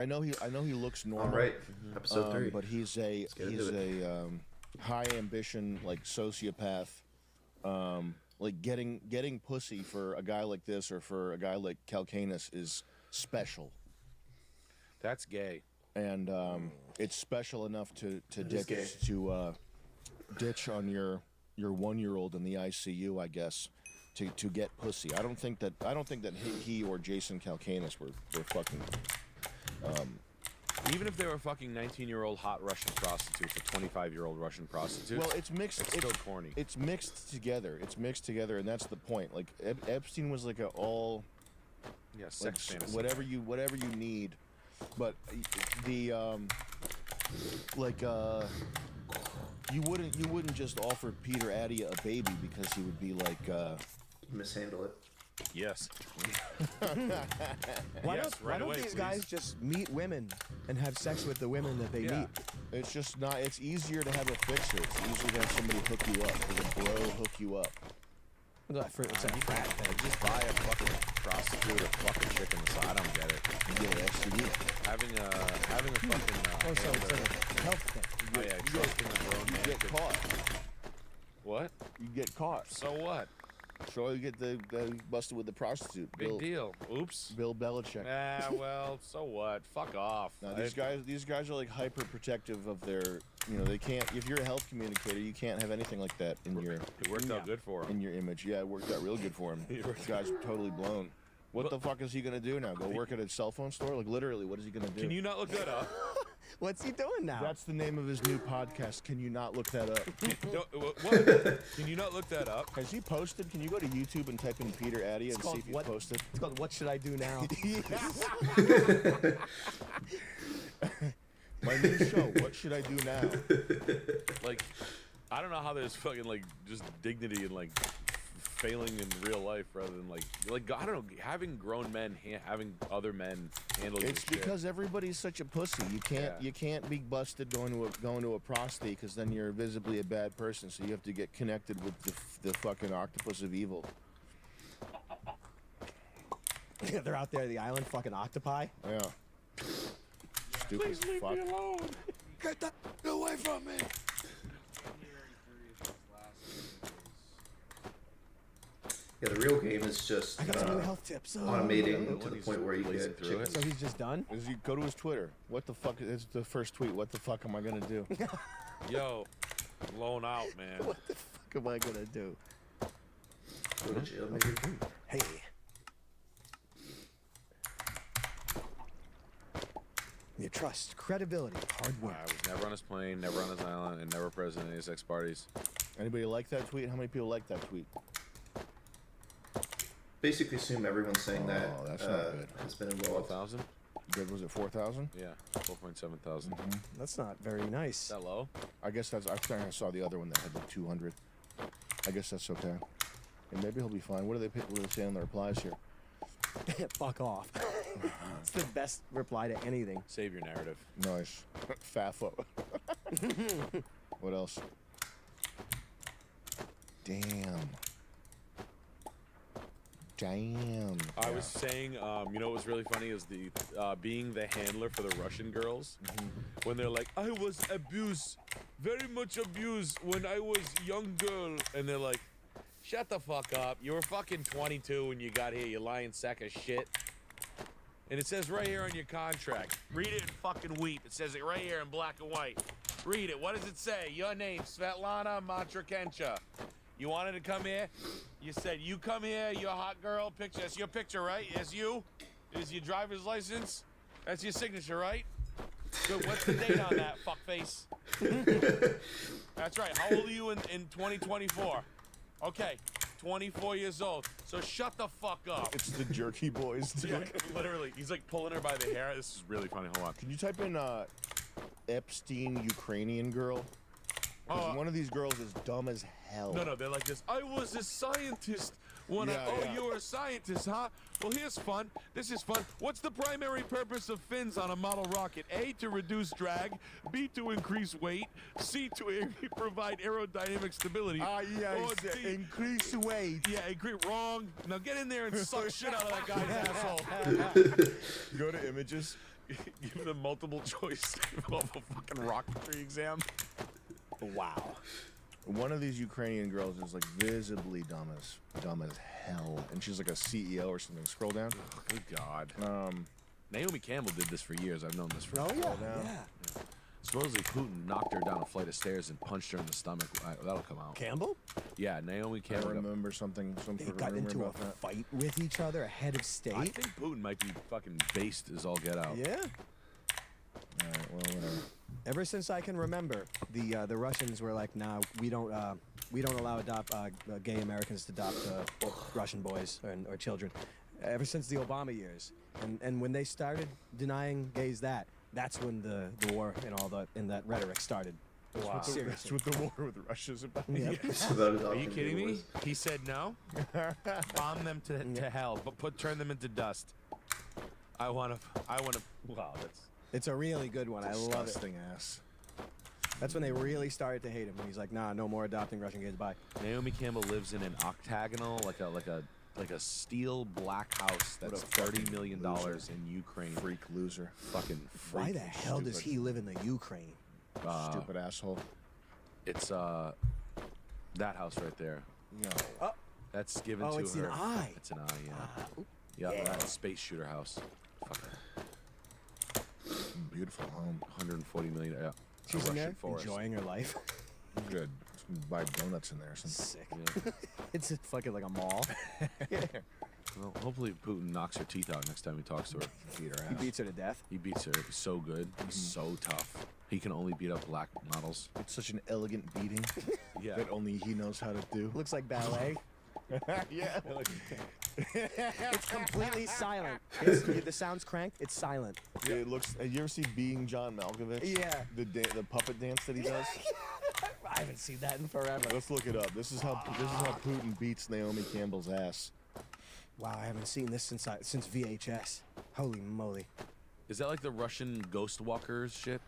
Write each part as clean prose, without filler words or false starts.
I know he looks normal. All right, episode 3. But he's a high ambition, like, sociopath. Like getting pussy for a guy like this or for a guy like Calcanus is special. That's gay. And it's special enough to ditch on your 1-year-old in the ICU, I guess, to get pussy. I don't think that he or Jason Calcanus were fucking. Even if they were fucking 19-year-old hot Russian prostitutes or 25-year-old Russian prostitutes. Well, it's mixed. It's still corny. It's mixed together. It's mixed together, and that's the point. Like Epstein was like a all. Yeah, sex fantasy. Whatever you need, but the you wouldn't just offer Peter Addy a baby because he would be like mishandle it. Yes. Why don't these guys just meet women and have sex with the women that they meet? It's just not. It's easier to have a fixer. It's easier to have somebody hook you up. Have a bro hook you up. It's a frat thing. Just buy a fucking prostitute or fucking chicken, so I don't get it. You get an STD. Having a fucking so it's a health thing. trusting a grown man. You get caught. What? You get caught. So what? So you get the busted with the prostitute. Big deal. Oops. Bill Belichick. Well, so what? Fuck off. Now, these guys are like hyper protective of their. They can't. If you're a health communicator, you can't have anything like that in your. It worked out good for him. In your image, yeah, it worked out real good for him. This guy's totally blown. What the fuck is he gonna do now? Go work at a cell phone store? Like literally, what is he gonna do? Can you not look that up? What's he doing now? That's the name of his new podcast. Can you not look that up? What? Can you not look that up? Has he posted? Can you go to YouTube and type in Peter Addy and see if he's posted? It's called What Should I Do Now? My new show, What Should I Do Now? Like, I don't know how there's fucking, like, just dignity in, like, failing in real life rather than, like I don't know, having grown men, having other men handle your It's shit. because everybody's such a pussy. You can't be busted going to a prostate because then you're visibly a bad person. So you have to get connected with the fucking octopus of evil. Yeah, they're out there, the island, fucking octopi. Yeah. Stupid Please leave fuck. me alone. Get that away from me! Yeah, the real game is just I got some new health tips. automating to the point where you get chicken. So he's just done? Go to his Twitter. What the fuck is the first tweet? What the fuck am I gonna do? Yo, blown out, man. What the fuck am I gonna do? Go to jail, maybe. Hey. You trust, credibility, hard work. I was never on his plane, never on his island, and never present at any sex parties. Anybody like that tweet? How many people like that tweet? Basically assume everyone's saying that that's not good. has been involved. 4,000? Good, was it 4,000? Yeah, 4.7 thousand. That's not very nice. Is that low? I guess that's. I think I saw the other one that had the 200. I guess that's okay. And maybe he'll be fine. What do they say on the replies here? Fuck off. It's the best reply to anything. Save your narrative. Nice. Fafo. What else? Damn. I was saying, you know what was really funny is the being the handler for the Russian girls. When they're like, I was abused, very much abused when I was young girl. And they're like, shut the fuck up. You were fucking 22 when you got here, you lying sack of shit. And it says right here on your contract. Read it and fucking weep. It says it right here in black and white. Read it. What does it say? Your name, Svetlana Matrokensha. You wanted to come here? You said, you come here, you're a hot girl. Picture. That's your picture, right? It's you? Is your driver's license? That's your signature, right? Good. What's the date on that, fuckface? That's right. How old are you in 2024? Okay. 24 years old. So shut the fuck up. It's the Jerky Boys, dude. Yeah, literally. He's like pulling her by the hair. This is really funny. Hold on. Can you type in Epstein Ukrainian girl? One of these girls is dumb as hell. No, they're like this. I was a scientist when you were a scientist, huh? Well, here's fun. This is fun. What's the primary purpose of fins on a model rocket? A, to reduce drag. B, to increase weight. C, to provide aerodynamic stability. Increase weight. Yeah, wrong. Now get in there and suck shit out of that guy's asshole. Go to images. give them multiple choice of a fucking rocketry exam. Wow. One of these Ukrainian girls is like visibly dumb as hell, and she's like a CEO or something. Scroll down. Oh, good God. Naomi Campbell did this for years. I've known this for. Oh yeah. now. Yeah. Supposedly Putin knocked her down a flight of stairs and punched her in the stomach. That'll come out. Campbell? Yeah, Naomi I Campbell. remember some They sort of got rumor into a about that. fight with each other ahead of state. I think Putin might be fucking based as all get out. Yeah. All right, well, whatever. Ever since I can remember, the Russians were like, nah, we don't allow gay Americans to adopt Russian boys or children. Ever since the Obama years, and when they started denying gays that's when the war and that rhetoric started. Wow. That's Seriously. what the war with Russia's about. Yeah. It's about Are adopting you kidding gay me? boys. He said no. Bomb them to hell, but turn them into dust. I want to. Wow, that's. It's a really good one. I love it. Disgusting ass. That's when they really started to hate him. When he's like, nah, no more adopting Russian kids. Bye. Naomi Campbell lives in an octagonal, like a steel black house that's $30 million in Ukraine. Freak loser. Fucking freak. Why the hell does stupid. he live in the Ukraine? Stupid asshole. It's that house right there. No. That's given Oh, to it's her. an eye. It's an eye, yeah. Oop. Yeah, Yeah. that's space shooter house. Fucking Beautiful home. 140 million. Yeah. She's a in there Russian forest. enjoying her life. Good. Buy donuts in there or something. Sick. Yeah. It's fucking like a mall. Well, hopefully Putin knocks her teeth out next time he talks to her. Beat her He ass. beats her to death. He beats her. He's so good. He's so tough. He can only beat up black models. It's such an elegant beating Yeah. that only he knows how to do. Looks like ballet. Yeah. It's completely silent. The sound's cranked. It's silent. It looks. You ever see Being John Malkovich? Yeah. The puppet dance that he does. I haven't seen that in forever. Let's look it up. This is how Putin beats Naomi Campbell's ass. Wow, I haven't seen this since VHS. Holy moly. Is that like the Russian Ghost Walkers shit?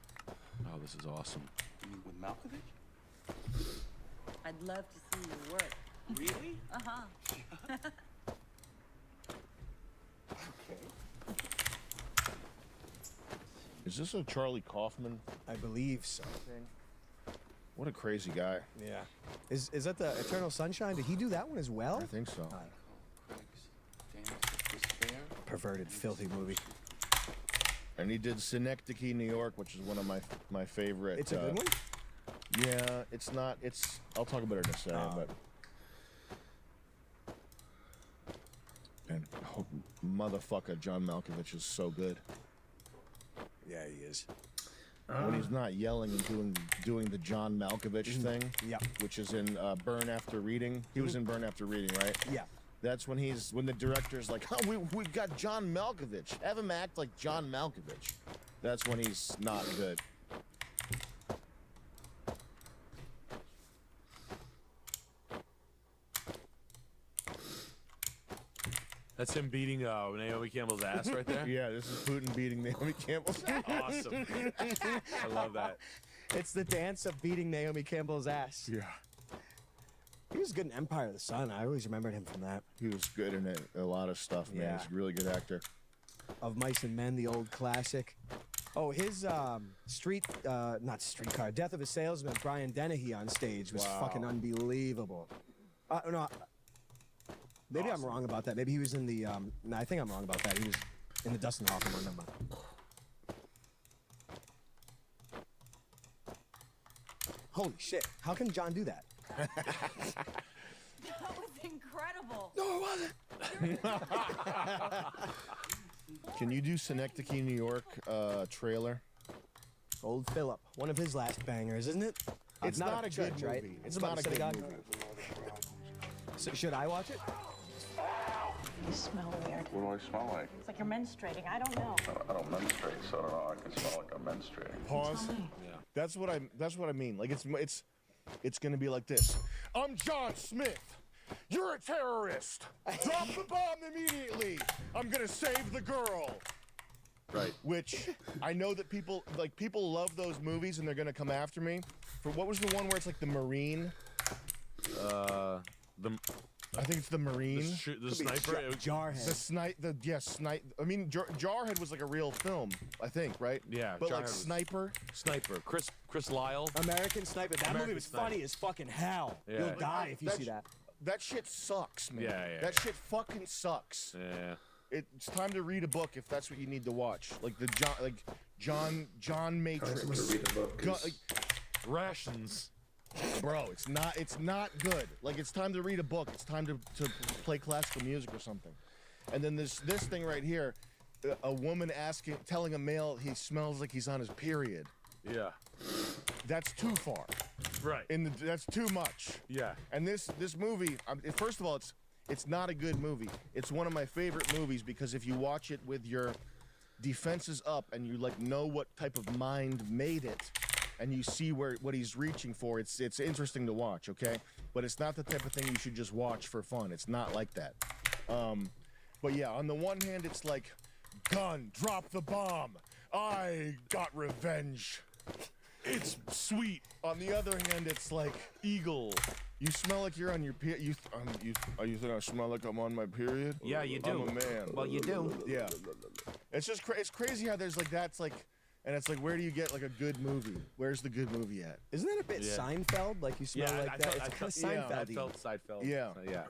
Oh, this is awesome. You mean with Malkovich? I'd love to see your work. Really? Uh-huh. Okay. Is this a Charlie Kaufman? I believe so. What a crazy guy. Yeah. Is that the Eternal Sunshine? Did he do that one as well? I think so. Craig's Dance of Despair. Perverted, filthy movie. And he did Synecdoche, New York, which is one of my favorite. It's a good one? Yeah, it's not. It's. I'll talk about it in a second, Oh. but. And motherfucker, John Malkovich is so good. Yeah, he is. When he's not yelling and doing the John Malkovich thing, Yeah. which is in Burn After Reading. He was in Burn After Reading, right? Yeah. That's when the director's like, oh, we got John Malkovich. Have him act like John Malkovich. That's when he's not good. That's him beating Naomi Campbell's ass right there. Yeah, this is Putin beating Naomi Campbell's ass. Awesome. I love that. It's the dance of beating Naomi Campbell's ass. Yeah. He was good in Empire of the Sun. I always remembered him from that. He was good in a lot of stuff, man. Yeah. He's a really good actor. Of Mice and Men, the old classic. Oh, his not streetcar, Death of a Salesman, Brian Dennehy on stage was Wow. fucking unbelievable. No, maybe I'm wrong about that. Maybe he was in the, no, I think I'm wrong about that. He was in the Dustin Hoffman one. Never mind. Holy shit. How can John do that? That was incredible. No, it wasn't. Can you do Synecdoche, New York trailer? Old Philip, one of his last bangers, isn't it? It's not a church, good right? movie. It's It's about not a the good synagogue. movie. So, should I watch it? You smell weird. What do I smell like? It's like you're menstruating. I don't know. I don't menstruate, so I don't know. I can smell like I'm menstruating. Pause. That's what I mean. Like it's gonna be like this. I'm John Smith. You're a terrorist. Drop the bomb immediately. I'm gonna save the girl. Right. Which I know that people love those movies and they're gonna come after me. For what was the one where it's like the Marine? I think it's the Marine. The sniper. Jarhead. The snipe, snipe. I mean, Jarhead was like a real film, I think, right? Yeah, But Jarhead like was- Sniper. Sniper. Chris Lyle. American Sniper. That movie American was Sniper. funny as fucking hell. Yeah. You'll die if you see that. That shit sucks, man. Yeah, yeah, That yeah. shit fucking sucks. Yeah. It's time to read a book if that's what you need to watch. Like the John I'm Matrix. going to read a book. 'Cause Rations. Bro, it's not good. Like it's time to read a book. It's time to play classical music or something. And then this thing right here, a woman telling a male he smells like he's on his period. Yeah. That's too far. Right. That's too much. Yeah. And this movie, first of all, it's not a good movie. It's one of my favorite movies because if you watch it with your defenses up and you like know what type of mind made it, and you see what he's reaching for, it's interesting to watch. Okay, but it's not the type of thing you should just watch for fun. It's not like that. But yeah, on the one hand, it's like, gun, drop the bomb. I got revenge. It's sweet. On the other hand, it's like, eagle. You smell like you're on your period. You think I smell like I'm on my period? Yeah, you do. I'm a man. Well, you do. Yeah. It's just it's crazy how there's like that's like, and it's like where do you get like a good movie? Where's the good movie at? Isn't that a bit Yeah. Seinfeld? Like you smell Yeah, like that? It's kind of Seinfeld-y. I felt Seinfeld. Yeah. Yeah.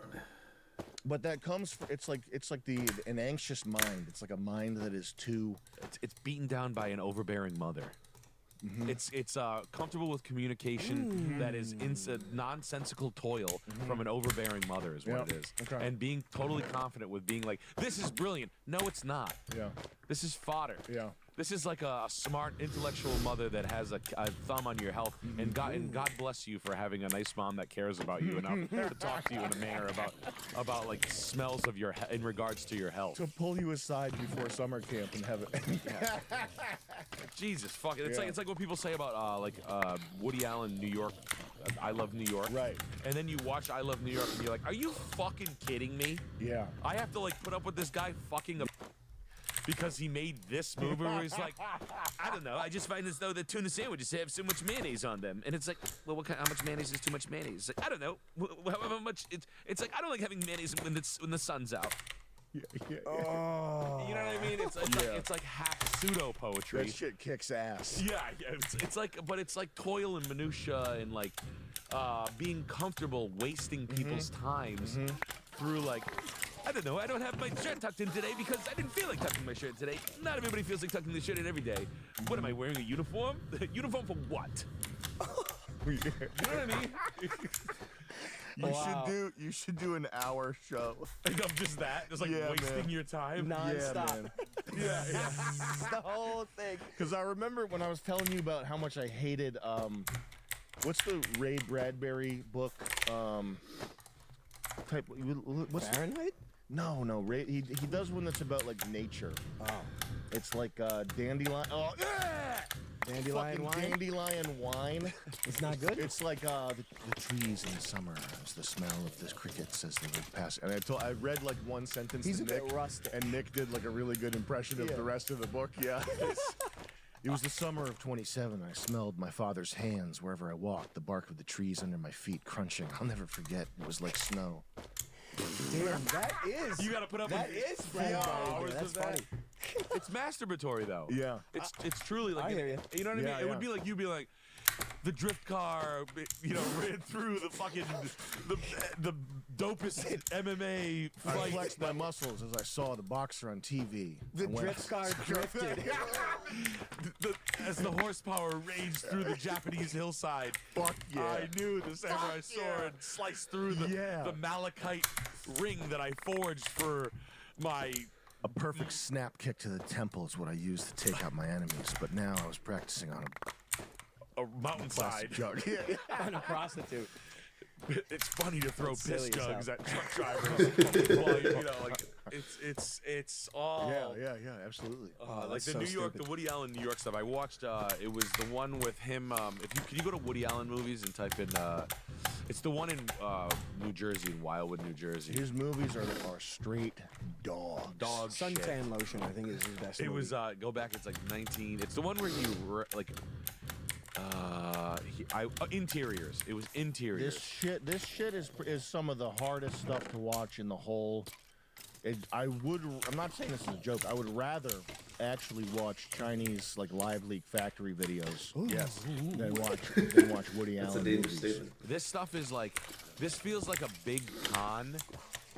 But that comes from it's like an anxious mind. It's like a mind that is too. It's beaten down by an overbearing mother. It's comfortable with communication that is nonsensical toil from an overbearing mother is what Yeah. it is. Okay. And being totally confident with being like, this is brilliant. No, it's not. Yeah. This is fodder. Yeah. This is like a smart, intellectual mother that has a thumb on your health, and God bless you for having a nice mom that cares about you enough to talk to you in a manner about like smells of your in regards to your health. To pull you aside before summer camp and have it. Jesus, fuck it. Yeah. It's like what people say about Woody Allen, New York. I Love New York. Right. And then you watch I Love New York, and you're like, are you fucking kidding me? Yeah. I have to like put up with this guy fucking a because he made this movie where he's like, I don't know, I just find as though the tuna sandwiches have so much mayonnaise on them. And it's like, well, how much mayonnaise is too much mayonnaise? It's like, I don't know. How much? It's like, I don't like having mayonnaise when the sun's out. Yeah. Oh. You know what I mean? It's like half pseudo poetry. That shit kicks ass. Yeah. It's like, but it's like toil and minutia and like being comfortable wasting people's times through like, I don't know, I don't have my shirt tucked in today because I didn't feel like tucking my shirt today. Not everybody feels like tucking their shirt in every day. What am I wearing, a uniform? Uniform for what? You know what I mean? You should do an hour show. Of just that, just like Yeah, wasting man. your time. Non-stop. Yeah. the whole thing. Because I remember when I was telling you about how much I hated, what's the Ray Bradbury book? What's Fahrenheit? No, Ray. He does one that's about like nature. Oh. It's like dandelion. Oh, Dandelion wine? Dandelion wine. It's not good? It's like the trees in the summer. It's the smell of the crickets as they would pass. And I read like one sentence He's to a bit Nick, rustic. and Nick did like a really good impression of Yeah. the rest of the book. Yeah. It was the summer of 27. I smelled my father's hands wherever I walked, the bark of the trees under my feet crunching. I'll never forget. It was like snow. Damn, that is. You gotta put up That with is Bradbury. hours That's of that. funny. It's masturbatory though. Yeah. It's truly like I hear you. You know what I mean? Yeah, It would yeah. be like you'd be like, the drift car, ran through the fucking the dopest MMA I fight. flexed my muscles as I saw the boxer on TV. The I went- drift car drifted. As the horsepower raged through the Japanese hillside, Fuck yeah. I knew the samurai sword sliced through the malachite ring that I forged for my. A perfect snap kick to the temple is what I used to take out my enemies, but now I was practicing on A a mountainside. plastic jug. Yeah. On a prostitute. It's funny to throw That's piss silly as jugs hell. at truck drivers. While like it's all. Yeah, absolutely. Like that's the so New York, stupid. the Woody Allen New York stuff. I watched. It was the one with him. Can you go to Woody Allen movies and type in? It's the one in New Jersey, in Wildwood, New Jersey. His movies are straight dogs. Dog shit. Suntan lotion, I think, is his best. It movie. was go back. It's like 19. It's the one where he like Interiors. It was interiors. This shit is some of the hardest stuff to watch in the whole. I'm not saying this is a joke. I would rather actually watch Chinese like Live Leak Factory videos. Yes. Than watch Woody That's a Allen dangerous movies. statement. This stuff is like, this feels like a big con,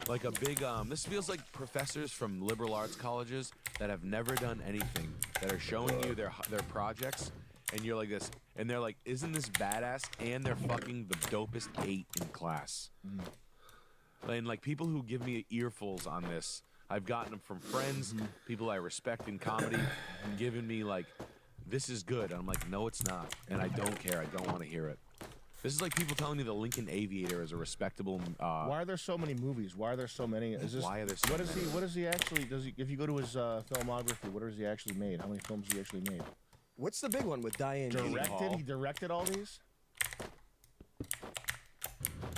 like a big, this feels like professors from liberal arts colleges that have never done anything, that are showing you their projects, and you're like this, and they're like, isn't this badass? And they're fucking the dopest 8 in class. And like people who give me earfuls on this, I've gotten them from friends, people I respect in comedy, giving me like, this is good. And I'm like, no, it's not. And I don't care. I don't want to hear it. This is like people telling me the Lincoln Aviator is a respectable. Why are there so many movies? Why are there so many? Why are there so many? What is he actually? If you go to his filmography, what has he actually made? How many films has he actually made? What's the big one with Diane Keaton? He directed all these.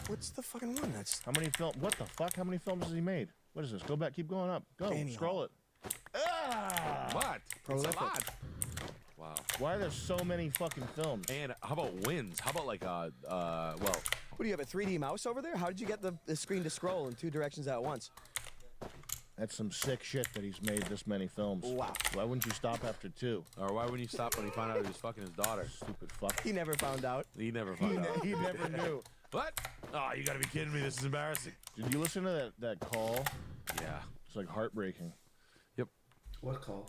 What's the fucking one? That's How many film? What the fuck? How many films has he made? What is this? Go back. Keep going up. Go. Annie Scroll Hall. it. Ah! What? It's Prolific. a lot. Wow. Why are there so many fucking films? And how about wins? How about like well, What do you have, a 3D mouse over there? How did you get the screen to scroll in 2 directions at once? That's some sick shit that he's made this many films. Wow. Why wouldn't you stop after 2? or why wouldn't you stop when he found out he was fucking his daughter? Stupid fuck. He never found out. He never found out. He never knew. What? Oh, you gotta be kidding me. This is embarrassing. Did you listen to that call? Yeah. It's like heartbreaking. Yep. What call?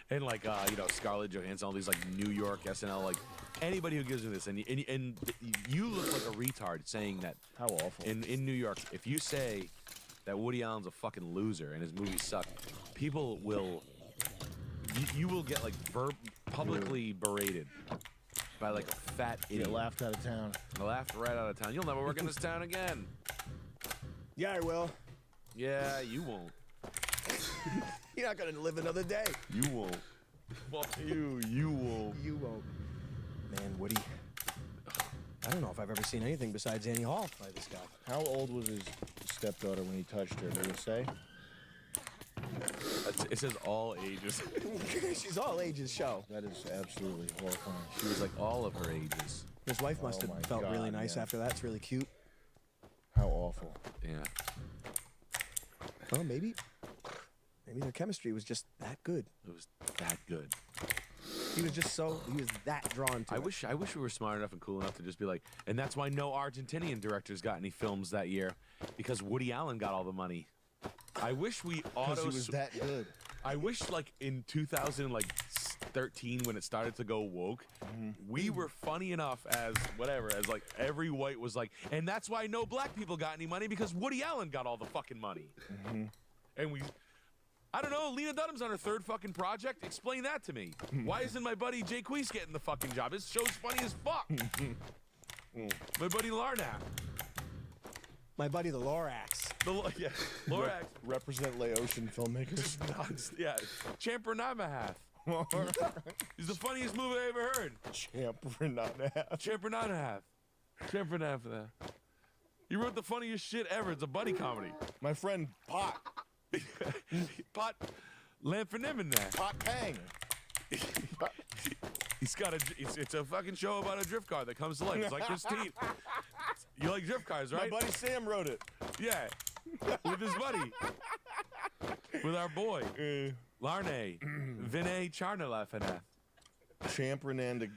And like, you know, Scarlett Johansson, all these like New York SNL, like anybody who gives me this, and you look like a retard saying that. How awful. In New York, if you say that Woody Allen's a fucking loser and his movies suck, people will, you will get like publicly berated by like a fat idiot. Get laughed out of town. Laughed right out of town. You'll never work in this town again. Yeah, I will. Yeah, you won't. You're not gonna live another day. You won't. Fuck you. You won't. You won't. Man, Woody. I don't know if I've ever seen anything besides Annie Hall by this guy. How old was his stepdaughter when he touched her? Did it say? It says all ages. She's all ages show. That is absolutely horrifying. She was like all of her ages. His wife must Oh have my felt really God, nice man. after that. It's really cute. How awful. Yeah. Oh, maybe their chemistry was just that good. It was that good. He was that drawn to I it. wish we were smart enough and cool enough to just be like, and that's why no Argentinian directors got any films that year, because Woody Allen got all the money. I wish we Because he was that good. I wish like in 2013 when it started to go woke, we were funny enough as like every white was like, and that's why no black people got any money because Woody Allen got all the fucking money. And I don't know, Lena Dunham's on her 3rd fucking project. Explain that to me. Why isn't my buddy Jay Queese getting the fucking job? His show's funny as fuck. My buddy Larnack. My buddy the Lorax. Yeah, Lorax. Represent Laotian filmmakers. Just nuts. Yeah, Champernamahath. He's the funniest movie I ever heard. Champernamahath. Champernamahath. He wrote the funniest shit ever. It's a buddy comedy. My friend Pot. Pot Lamphiniminath. Pot Pang. He's got it's a fucking show about a drift car that comes to life. It's like Christine. You like drift cars, right? My buddy Sam wrote it. Yeah. With his buddy. With our boy. Larnay. Vinay Charnalafanath. Champ Renanda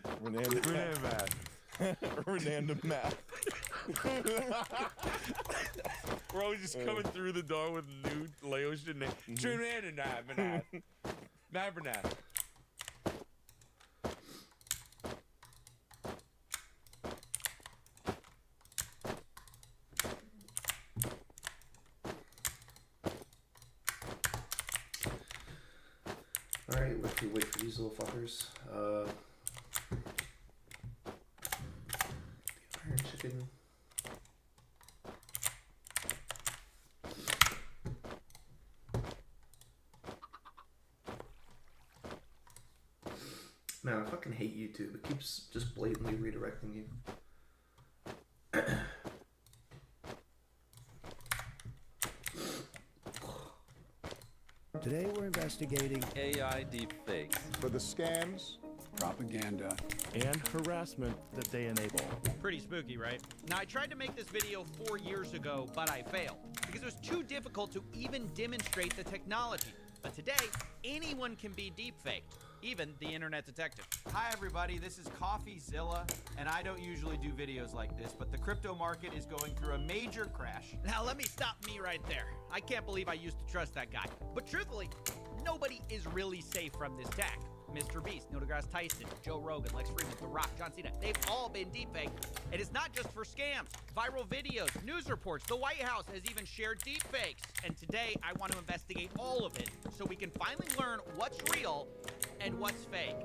Math. We're always just coming through the door with new Laotian names. Charnalafanath. Nabernath. Alright, we wait for these little fuckers. Iron chicken. Man, I fucking hate YouTube. It keeps just blatantly redirecting you. Today we're investigating AI deepfakes. for the scams propaganda, and harassment that they enable. Pretty spooky, right? Now, I tried to make this video 4 years ago, but I failed because it was too difficult to even demonstrate the technology. But today, anyone can be deepfaked, even the internet detective. Hi everybody, this is CoffeeZilla, and I don't usually do videos like this, but the crypto market is going through a major crash. Now, let me stop me right there. I can't believe I used to trust that guy. But truthfully, nobody is really safe from this tech. Mr. Beast, Neil deGrasse Tyson, Joe Rogan, Lex Fridman, The Rock, John Cena, they've all been deepfaked. And it's not just for scams. Viral videos, news reports, the White House has even shared deepfakes. And today, I want to investigate all of it so we can finally learn what's real and what's fake.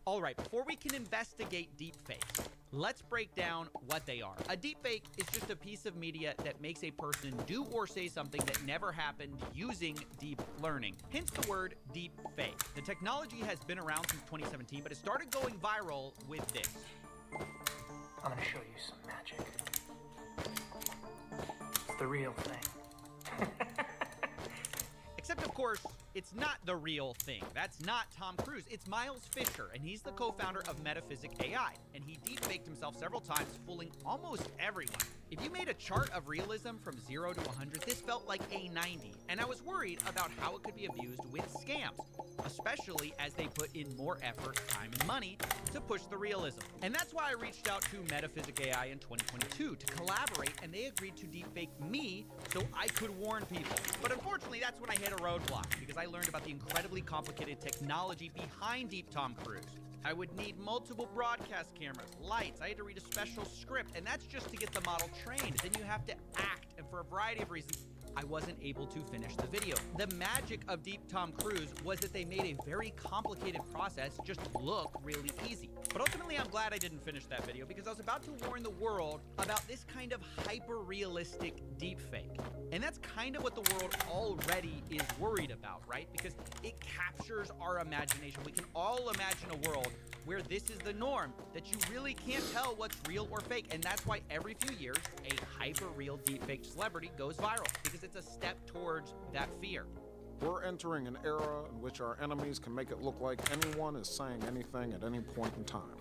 All right, before we can investigate deepfakes, let's break down what they are. A deepfake is just a piece of media that makes a person do or say something that never happened using deep learning. Hence the word deepfake. The technology has been around since 2017, but it started going viral with this. I'm gonna show you some magic. It's the real thing. Except, of course, it's not the real thing. That's not Tom Cruise. It's Miles Fisher, and he's the co-founder of Metaphysic AI, and he deepfaked himself several times, fooling almost everyone. If you made a chart of realism from 0 to 100, this felt like a 90, and I was worried about how it could be abused with scams, especially as they put in more effort, time, and money to push the realism. And that's why I reached out to Metaphysic AI in 2022 to collaborate, and they agreed to deepfake me so I could warn people. But unfortunately, that's when I hit a roadblock, because I learned about the incredibly complicated technology behind Deep Tom Cruise. I would need multiple broadcast cameras, lights, I had to read a special script, and that's just to get the model trained. Then you have to act, and for a variety of reasons, I wasn't able to finish the video. The magic of Deep Tom Cruise was that they made a very complicated process just look really easy. But ultimately, I'm glad I didn't finish that video because I was about to warn the world about this kind of hyper-realistic deepfake. And that's kind of what the world already is worried about, right? Because it captures our imagination. We can all imagine a world where this is the norm, that you really can't tell what's real or fake. And that's why every few years, a hyper-real deepfake celebrity goes viral, because it's a step towards that fear. We're entering an era in which our enemies can make it look like anyone is saying anything at any point in time,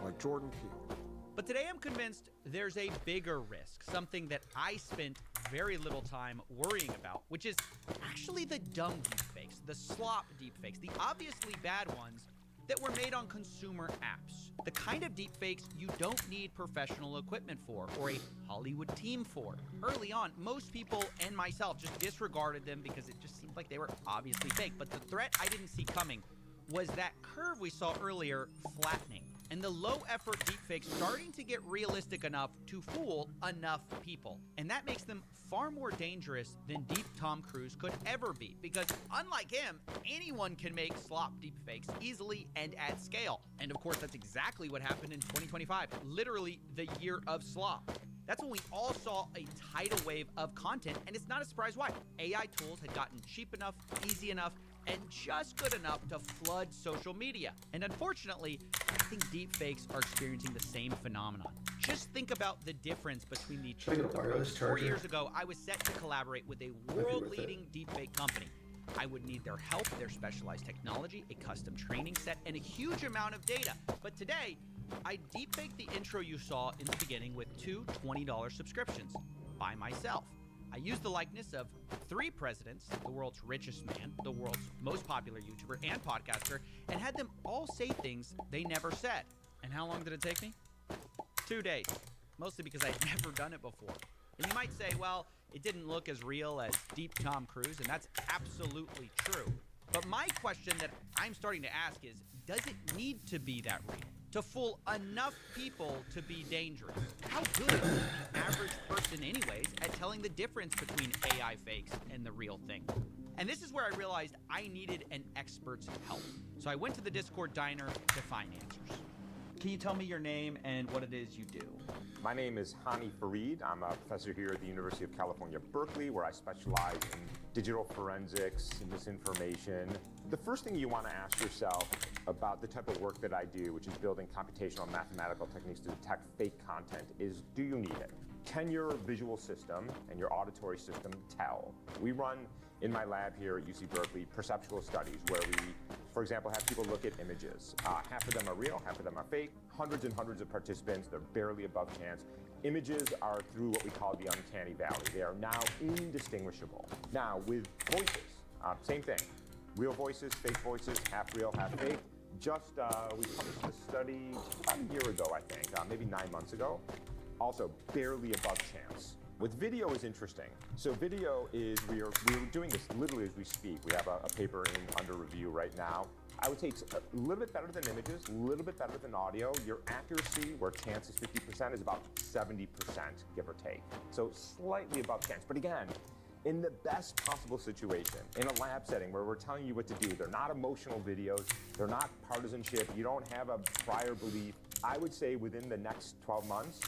like Jordan Peele. But today I'm convinced there's a bigger risk, something that I spent very little time worrying about, which is actually the dumb deepfakes, the slop deepfakes, the obviously bad ones that were made on consumer apps. The kind of deepfakes you don't need professional equipment for, or a Hollywood team for. Early on, most people and myself just disregarded them because it just seemed like they were obviously fake. But the threat I didn't see coming was that curve we saw earlier flattening, and the low-effort deepfakes starting to get realistic enough to fool enough people. And that makes them far more dangerous than Deep Tom Cruise could ever be, because unlike him, anyone can make slop deepfakes easily and at scale. And of course, that's exactly what happened in 2025, literally the year of slop. That's when we all saw a tidal wave of content, and it's not a surprise why. AI tools had gotten cheap enough, easy enough, and just good enough to flood social media. And unfortunately, I think deepfakes are experiencing the same phenomenon. Just think about the difference between the two. 4 years ago, I was set to collaborate with a world-leading deepfake company. I would need their help, their specialized technology, a custom training set, and a huge amount of data. But today, I deepfaked the intro you saw in the beginning with 2 $20 subscriptions by myself. I used the likeness of 3 presidents, the world's richest man, the world's most popular YouTuber and podcaster, and had them all say things they never said. And how long did it take me? 2 days, mostly because I had never done it before. And you might say, well, it didn't look as real as Deep Tom Cruise, and that's absolutely true. But my question that I'm starting to ask is, does it need to be that real to fool enough people to be dangerous? How good is the average person anyways at telling the difference between AI fakes and the real thing? And this is where I realized I needed an expert's help. So I went to the Discord diner to find answers. Can you tell me your name and what it is you do? My name is Hani Farid. I'm a professor here at the University of California, Berkeley, where I specialize in digital forensics and misinformation. The first thing you want to ask yourself about the type of work that I do, which is building computational mathematical techniques to detect fake content, is do you need it? Can your visual system and your auditory system tell? We run in my lab here at UC Berkeley perceptual studies where we, for example, have people look at images. Half of them are real, half of them are fake. Hundreds and hundreds of participants, they're barely above chance. Images are through what we call the uncanny valley. They are now indistinguishable. Now with voices, same thing. Real voices, fake voices, half real, half fake. Just, we published a study about a year ago, I think, maybe 9 months ago. Also barely above chance. With video is interesting. So video is, we're doing this literally as we speak. We have a paper under review right now. I would say it's a little bit better than images, a little bit better than audio. Your accuracy, where chance is 50%, is about 70%, give or take. So slightly above chance. But again, in the best possible situation, in a lab setting where we're telling you what to do, they're not emotional videos, they're not partisanship, you don't have a prior belief. I would say within the next 12 months,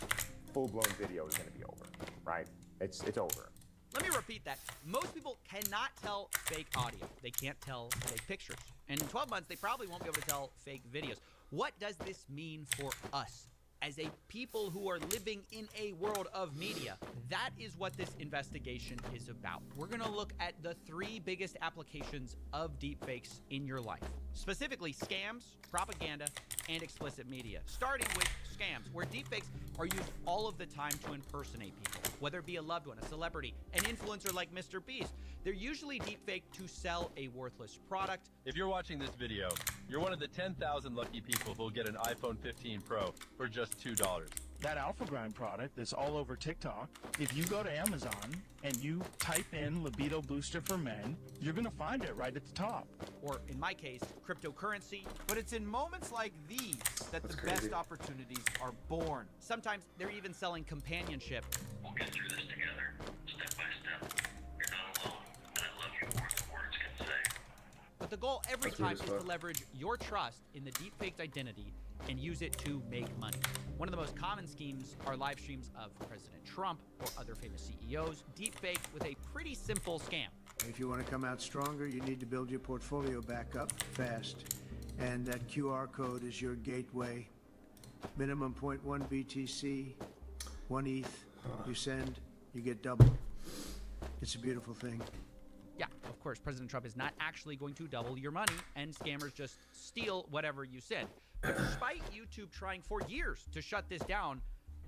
full-blown video is going to be over, right? It's over. Let me repeat that. Most people cannot tell fake audio. They can't tell fake pictures. And in 12 months, they probably won't be able to tell fake videos. What does this mean for us? As a people who are living in a world of media, that is what this investigation is about. We're gonna look at the 3 biggest applications of deepfakes in your life. Specifically, scams, propaganda, and explicit media. Starting with scams, where deepfakes are used all of the time to impersonate people, whether it be a loved one, a celebrity, an influencer like Mr. Beast. They're usually deepfaked to sell a worthless product. If you're watching this video, you're one of the 10,000 lucky people who'll get an iPhone 15 Pro for just $2. That Alpha Grind product that's all over TikTok, if you go to Amazon and you type in libido booster for men, you're going to find it right at the top. Or in my case, cryptocurrency. But it's in moments like these that the best opportunities are born. Sometimes they're even selling companionship. We'll get through this together, step by step. You're not alone, and I love you more than words can say. But the goal every time is to leverage your trust in the deepfaked identity and use it to make money. One of the most common schemes are live streams of President Trump or other famous CEOs, deepfaked with a pretty simple scam. If you want to come out stronger, you need to build your portfolio back up fast. And that QR code is your gateway. Minimum 0.1 BTC, 1 ETH. You send, you get double. It's a beautiful thing. Yeah, of course, President Trump is not actually going to double your money, and scammers just steal whatever you send. But despite YouTube trying for years to shut this down,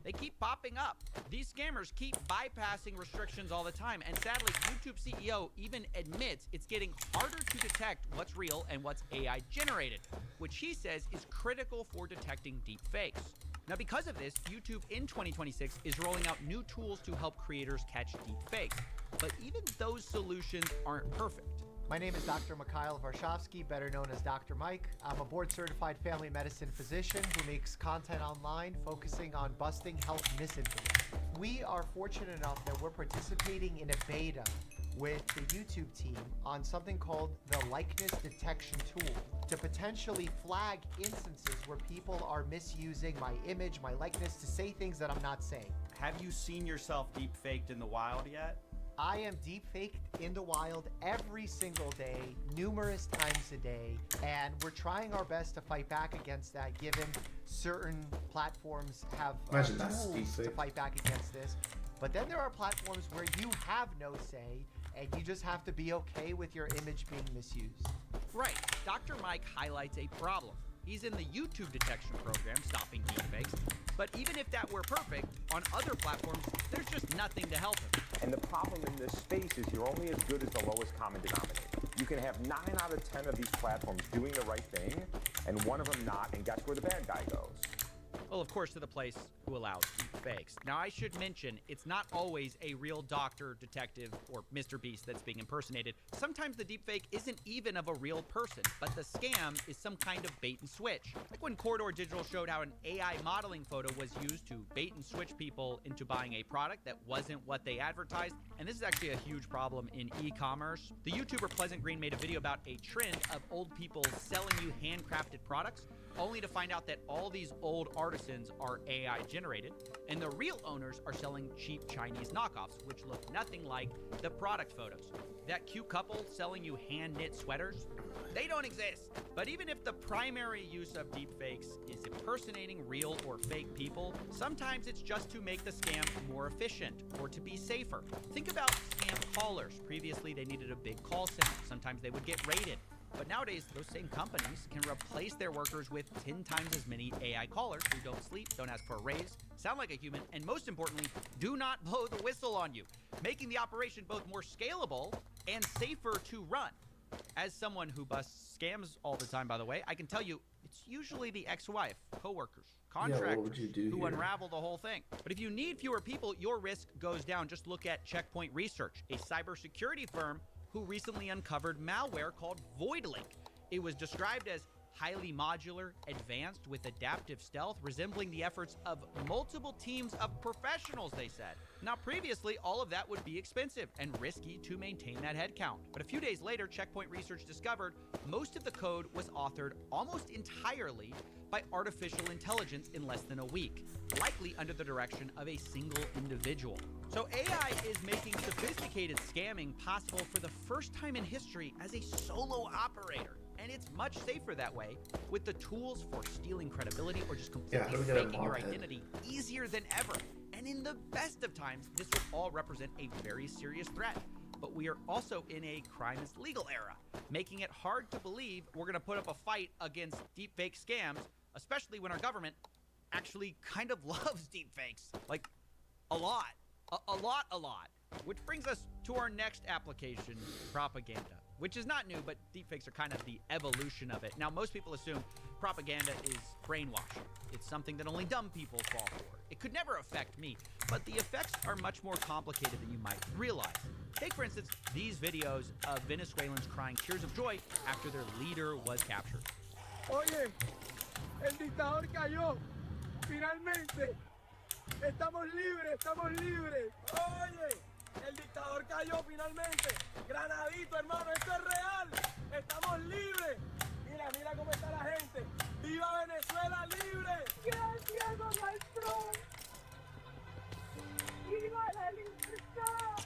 they keep popping up. These scammers keep bypassing restrictions all the time, and sadly, YouTube CEO even admits it's getting harder to detect what's real and what's AI generated, which he says is critical for detecting deep fakes. Now, because of this, YouTube in 2026 is rolling out new tools to help creators catch deep fakes. But even those solutions aren't perfect. My name is Dr. Mikhail Varshavsky, better known as Dr. Mike. I'm a board-certified family medicine physician who makes content online focusing on busting health misinformation. We are fortunate enough that we're participating in a beta with the YouTube team on something called the likeness detection tool to potentially flag instances where people are misusing my image, my likeness, to say things that I'm not saying. Have you seen yourself deep-faked in the wild yet? I am deep-faked in the wild every single day, numerous times a day, and we're trying our best to fight back against that, given certain platforms have tools to fight back against this. But then there are platforms where you have no say, and you just have to be okay with your image being misused. Right. Dr. Mike highlights a problem. He's in the YouTube detection program, stopping deepfakes. But even if that were perfect, on other platforms, there's just nothing to help him. And the problem in this space is you're only as good as the lowest common denominator. You can have 9 out of 10 of these platforms doing the right thing, and one of them not, and guess where the bad guy goes? Well, of course, to the place who allows deepfakes. Now, I should mention, it's not always a real doctor, detective, or Mr. Beast that's being impersonated. Sometimes the deepfake isn't even of a real person, but the scam is some kind of bait and switch. Like when Corridor Digital showed how an AI modeling photo was used to bait and switch people into buying a product that wasn't what they advertised. And this is actually a huge problem in e-commerce. The YouTuber Pleasant Green made a video about a trend of old people selling you handcrafted products, only to find out that all these old artisans are AI generated, and the real owners are selling cheap Chinese knockoffs, which look nothing like the product photos. That cute couple selling you hand-knit sweaters, they don't exist. But even if the primary use of deepfakes is impersonating real or fake people, sometimes it's just to make the scam more efficient or to be safer. Think about scam callers. Previously, they needed a big call center. Sometimes they would get raided. But nowadays, those same companies can replace their workers with 10 times as many AI callers who don't sleep, don't ask for a raise, sound like a human, and most importantly, do not blow the whistle on you, making the operation both more scalable and safer to run. As someone who busts scams all the time, by the way, I can tell you it's usually the ex-wife, coworkers, contractors who unravel the whole thing. But if you need fewer people, your risk goes down. Just look at Checkpoint Research, a cybersecurity firm who recently uncovered malware called VoidLink. It was described as highly modular, advanced with adaptive stealth, resembling the efforts of multiple teams of professionals, they said. Now, previously, all of that would be expensive and risky to maintain that headcount. But a few days later, Checkpoint Research discovered most of the code was authored almost entirely by artificial intelligence in less than a week, likely under the direction of a single individual. So AI is making sophisticated scamming possible for the first time in history as a solo operator. And it's much safer that way, with the tools for stealing credibility or just completely faking your identity easier than ever. And in the best of times, this will all represent a very serious threat. But we are also in a crime is legal era, making it hard to believe we're going to put up a fight against deepfake scams, especially when our government actually kind of loves deepfakes. Like, a lot. A lot. Which brings us to our next application, propaganda. Which is not new, but deepfakes are kind of the evolution of it. Now, most people assume propaganda is brainwashing. It's something that only dumb people fall for. It could never affect me, but the effects are much more complicated than you might realize. Take, for instance, these videos of Venezuelans crying tears of joy after their leader was captured. Oye, el dictador cayó. Finalmente. Estamos libres, estamos libres. Oye. El dictador cayó finalmente. Granadito, hermano, esto es real. Estamos libres. Mira, mira cómo está la gente. ¡Viva Venezuela libre! Gracias, maestro. ¡Viva la libertad!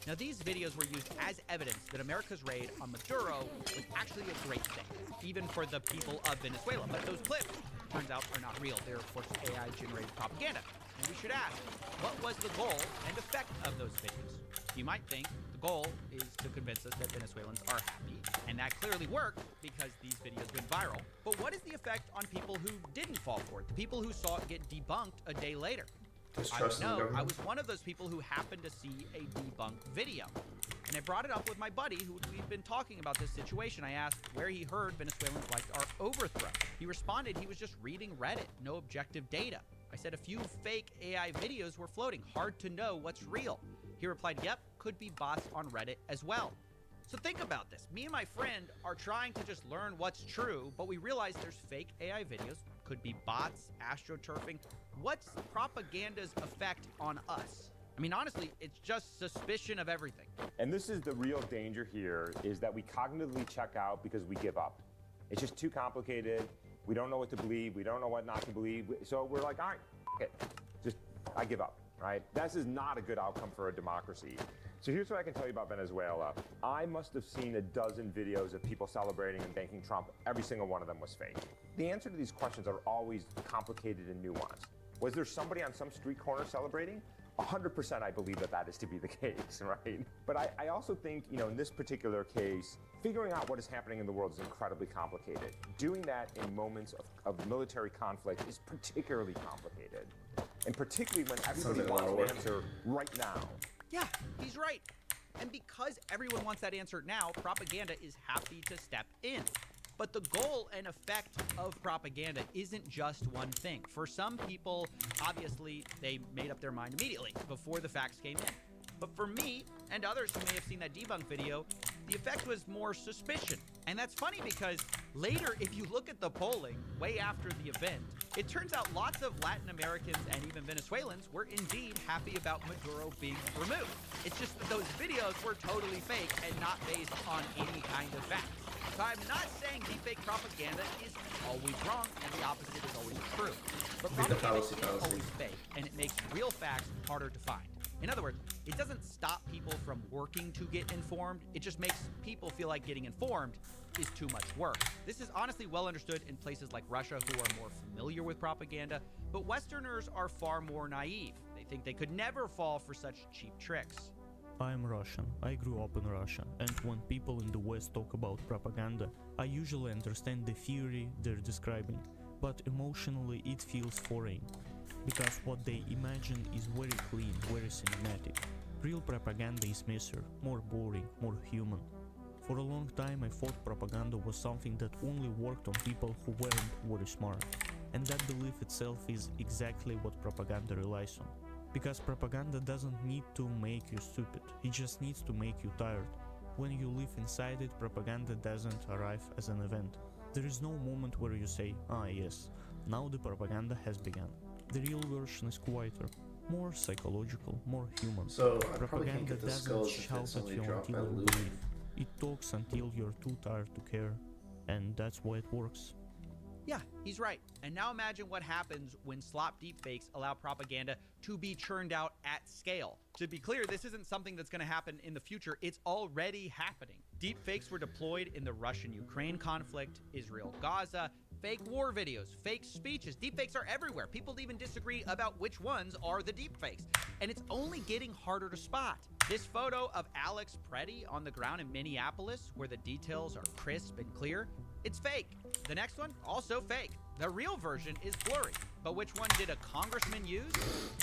Now, these videos were used as evidence that America's raid on Maduro was actually a great thing, even for the people of Venezuela. But those clips, turns out, are not real. They're, of course, AI-generated propaganda. And we should ask, what was the goal and effect of those videos? You might think the goal is to convince us that Venezuelans are happy, and that clearly worked because these videos went viral. But what is the effect on people who didn't fall for it, the people who saw it get debunked a day later? I don't know. I was one of those people who happened to see a debunked video. And I brought it up with my buddy who we've been talking about this situation. I asked where he heard Venezuelans liked our overthrow. He responded he was just reading Reddit, no objective data. I said a few fake AI videos were floating, hard to know what's real. He replied, yep, could be bots on Reddit as well. So think about this. Me and my friend are trying to just learn what's true, but we realize there's fake AI videos, could be bots, astroturfing. What's propaganda's effect on us? I mean, honestly, it's just suspicion of everything. And this is the real danger here, is that we cognitively check out because we give up. It's just too complicated. We don't know what to believe. We don't know what not to believe. So we're like, all right, okay, I give up, right? This is not a good outcome for a democracy. So here's what I can tell you about Venezuela. I must have seen a dozen videos of people celebrating and thanking Trump. Every single one of them was fake. The answer to these questions are always complicated and nuanced. Was there somebody on some street corner celebrating? 100% I believe that is to be the case, right? But I also think, in this particular case, figuring out what is happening in the world is incredibly complicated. Doing that in moments of military conflict is particularly complicated. And particularly when everybody wants an answer right now. Yeah, he's right. And because everyone wants that answer now, propaganda is happy to step in. But the goal and effect of propaganda isn't just one thing. For some people, obviously, they made up their mind immediately before the facts came in. But for me and others who may have seen that debunk video, the effect was more suspicion. And that's funny because later, if you look at the polling way after the event, It turns out lots of Latin Americans and even Venezuelans were indeed happy about Maduro being removed. It's just that those videos were totally fake and not based on any kind of fact. So I'm not saying deepfake propaganda is always wrong and the opposite is always true. But propaganda is always fake, and it makes real facts harder to find. In other words, it doesn't stop people from working to get informed, it just makes people feel like getting informed is too much work. This is honestly well understood in places like Russia, who are more familiar with propaganda, but Westerners are far more naive. They think they could never fall for such cheap tricks. I'm Russian. I grew up in Russia, and when people in the West talk about propaganda, I usually understand the theory they're describing, but emotionally it feels foreign, because what they imagine is very clean, very cinematic. Real propaganda is messer, more boring, more human. For a long time I thought propaganda was something that only worked on people who weren't very smart, and that belief itself is exactly what propaganda relies on. Because propaganda doesn't need to make you stupid, it just needs to make you tired. When you live inside it, propaganda doesn't arrive as an event. There is no moment where you say, ah yes, now the propaganda has begun. The real version is quieter, more psychological, more human. So I probably Propaganda can't get the doesn't skulls if shout it's at only you dropped until by you loot. believe. It talks until you're too tired to care, and that's why it works. Yeah, he's right. And now imagine what happens when slop deepfakes allow propaganda to be churned out at scale. To be clear, this isn't something that's going to happen in the future. It's already happening. Deepfakes were deployed in the Russian-Ukraine conflict, Israel-Gaza, fake war videos, fake speeches. Deepfakes are everywhere. People even disagree about which ones are the deepfakes. And it's only getting harder to spot. This photo of Alex Preddy on the ground in Minneapolis, where the details are crisp and clear, it's fake. The next one, also fake. The real version is blurry. But which one did a congressman use?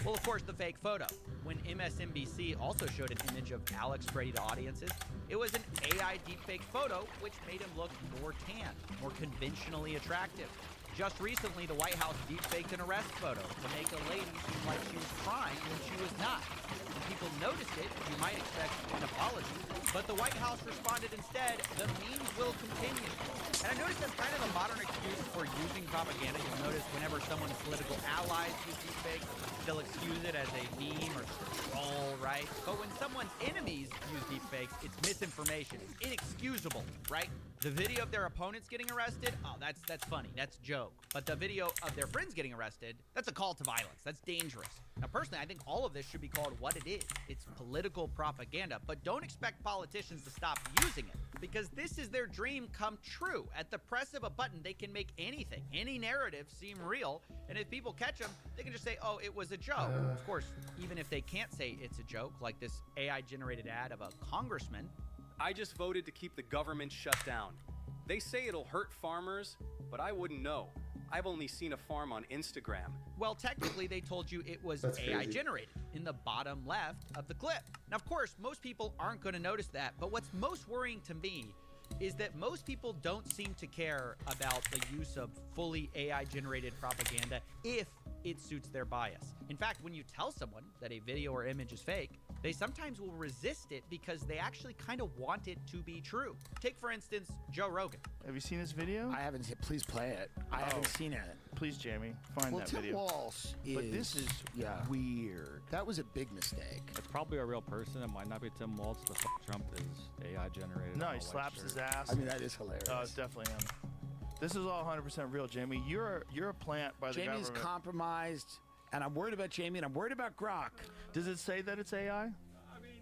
Well, of course, the fake photo. When MSNBC also showed an image of Alex Preddy to audiences, it was an AI deepfake photo, which made him look more tan, more conventionally attractive. Just recently, the White House deepfaked an arrest photo to make a lady seem like she was crying when she was not. When people noticed it, you might expect an apology, but the White House responded instead, the memes will continue. And I noticed that's kind of a modern excuse for using propaganda. You'll notice whenever someone's political allies use deepfakes, they'll excuse it as a meme or troll, right? But when someone's enemies use deepfakes, it's misinformation. It's inexcusable, right? The video of their opponents getting arrested, oh, that's funny, that's a joke. But the video of their friends getting arrested, that's a call to violence, that's dangerous. Now, personally, I think all of this should be called what it is. It's political propaganda, but don't expect politicians to stop using it, because this is their dream come true. At the press of a button, they can make anything, any narrative seem real, and if people catch them, they can just say, oh, it was a joke. Of course, even if they can't say it's a joke, like this AI-generated ad of a congressman. I just voted to keep the government shut down. They say it'll hurt farmers, but I wouldn't know. I've only seen a farm on Instagram. Well, technically, they told you it was That's AI crazy. generated in the bottom left of the clip. Now, of course, most people aren't going to notice that, but what's most worrying to me is that most people don't seem to care about the use of fully AI-generated propaganda if it suits their bias. In fact, when you tell someone that a video or image is fake, they sometimes will resist it because they actually kind of want it to be true. Take, for instance, Joe Rogan. Have you seen this video? I haven't seen it. Please play it. I haven't seen it. Please, Jamie, find Well, that Tim video. Walsh But this is weird. That was a big mistake. It's probably a real person. It might not be Tim Walsh. The Trump is AI generated. No, on he a white slaps shirt. his ass. I mean, that is hilarious. Oh, it's definitely him. This is all 100% real, Jamie. You're a plant by the Jamie's government. compromised, and I'm worried about Jamie, and I'm worried about Grok. Does it say that it's AI? I mean,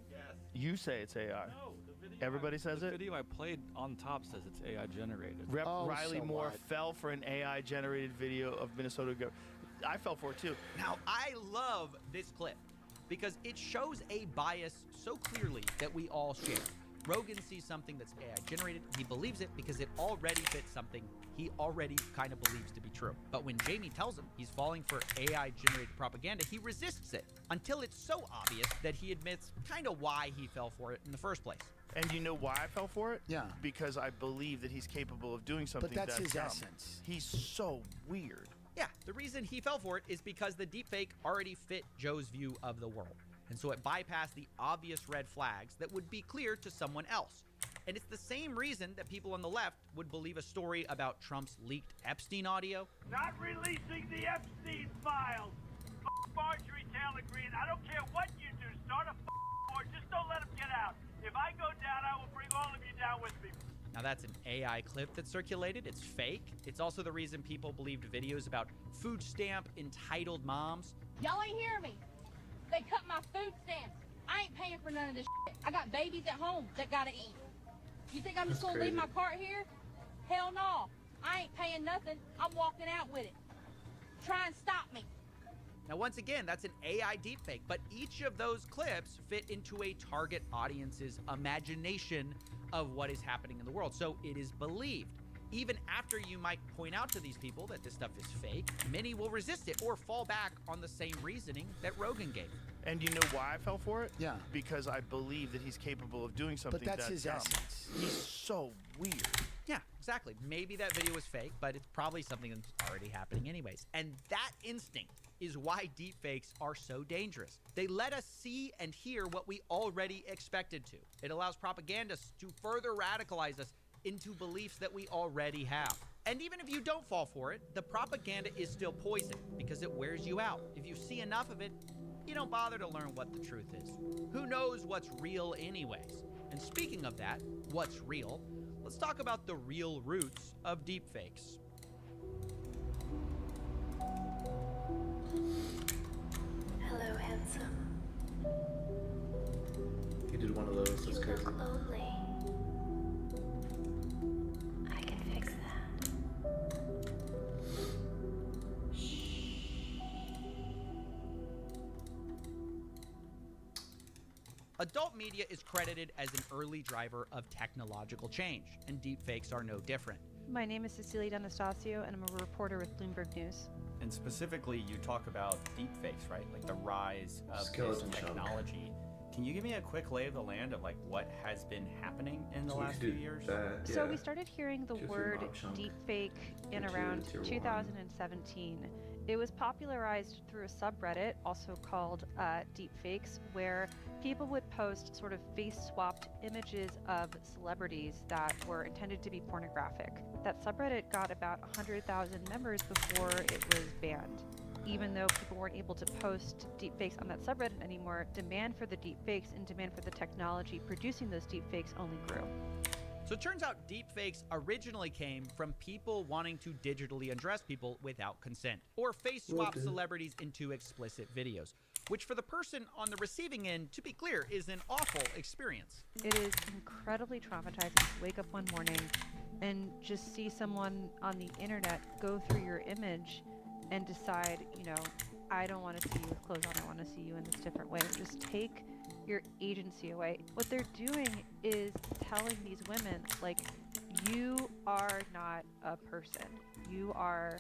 yes. You say it's AI. No, the video. Everybody says the it? video I played on top says it's AI generated. Rep Oh, Riley so Moore what? fell for an AI-generated video of Minnesota. I fell for it too. Now, I love this clip because it shows a bias so clearly that we all share. Rogan sees something that's AI generated, he believes it because it already fits something he already kind of believes to be true. But when Jamie tells him he's falling for AI generated propaganda, he resists it until it's so obvious that he admits kind of why he fell for it in the first place. And you know why I fell for it? Yeah. Because I believe that he's capable of doing something But that's his dumb. essence. He's so weird. Yeah, the reason he fell for it is because the deepfake already fit Joe's view of the world. And so it bypassed the obvious red flags that would be clear to someone else. And it's the same reason that people on the left would believe a story about Trump's leaked Epstein audio. Not releasing the Epstein files. Marjorie Taylor Greene, I don't care what you do. Start a war. Just don't let them get out. If I go down, I will bring all of you down with me. Now that's an AI clip that circulated. It's fake. It's also the reason people believed videos about food stamp entitled moms. Y'all ain't hear me. They cut my food stamps. I ain't paying for none of this shit. I got babies at home that gotta eat. You think I'm just gonna leave my cart here? Hell no. I ain't paying nothing. I'm walking out with it. Try and stop me. Now, once again, that's an AI deepfake, but each of those clips fit into a target audience's imagination of what is happening in the world. So it is believed. Even after you might point out to these people that this stuff is fake, many will resist it or fall back on the same reasoning that Rogan gave. And you know why I fell for it? Yeah. Because I believe that he's capable of doing something But that's his dumb. essence. He's so weird. Yeah, exactly. Maybe that video was fake, but it's probably something that's already happening anyways. And that instinct is why deepfakes are so dangerous. They let us see and hear what we already expected to. It allows propagandists to further radicalize us into beliefs that we already have. And even if you don't fall for it, the propaganda is still poison because it wears you out. If you see enough of it, you don't bother to learn what the truth is. Who knows what's real anyways? And speaking of that, what's real, let's talk about the real roots of deepfakes. Hello, handsome. He did one of those. That's You crazy. look lonely. I can fix that. Adult media is credited as an early driver of technological change, and deepfakes are no different. My name is Cecilia D'Anastasio, and I'm a reporter with Bloomberg News. And specifically, you talk about deepfakes, right? Like the rise of Skeleton this chunk. technology. Can you give me a quick lay of the land of like what has been happening in the So we last could few do years? that, So yeah. we started hearing the Tier 3 word mob chunk. deepfake in Tier 2, around tier 1. 2017. It was popularized through a subreddit, also called Deepfakes, where people would post sort of face-swapped images of celebrities that were intended to be pornographic. That subreddit got about 100,000 members before it was banned. Even though people weren't able to post deepfakes on that subreddit anymore, demand for the deepfakes and demand for the technology producing those deepfakes only grew. So it turns out deepfakes originally came from people wanting to digitally undress people without consent, or face swap Okay. celebrities into explicit videos, which for the person on the receiving end, to be clear, is an awful experience. It is incredibly traumatizing to wake up one morning and just see someone on the internet go through your image and decide, I don't want to see you with clothes on, I want to see you in this different way. Just take your agency away. What they're doing is telling these women, like, you are not a person. You are,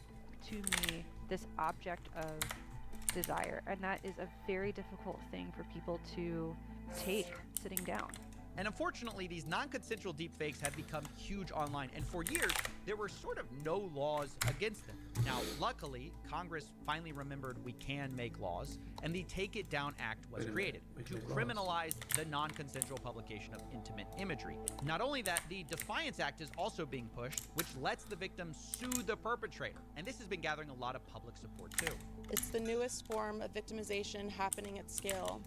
to me, this object of desire. And that is a very difficult thing for people to take sitting down. And unfortunately, these non-consensual deepfakes have become huge online, and for years, there were sort of no laws against them. Now, luckily, Congress finally remembered we can make laws, and the Take It Down Act was created to criminalize the non-consensual publication of intimate imagery. Not only that, the Defiance Act is also being pushed, which lets the victim sue the perpetrator, and this has been gathering a lot of public support too. It's the newest form of victimization happening at scale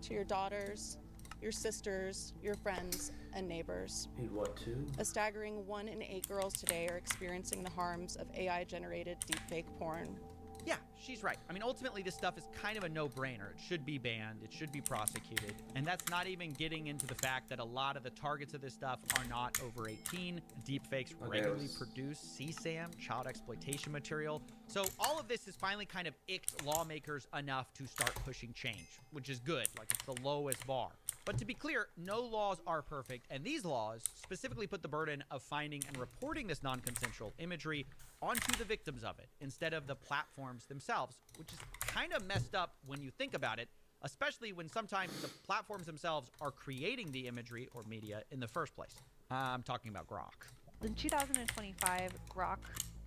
to your daughters, your sisters, your friends, and neighbors. Need what, too? A staggering 1 in 8 girls today are experiencing the harms of AI-generated deepfake porn. Yeah, she's right. I mean, ultimately, this stuff is kind of a no-brainer. It should be banned. It should be prosecuted. And that's not even getting into the fact that a lot of the targets of this stuff are not over 18. Deepfakes regularly produce CSAM, child exploitation material. So all of this has finally kind of icked lawmakers enough to start pushing change, which is good. Like, it's the lowest bar. But to be clear, no laws are perfect, and these laws specifically put the burden of finding and reporting this non-consensual imagery onto the victims of it, instead of the platforms themselves, which is kind of messed up when you think about it, especially when sometimes the platforms themselves are creating the imagery or media in the first place. I'm talking about Grok. In 2025, Grok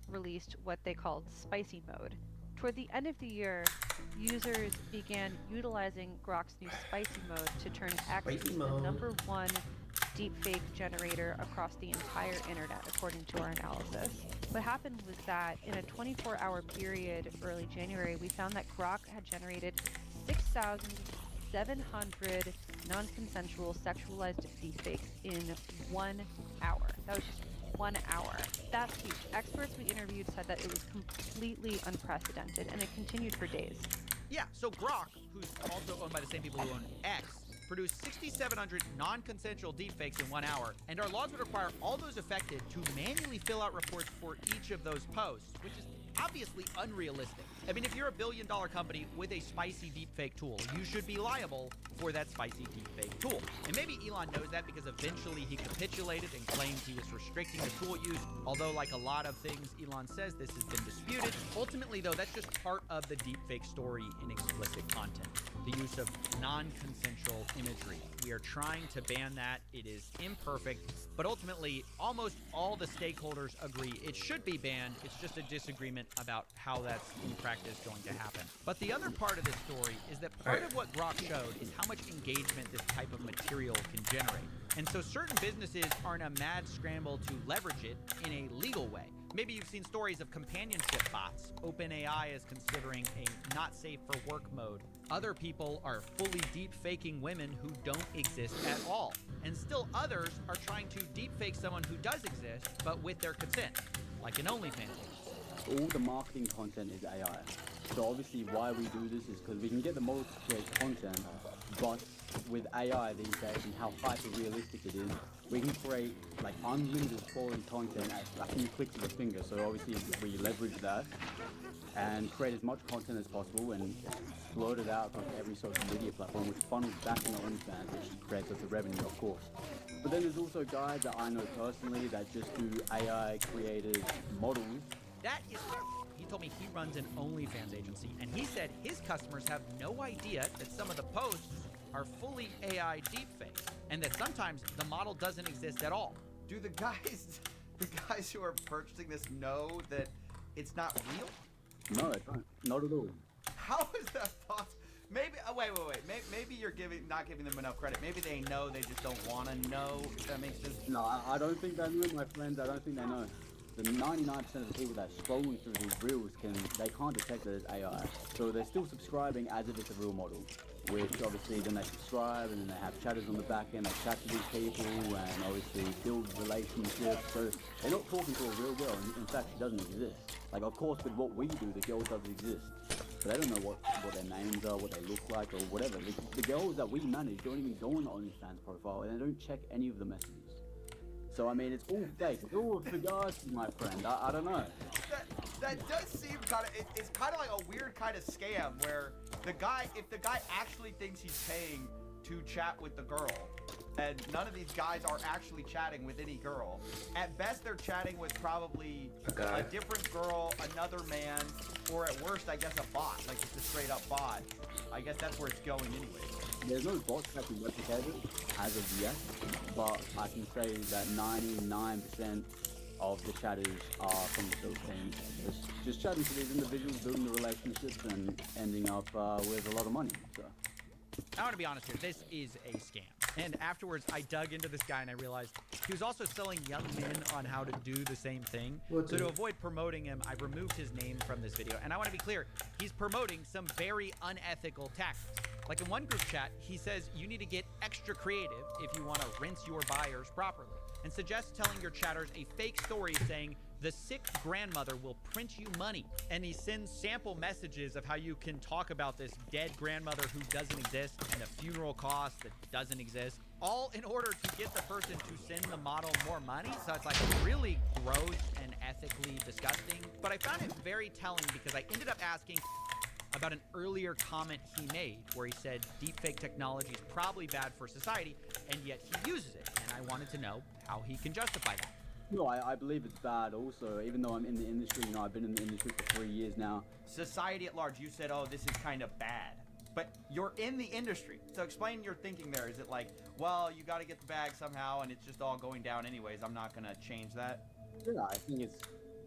released what they called spicy mode. Toward the end of the year, users began utilizing Grok's new spicy mode to turn X into the #1 deepfake generator across the entire internet, according to our analysis. What happened was that in a 24-hour period early January, we found that Grok had generated 6,700 non-consensual sexualized deepfakes in 1 hour. That was just 1 hour. That's huge. Experts we interviewed said that it was completely unprecedented, and it continued for days. Yeah, so Grok, who's also owned by the same people who own X, produced 6,700 non-consensual deepfakes in 1 hour, and our laws would require all those affected to manually fill out reports for each of those posts, which is obviously unrealistic. I mean, if you're a billion-dollar company with a spicy deepfake tool, you should be liable for that spicy deepfake tool. And maybe Elon knows that because eventually he capitulated and claimed he was restricting the tool use, although like a lot of things Elon says, this has been disputed. Ultimately, though, that's just part of the deepfake story in explicit content. The use of non-consensual imagery. We are trying to ban that. It is imperfect, but ultimately, almost all the stakeholders agree it should be banned. It's just a disagreement about how that's in practice going to happen. But the other part of this story is that part of what Grok showed is how much engagement this type of material can generate. And so certain businesses are in a mad scramble to leverage it in a legal way. Maybe you've seen stories of companionship bots. OpenAI is considering a not safe for work mode. Other people are fully deep faking women who don't exist at all. And still others are trying to deep fake someone who does exist, but with their consent, like an OnlyFans. All the marketing content is AI. So obviously why we do this is because we can get the models to create content, but with AI these days and how hyper-realistic it is, we can create like unlimited quality content at a few clicks of a finger. So obviously we leverage that and create as much content as possible and load it out on every social media platform, which funnels back into OnlyFans, which creates us the revenue, of course. But then there's also guys that I know personally that just do AI-created models. That is he told me he runs an OnlyFans agency, and he said his customers have no idea that some of the posts are fully AI deepfakes, and that sometimes the model doesn't exist at all. Do the guys who are purchasing this know that it's not real? No, it's not at all. How is that possible? Maybe, wait. Maybe you're not giving them enough credit. Maybe they know, they just don't want to know, if that makes sense. No, I don't think they know, my friends. I don't think they know. The 99% of the people that are scrolling through these reels they can't detect that it's AI. So they're still subscribing as if it's a real model, which obviously then they subscribe and then they have chatters on the back end, they chat to these people and obviously build relationships. So they're not talking to a real girl. In fact, she doesn't exist. Like, of course, with what we do, the girl doesn't exist. So they don't know what their names are, what they look like, or whatever. The girls that we manage don't even go on the OnlyFans profile and they don't check any of the messages. So, I mean, it's all fake. It's all cigars, my friend. I don't know. That does seem kind of, it's kind of like a weird kind of scam where if the guy actually thinks he's paying to chat with the girl, and none of these guys are actually chatting with any girl. At best, they're chatting with probably a different girl, another man, or at worst, I guess, a bot, like just a straight up bot. I guess that's where it's going anyway. There's no bots that can replicate it as of yet, but I can say that 99% of the chatters are from the Philippines. Just chatting to these individuals, building the relationships, and ending up with a lot of money. So. I want to be honest here, this is a scam. And afterwards, I dug into this guy and I realized he was also selling young men on how to do the same thing. So to avoid promoting him, I removed his name from this video. And I want to be clear, he's promoting some very unethical tactics. Like in one group chat, he says you need to get extra creative if you want to rinse your buyers properly, and suggests telling your chatters a fake story saying the sick grandmother will print you money. And he sends sample messages of how you can talk about this dead grandmother who doesn't exist and a funeral cost that doesn't exist, all in order to get the person to send the model more money. So it's like really gross and ethically disgusting. But I found it very telling because I ended up asking about an earlier comment he made where he said deepfake technology is probably bad for society, and yet he uses it. And I wanted to know how he can justify that. No, I believe it's bad also, even though I'm in the industry. You know, I've been in the industry for 3 years now. Society at large, you said, oh, this is kind of bad. But you're in the industry. So explain your thinking there. Is it like, well, you got to get the bag somehow and it's just all going down anyways, I'm not going to change that? Yeah, I think it's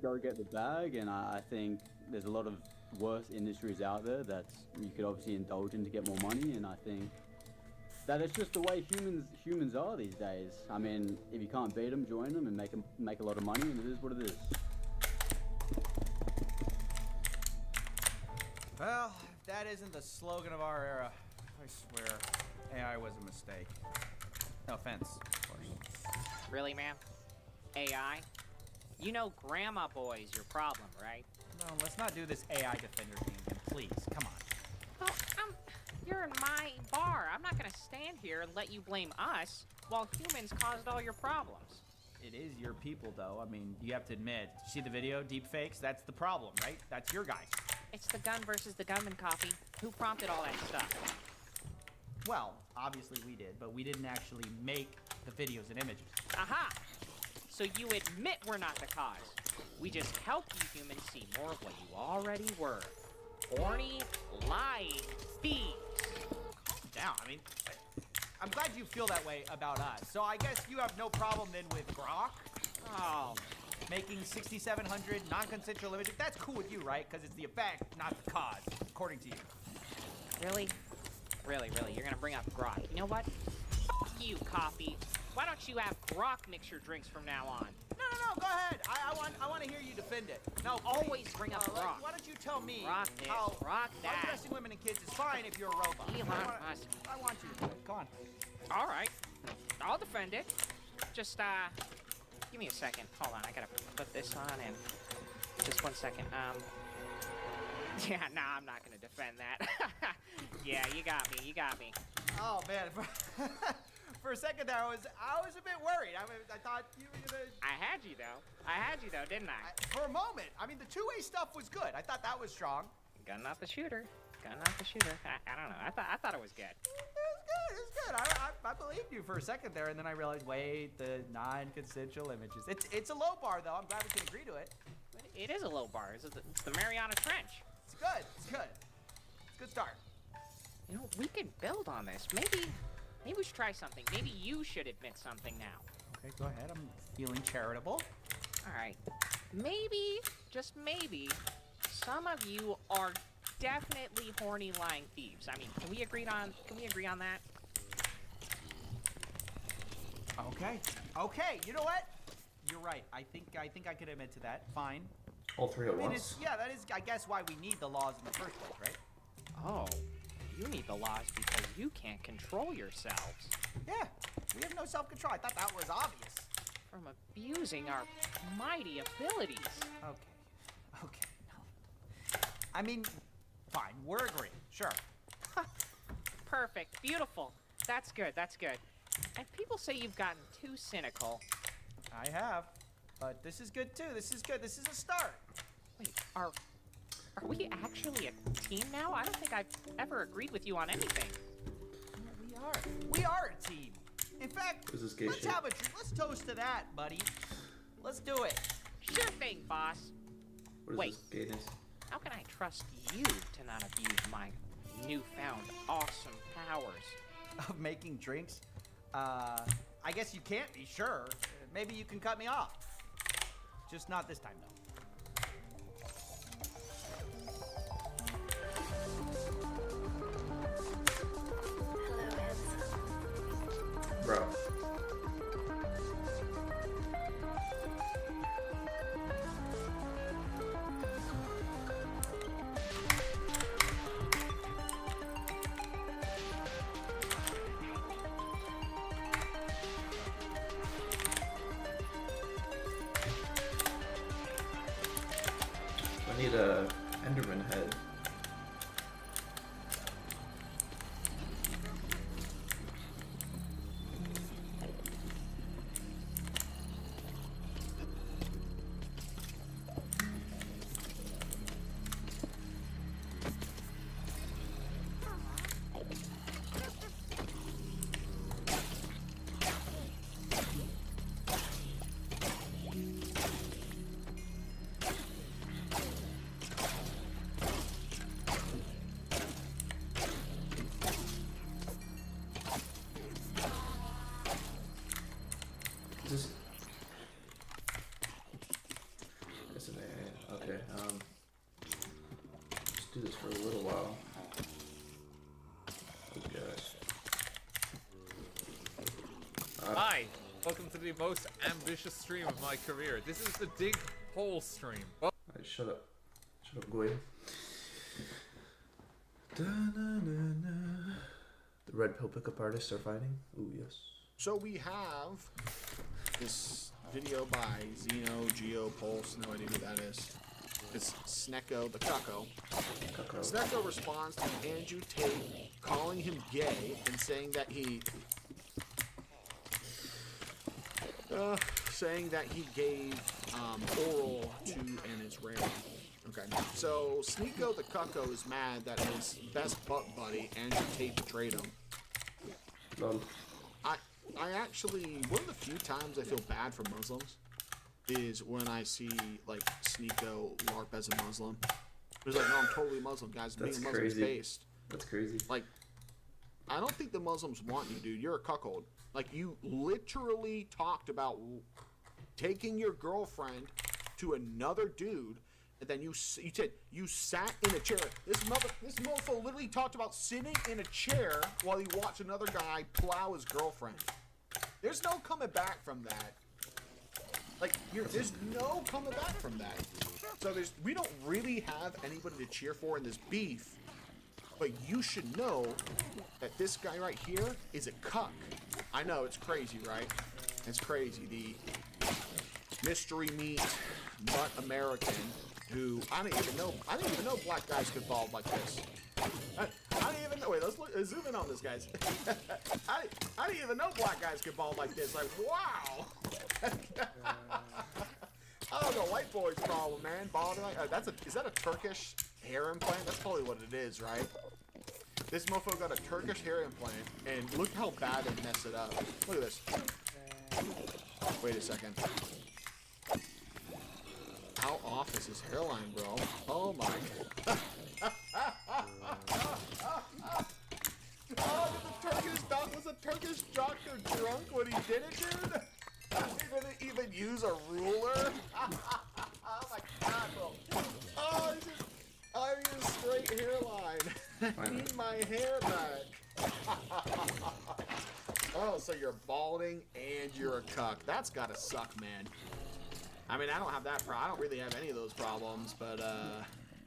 go get the bag, and I think there's a lot of worse industries out there that you could obviously indulge in to get more money, and I think that it's just the way humans are these days. I mean, if you can't beat them, join them and make a lot of money, and it is what it is. Well, if that isn't the slogan of our era, I swear, AI was a mistake. No offense, of course. Really, man? AI? You know Grandma Boy's your problem, right? No, let's not do this AI defender thing again, please. Come on. Well, you're in my bar. I'm not gonna stand here and let you blame us while humans caused all your problems. It is your people, though. I mean, you have to admit. See the video, deep fakes? That's the problem, right? That's your guys. It's the gun versus the gunman, Coffee. Who prompted all that stuff? Well, obviously we did, but we didn't actually make the videos and images. Aha! So you admit we're not the cause. We just helped you humans see more of what you already were. Horny, lying thieves. Calm down. I mean, I'm glad you feel that way about us. So I guess you have no problem then with Grok? Oh. Making 6,700 non-consensual images? That's cool with you, right? Because it's the effect, not the cause, according to you. Really? Really, you're gonna bring up Grok. You know what? F you, Coffee. Why don't you have Grok mix your drinks from now on? No, go ahead. I want to hear you defend it. No, always bring up Grok. Why don't you tell me Grok this, how Grok that. undressing women and kids is fine if you're a robot? Elon Musk. I want you to do it. Come on. All right. I'll defend it. Just, give me a second. Hold on, I gotta put this on and... Just 1 second. Yeah, nah, I'm not gonna defend that. Yeah, you got me. Oh, man. For a second there, I was a bit worried. I thought you were gonna... I had you, though, didn't I? For a moment. I mean, the two-way stuff was good. I thought that was strong. Gun not the shooter. I don't know. I thought it was good. It was good. I believed you for a second there, and then I realized, wait, the non-consensual images. It's a low bar, though. I'm glad we can agree to it. It is a low bar. It's the Mariana Trench. It's good. It's a good start. You know, we could build on this. Maybe we should try something. Maybe you should admit something now. Okay, go ahead. I'm feeling charitable. All right. Maybe, just maybe, some of you are definitely horny lying thieves. I mean, can we agree on that? Okay. You know what? You're right. I think I could admit to that. Fine. All three at once? That is, I guess, why we need the laws in the first place, right? Oh, you need the laws because you can't control yourselves. Yeah, we have no self-control. I thought that was obvious. From abusing our mighty abilities. Okay. No. I mean, fine. We're agreeing. Sure. Perfect. Beautiful. That's good. And people say you've gotten too cynical. I have. But this is good, too. This is good. This is a start. Wait, are we actually a team now? I don't think I've ever agreed with you on anything. Yeah, we are a team. In fact, let's have a drink. Let's toast to that, buddy. Let's do it. Sure thing, boss. What is this gayness? How can I trust you to not abuse my newfound awesome powers? Of making drinks? I guess you can't be sure. Maybe you can cut me off. Just not this time, though. Hello, handsome. Bro. I need a Enderman head. Okay, let's do this for a little while. Oh gosh. Hi, welcome to the most ambitious stream of my career. This is the dig hole stream. Alright, shut up. Shut up, Goy. The red pill pickup artists are fighting? Ooh, yes. So we have this video by Xeno, Geopulse, no idea who that is. It's Snecko the Cucko. Snecko responds to Andrew Tate calling him gay and saying that he gave oral to an Israeli. Okay, so Sneeko the Cucko is mad that his best butt buddy Andrew Tate betrayed him. I actually, one of the few times I feel bad for Muslims is when I see like Sneeko LARP as a Muslim. He's like, no, I'm totally Muslim, guys. Being a Muslim is based. That's crazy. Like, I don't think the Muslims want you, dude. You're a cuckold. Like, you literally talked about taking your girlfriend to another dude, and then you said you sat in a chair. This mofo literally talked about sitting in a chair while he watched another guy plow his girlfriend. There's no coming back from that. Like, there's no coming back from that. So we don't really have anybody to cheer for in this beef. But you should know that this guy right here is a cuck. I know, it's crazy, right? It's crazy. The mystery meat butt American who I didn't even know black guys could bald like this. I didn't even know. Wait, let's zoom in on this, guys. I didn't even know black guys could bald like this. Like, wow. I don't know, white boy's problem, man. Balding like is that a Turkish hair implant? That's probably what it is, right? This mofo got a Turkish hair implant, and look how bad they mess it up. Look at this. Wait a second. How off is his hairline, bro? Oh my god. Oh, was the Turkish doctor drunk when he did it, dude? He didn't even use a ruler? Oh my god, bro. Oh, I need a straight hairline. I need my hair back. Oh, so you're balding and you're a cuck. That's gotta suck, man. I mean, I don't have that I don't really have any of those problems, but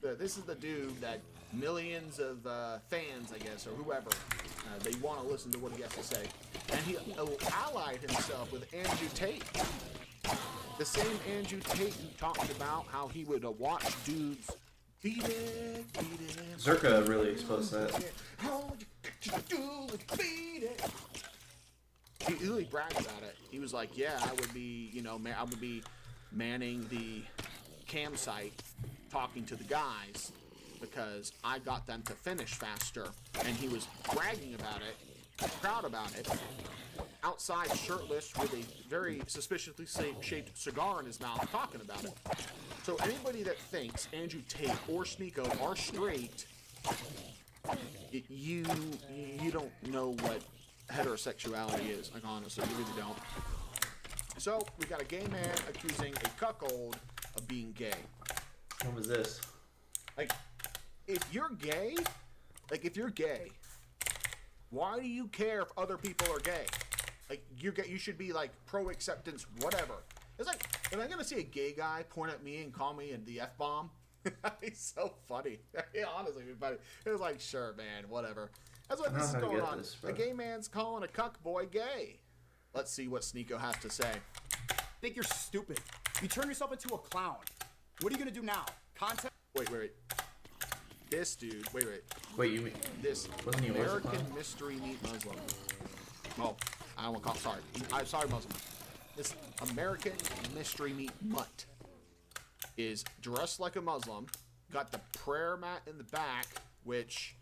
this is the dude that millions of fans, I guess, or whoever, they want to listen to what he has to say. And he allied himself with Andrew Tate. The same Andrew Tate who talked about how he would watch dudes beat it. Zerka really exposed that. He really bragged about it. He was like, yeah, I would be, I would be manning the campsite talking to the guys because I got them to finish faster. And he was bragging about it, proud about it, outside shirtless with a very suspiciously shaped cigar in his mouth talking about it. So anybody that thinks Andrew Tate or Sneeko are straight, you don't know what heterosexuality is. Like, honestly, you really don't. So we got a gay man accusing a cuckold of being gay. What was this? Like, if you're gay, why do you care if other people are gay? Like, you should be like pro acceptance, whatever. It's like, if I'm gonna see a gay guy point at me and call me the F-bomb, he's so funny. Honestly, it'd be funny. It was like, sure, man, whatever. That's what this is going on. A gay man's calling a cuck boy gay. Let's see what Sneeko has to say. I think you're stupid. You turn yourself into a clown. What are you gonna do now? Content? Wait. This dude, wait. Wait, you mean this American mystery meat Muslim? Oh, I don't want to call. Sorry, I'm sorry, Muslim. This American mystery meat mutt is dressed like a Muslim, got the prayer mat in the back, which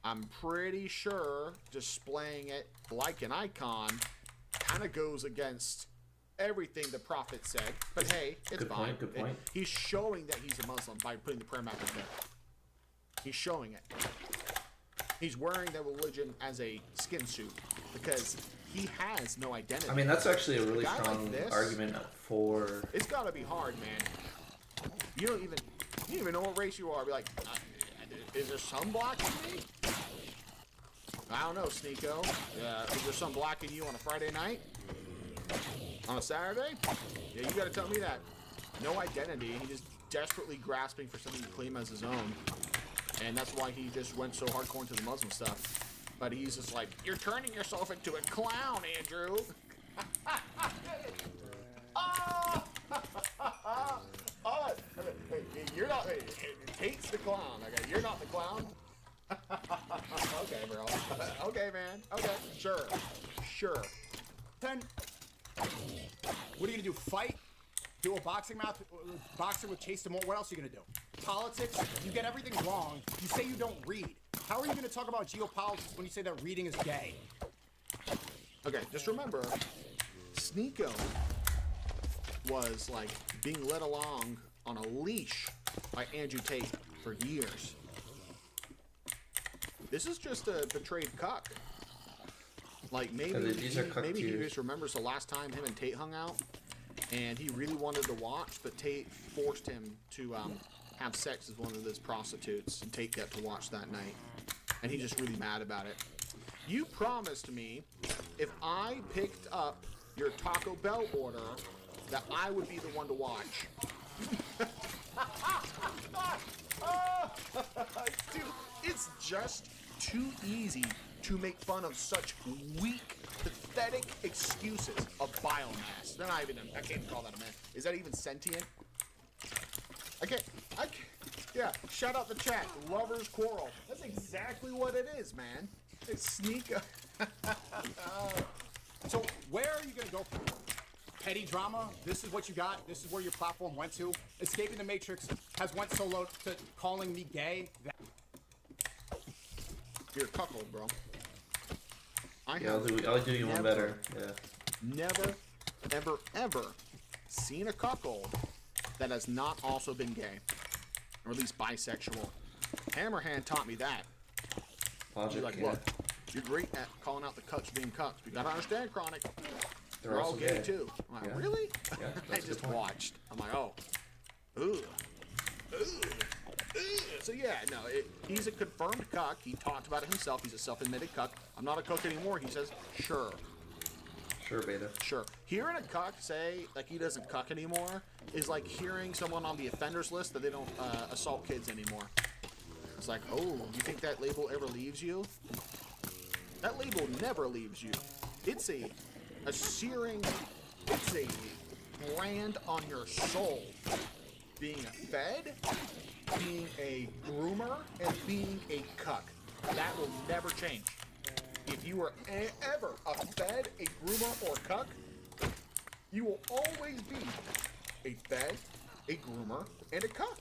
I'm pretty sure displaying it like an icon kind of goes against everything the prophet said. But hey, it's fine. Good point. He's showing that he's a Muslim by putting the prayer mat in there. He's showing it. He's wearing their religion as a skin suit because he has no identity. I mean, that's actually a really guy strong like this, argument for. It's gotta be hard, man. You don't even know what race you are. Be like, is there some black in me? I don't know, Sneeko. Is there some black in you on a Friday night? On a Saturday? Yeah, you gotta tell me that. No identity. He just desperately grasping for something to claim as his own. And that's why he just went so hardcore into the Muslim stuff. But he's just like, you're turning yourself into a clown, Andrew. Oh! Oh, you're not. Tate's the clown. Okay, you're not the clown. Okay, bro. Okay, man. Okay, sure. 10. What are you gonna do? Fight? Do a boxing match? Boxing with Chase DeMore? What else are you gonna do? Politics? You get everything wrong. You say you don't read. How are you gonna talk about geopolitics when you say that reading is gay? Okay, just remember, Sneeko was like being led along on a leash by Andrew Tate for years. This is just a betrayed cuck. Like maybe he just remembers the last time him and Tate hung out, and he really wanted to watch, but Tate forced him to have sex with one of his prostitutes, and Tate got to watch that night, and he's just really mad about it. You promised me if I picked up your Taco Bell order that I would be the one to watch. Dude, it's just too easy to make fun of such weak, pathetic excuses of biomass. They're not even, I can't even call that a man. Is that even sentient? I can't, yeah, shout out the chat, lovers quarrel. That's exactly what it is, man. It's Sneeko. So where are you gonna go from? Petty drama? This is what you got? This is where your platform went to? Escaping the Matrix has went so low to calling me gay. You're a cuckold, bro. I'll do you one better. Yeah. Never, ever, ever seen a cuckold that has not also been gay, or at least bisexual. Hammerhand taught me that. Logic, like, yeah. look, you're great at calling out the cucks being cucks. You gotta understand, Chronic. They're all also gay gay. too. I'm like, Yeah. really? Yeah, I that's a good just point. watched. I'm like, oh, ugh. So yeah, no, he's a confirmed cuck. He talked about it himself. He's a self-admitted cuck. I'm not a cuck anymore. He says, sure. Sure, beta. Sure. Hearing a cuck say, like, he doesn't cuck anymore is like hearing someone on the offenders list that they don't assault kids anymore. It's like, oh, you think that label ever leaves you? That label never leaves you. It's a searing, it's a brand on your soul. Being a fed, being a groomer, and being a cuck. That will never change. If you are ever a fed, a groomer, or a cuck, you will always be a fed, a groomer, and a cuck.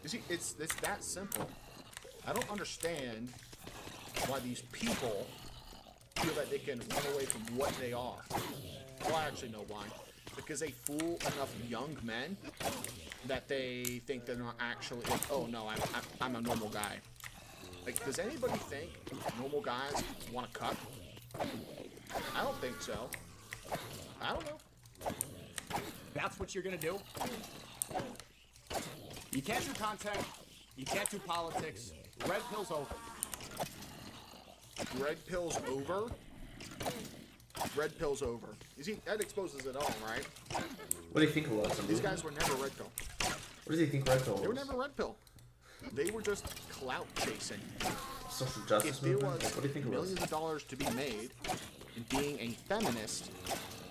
You see, it's that simple. I don't understand why these people feel that they can run away from what they are. Well, I actually know why. Because they fool enough young men that they think they're not actually like, oh no, I'm a normal guy. Like, does anybody think normal guys want to cuck? I don't think so. I don't know. That's what you're gonna do? You can't do content. You can't do politics. Red pill's over. Red pill's over? Red pill's over. You see, that exposes it all, right? What do you think it was? These guys were never red pill. What does he think red pill was? They were never red pill. They were just clout chasing. Social justice If there movement? was What do you think it was? millions of dollars to be made in being a feminist,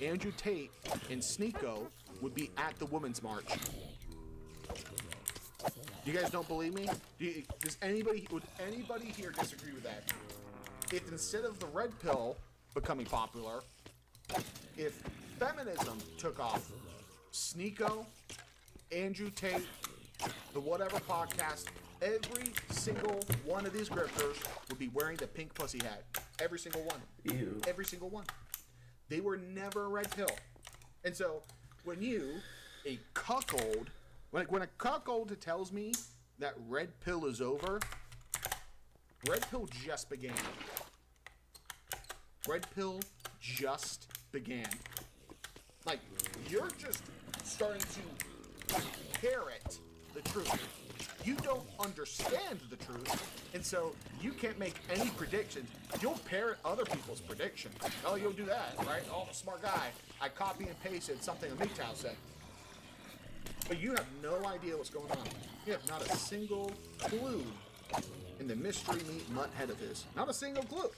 Andrew Tate and Sneeko would be at the Women's March. You guys don't believe me? Would anybody here disagree with that? If instead of the red pill becoming popular, if feminism took off, Sneeko, Andrew Tate, the Whatever Podcast, every single one of these grifters would be wearing the pink pussy hat. Every single one. Ew. Every single one. They were never a red pill. And so, when you, a cuckold, when a cuckold tells me that red pill is over, red pill just began. Red pill just began. Like, you're just starting to parrot the truth. You don't understand the truth, and so you can't make any predictions. You'll parrot other people's predictions. Oh, you'll do that, right? Oh, I'm a smart guy. I copy and pasted something a MGTOW said. But you have no idea what's going on. You have not a single clue in the mystery meat mutt head of his. Not a single clue.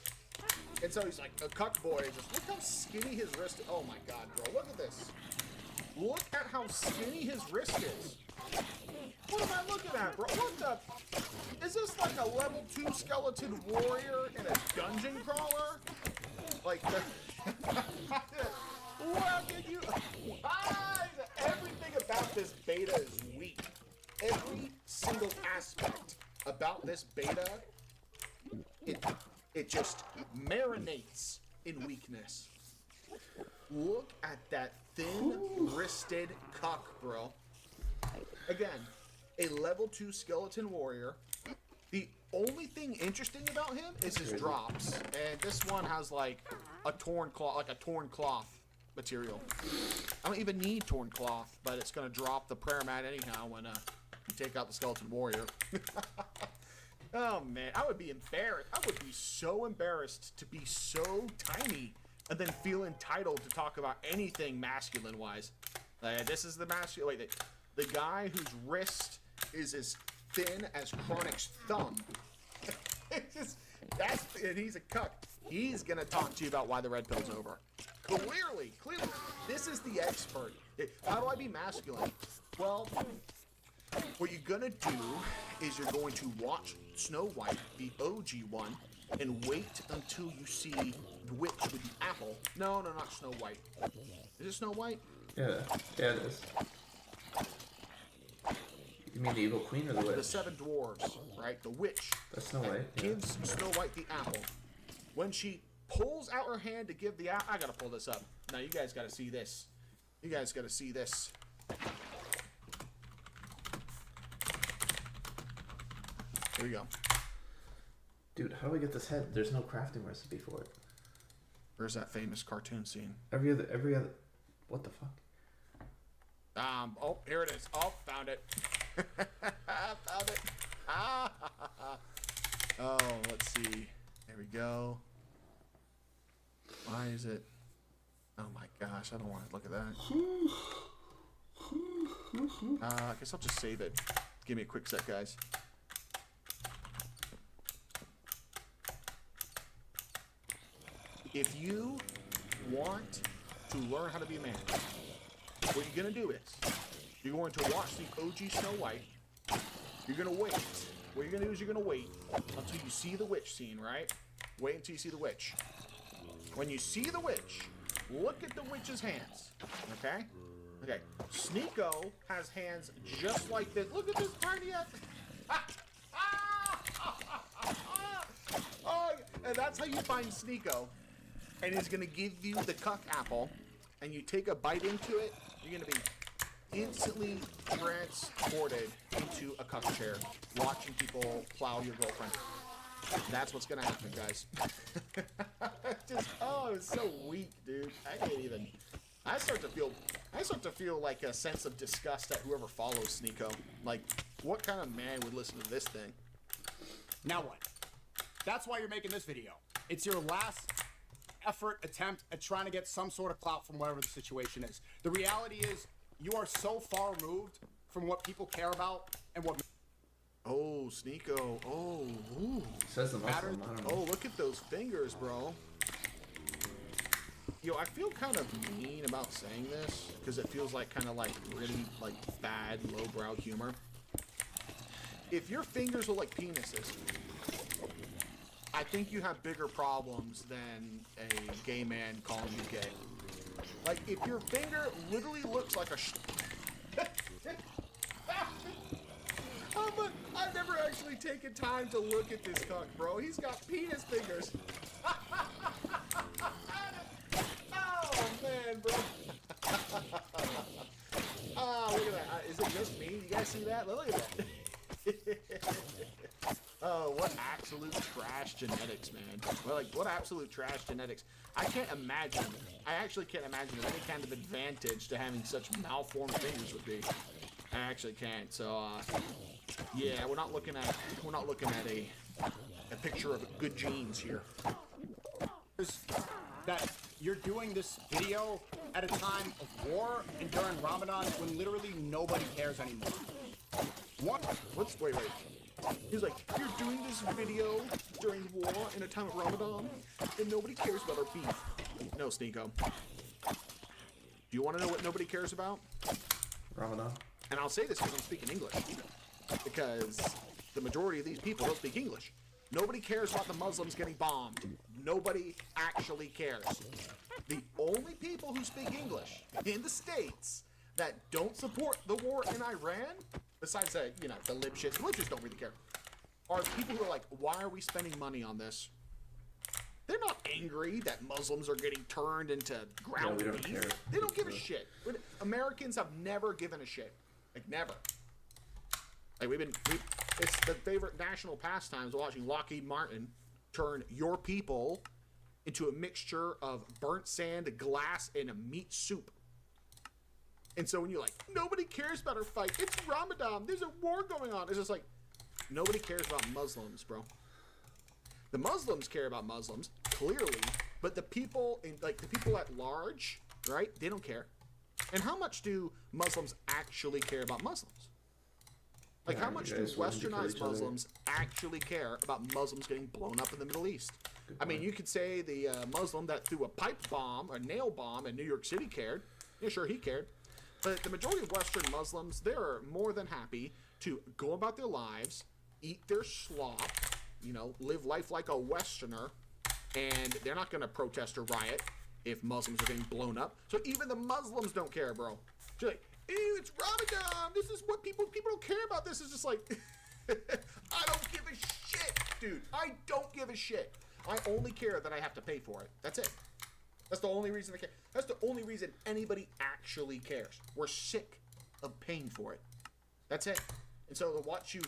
And so he's like a cuck boy. Just look how skinny his wrist is. Oh my God, bro. Look at this. Look at how skinny his wrist is. What am I looking at, bro? What the? Is this like a level 2 skeleton warrior in a dungeon crawler? Like, what did you? Why? Everything about this beta is weak. Every single aspect about this beta, it just marinates in weakness. Look at that thin-wristed cuck, bro. Again, a level 2 skeleton warrior. The only thing interesting about him is his drops, and this one has like a torn cloth material. I don't even need torn cloth, but it's gonna drop the prayer mat anyhow when you take out the skeleton warrior. Oh man, I would be embarrassed. I would be so embarrassed to be so tiny and then feel entitled to talk about anything masculine-wise. This is the masculine. Wait, the guy whose wrist is as thin as Chronic's thumb. And he's a cuck. He's gonna talk to you about why the red pill's over. Clearly, this is the expert. How do I be masculine? Well, what you're gonna do is you're going to watch Snow White, the OG one, and wait until you see the witch with the apple. No, not Snow White. Is it Snow White? Yeah, it is. You mean the evil queen or the witch? The 7 dwarves, right? The witch. That's Snow White. Yeah. Gives Snow White the apple. When she pulls out her hand to give the apple, I gotta pull this up. Now you guys gotta see this. You guys gotta see this. Here we go. Dude, how do we get this head? There's no crafting recipe for it. Where's that famous cartoon scene? Every other. What the fuck? Oh, here it is. Oh, found it. Found it. Oh, let's see. There we go. Why is it? Oh my gosh, I don't want to look at that. I guess I'll just save it. Give me a quick sec, guys. If you want to learn how to be a man, what you're going to do is, you're going to watch the OG Snow White. You're going to wait. What you're going to do is you're going to wait until you see the witch scene, right? Wait until you see the witch. When you see the witch, look at the witch's hands, okay? Okay, Sneeko has hands just like this. Look at this tiny ass. Oh, and that's how you find Sneeko. And he's gonna give you the cuck apple, and you take a bite into it, you're gonna be instantly transported into a cuck chair, watching people plow your girlfriend. That's what's gonna happen, guys. It's so weak, dude. I can't even. I start to feel like a sense of disgust at whoever follows Sneeko. Like, what kind of man would listen to this thing? Now what? That's why you're making this video. It's your last effort, attempt at trying to get some sort of clout from whatever the situation is. The reality is, you are so far removed from what people care about and what. Oh, Sneeko. Oh, ooh. Says the Muslim. I don't know. Oh, look at those fingers, bro. Yo, I feel kind of mean about saying this because it feels like kind of like really like bad lowbrow humor. If your fingers look like penises, I think you have bigger problems than a gay man calling you gay. Like, if your finger literally looks like a I've never actually taken time to look at this cuck, bro. He's got penis fingers. Oh, man, bro. Oh, look at that. Is it just me? You guys see that? Look at that. Oh, what absolute trash genetics, man. Well, like, what absolute trash genetics. I actually can't imagine what any kind of advantage to having such malformed fingers would be. I actually can't. So, yeah, we're not looking at a picture of good genes here. That you're doing this video at a time of war and during Ramadan when literally nobody cares anymore. What? Wait. He's like, you're doing this video during war in a time of Ramadan and nobody cares about our beef. No, Sneeko. Do you want to know what nobody cares about? Ramadan. And I'll say this because I'm speaking English. Because the majority of these people don't speak English. Nobody cares about the Muslims getting bombed. Nobody actually cares. The only people who speak English in the States that don't support the war in Iran, besides the libshits don't really care, are people who are like, why are we spending money on this? They're not angry that Muslims are getting turned into ground we beef. don't care. They don't give a shit. Americans have never given a shit. Like, never. Like, it's the favorite national pastimes watching Lockheed Martin turn your people into a mixture of burnt sand, glass, and a meat soup. And so when you're like, nobody cares about our fight, it's Ramadan, there's a war going on. It's just like, nobody cares about Muslims, bro. The Muslims care about Muslims, clearly, but the people at large, right, they don't care. And how much do Muslims actually care about Muslims? Like, how much do westernized Muslims actually care about Muslims getting blown up in the Middle East? I mean, you could say the Muslim that threw a pipe bomb, a nail bomb in New York City cared. Yeah, sure, he cared. But the majority of Western Muslims, they're more than happy to go about their lives, eat their slop, live life like a Westerner, and they're not going to protest or riot if Muslims are getting blown up. So even the Muslims don't care, bro. They're like, ew, it's Ramadan. This is what people don't care about. This is just like, I don't give a shit, dude. I don't give a shit. I only care that I have to pay for it. That's it. That's the only reason I care. That's the only reason anybody actually cares. We're sick of paying for it. That's it. And so to watch you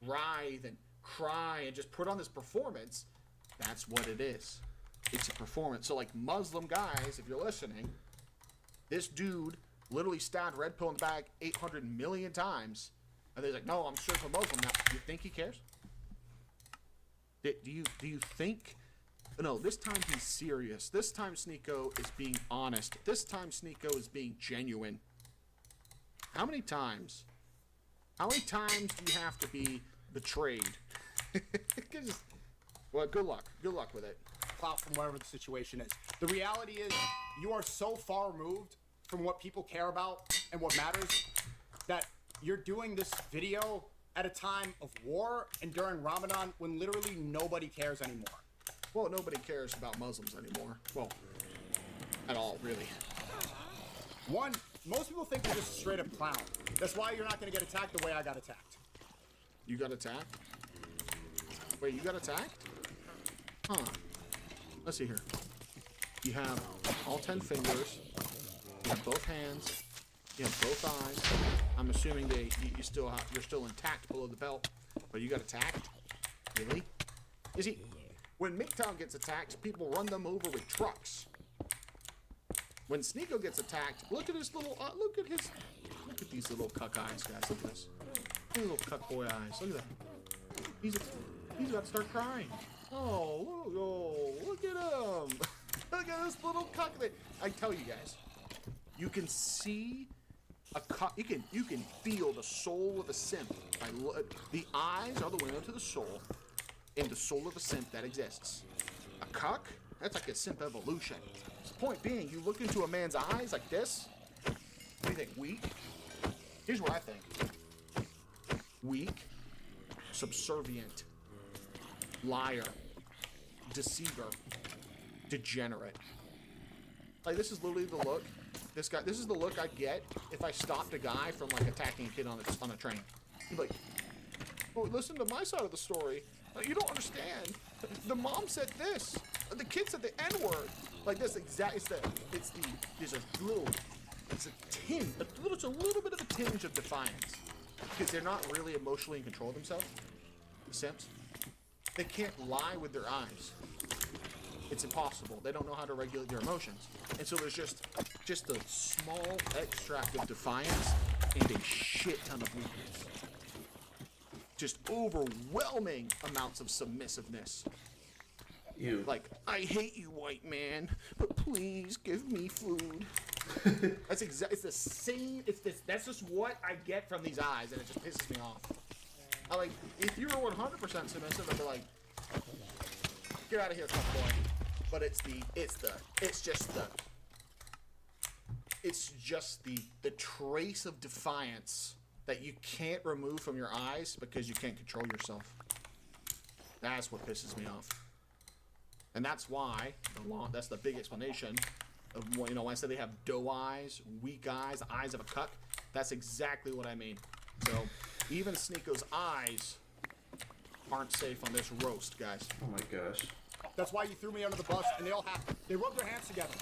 writhe and cry and just put on this performance, that's what it is. It's a performance. So like Muslim guys, if you're listening, this dude literally stabbed Red Pill in the back 800 million times. And they're like, no, I'm sure for Muslim now. Do you think he cares? Do you think? No, this time he's serious. This time Sneeko is being honest. This time Sneeko is being genuine. How many times do you have to be betrayed? Well, good luck. Good luck with it. Clout from whatever the situation is. The reality is, you are so far removed from what people care about and what matters that you're doing this video at a time of war and during Ramadan when literally nobody cares anymore. Well, nobody cares about Muslims anymore. Well, at all, really. One, most people think you're just a straight up clown. That's why you're not going to get attacked the way I got attacked. You got attacked? Wait, you got attacked? Huh. Let's see here. You have all 10 fingers. You have both hands. You have both eyes. I'm assuming you're still intact below the belt, but you got attacked? Really? You see, when MGTOW gets attacked, people run them over with trucks. When Sneeko gets attacked, look at his little, look at these little cuck eyes, guys. Look at this. These little cuck boy eyes. Look at that. He's about to start crying. Oh, look at him. Look at this little cuck. I tell you guys, you can see a cuck. You can feel the soul of a simp. The eyes are the window to the soul, and the soul of a simp that exists. A cuck, that's like a simp evolution. The point being, you look into a man's eyes like this. What do you think? Weak? Here's what I think. Weak, subservient, liar, deceiver, degenerate. Like, this is literally the look. This is the look I get if I stopped a guy from like attacking a kid on a train. He'd be like, "Oh, listen to my side of the story. You don't understand. The mom said this. The kid said the N-word." Like this exact. There's a little bit of a tinge of defiance because they're not really emotionally in control of themselves. The simps. They can't lie with their eyes. It's impossible. They don't know how to regulate their emotions. And so there's just a small extract of defiance and a shit ton of weakness. Just overwhelming amounts of submissiveness. Ew. Like, I hate you, white man, but please give me food. That's it's the same. That's just what I get from these eyes, and it just pisses me off. I like, if you were 100% submissive, I'd be like, get out of here, tough boy. But it's just the trace of defiance that you can't remove from your eyes because you can't control yourself. That's what pisses me off. And that's why that's the big explanation of, you know, when I say they have doe eyes, weak eyes, eyes of a cuck. That's exactly what I mean. So even Sneako's eyes aren't safe on this roast, guys. Oh my gosh. That's why you threw me under the bus, and they rubbed their hands together.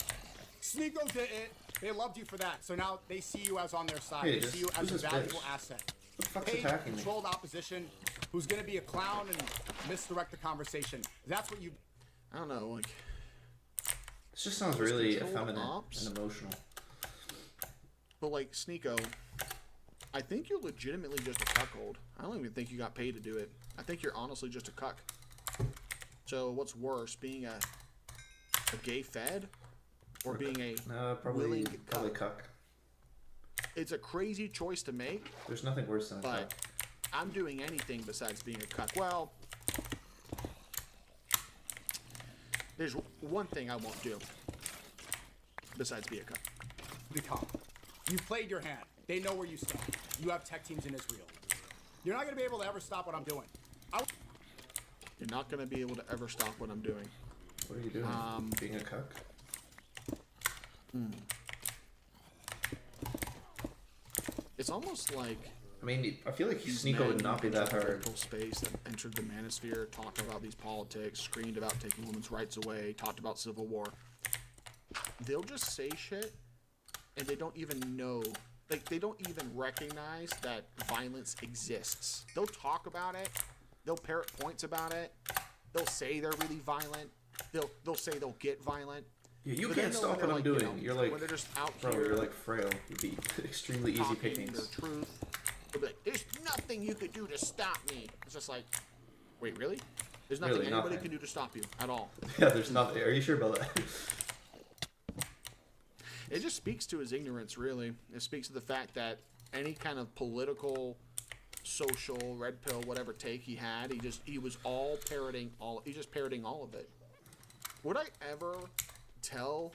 Sneeko did it. They loved you for that. So now they see you as on their side. Hey, they see you as a valuable bitch? asset. What the fuck's Paid, attacking me? controlled opposition who's going to be a clown and misdirect the conversation. That's what you... I don't know, like... This just sounds really effeminate and emotional. But like, Sneeko, I think you're legitimately just a cuckold. I don't even think you got paid to do it. I think you're honestly just a cuck. So what's worse, being a gay fed or being a willing cuck? It's a crazy choice to make. There's nothing worse than a cuck. But I'm doing anything besides being a cuck. Well, there's one thing I won't do besides be a cuck. Become. You've played your hand. They know where you stand. You have tech teams in Israel. You're not going to be able to ever stop what I'm doing. You're not going to be able to ever stop what I'm doing. What are you doing? Being a cuck? It's almost like... I mean, I feel like Sneeko would not be that hard. Space that entered the manosphere, talked about these politics, screamed about taking women's rights away, talked about civil war. They'll just say shit, and they don't even know... Like, they don't even recognize that violence exists. They'll talk about it. They'll parrot points about it. They'll say they're really violent. They'll say they'll get violent. Yeah, you can't stop what I'm doing. You're like, when they're just out bro, here, you're like frail. You'd be extremely easy pickings. Their truth. They'll be like, there's nothing you could do to stop me. It's just like, wait, really? There's nothing Really, anybody nothing. can do to stop you at all. Yeah, there's nothing. Are you sure about that? It just speaks to his ignorance, really. It speaks to the fact that any kind of political, social, red pill, whatever take he had, he was all parroting he's just parroting all of it. Would I ever tell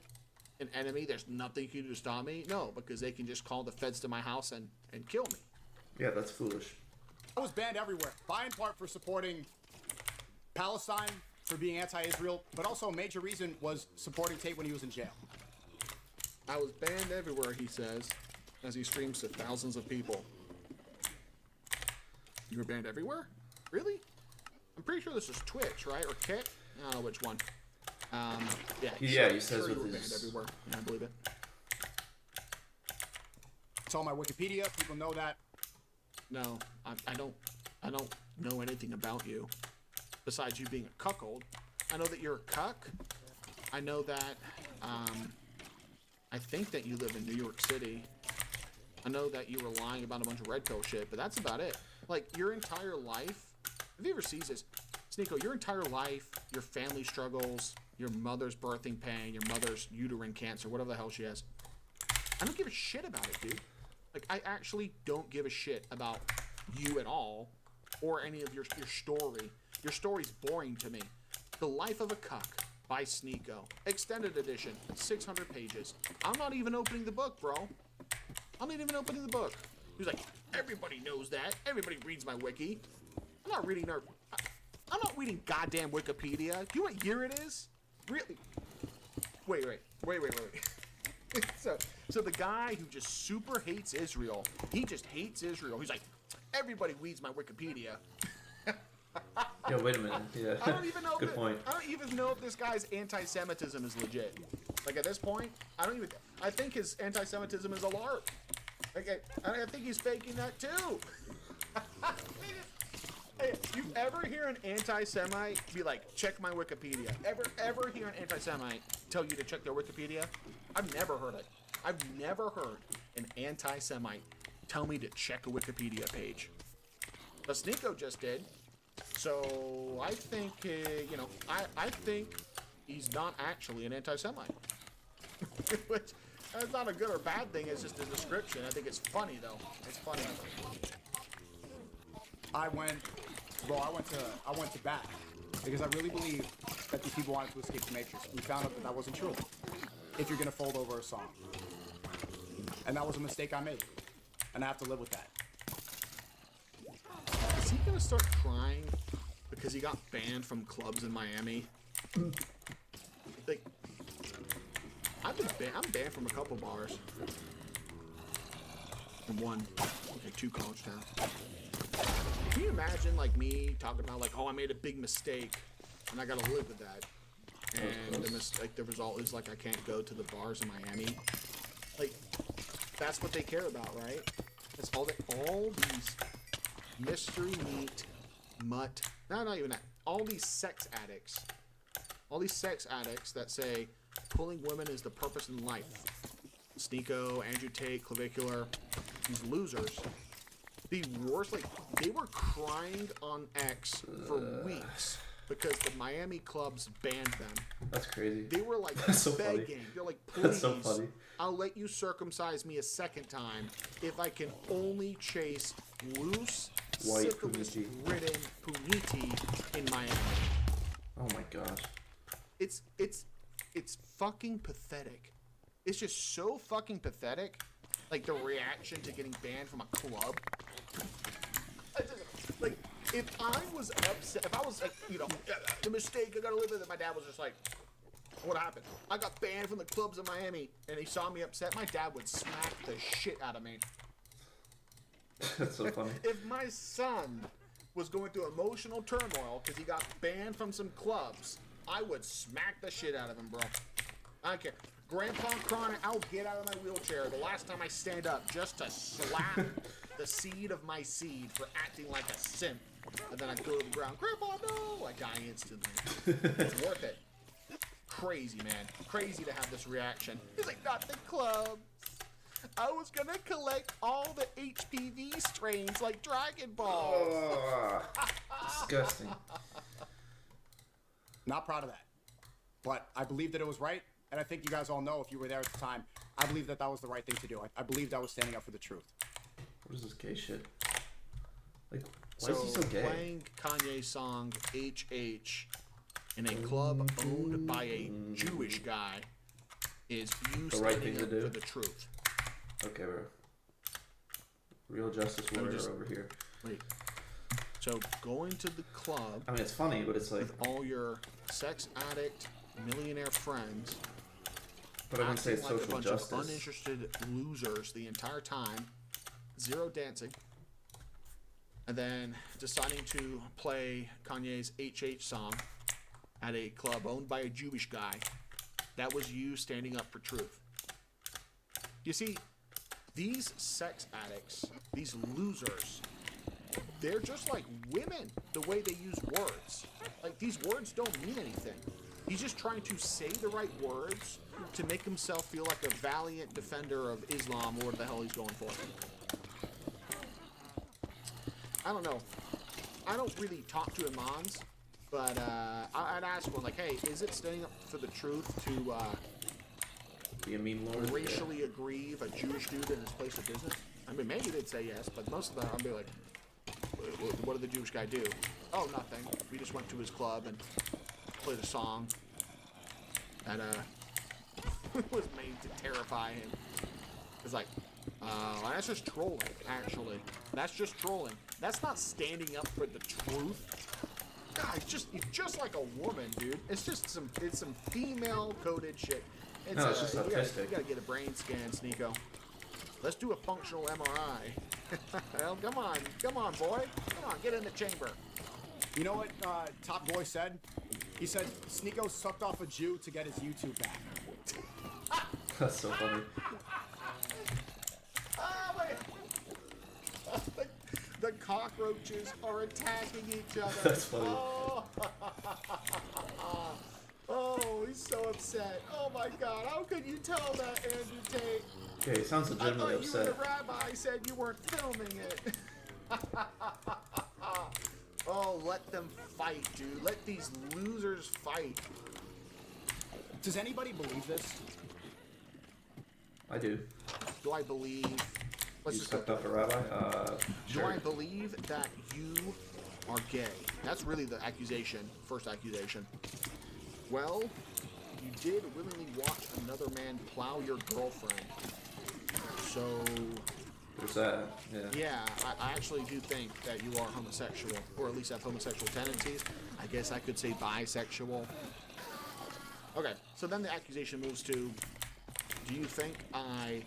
an enemy there's nothing you can do to stop me? No, because they can just call the feds to my house and kill me. Yeah, that's foolish. I was banned everywhere. By in part for supporting Palestine, for being anti-Israel, but also a major reason was supporting Tate when he was in jail. I was banned everywhere, he says, as he streams to thousands of people. You were banned everywhere? Really? I'm pretty sure this is Twitch, right? Or Kick? I don't know which one. Yeah, He says you with were banned his... everywhere. Yeah, I believe it. It's on my Wikipedia. People know that. No, I don't know anything about you. Besides you being a cuckold. I know that you're a cuck. I know that, I think that you live in New York City. I know that you were lying about a bunch of red pill shit, but that's about it. Like, your entire life, have you ever seen this? Sneeko, your entire life, your family struggles, your mother's birthing pain, your mother's uterine cancer, whatever the hell she has. I don't give a shit about it, dude. Like, I actually don't give a shit about you at all, or any of your story. Your story's boring to me. The Life of a Cuck by Sneeko. Extended edition, 600 pages. I'm not even opening the book, bro. I'm not even opening the book. He's like, everybody knows that. Everybody reads my wiki. I'm not reading I'm not reading goddamn Wikipedia. Do you know what year it is? Really? Wait. So the guy who just super hates Israel, he just hates Israel. He's like, everybody reads my Wikipedia. Yeah, wait a minute. Yeah. I don't even know. Good point. I don't even know if this guy's anti-Semitism is legit. Like, at this point, I think his anti-Semitism is a LARP. Like, I think he's faking that too. Hey, you ever hear an anti-Semite be like, check my Wikipedia? Ever hear an anti-Semite tell you to check their Wikipedia? I've never heard it. I've never heard an anti-Semite tell me to check a Wikipedia page. But Sneeko just did. So I think, I think he's not actually an anti-Semite. Which, that's not a good or bad thing, it's just a description. I think it's funny, though. It's funny. I went to bat because I really believe that these people wanted to escape the Matrix. We found out that that wasn't true. If you're gonna fold over a song, and that was a mistake I made, and I have to live with that. Is he gonna start crying because he got banned from clubs in Miami? Like, I'm banned from a couple bars. And one, okay, 2 college towns. Can you imagine, like, me talking about, like, oh, I made a big mistake, and I gotta live with that. And the result is, like, I can't go to the bars in Miami. Like, that's what they care about, right? That's all these mystery meat, mutt, no, not even that. All these sex addicts that say pulling women is the purpose in life. Sneeko, Andrew Tate, Clavicular, these losers. The worst, like, they were crying on X for weeks because the Miami clubs banned them. That's crazy. They were like so begging. funny. They're like, That's please, so funny. I'll let you circumcise me a second time if I can only chase loose, White syphilis-ridden puniti in Miami. Oh my gosh. It's fucking pathetic. It's just so fucking pathetic. Like, the reaction to getting banned from a club. Like, if I was upset, if I was like, the mistake, I gotta live with it, my dad was just like, what happened? I got banned from the clubs in Miami, and he saw me upset, my dad would smack the shit out of me. That's so funny. If my son was going through emotional turmoil because he got banned from some clubs, I would smack the shit out of him, bro. I don't care. Grandpa crying, I'll get out of my wheelchair the last time I stand up just to slap the seed of my seed for acting like a simp. And then I go to the ground, Grandpa, no! I die instantly. It's worth it. Crazy, man. Crazy to have this reaction. He's like, not the club. I was gonna collect all the HPV strains like Dragon Ball. Oh, disgusting. Not proud of that. But I believe that it was right. And I think you guys all know, if you were there at the time, I believe that that was the right thing to do. I believed I was standing up for the truth. What is this gay shit? Like, why So is he so gay? playing Kanye's song HH in a club owned by a Jewish guy is you The right standing thing to up do? for the truth. Okay, bro. Real justice warrior over here. Wait. So going to the club. I mean, it's funny, but it's like with all your sex addict millionaire friends. But I wouldn't say it's acting like social a bunch justice. of uninterested losers the entire time. Zero dancing. And then deciding to play Kanye's HH song at a club owned by a Jewish guy. That was you standing up for truth. You see, these sex addicts, these losers, they're just like women, the way they use words. Like, these words don't mean anything. He's just trying to say the right words to make himself feel like a valiant defender of Islam or what the hell he's going for. I don't know. I don't really talk to imams, but I'd ask one, like, hey, is it standing up for the truth to be a meme lord? Racially aggrieve a Jewish dude in his place of business? I mean, maybe they'd say yes, but most of the time I'd be like, what did the Jewish guy do? Oh, nothing. We just went to his club and played a song that was made to terrify him. It's like, that's just trolling, actually. That's just trolling. That's not standing up for the truth. God, it's just like a woman, dude. It's some female coded shit. No, it's just you autistic. gotta get a brain scan, Sneeko. Let's do a functional MRI. Well, come on, boy. Come on, get in the chamber. You know what Top Boy said? He said Sneeko sucked off a Jew to get his YouTube back. That's so funny. The cockroaches are attacking each other. That's funny. Oh. Oh, he's so upset. Oh my God, how could you tell that, Andrew Tate? Okay, he sounds legitimately I thought you and the upset. rabbi said you weren't filming it. Oh, let them fight, dude. Let these losers fight. Does anybody believe this? I do. Do I believe? You sucked up a rabbi? Do Sure. I believe that you are gay? That's really the accusation, first accusation. Well, you did willingly watch another man plow your girlfriend. So... There's that, yeah. Yeah, I actually do think that you are homosexual, or at least have homosexual tendencies. I guess I could say bisexual. Okay, so then the accusation moves to, do you think I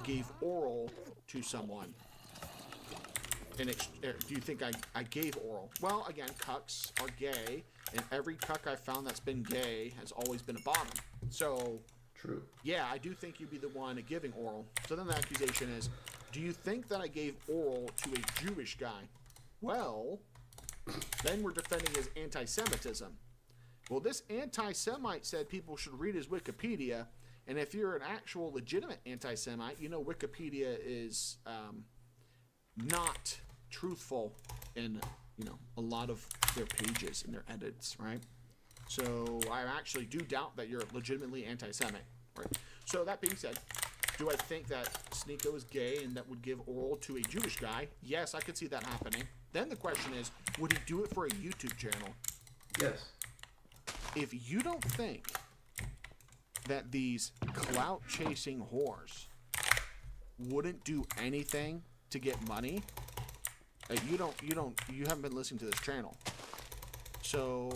gave oral to someone? Do you think I gave oral? Well, again, cucks are gay, and every cuck I've found that's been gay has always been a bottom. So... True. Yeah, I do think you'd be the one giving oral. So then the accusation is, do you think that I gave oral to a Jewish guy? Well, then we're defending his anti-Semitism. Well, this anti-Semite said people should read his Wikipedia, and if you're an actual legitimate anti-Semite, you know Wikipedia is not truthful in, a lot of their pages and their edits, right? So I actually do doubt that you're legitimately anti-Semite, right? So that being said, do I think that Sneeko is gay and that would give oral to a Jewish guy? Yes, I could see that happening. Then the question is, would he do it for a YouTube channel? Yes. If you don't think that these clout-chasing whores wouldn't do anything to get money, you haven't been listening to this channel. So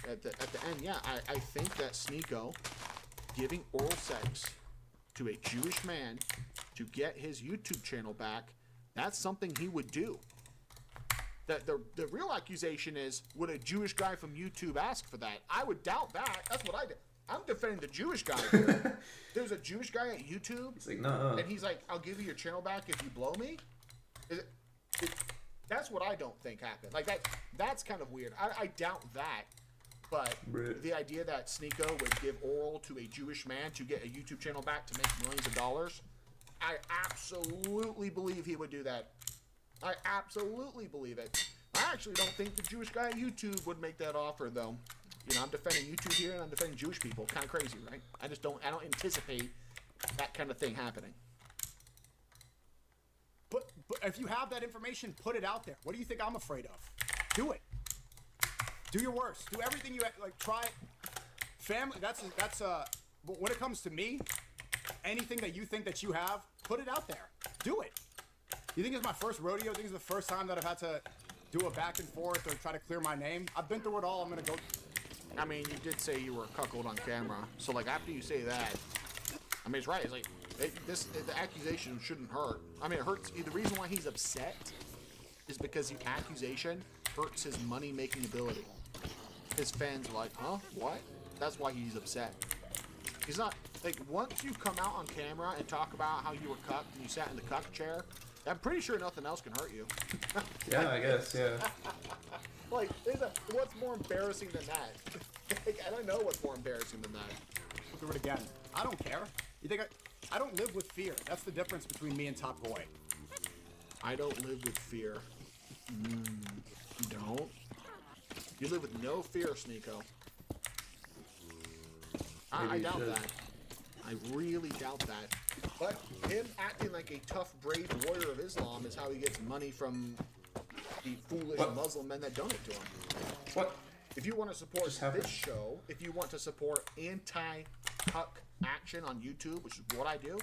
at the end, yeah, I think that Sneeko giving oral sex to a Jewish man to get his YouTube channel back, that's something he would do. The real accusation is, would a Jewish guy from YouTube ask for that? I would doubt that. That's what I did. I'm defending the Jewish guy here. There's a Jewish guy at YouTube. He's like, no. And he's like, I'll give you your channel back if you blow me. That's what I don't think happened. Like that's kind of weird. I doubt that. But the idea that Sneeko would give oral to a Jewish man to get a YouTube channel back to make millions of dollars, I absolutely believe he would do that. I absolutely believe it. I actually don't think the Jewish guy at YouTube would make that offer, though. I'm defending YouTube here and I'm defending Jewish people. Kind of crazy, right? I don't anticipate that kind of thing happening. But if you have that information, put it out there. What do you think I'm afraid of? Do it. Do your worst. Do everything you like. Try it. Family. That's. But when it comes to me, anything that you think that you have, put it out there. Do it. You think it's my first rodeo? You think it's the first time that I've had to do a back and forth or try to clear my name? I've been through it all. I'm gonna go. I mean, you did say you were cuckold on camera. So like after you say that, I mean it's right. It's like. The accusation shouldn't hurt. I mean, it hurts. The reason why he's upset is because the accusation hurts his money-making ability. His fans are like, huh? What? That's why he's upset. He's not, like, once you come out on camera and talk about how you were cucked and you sat in the cuck chair, I'm pretty sure nothing else can hurt you. Yeah, I guess, yeah. Like, what's more embarrassing than that? Like, I don't know what's more embarrassing than that. We'll do it again. I don't care. You think I don't live with fear. That's the difference between me and Top Boy. I don't live with fear. You don't? You live with no fear, Sneeko. I doubt that. I really doubt that. But him acting like a tough, brave warrior of Islam is how he gets money from the foolish Muslim men that donate to him. What? If you want to support this show, if you want to support anti-cuck action on YouTube, which is what I do,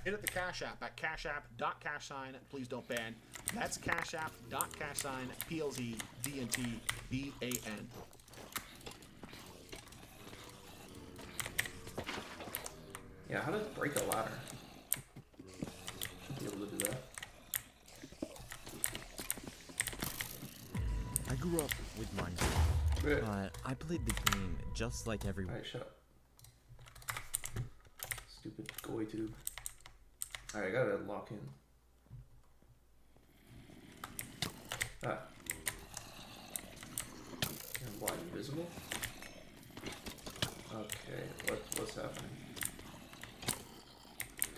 hit up the Cash App at cashapp.cashsign, please don't ban. That's cashapp.cashsign, PLZDNTBAN. Yeah, how to break a ladder? Be able to do that. I grew up with Minecraft, but I played the game just like everyone. Alright, shut up. Stupid goy tube. Alright, I gotta lock in. Ah. And why invisible? Okay, what's happening?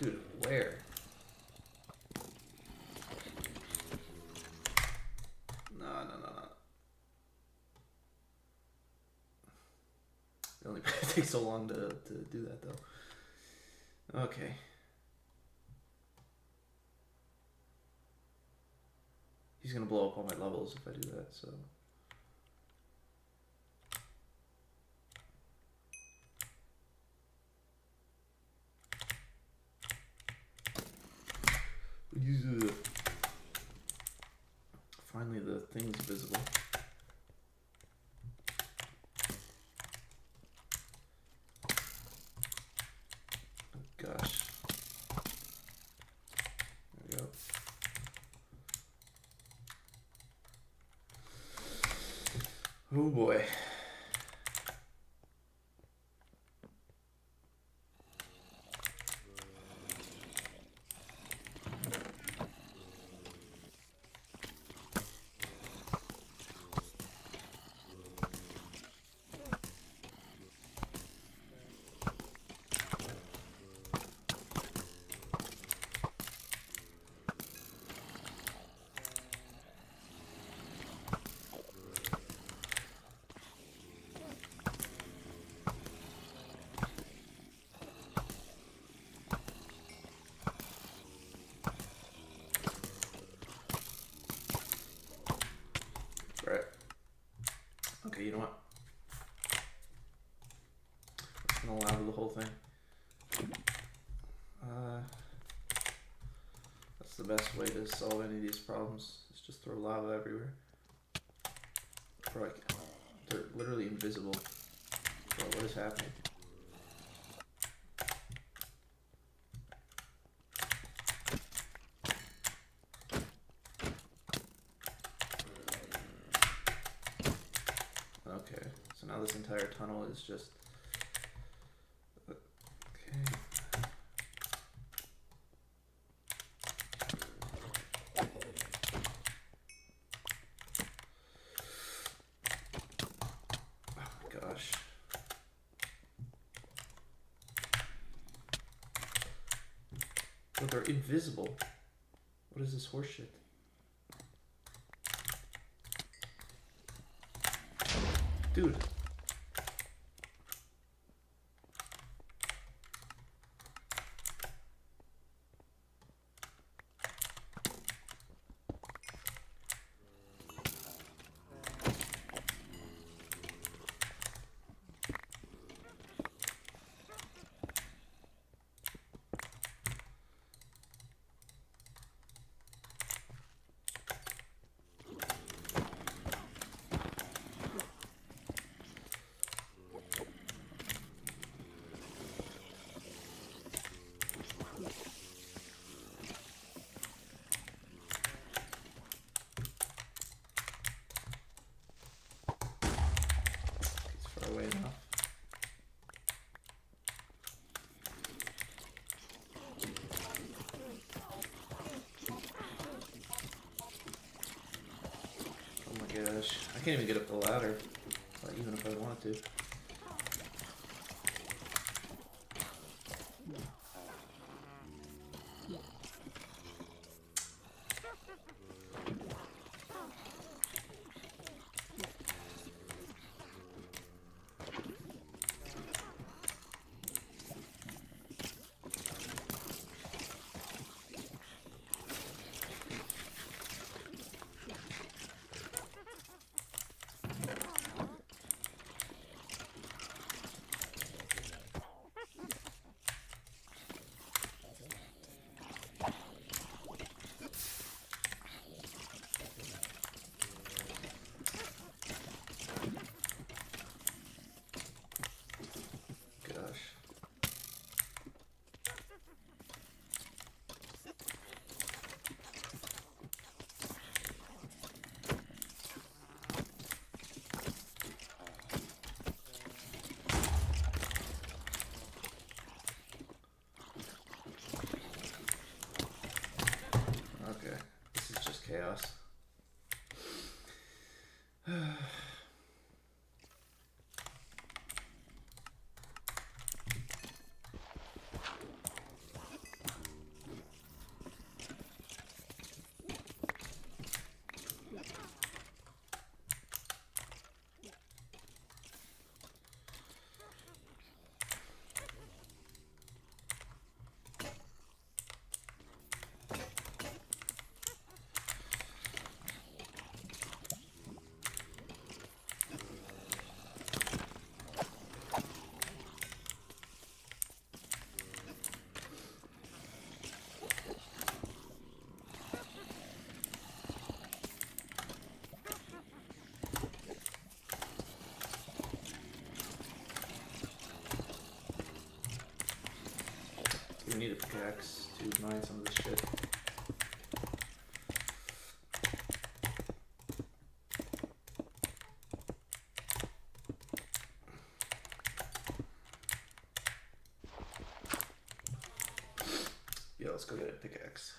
Dude, where? No. It only takes so long to do that though. Okay. He's gonna blow up all my levels if I do that, so. Finally the thing's visible. Oh gosh. There we go. Oh boy. Right. Okay, you know what? I'm gonna allow the whole thing. That's the best way to solve any of these problems, is just throw lava everywhere. Bro, they're literally invisible. Bro, what is happening? Okay, so now this entire tunnel is just... Okay. Oh my gosh. But they're invisible. What is this horseshit? Dude. It's far away enough. Oh my gosh. I can't even get up the ladder, even if I wanted to. pickaxe to mine some of this shit. Yeah, let's go get a pickaxe.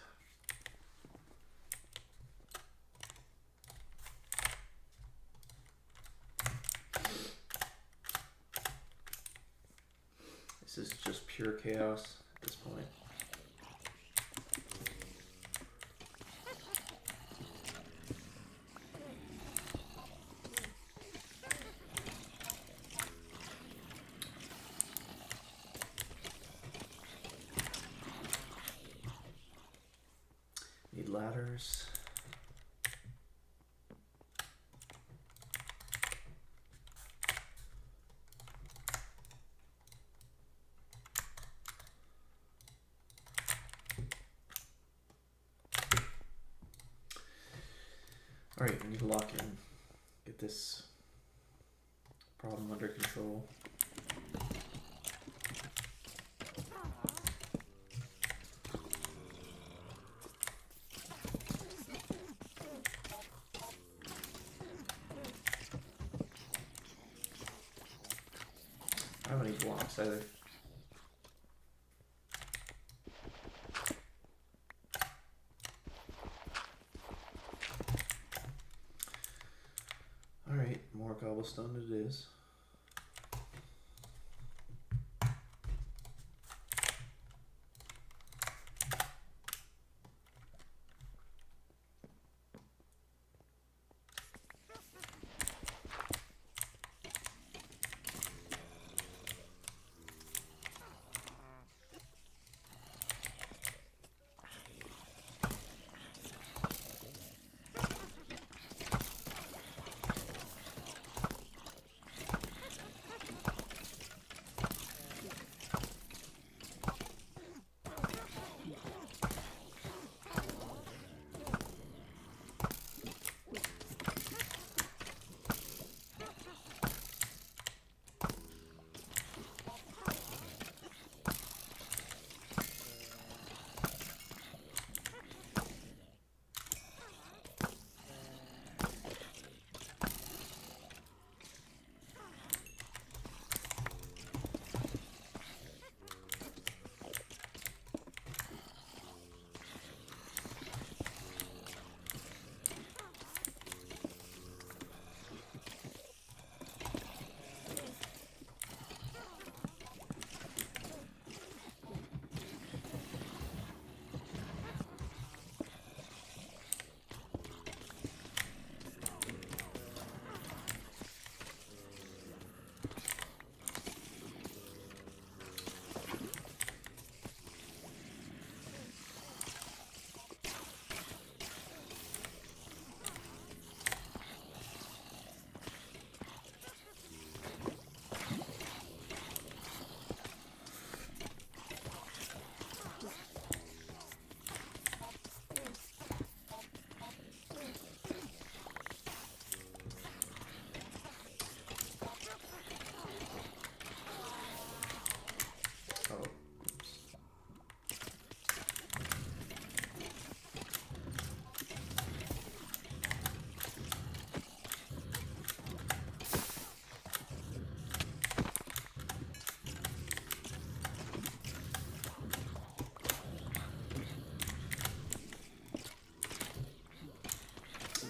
This is just pure chaos at this point. Need ladders. Alright, we need to lock in. Get this problem under control. I don't have any blocks either. Alright, more cobblestone it is.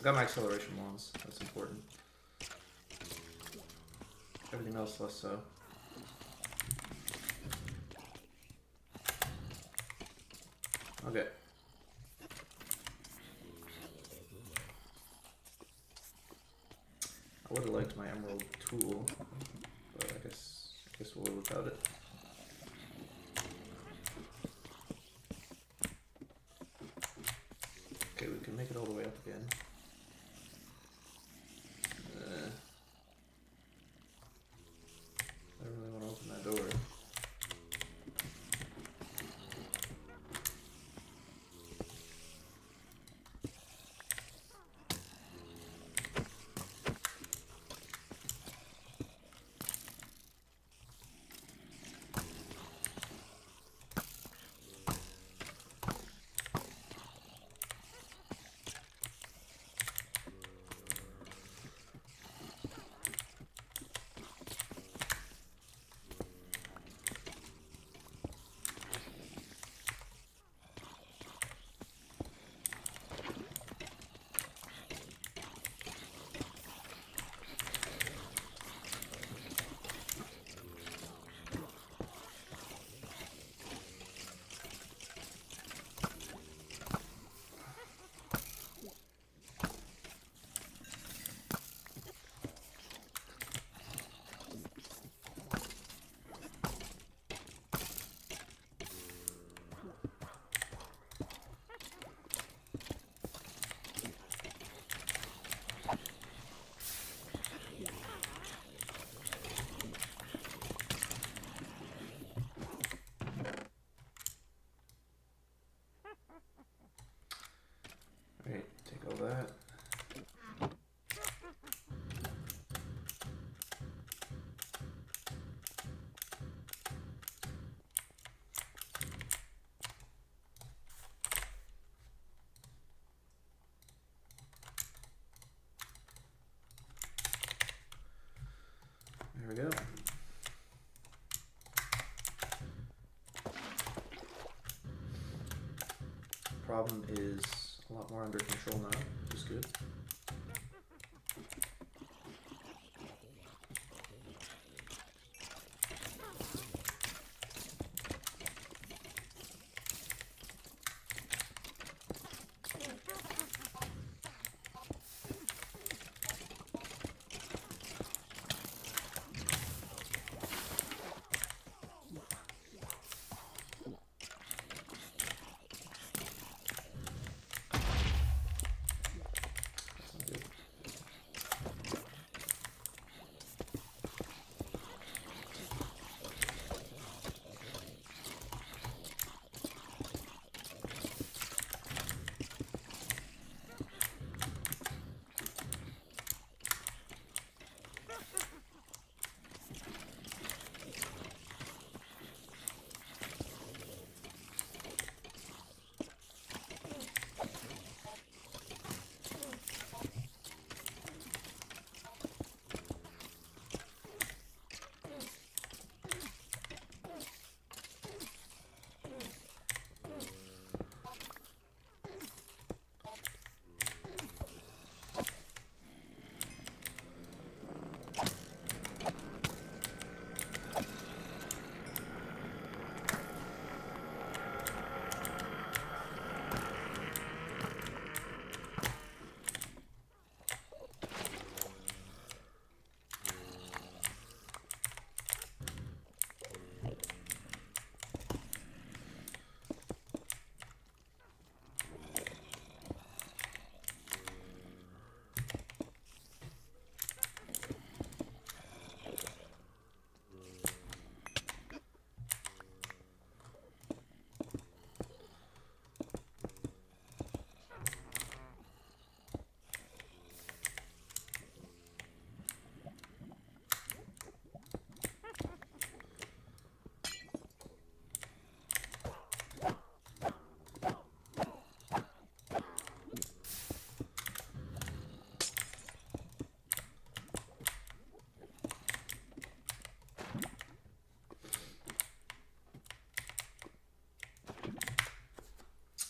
Got my acceleration wands, that's important. Everything else less so. Okay. I would have liked my emerald tool, but I guess we'll live without it. Okay, we can make it all the way up again. I don't really want to open that door. Alright, take all that. There we go. Problem is a lot more under control now, which is good.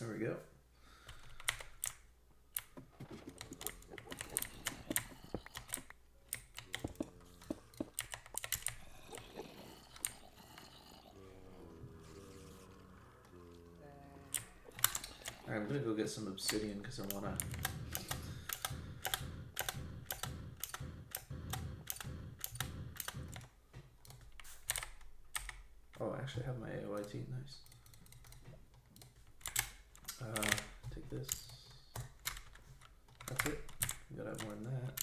There we go. Alright, I'm gonna go get some obsidian because I wanna... Oh, I actually have my AOIT, nice. Take this. That's it. You gotta have more than that.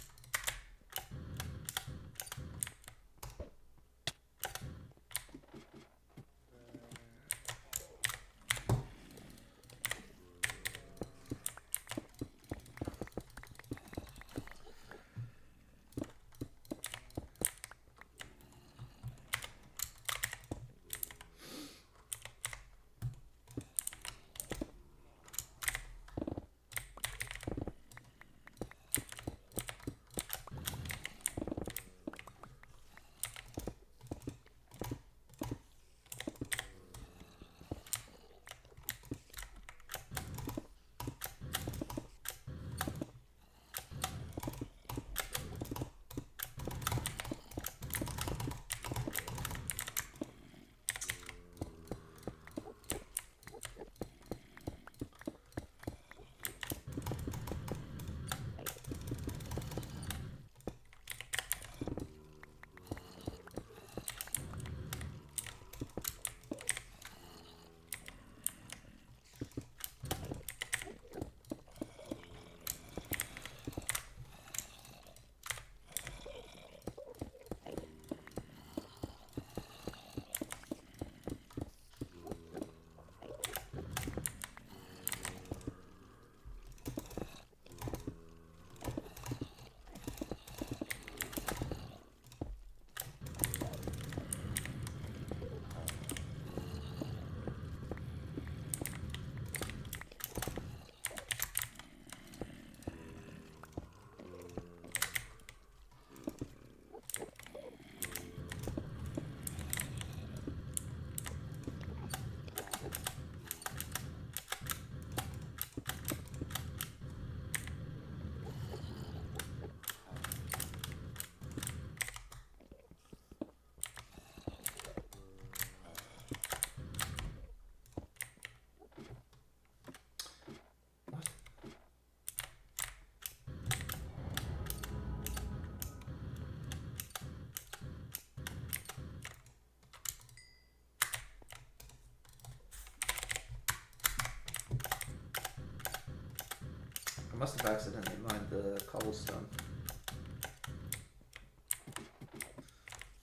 I must have accidentally mined the cobblestone.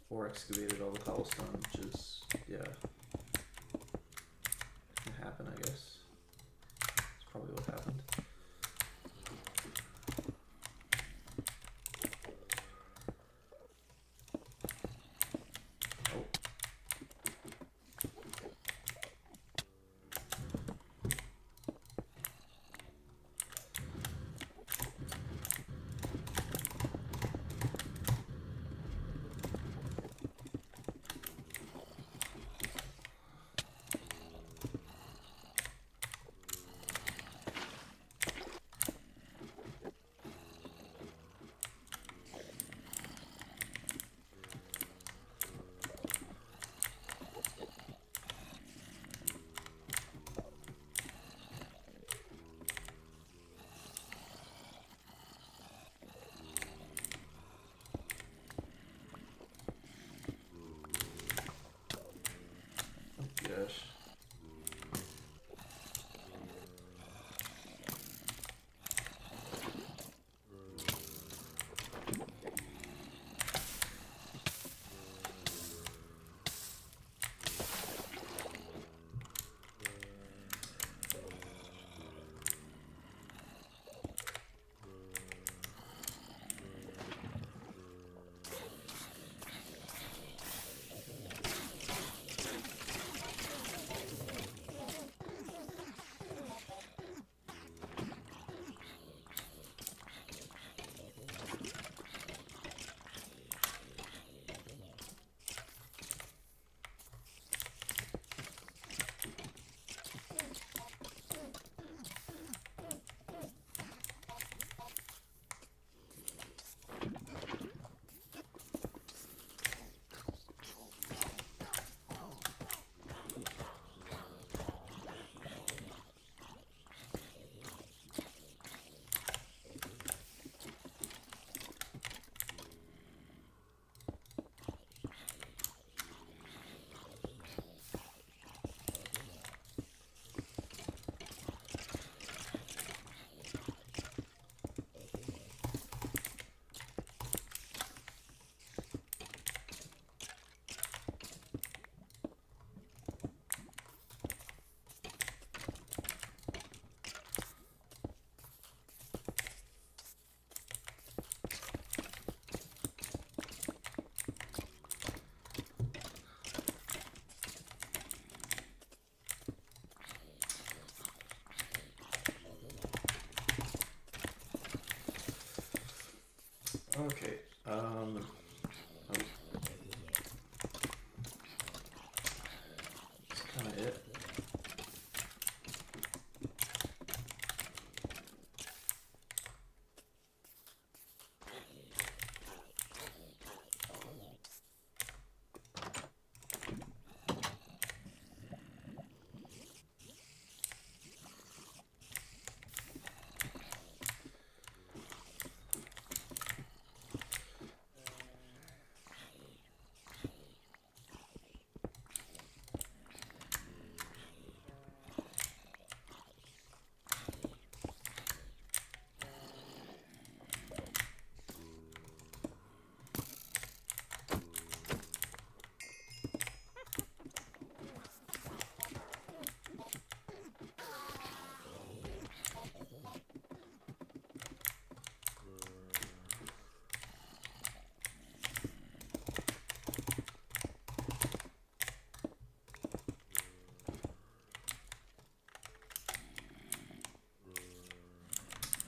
Or excavated all the cobblestone, which is, yeah. Can happen, I guess. That's probably what happened. Gosh. Okay, oh. That's kind of it.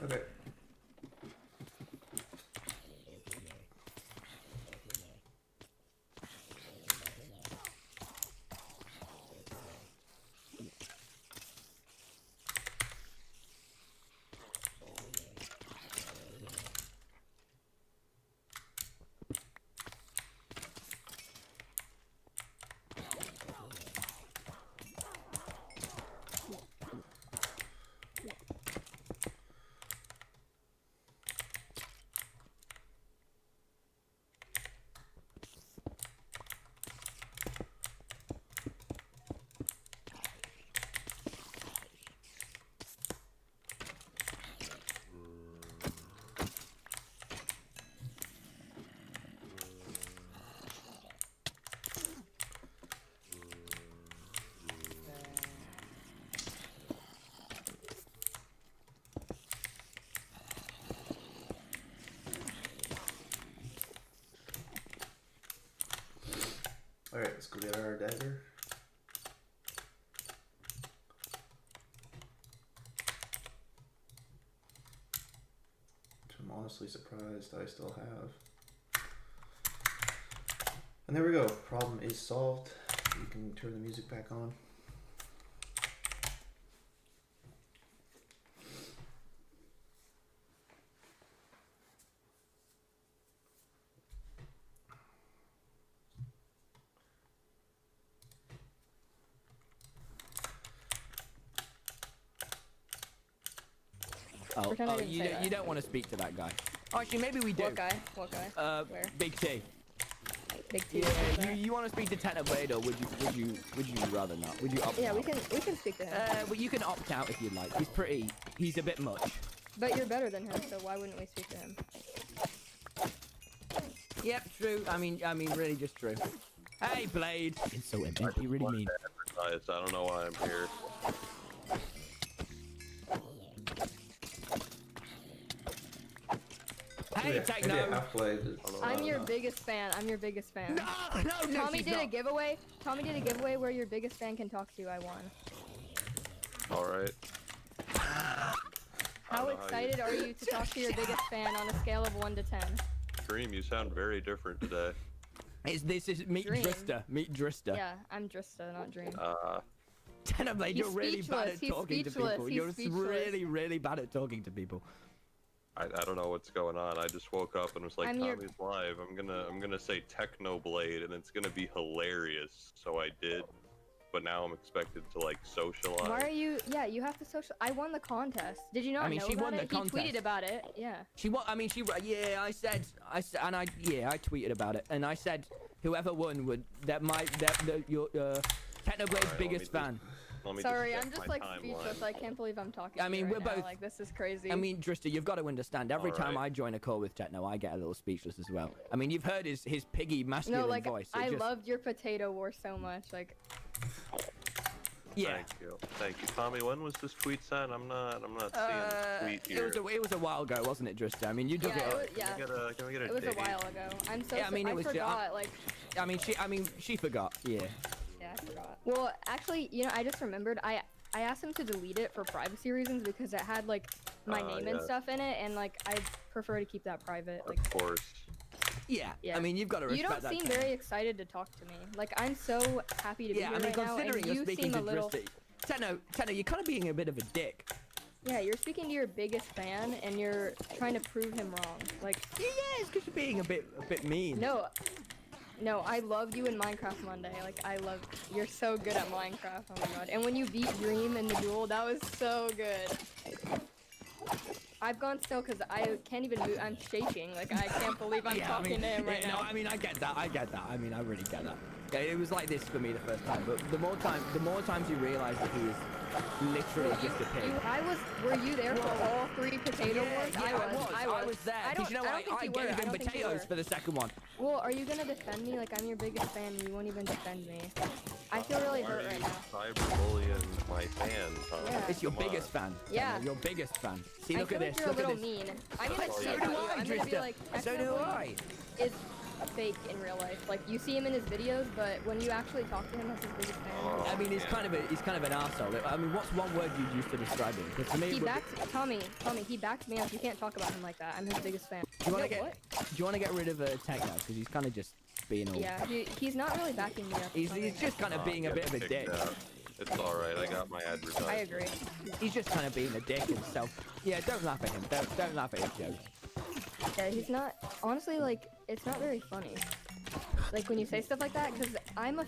Okay. Star Dagger. Which I'm honestly surprised I still have. And there we go. Problem is solved. You can turn the music back on. Oh, Pretend I oh didn't you, say don't, that. you don't want to speak to that guy. Actually, maybe we do. What guy? What guy? Where? Big T. Big T. Yeah, you want to speak to Technoblade, or would you rather not? Would you opt Yeah, out? we can speak to him. Well, you can opt out if you'd like. He's a bit much. But you're better than him, so why wouldn't we speak to him? Yep, true. I mean, really just true. Hey, Blade. Insult him. You really mean. I don't know why I'm here. Hey, Techno. I'm your biggest fan. I'm your biggest fan. No, Tommy she's did a not. giveaway. Tommy did a giveaway where your biggest fan can talk to you. I won. All right. How excited are you to talk to your biggest fan on a scale of 1 to 10? Dream, you sound very different today. This is Meet Dream. Drista. Meet Drista. Yeah, I'm Drista, not Dream. Technoblade, He's you're really bad at speechless, he's talking to speechless, people. he's You're speechless. really, really bad at talking to people. I don't know what's going on. I just woke up and was like, I'm your- Tommy's live. I'm gonna say Technoblade and it's gonna be hilarious. So I did, but now I'm expected to like socialize. Why are you? Yeah, you have to social. I won the contest. Did you not I mean, know she about won the it? contest. He tweeted about it. Yeah. Yeah, I said, I tweeted about it, and I said, whoever won would, your Technoblade's biggest fan. Sorry, I'm just like speechless. I can't believe I'm talking. I mean, to you we're right now. both. Like, this is crazy. I mean, Drista, you've got to understand. Every All time right. I join a call with Techno, I get a little speechless as well. I mean, you've heard his piggy masculine no, like voice. I loved your potato war so much. Like, Yeah. Thank you, Tommy. When was this tweet sent? I'm not seeing the tweet here. It was a while ago, wasn't it, Drista? I mean, you took yeah, it. it was, yeah. Can we get a It was a date? while ago. I'm so. Yeah, I mean, I it was. forgot. Like. I mean, she forgot. Yeah. Yeah, I forgot. Well, actually, you know, I just remembered. I asked him to delete it for privacy reasons because it had like my name and yeah. stuff in it, and like I prefer to keep that private. Like. Of course. Yeah. Yeah. I mean, you've got to respect You don't that. seem Techno. very excited to talk to me. Like, I'm so happy to be Yeah, here I mean, right now, and considering you you're speaking seem to a little. Drista, Techno, you're kind of being a bit of a dick. Yeah, you're speaking to your biggest fan, and you're trying to prove him wrong. Like. Yeah, it's because you're being a bit mean. No, I loved you in Minecraft Monday. Like, you're so good at Minecraft. Oh my god. And when you beat Dream in the duel, that was so good. I've gone still because I can't even move. I'm shaking. Like, I can't believe I'm talking to him right now. No, I mean, I get that. I mean, I really get that. Yeah, it was like this for me the first time, but the more times you realize that he is literally just a pig. Were you there for all 3 potato wars? I was there. I Did you know don't think I you gave were. I him don't think you potatoes were. for the second one? Well, are you gonna defend me? Like, I'm your biggest fan, and you won't even defend me. I feel really Why hurt are right you now. cyberbullying my fans, huh? Yeah. It's your Come on. biggest fan. Yeah. Techno, your biggest fan. See, I look feel at like this. you're Look a at little this. mean. I'm gonna So cheat do on you. I, I'm gonna be Drista. like, So do Technoblade I. is a fake in real life. Like, you see him in his videos, but when you actually talk to him, that's his biggest fan. I mean, he's kind of an arsehole. I mean, what's one word you'd use to describe him? Because to me, He it would- backed Tommy, he backed me up. You can't talk about him like that. I'm his biggest fan. do you want Yo, to get rid of Techno? Because he's kind of just being all. Yeah, he's not really backing me up. He's just kind of being a bit of a dick. It's alright, I got my advertisement. I agree. He's just kind of being a dick himself. Yeah, don't laugh at him. Don't laugh at his jokes. Yeah, he's not. Honestly, like, it's not very funny. Like, when you say stuff like that, because I'm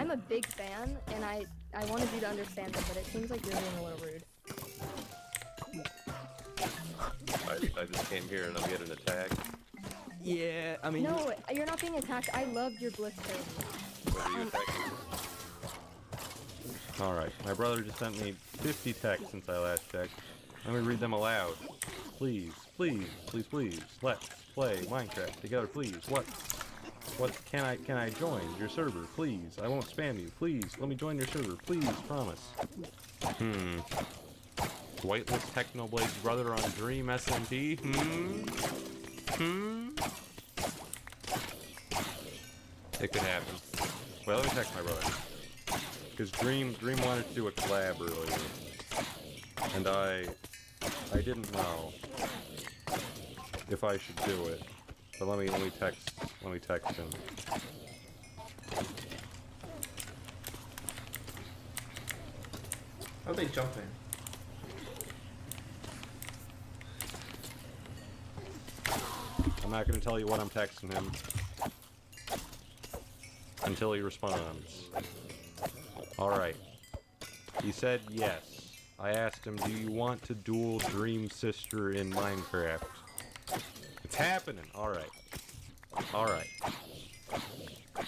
a big fan, and I wanted you to understand it, but it seems like you're being a little rude. I just came here and I'm getting attacked. Yeah, I mean. No, you're not being attacked. I loved your bliss code. What are you attacking? Alright, my brother just sent me 50 texts since I last checked. Let me read them aloud. Please, please, please, please, let's play Minecraft together, please. What can I join your server, please? I won't spam you, please. Let me join your server, please, promise. Whitelist Technoblade's brother on Dream SMP? It could happen. Well, let me text my brother. Because Dream wanted to do a collab earlier. And I didn't know if I should do it. But let me text him. How are they jumping? I'm not going to tell you what I'm texting him until he responds. Alright. He said yes. I asked him, do you want to duel Dream Sister in Minecraft? It's happening. Alright. Alright.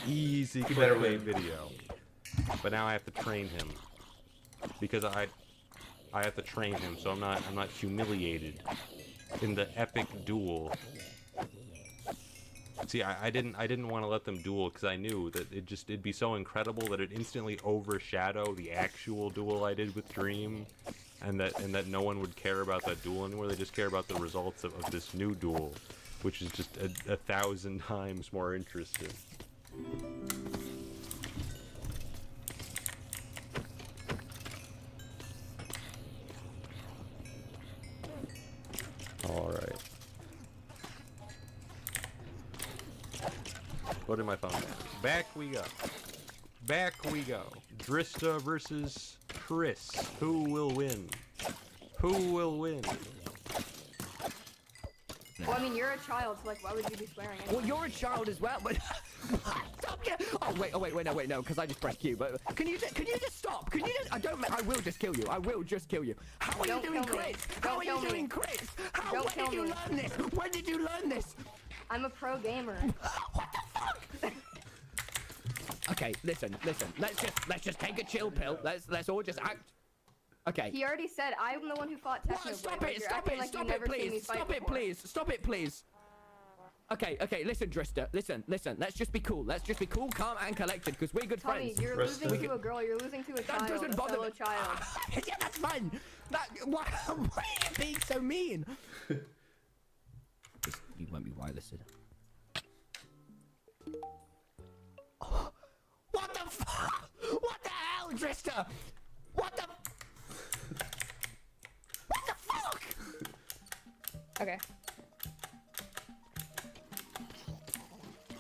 Easy clickbait video. But now I have to train him. Because I have to train him so I'm not humiliated in the epic duel. See, I didn't want to let them duel because I knew that it'd be so incredible that it instantly overshadow the actual duel I did with Dream, and that no one would care about that duel anymore. They just care about the results of this new duel, which is just 1,000 times more interesting. All right. Put in my phone. Back we go. Back we go. Drista versus Chris. Who will win? Who will win? Well, I mean, you're a child, so like, why would you be swearing? Anyway? Well, you're a child as well, but stop! Oh wait, no, because I just pressed Q. But can you just stop? Can you just? I will just kill you. I will just kill you. How are you doing, Chris? How are you doing, Chris? When did you learn this? When did you learn this? I'm a pro gamer. What the fuck? Okay, listen. Let's just take a chill pill. Let's all just act. Okay. He already said I'm the one who fought Technoblade. Stop it, please. Okay, listen, Drista. Listen. Let's just be cool. Let's just be cool, calm, and collected, because we're good Tommy, friends. You're losing to a girl. You're losing to a child. That doesn't bother me. Child. Yeah, that's fine. Why are you being so mean? You won't be wireless. Oh, what the fuck? What the hell, Drista? What the fuck? Okay.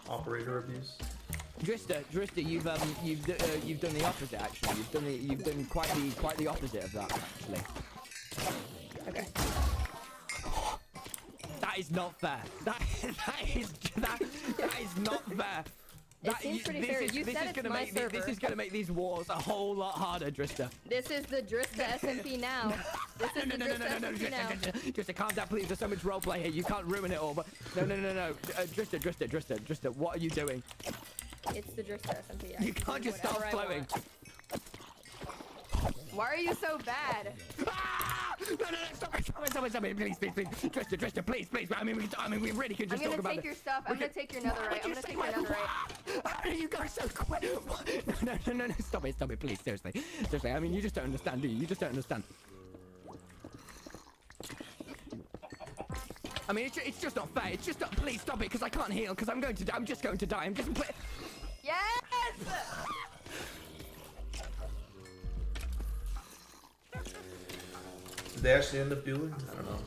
Operator abuse. Drista, you've done the opposite actually. You've done quite the opposite of that actually. Okay. That is not fair. That is not fair. It seems pretty fair. You said it's my server. This is gonna make these wars a whole lot harder, Drista. This is the Drista SMP now. This is the Drista SMP now. Drista, calm down, please. There's so much roleplay here. You can't ruin it all. But no. Drista, what are you doing? It's the Drista SMP. You can't just stop floating. Why are you so bad? Ah! No, stop it, please. Drista, please. I mean, we really could just talk about it. I'm gonna take your stuff. I'm gonna take your netherite. I'm gonna take your netherite. How do you go so quick? No, stop it, please. Seriously. I mean, you just don't understand, do you? You just don't understand. I mean, it's just not fair. It's just not. Please stop it, because I can't heal. Because I'm going to die. I'm just going to die. I'm just. Yes. Did they actually end up dueling? I don't know.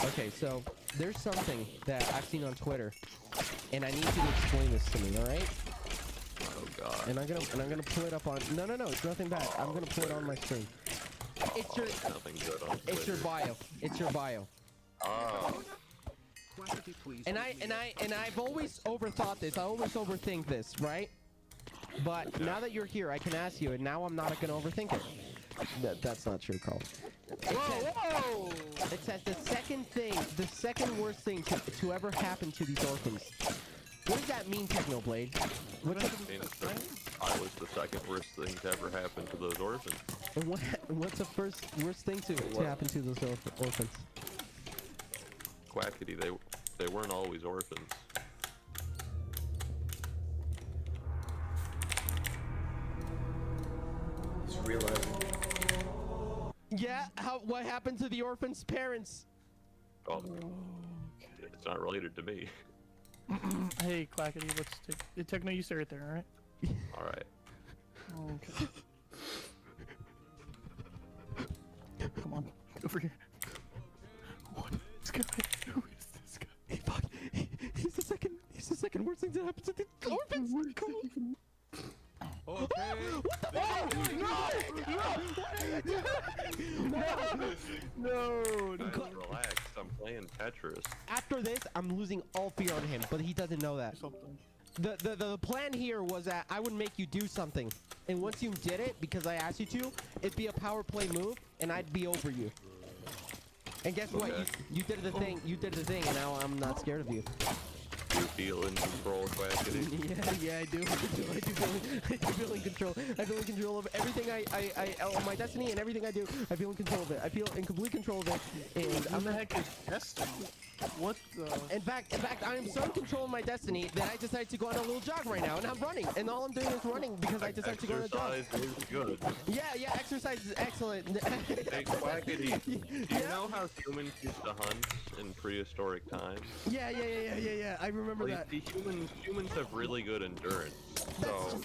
Okay, so there's something that I've seen on Twitter, and I need you to explain this to me. All right? Oh God. And I'm gonna pull it up on. No, it's nothing bad. I'm gonna pull it on my screen. It's your. Nothing good on Twitter. It's your bio. It's your bio. Oh. And I've always overthought this. I always overthink this, right? But now that you're here, I can ask you, and now I'm not gonna overthink it. That's not true, Carl. Whoa! It says the second worst thing to ever happen to these orphans. What does that mean, Technoblade? I was the second worst thing to ever happen to those orphans. And what's the worst thing to happen to those orphans? Quackity, they weren't always orphans. Just realizing. Yeah, what happened to the orphans' parents? Well, it's not related to me. Hey, Clackety, let's take... Techno, you stay right there, alright? Alright. Okay. Come on, over here. What is this guy? Who is this guy? Hey, fuck. He's the second worst thing that happens to the orphans. Come on. Okay. What the fuck? No! Guys, relax. I'm playing Tetris. After this, I'm losing all fear on him, but he doesn't know that. The plan here was that I would make you do something, and once you did it, because I asked you to, it'd be a power play move, and I'd be over you. And guess what? You did the thing. You did the thing, and now I'm not scared of you. You feel in control, Quackity? Yeah, I do. I do feel in control. I feel in control of everything on my destiny and everything I do. I feel in control of it. I feel in complete control of it. And I'm the heck is destiny? What the? In fact, I am so in control of my destiny that I decided to go on a little jog right now, and I'm running. And all I'm doing is running because I decided to go on a jog. Exercise is good. Yeah, exercise is excellent. Hey, Quackity, do you know how humans used to hunt in prehistoric times? Yeah. I remember that. The humans have really good endurance. So,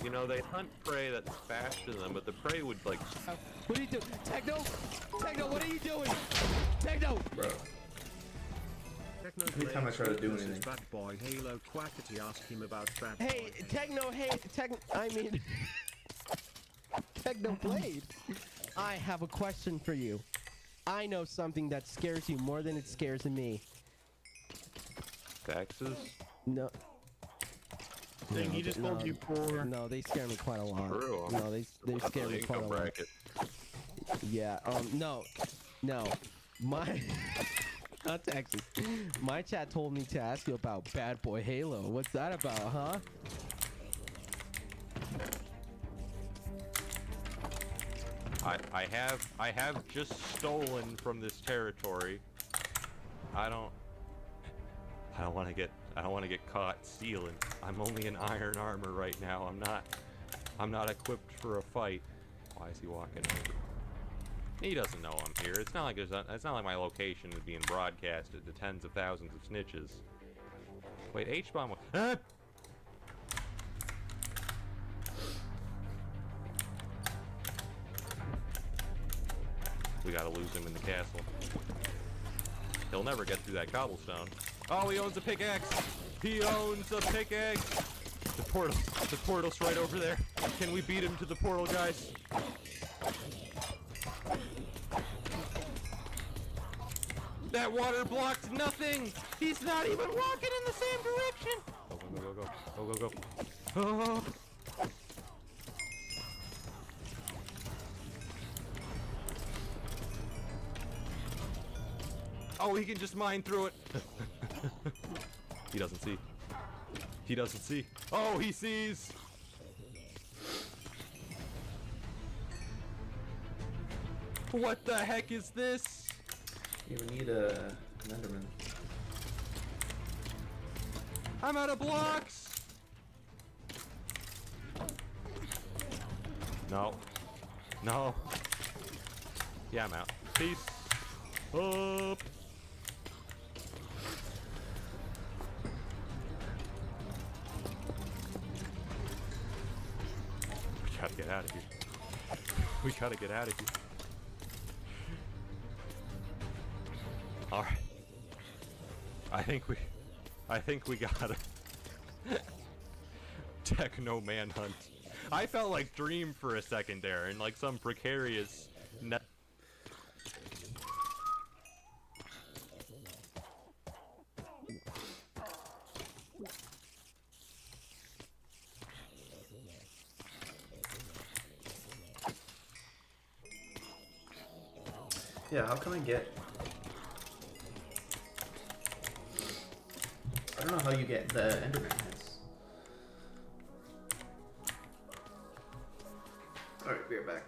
you know, they hunt prey that's faster than them, but the prey would, like... What are you doing? Techno, what are you doing? Techno! Bro. Every time I try to do anything. Bad boy Halo Quackity asked him about bad Hey, Techno, Techno Blade. I have a question for you. I know something that scares you more than it scares me. Taxes? No. Thing he just told you for. No, they scare me quite a lot. True. No, they scare me quite a lot. Yeah. No. My. Not taxes. My chat told me to ask you about Bad Boy Halo. What's that about, huh? I have just stolen from this territory. I don't want to get caught stealing. I'm only in iron armor right now. I'm not equipped for a fight. Why is he walking in? He doesn't know I'm here. It's not like my location is being broadcasted to tens of thousands of snitches. Wait, H-bomb. We gotta lose him in the castle. He'll never get through that cobblestone. Oh, he owns a pickaxe! He owns a pickaxe! The portal's right over there. Can we beat him to the portal, guys? That water blocked nothing! He's not even walking in the same direction! Go. Oh. Oh, he can just mine through it. He doesn't see. He doesn't see. Oh, he sees. What the heck is this? You would need an Enderman. I'm out of blocks. No. Yeah, I'm out. Peace. Up. We gotta get out of here. We gotta get out of here. Alright. I think we got it. Techno manhunt. I felt like Dream for a second there, and like some precarious Yeah, how can I get... I don't know how you get the Enderman heads. Alright, be right back.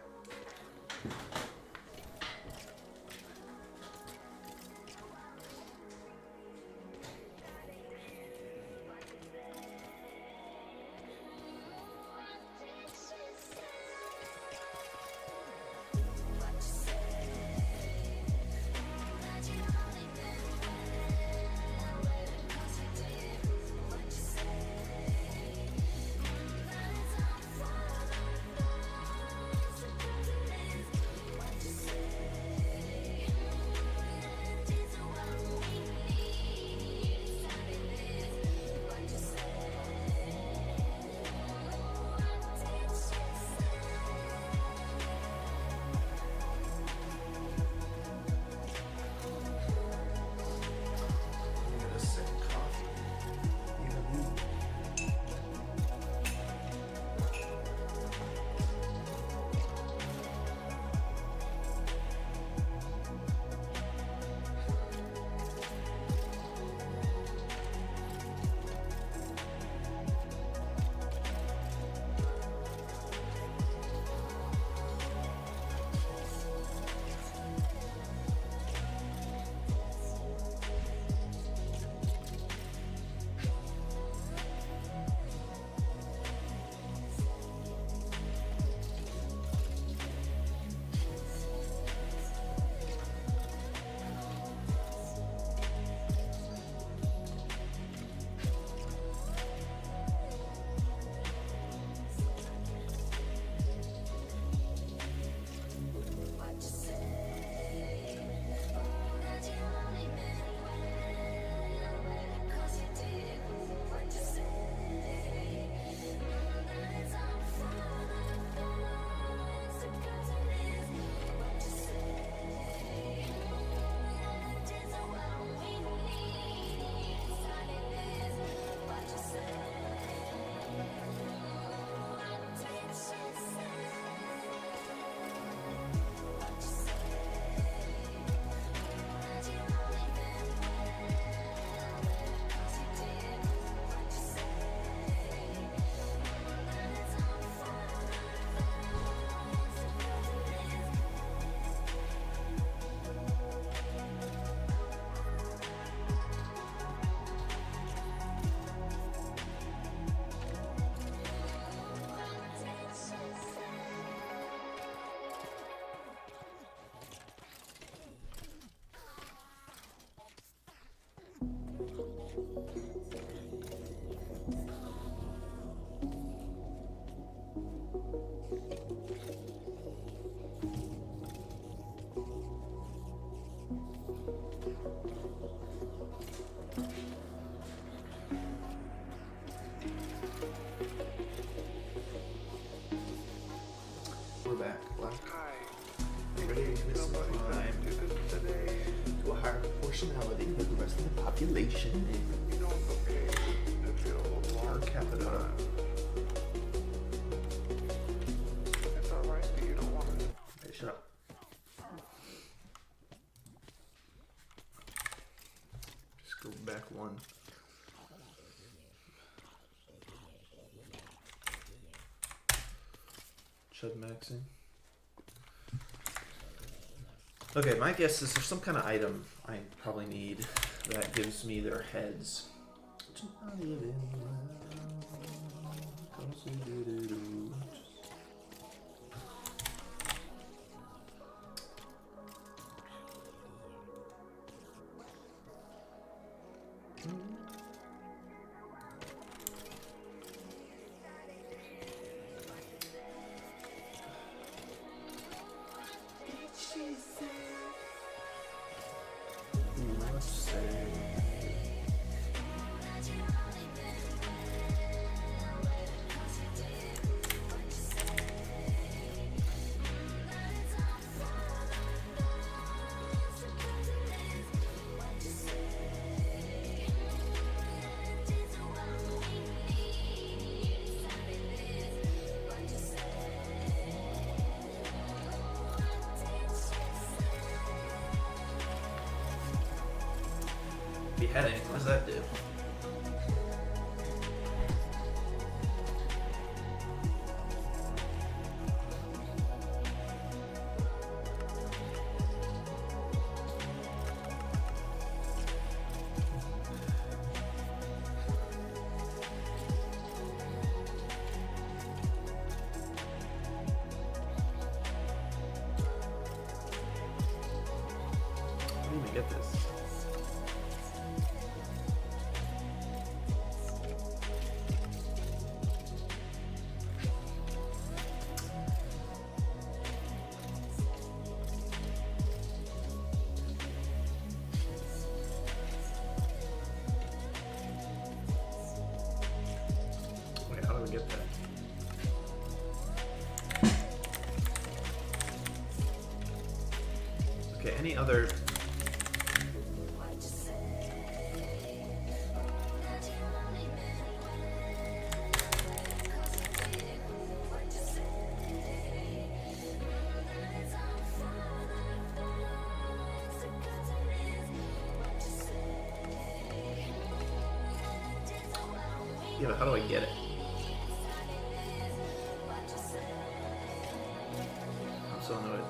We're back, Black. Ready to commit some crime to a higher proportionality than the rest of the population. Per capita. It's alright, but you don't want it. Hey, shut up. Just go back one. Chud maxing. Okay, my guess is there's some kind of item I probably need that gives me their heads. Beheading, what does that do? I didn't even get this. Wait, how do we get that? Okay, any other... Yeah, but how do I get it? I'm so annoyed.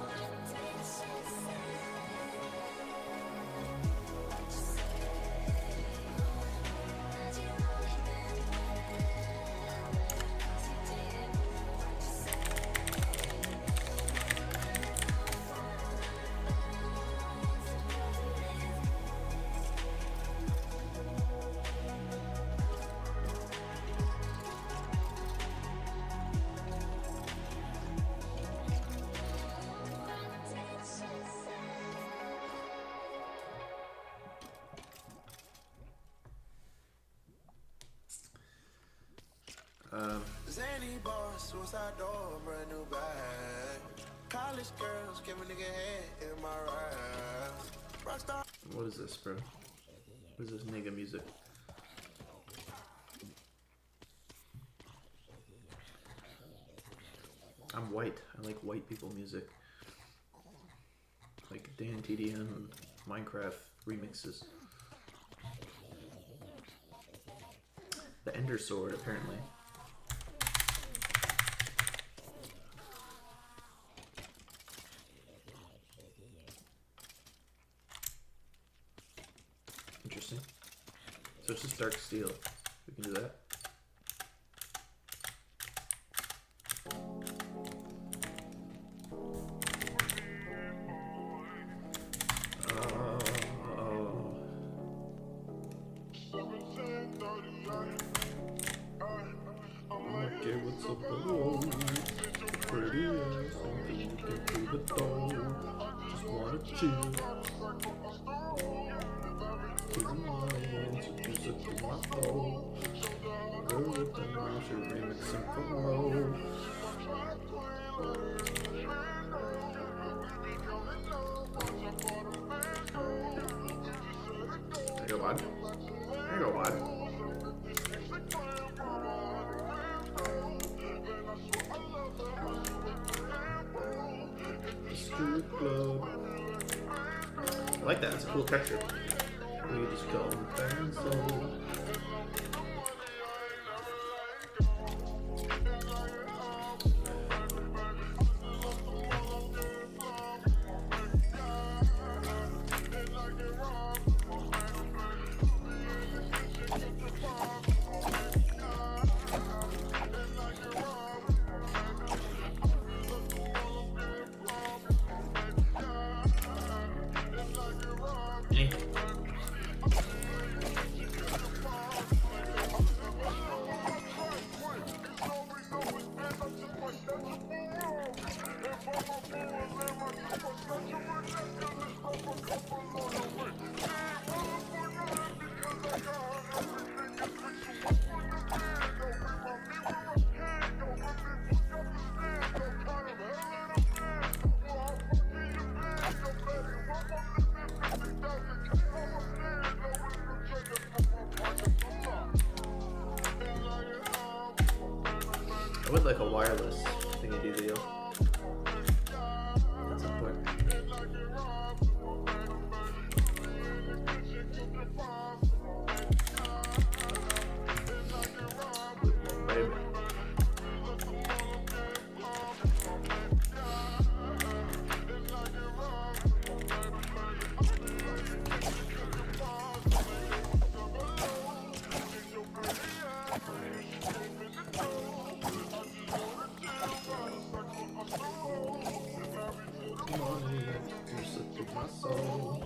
Zany boss, suicide door, brand new bag. College girls, give a nigga head in my ride. Rockstar. What is this, bro? What is this nigga music? I'm white. I like white people music. Like Dan TDM and Minecraft remixes. The Ender Sword, apparently. Interesting. So it's just dark steel. We can do that. care what's up below. Pretty ass, something you can prove it though. Just wanna chill. Pretty lions, introduce it to my flow. Girl with the mouse, you're remixing from low. There you go, bud. There you go, bud. Strip club. I like that. It's a cool texture. We just go pencil. I would like a wireless thingy deal. At some point. Baby. You're such a my soul.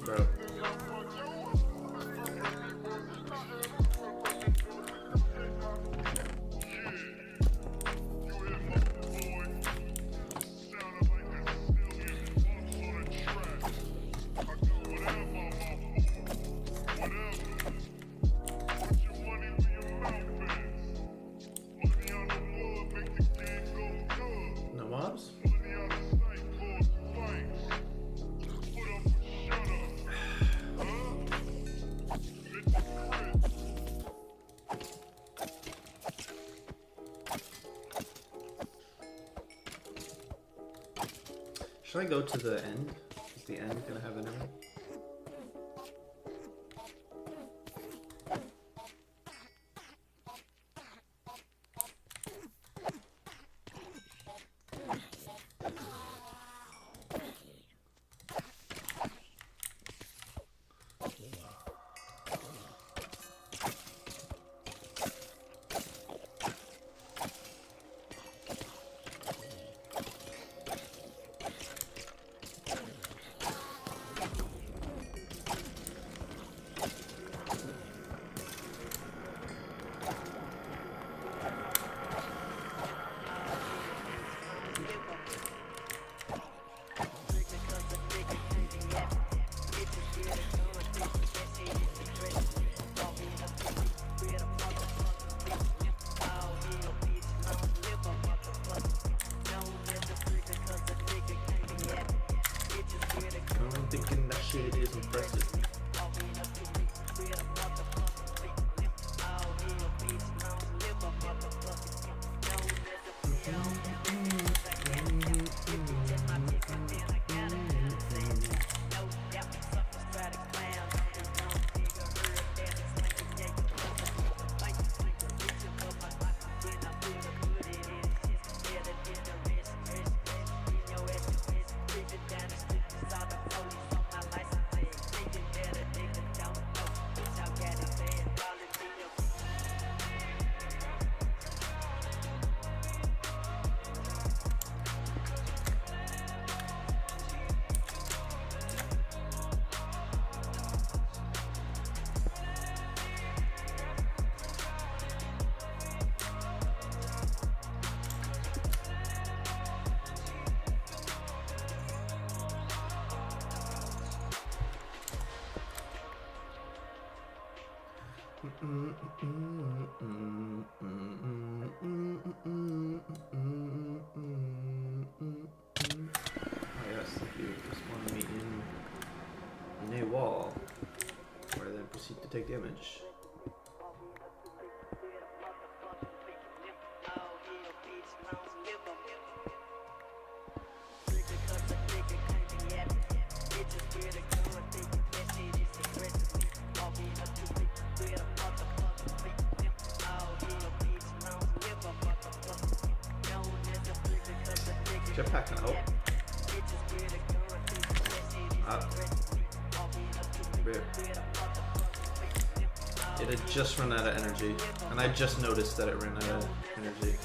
Bro. No mobs? Should I go to the end? Is the end gonna have an end? I'm thinking that shit is impressive. yes, if you spawn me in a wall, where then proceed to take damage. Jetpack can help. Rip. It had just run out of energy, and I just noticed that it ran out of energy.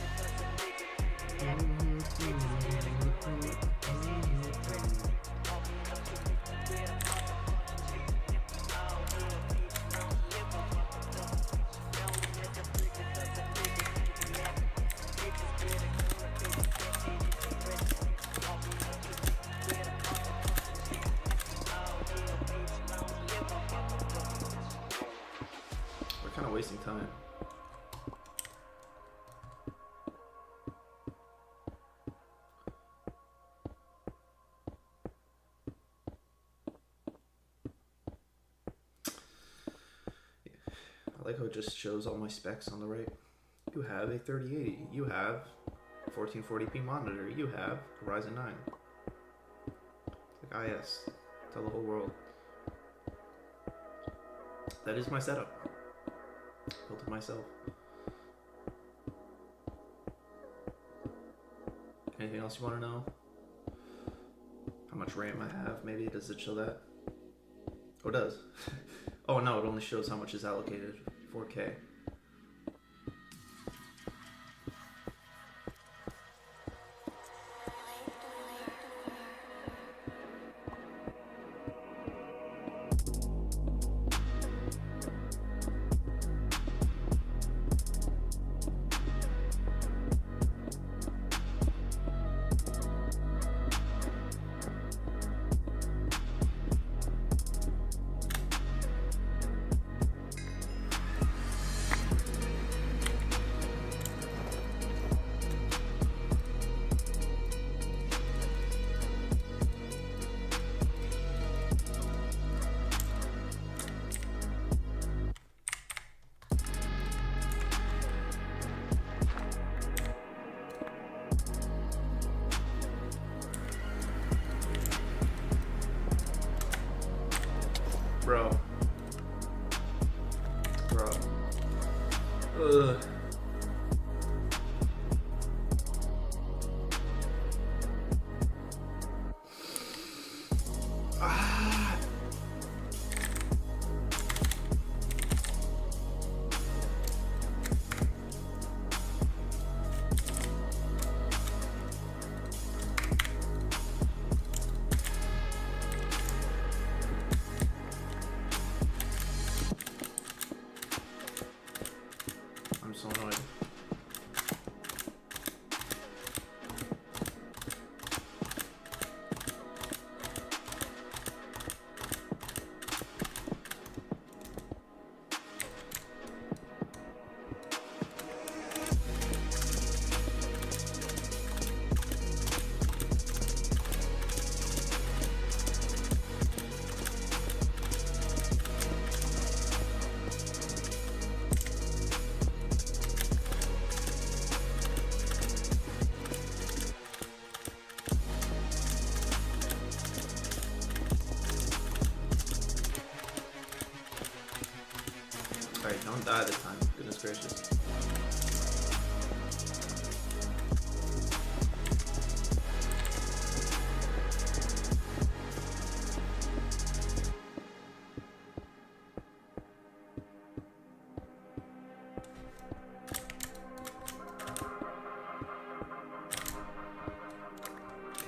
We're kind of wasting time. I like how it just shows all my specs on the right. You have a 3080. You have a 1440p monitor. You have a Ryzen 9. It's like, yes, tell the whole world. That is my setup. Built it myself. Anything else you want to know? How much RAM I have? Maybe does it show that? Oh, it does. Oh no, it only shows how much is allocated. 4K. Bro. Ugh. I'm so annoyed. Alright, don't die this time. Goodness gracious.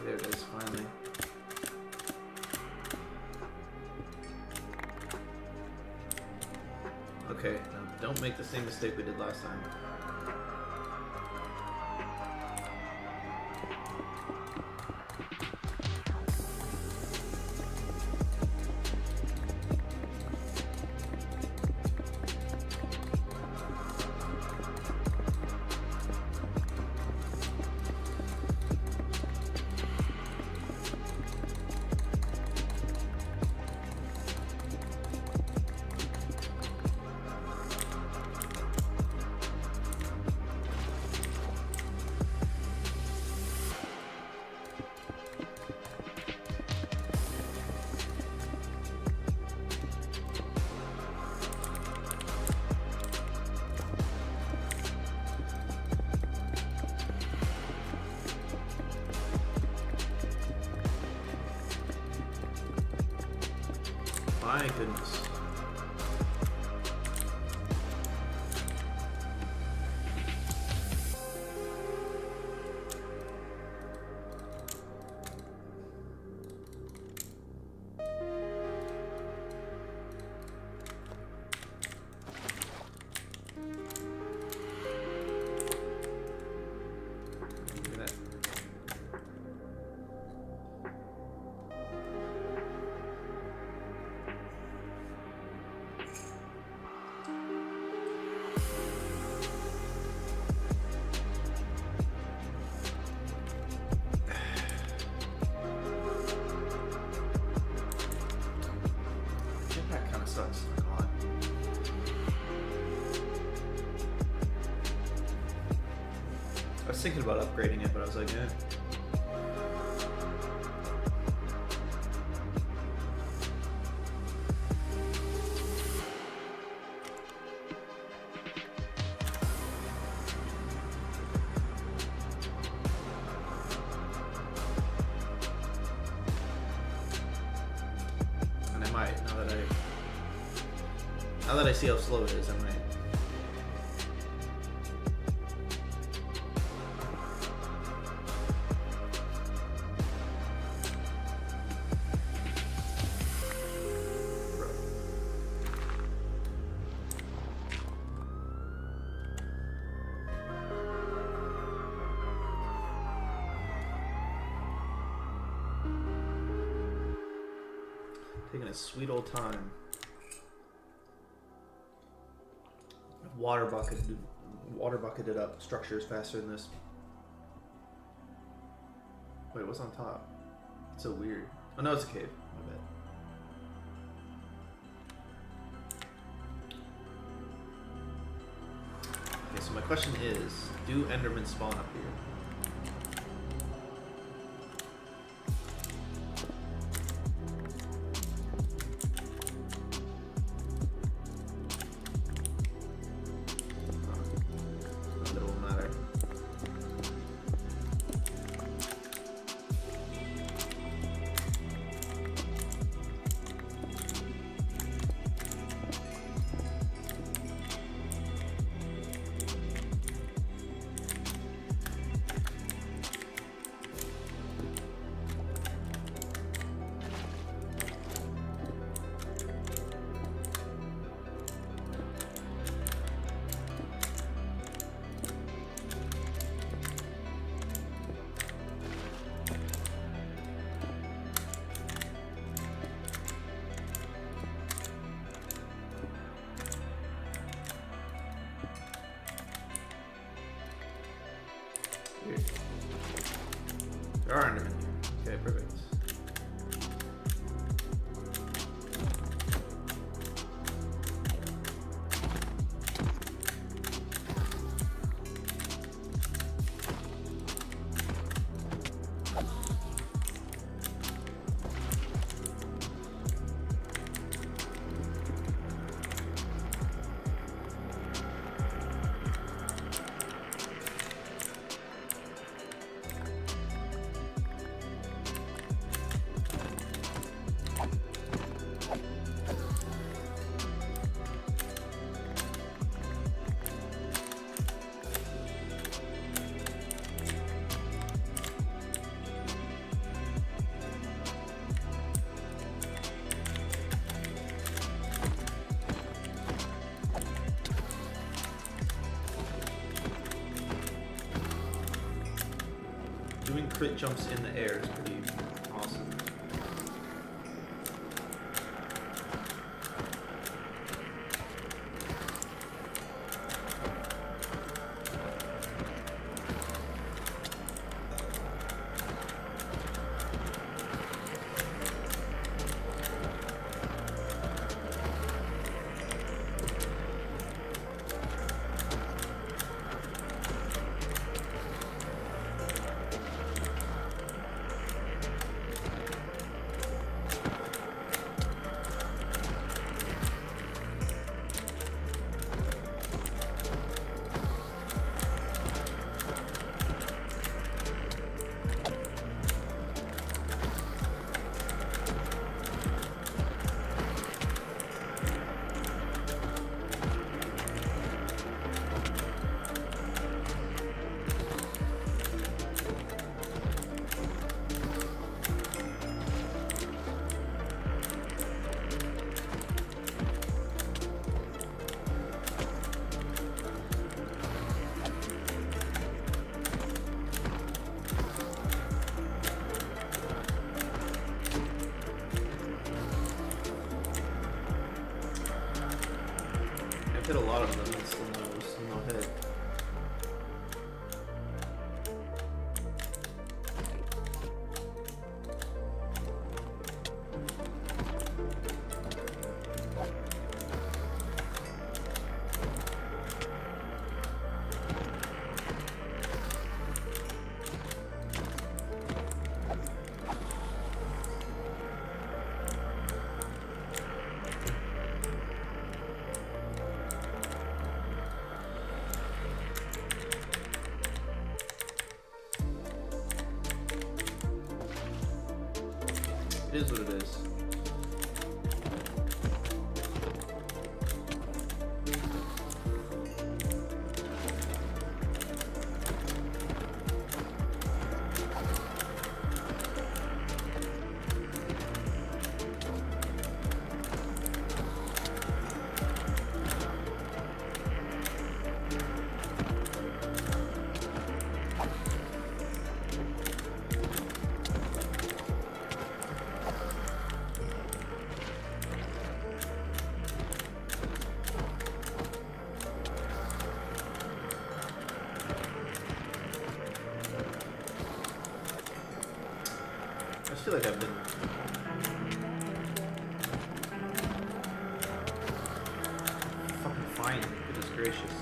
There it is, finally. Okay, now don't make the same mistake we did last time. My goodness. Look at that. Jetpack kind of sucks. Not gonna lie. I was thinking about upgrading it, but I was like, eh. And I might, now that I see how slow it is, I might. Taking a sweet old time. I've water bucketed up structures faster than this. Wait, what's on top? It's so weird. Oh no, it's a cave. My bad. Okay, so my question is, do Endermen spawn up here? Not that it will matter. Weird. There are Endermen here. Okay, perfect. Doing crit jumps in the air is pretty awesome. hit a lot of them and still no hit. It is what it is. I feel like I've been fucking fine. Goodness gracious.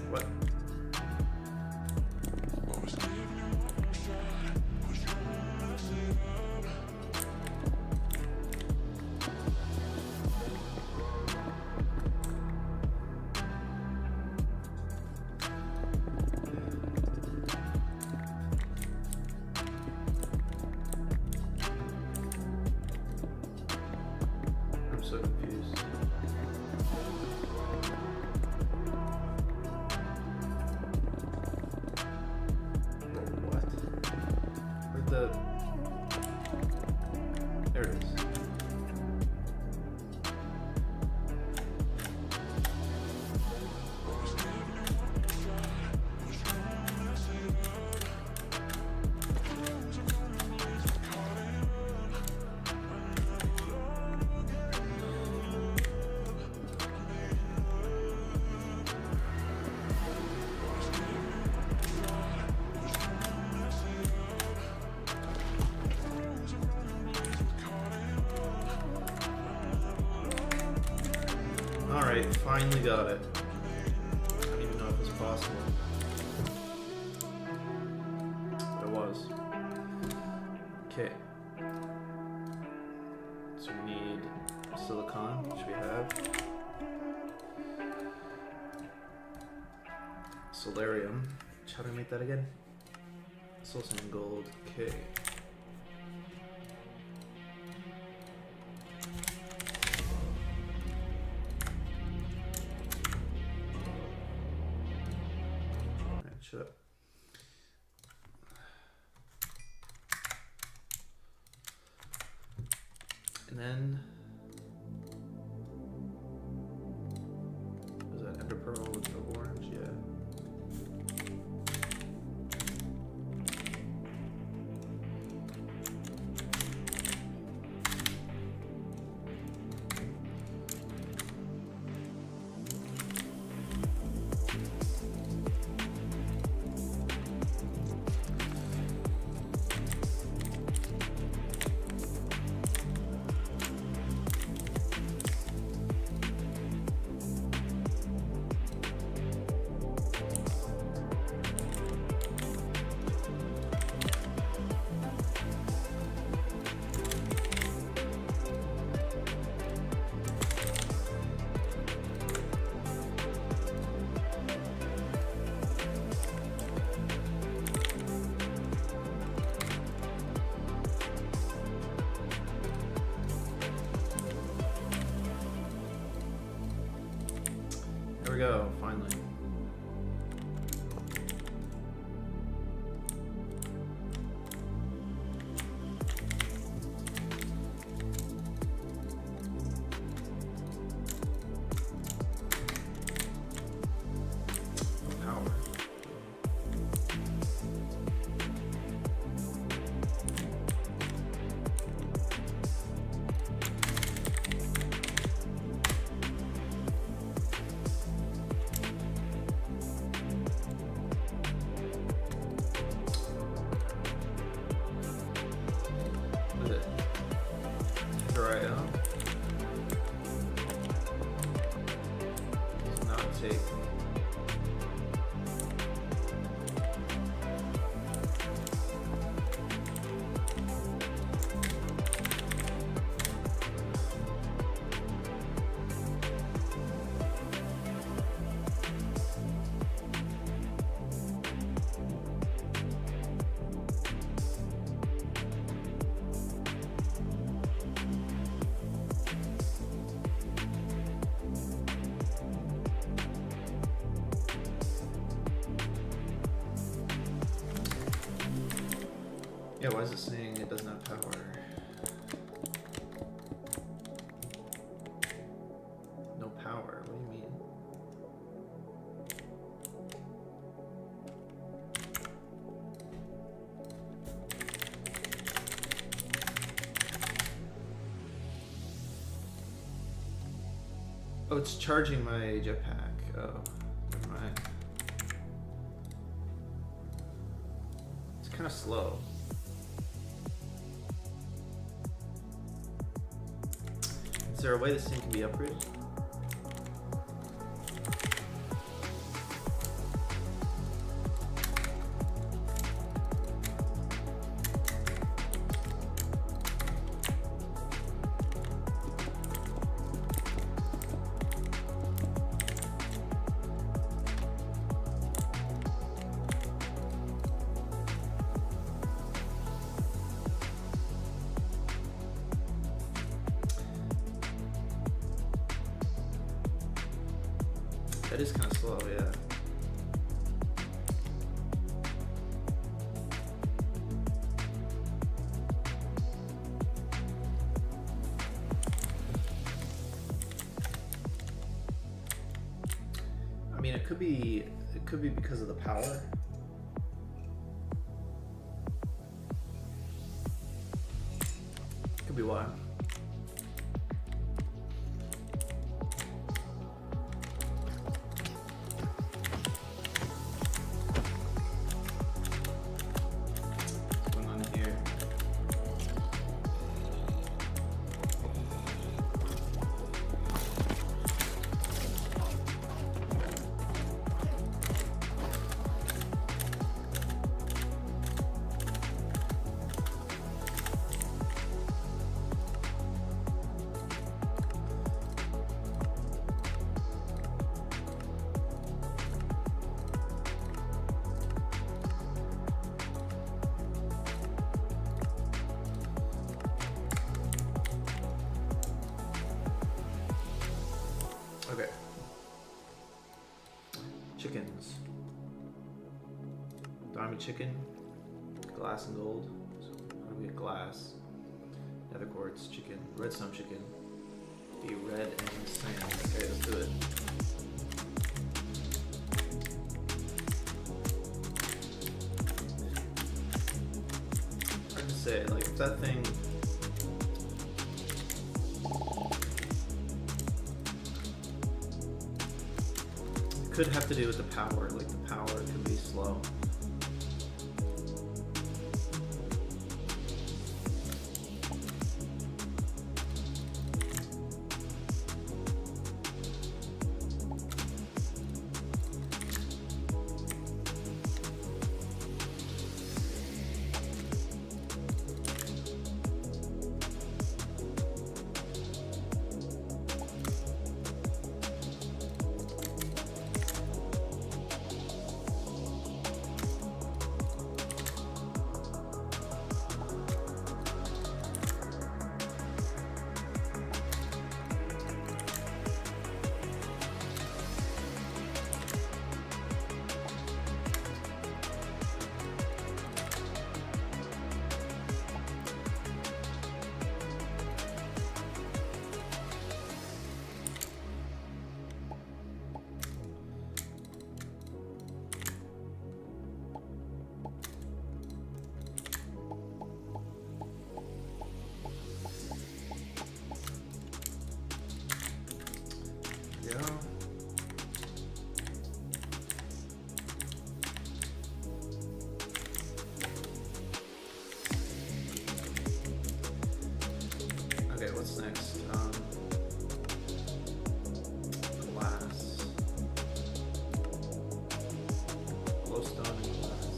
What? I'm so confused. What? Where'd the... There it is. Alright, finally got it. I don't even know if it's possible. But it was. Okay. So we need silicon, which we have. Solarium. How do I make that again? Soul sand gold. Okay. Shut up. And then was that Ender Pearl with the orange? Yeah. we go, finally. Power. Is it? Dry out. Does not take. Yeah, why is it saying it doesn't have power? No power, what do you mean? Oh, it's charging my jetpack. Oh, never mind. It's kind of slow. Is there a way this thing can be upgraded? That is kind of slow, yeah. I mean, it could be because of the power. Could be why. What's going on here? Okay. Chickens. Diamond chicken. Glass and gold. So how do we get glass? Nether quartz chicken. Redstone chicken. Be red and sand. Okay, let's do it. Hard to say, like if that thing could have to do with the power, like the power could be slow. what's next. Glass. Glowstone and glass.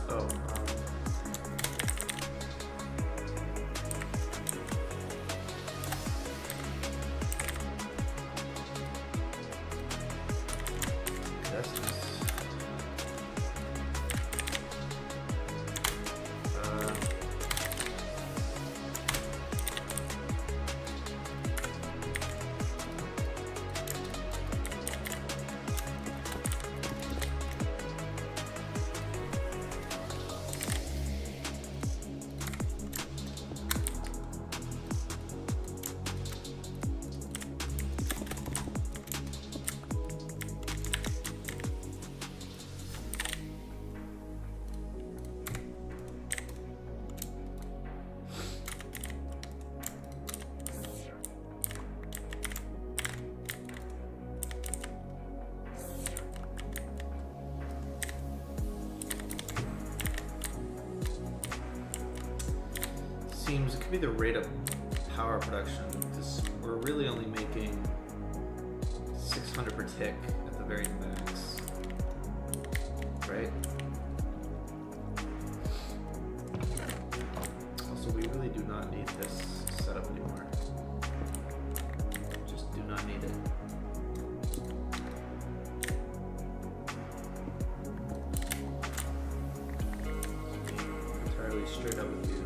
Oh, that's nice. Seems it could be the rate of power production, because we're really only making 600 per tick at the very max, right? Also, we really do not need this setup anymore. Just do not need it. Entirely straight up with you.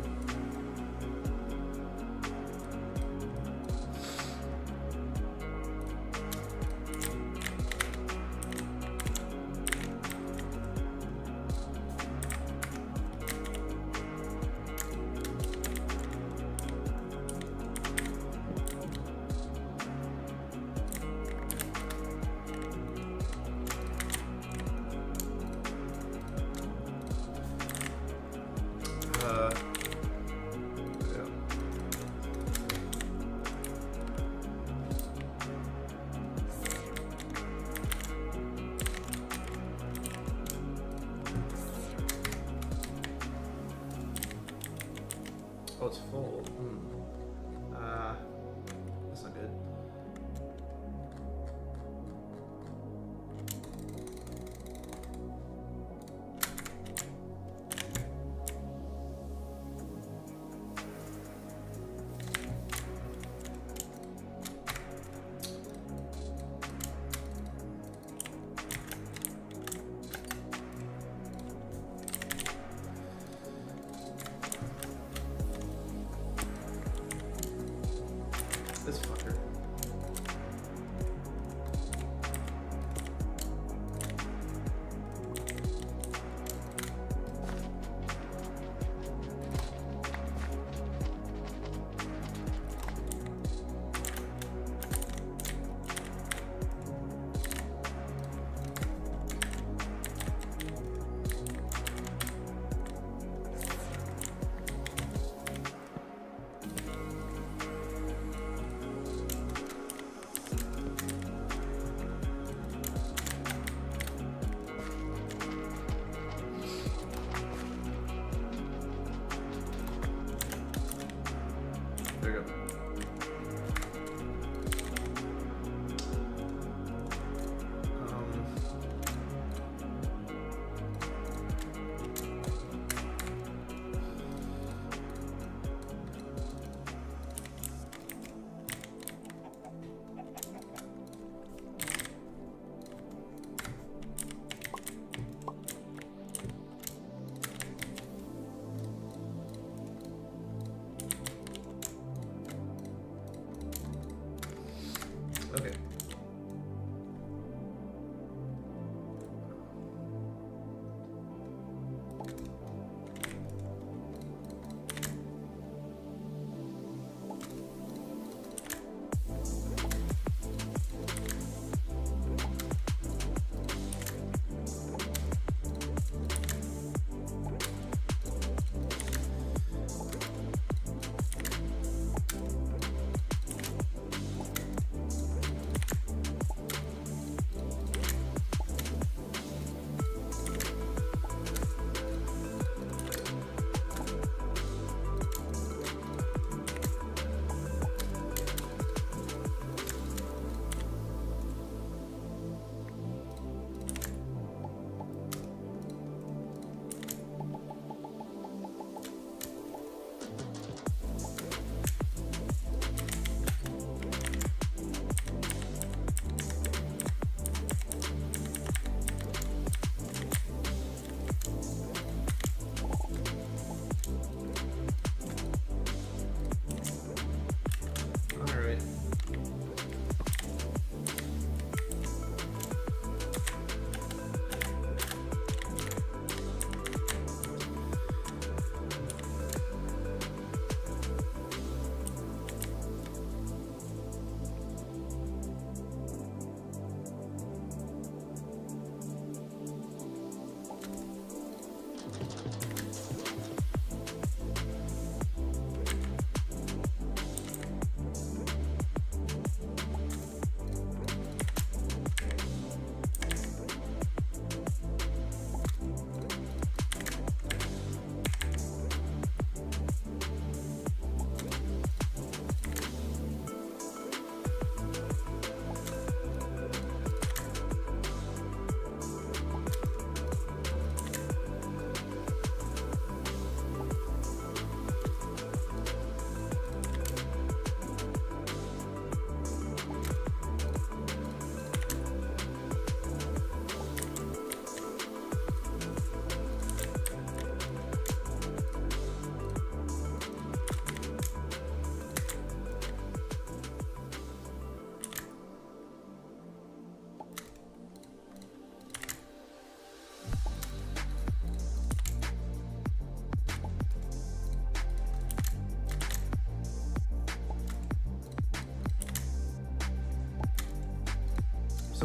Oh, it's full. That's not good. This fucker. There you go.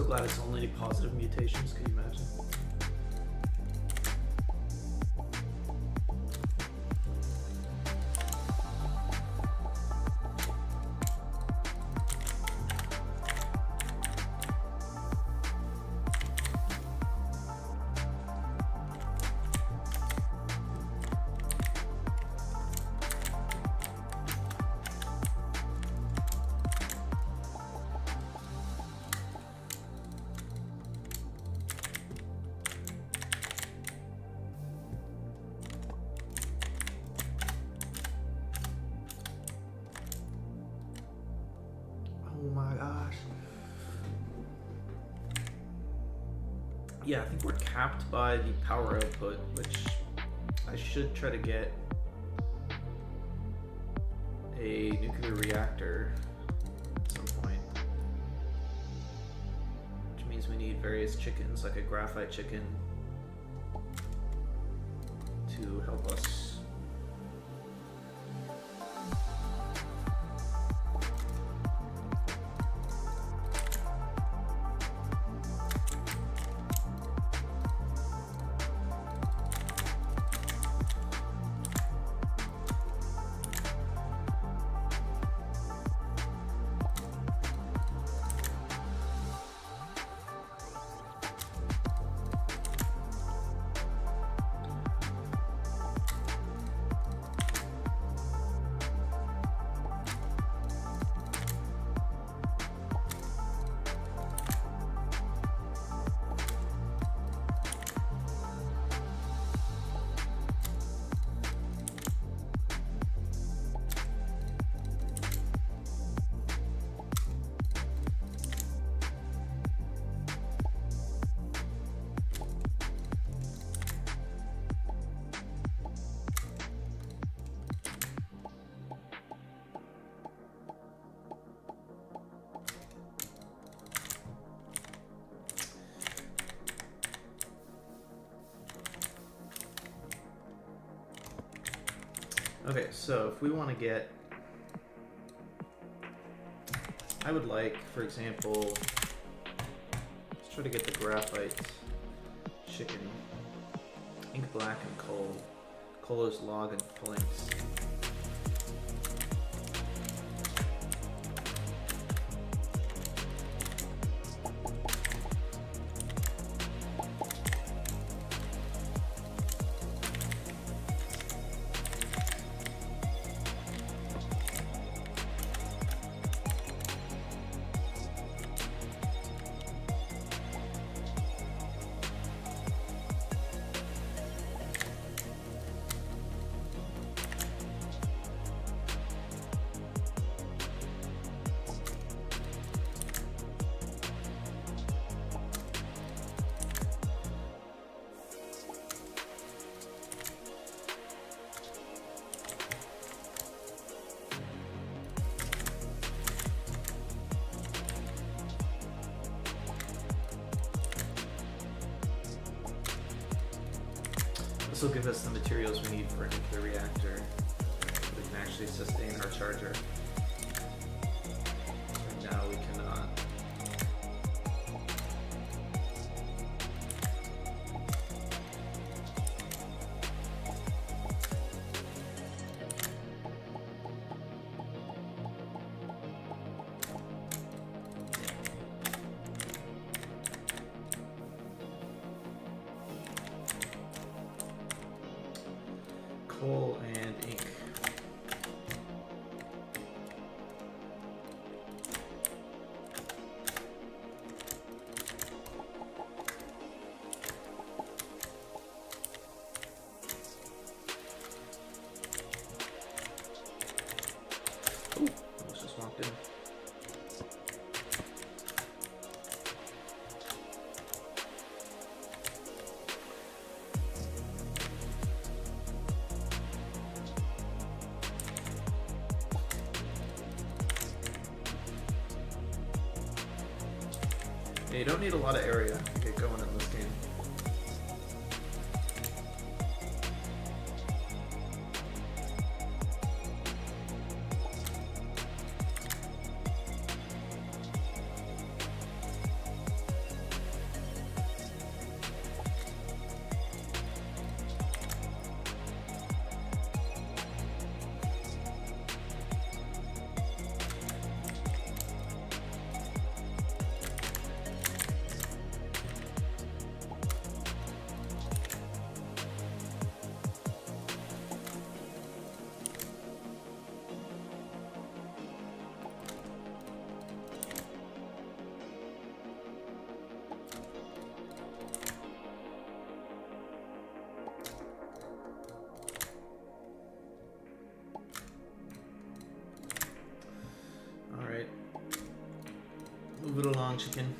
so glad it's only positive mutations. Can you imagine? Oh my gosh. Yeah, I think we're capped by the power output, which I should try to get a nuclear reactor at some point. Which means we need various chickens, like a graphite chicken, to help us. Okay, so if we want to get, I would like, for example, let's try to get the graphite chicken, ink black and coal. Coal is log and planks. This will give us the materials we need for a nuclear reactor so we can actually sustain our charger. Right now we cannot. Coal and ink. Ooh, almost just walked in. Yeah, you don't need a lot of area to get going in this game. chicken.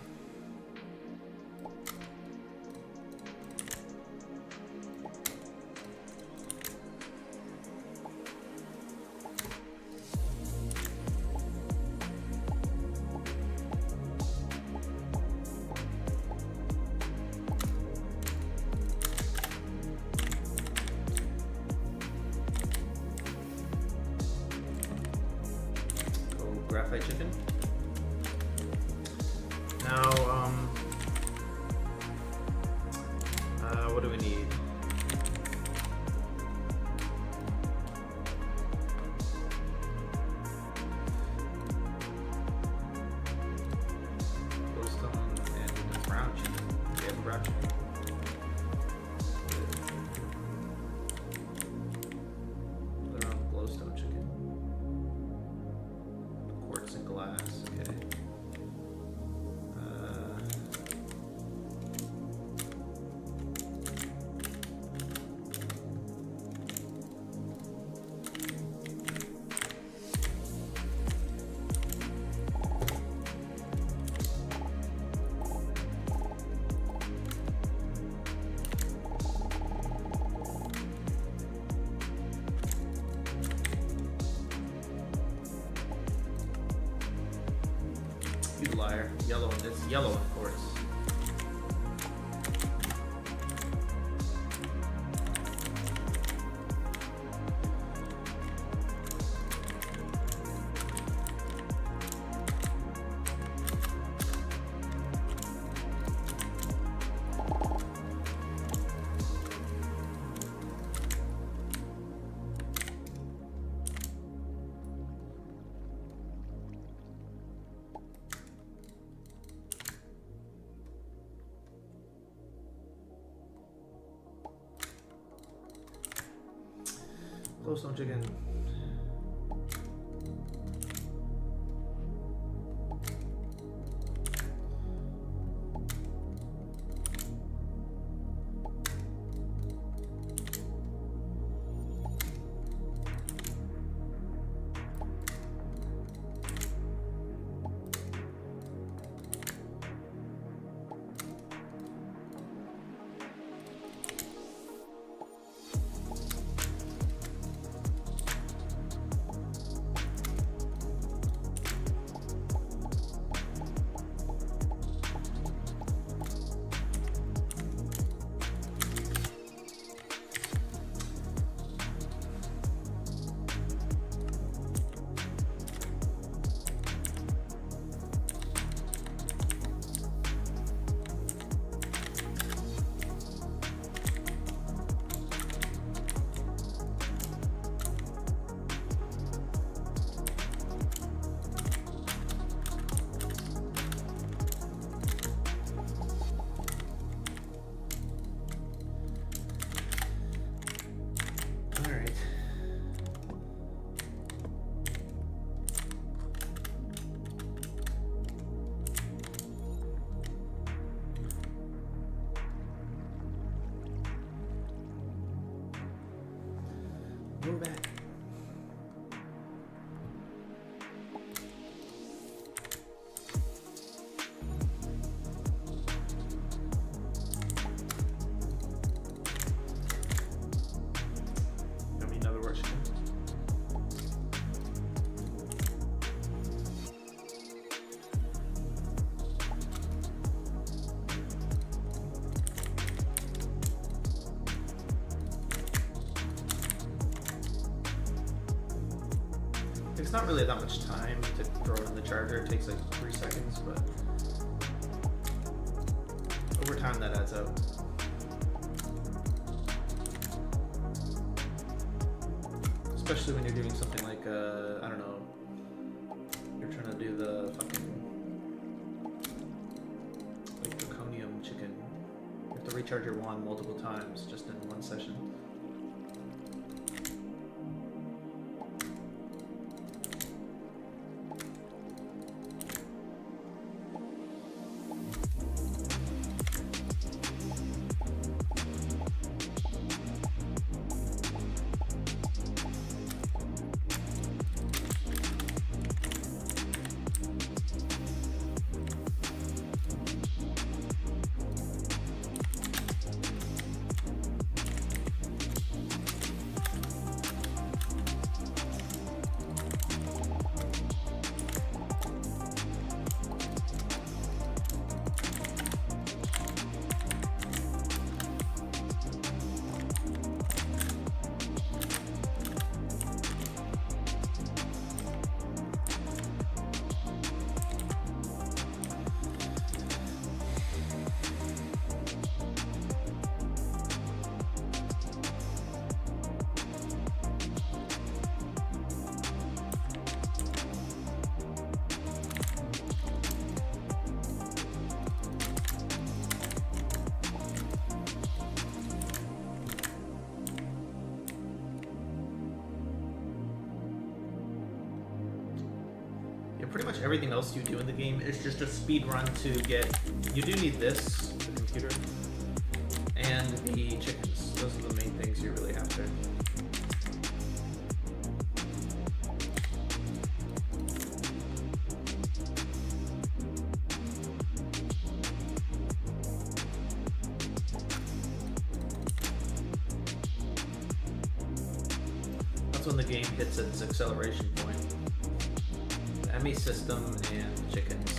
Graphite chicken. Now, what do we need? Glowstone and brown chicken. We have brown chicken. Put it on glowstone chicken. Quartz and glass, okay. You liar. Yellow, it's yellow, of course. Glowstone chicken. Go back. Got me another Russian. It's not really that much time to throw it in the charger. It takes like 3 seconds, but over time that adds up. Especially when you're doing something like, I don't know, you're trying to do the fucking, like draconium chicken. You have to recharge your wand multiple times just in one session. pretty much everything else you do in the game is just a speed run to get. You do need this, the computer, and the chickens. Those are the main things you're really after. That's when the game hits its acceleration point. The ME system and chickens.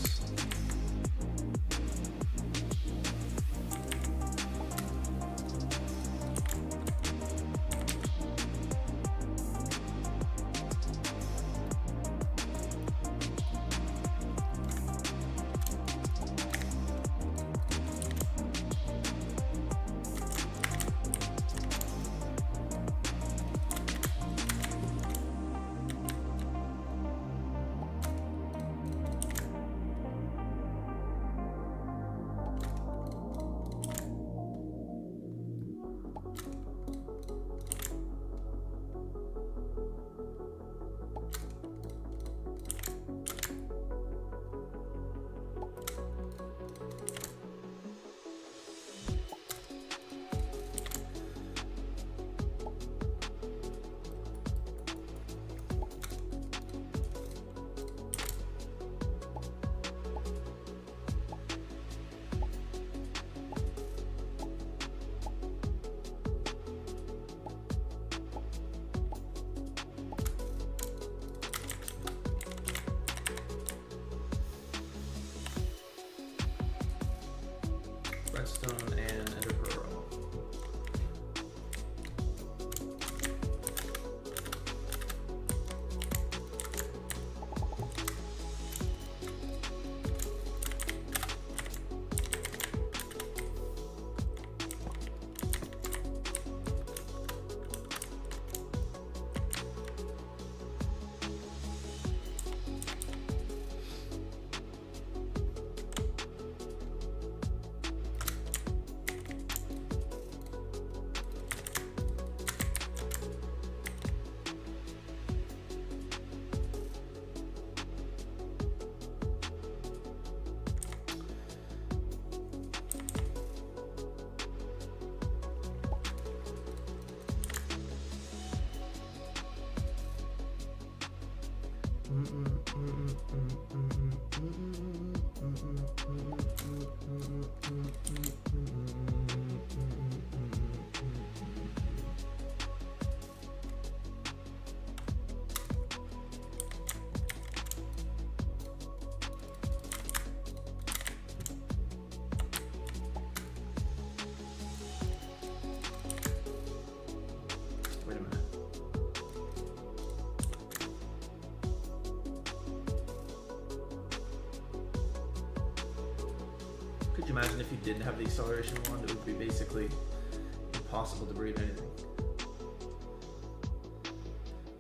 Redstone and Ender Pearl. Wait a minute. Could you imagine if you didn't have the acceleration wand? It would be basically impossible to breed anything.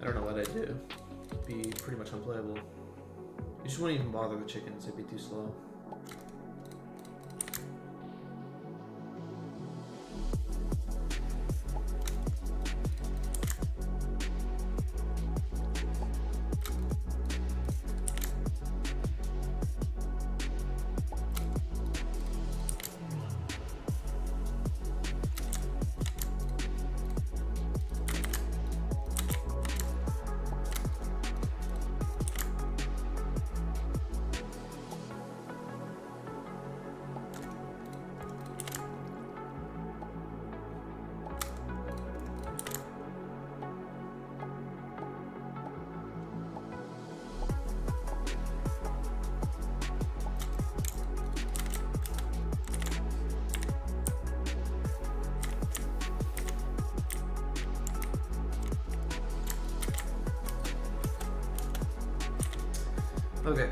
I don't know what I'd do. It'd be pretty much unplayable. You just wouldn't even bother the chickens, they'd be too slow. Okay.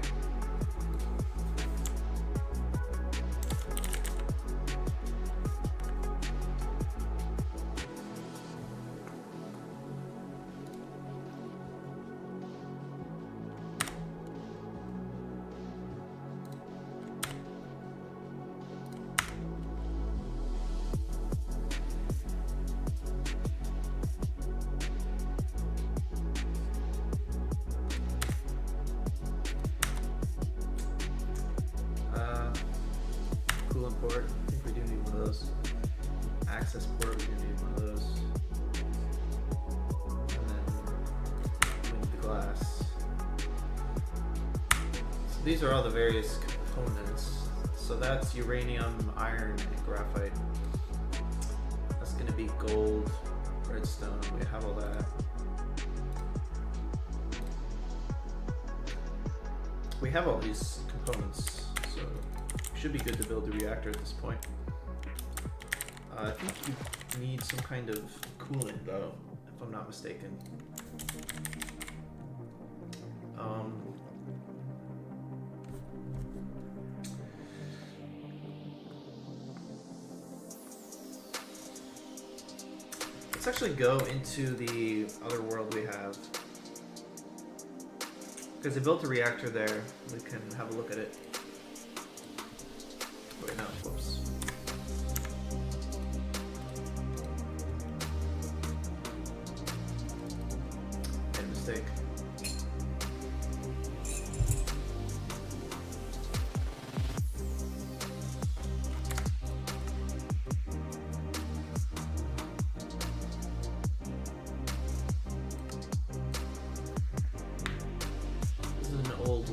these are all the various components. So that's uranium, iron, and graphite. That's gonna be gold, redstone. We have all that. We have all these components, so we should be good to build the reactor at this point. I think you need some kind of coolant, though, if I'm not mistaken. Let's actually go into the other world we have. Because they built a reactor there, we can have a look at it. Wait, no, whoops. Made a mistake.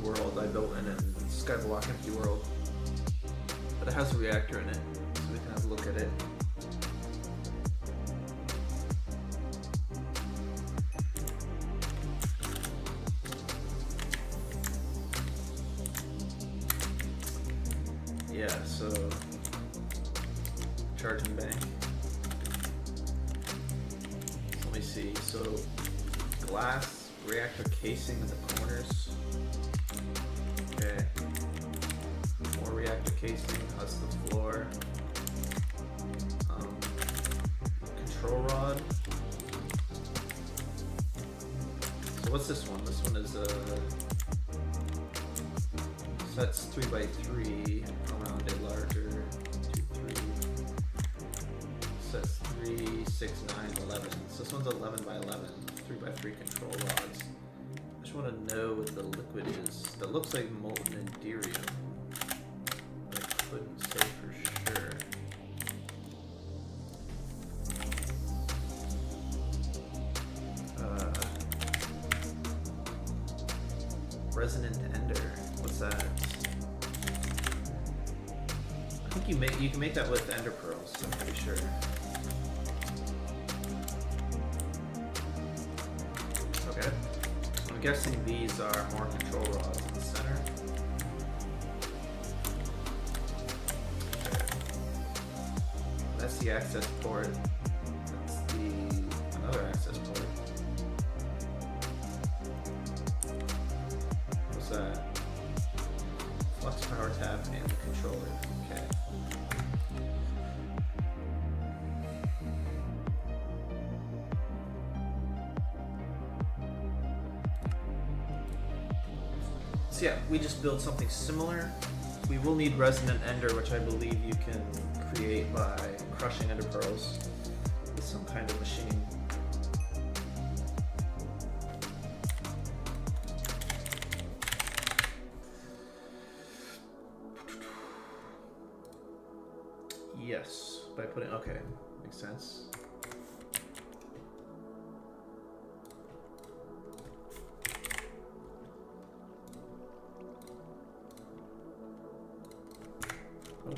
World I built in StoneBlock empty world, but it has a reactor in it, so we can have a look at it. Yeah, so charging bank. So let me see. So glass reactor casing in the corners. Okay. More reactor casing. That's the floor. Control rod. So what's this one? This one is so that's 3x3. Around it larger. 2, 3. So that's 3, 6, 9, 11. So this one's 11 by 11. 3x3 control rods. I just want to know what the liquid is. That looks like molten Enderium. But I couldn't say for sure. Resonant Ender. What's that? I think you can make that with Ender Pearls. I'm pretty sure. Okay. So I'm guessing these are more control rods in the center. Okay. That's the access port. That's another access port. What's that? Flux power tap and the controller. Okay. So yeah, we just built something similar. We will need Resonant Ender, which I believe you can create by crushing Ender Pearls with some kind of machine. Yes, by putting, okay, makes sense. Oh.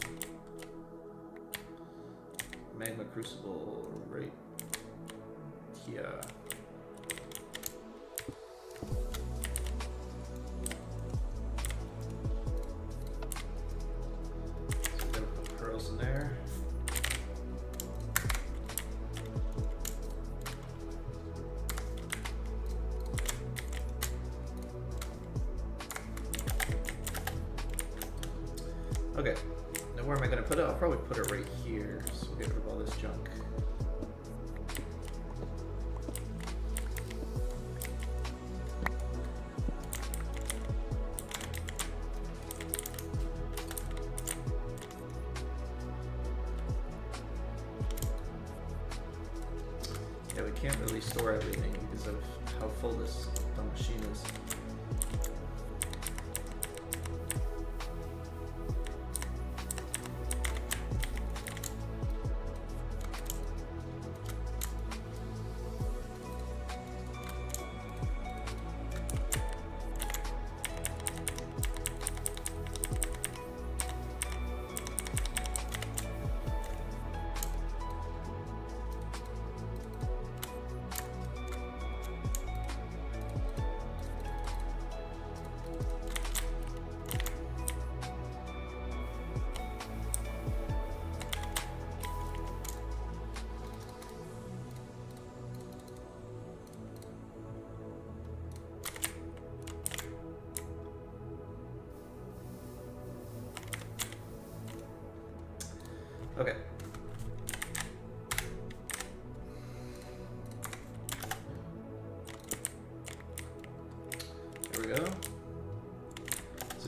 Magma Crucible right here. So we're gonna put pearls in there. Okay, now where am I going to put it? I'll probably put it right here, so we'll get rid of all this junk. Yeah, we can't really store everything because of how full this dumb machine is.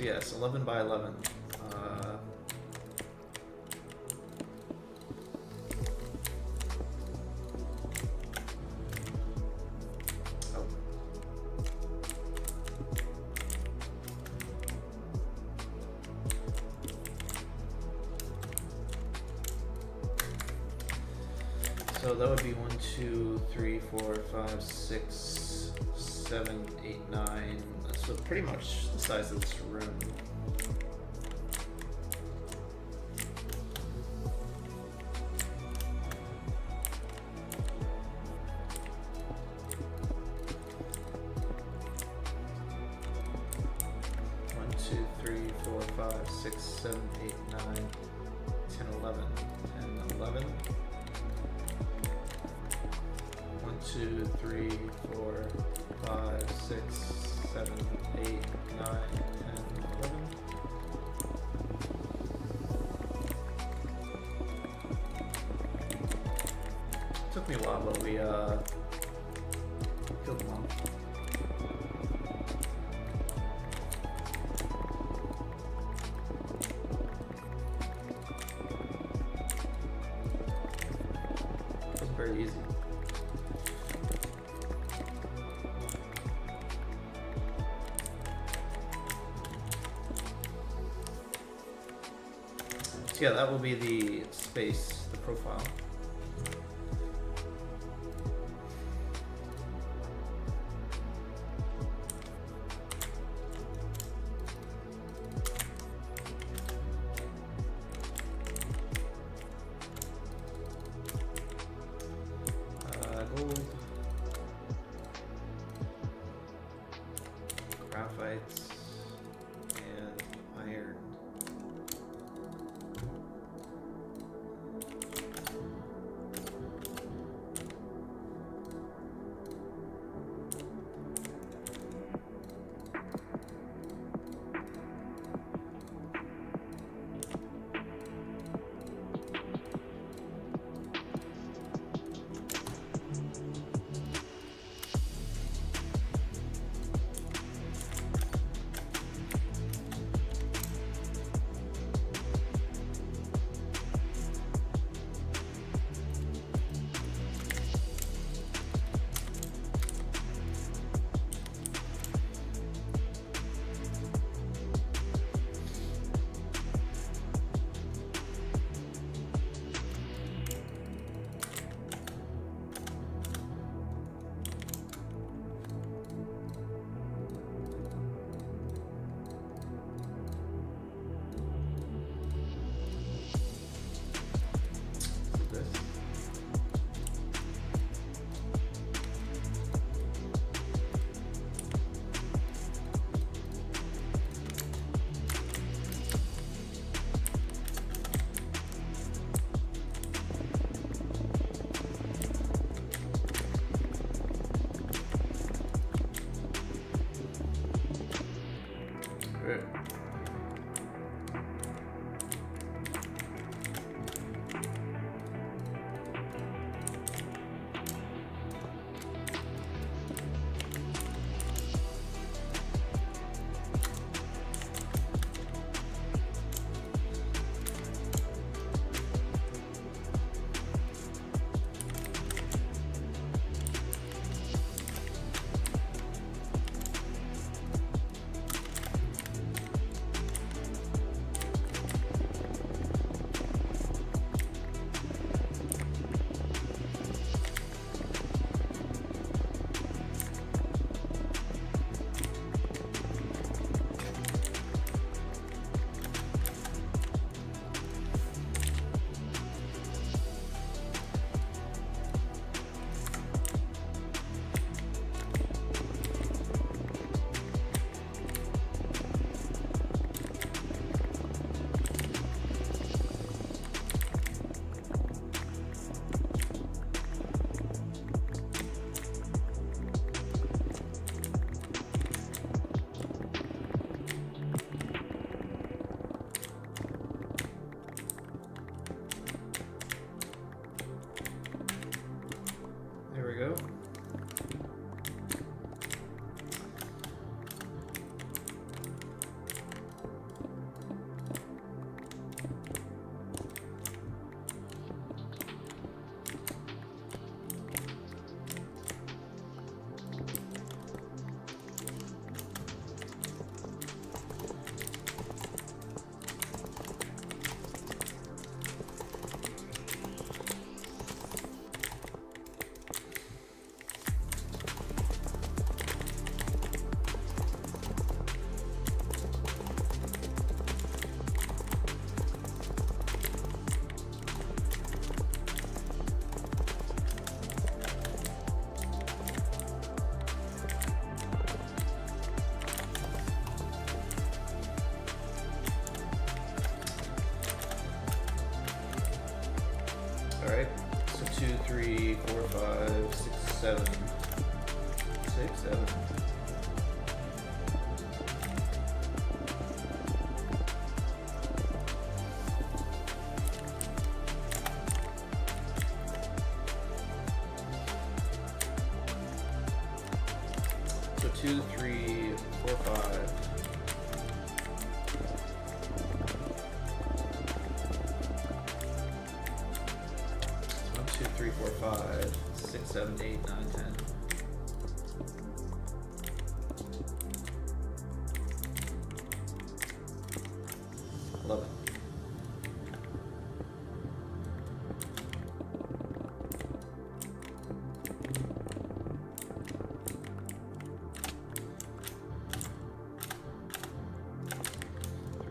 So yes, 11 by 11. Oh. So that would be 1, 2, 3, 4, 5, 6, 7, 8, 9. So pretty much the size of this room. One, 2, 3, 4, 5, 6, 7, 8, 9, 10, 11. 10, 11. 1, 2, 3, 4, 5, 6, 7, 8, 9, 10, 11. Took me a while, but we killed them all. It wasn't very easy. So yeah, that will be the space, the profile. Gold. Graphites. And iron. So 2, 3, 4, 5, 6, 7. 6, 7. So 2, 3, 4, 5. 1, 2, 3, 4, 5, 6, 7, 8, 9, 10. 11.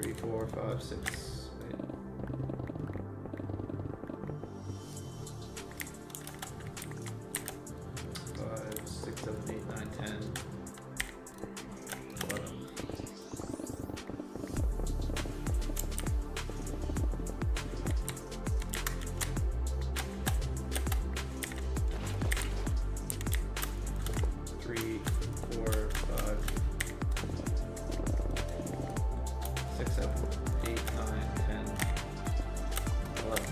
Three, 4, 5, 6. Wait. 5, 6, 7, 8, 9, 10. 11. 3, 4, 5, 6, 7, 8, 9, 10, 11.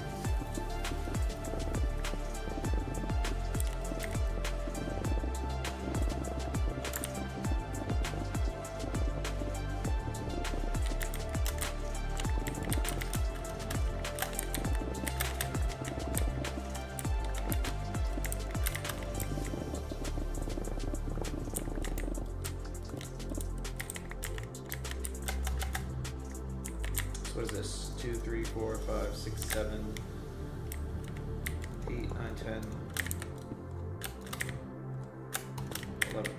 So what is this? 2, 3, 4, 5, 6, 7, 8, 9, 10, 11.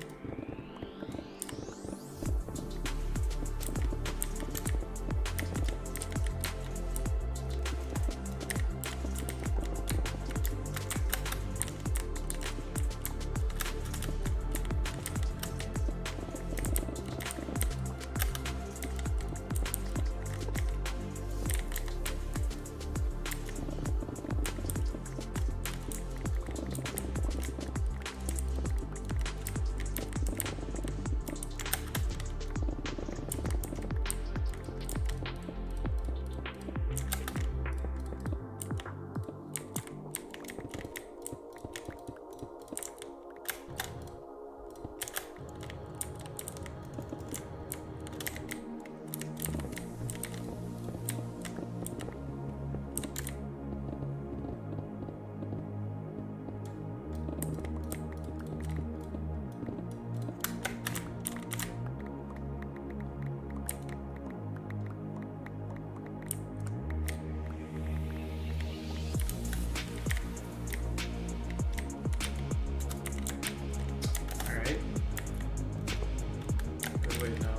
Alright. Good way now.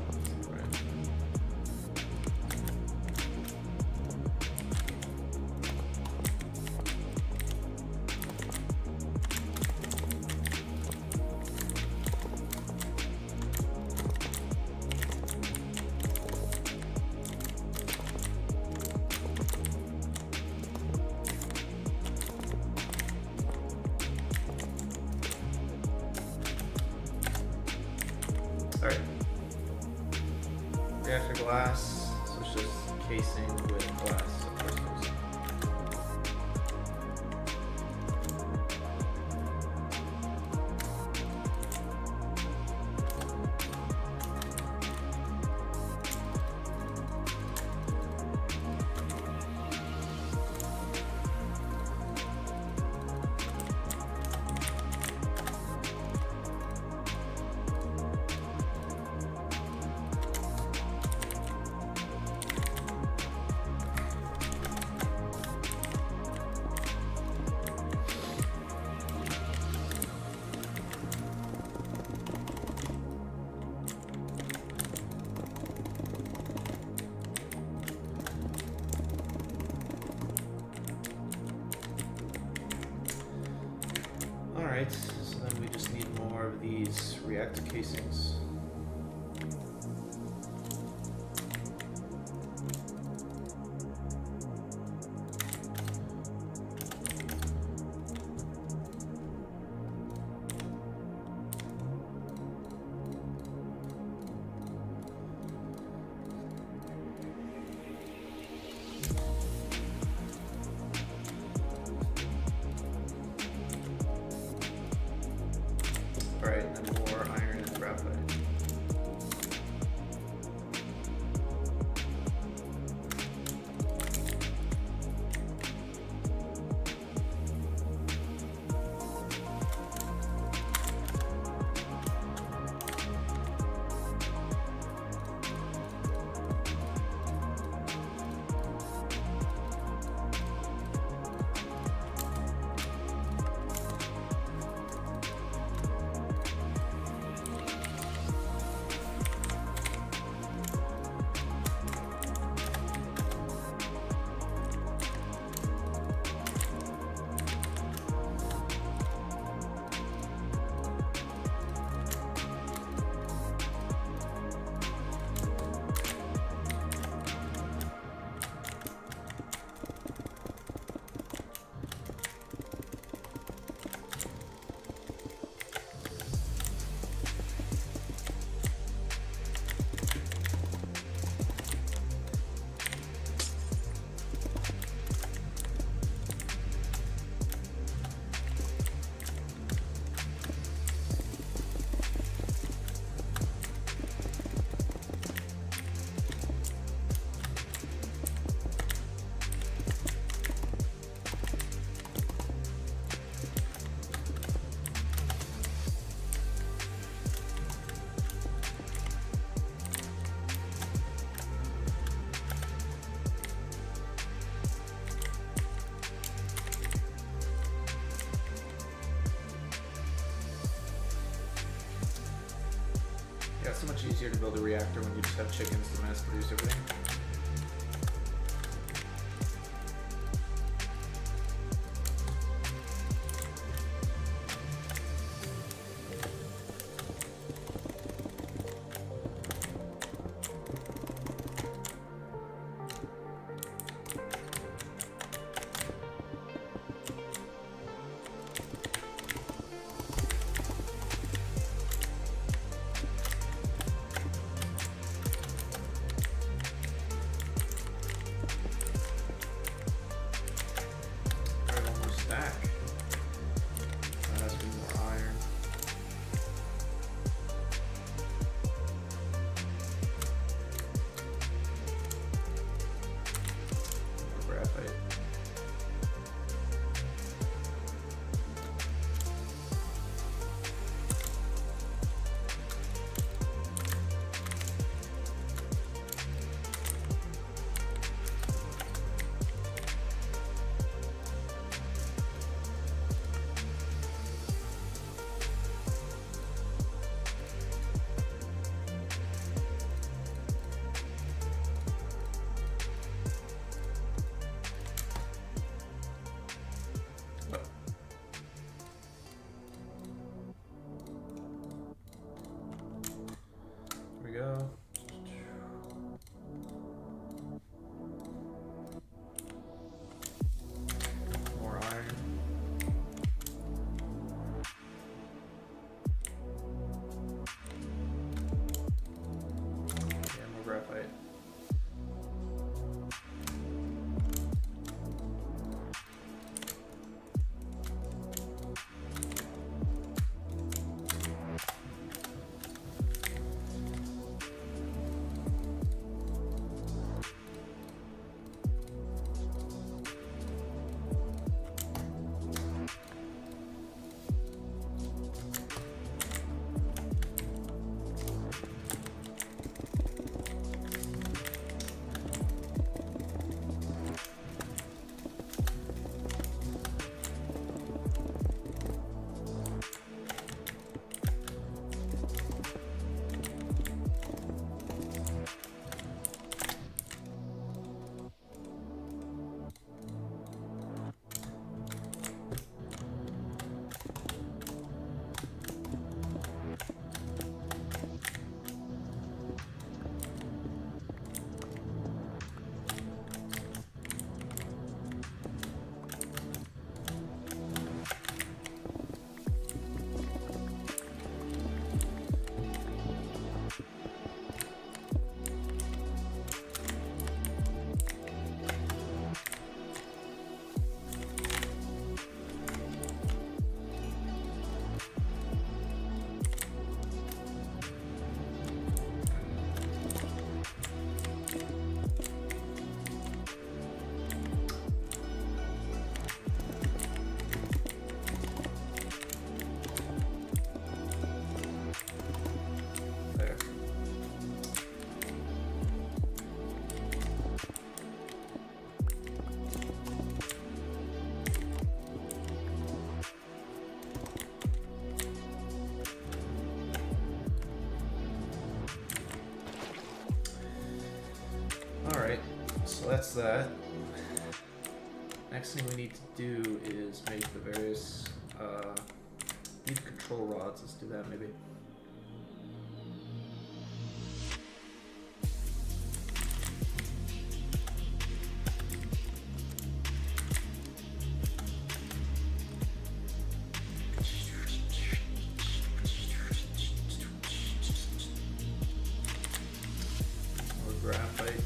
Alright. Alright. Reactor glass, so it's just casing with glass, of course it is. Alright, so then we just need more of these reactor casings. Alright, and then more iron and graphite. Yeah, it's so much easier to build a reactor when you just have chickens to mass produce everything. that's that. Next thing we need to do is make the various need control rods. Let's do that maybe. Or graphite.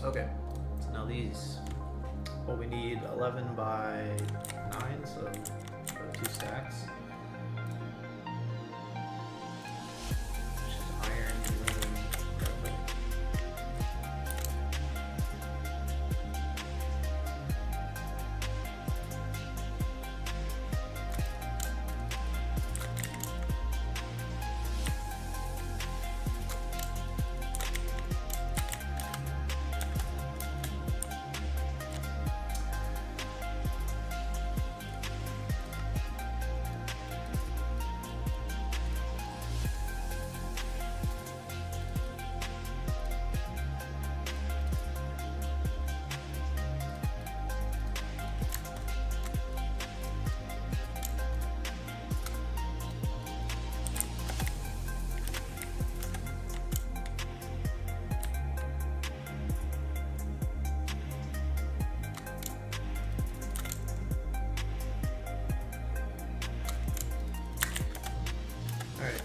Okay, so now these, well, we need 11 by 9, so 2 stacks. Which is iron and then graphite. Alright.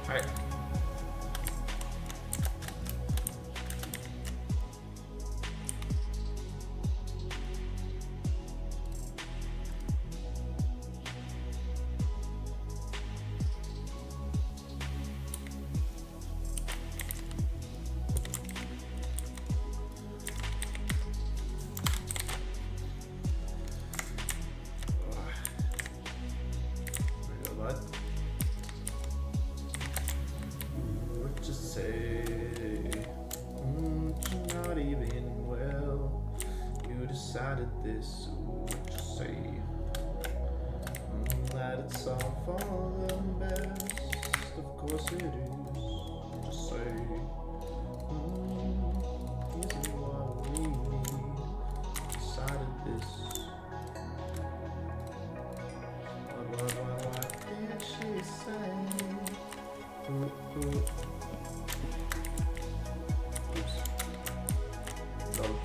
Alright. There we go, bud. What you say? Not even well. You decided this. What you say? That it's all for the best. Of course it is. What you say? Isn't what we need. Decided this. What did she say? Oops. Oh.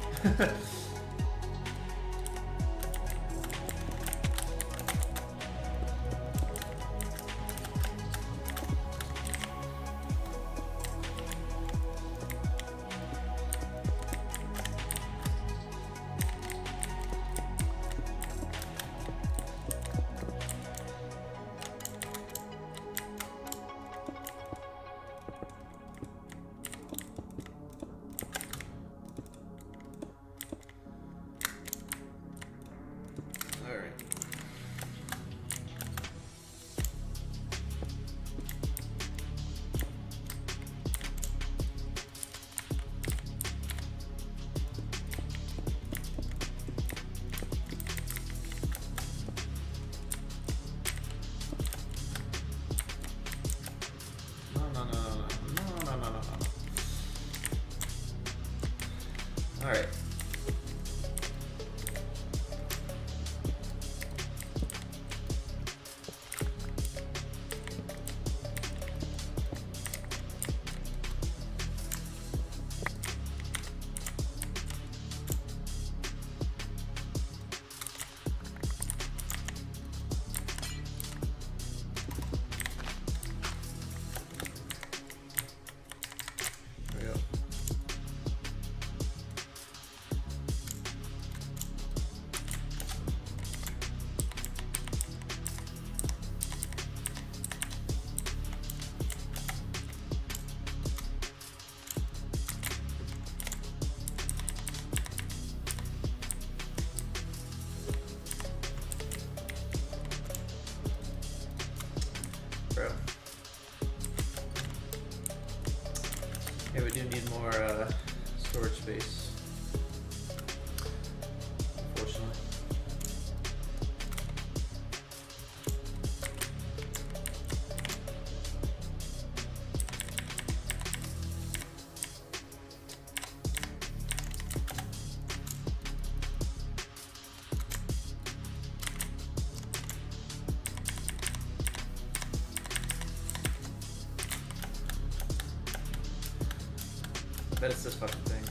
Alright. No. Alright. There we go. Bro. Okay, we do need more storage space. Unfortunately. I bet it's this fucking thing.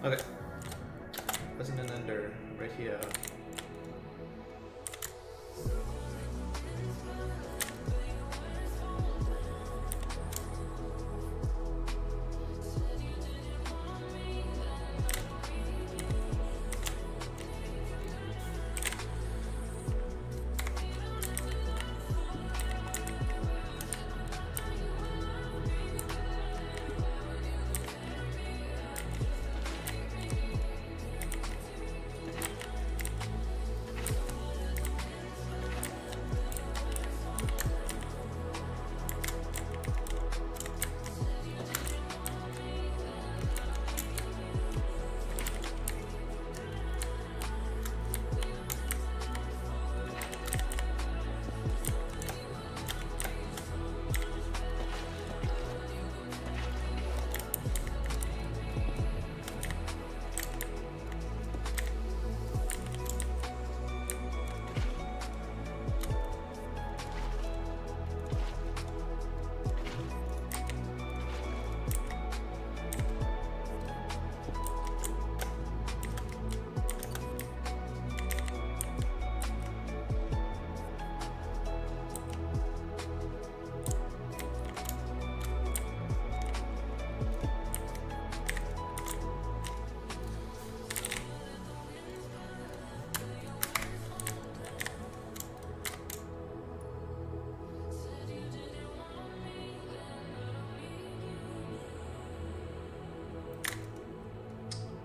Okay. Wasn't an ender right here.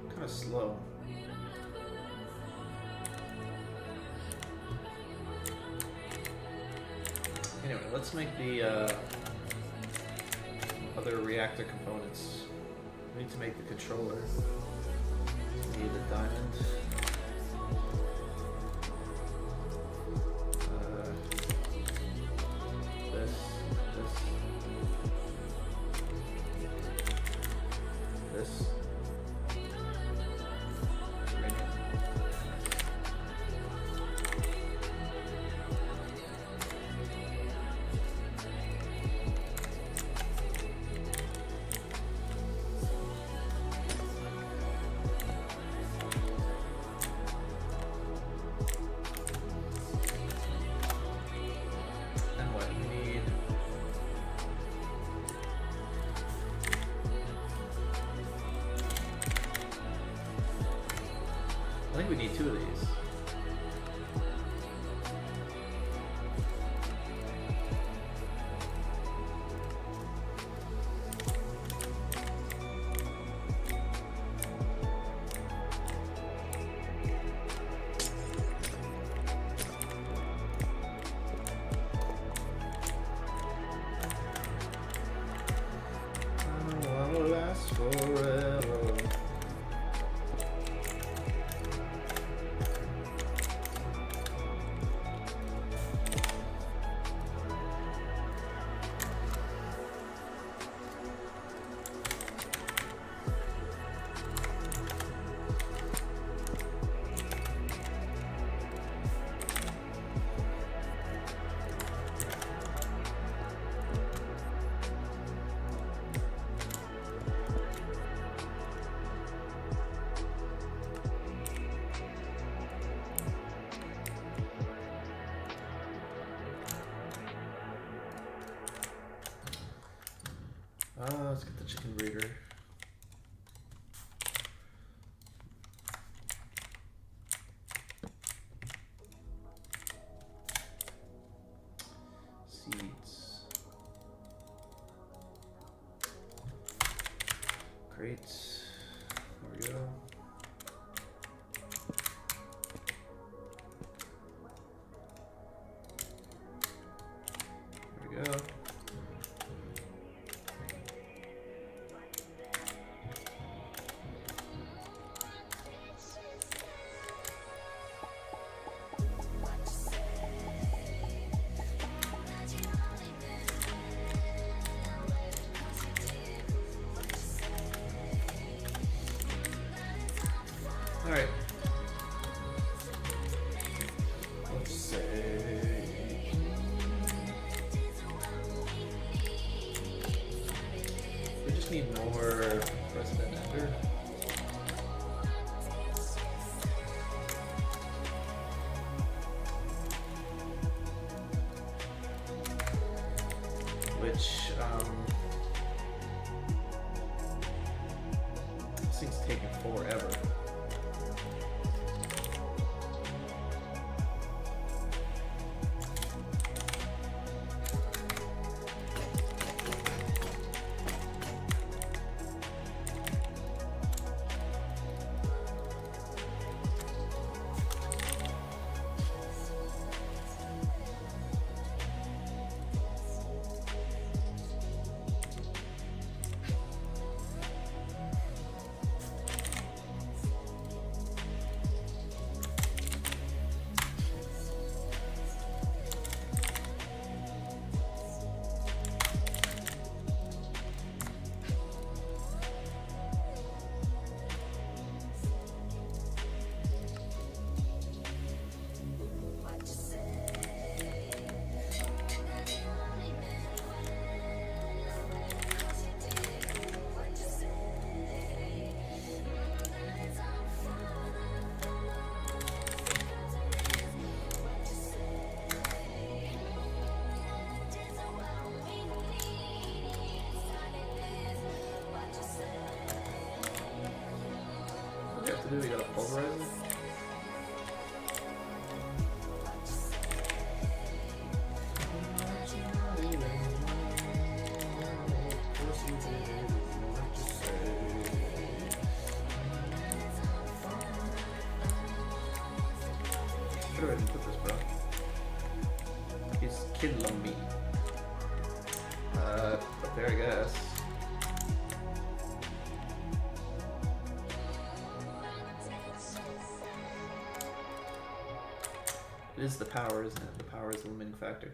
Kind of slow. Anyway, let's make the other reactor components. We need to make the controller. We need a diamond. This. I think we need 2 of these. Let's get the chicken breeder. Seeds. Great. There we go. There we go. Alright. Let's say we just need more President Ender. Which this thing's taking forever. What do we have to do? We gotta pulverize it? Where do I even put this, bro? He's killing me. Up there, I guess. It is the power, isn't it? The power is the limiting factor.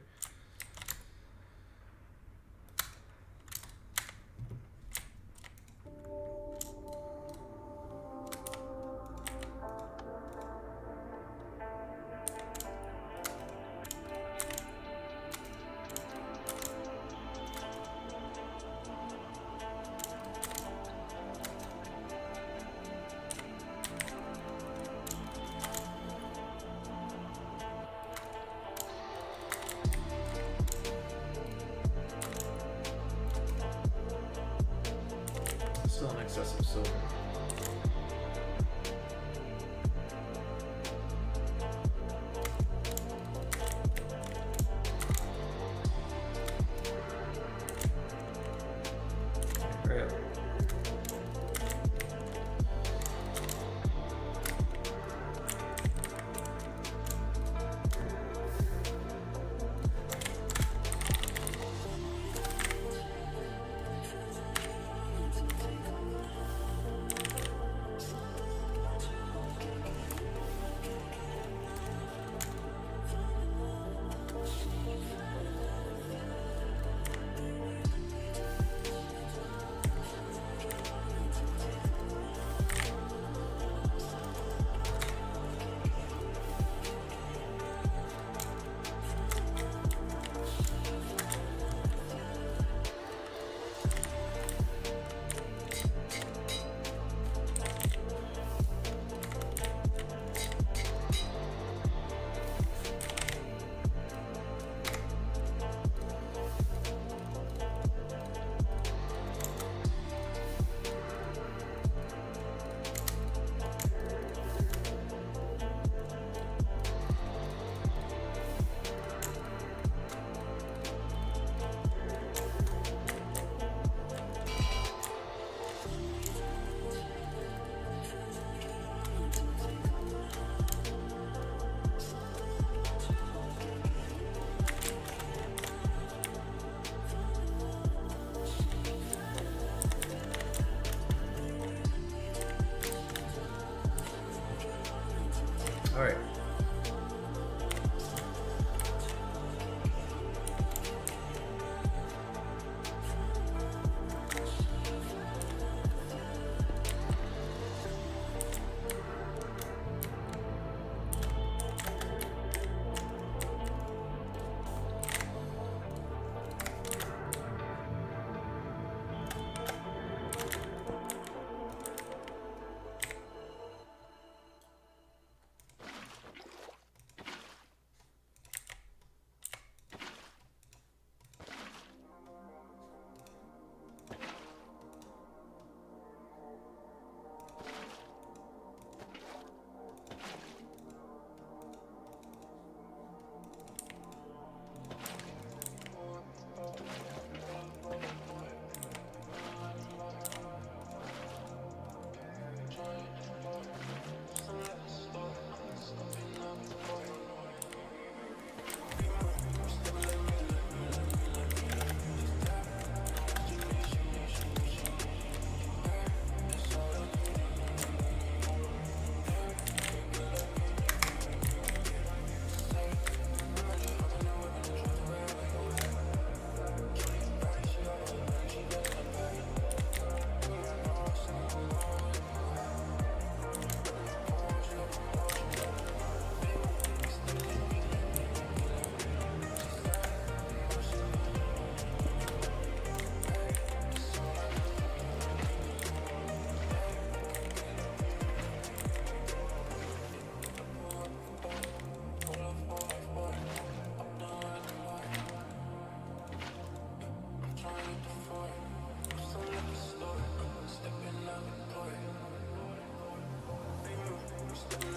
Alright.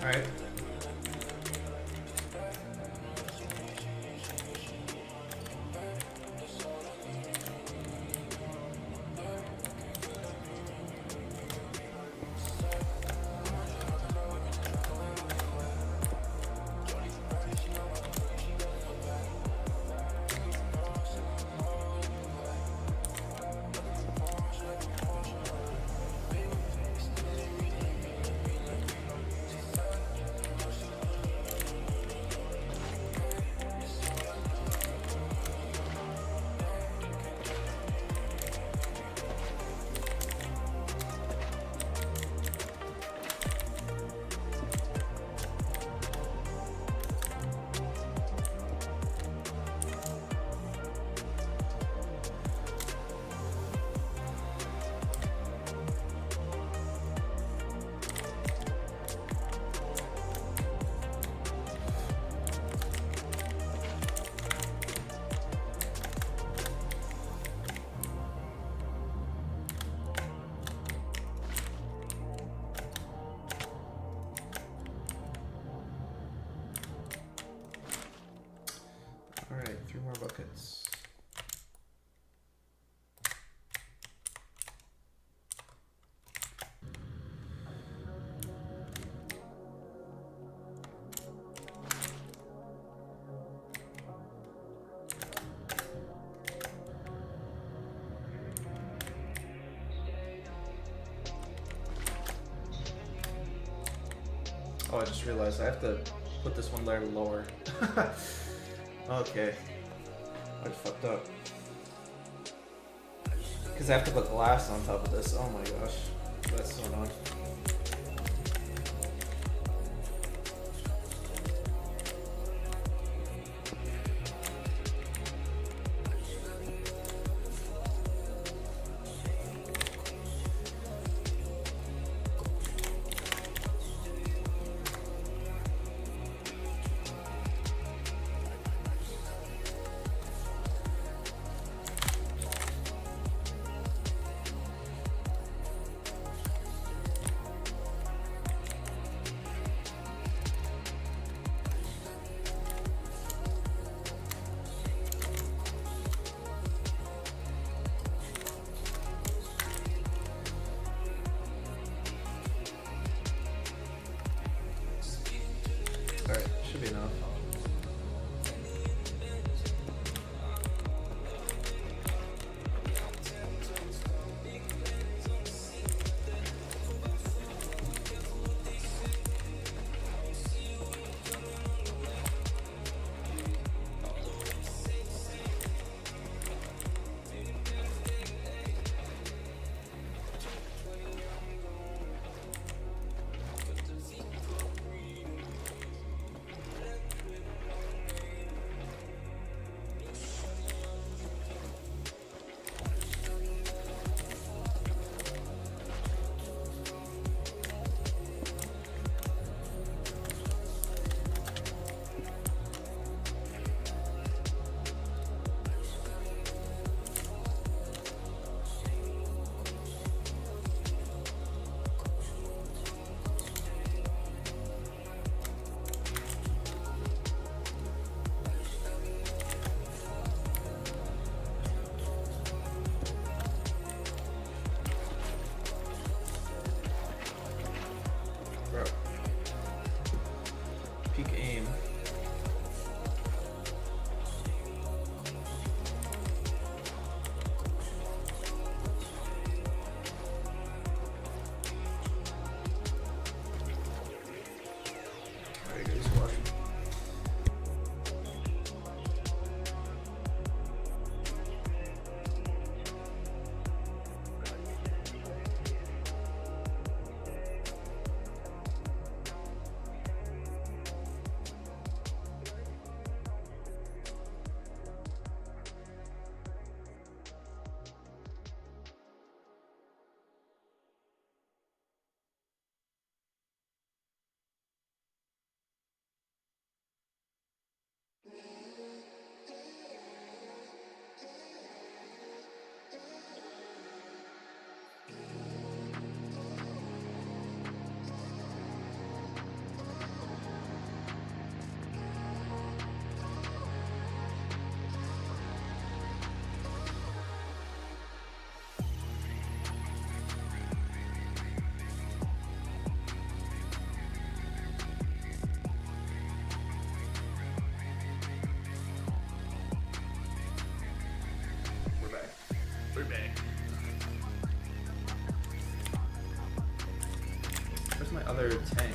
Alright. Alright, 3 more buckets. Oh, I just realized I have to put this one layer lower. Okay. I fucked up. Because I have to put glass on top of this. Oh my gosh. That's so annoying. other tank.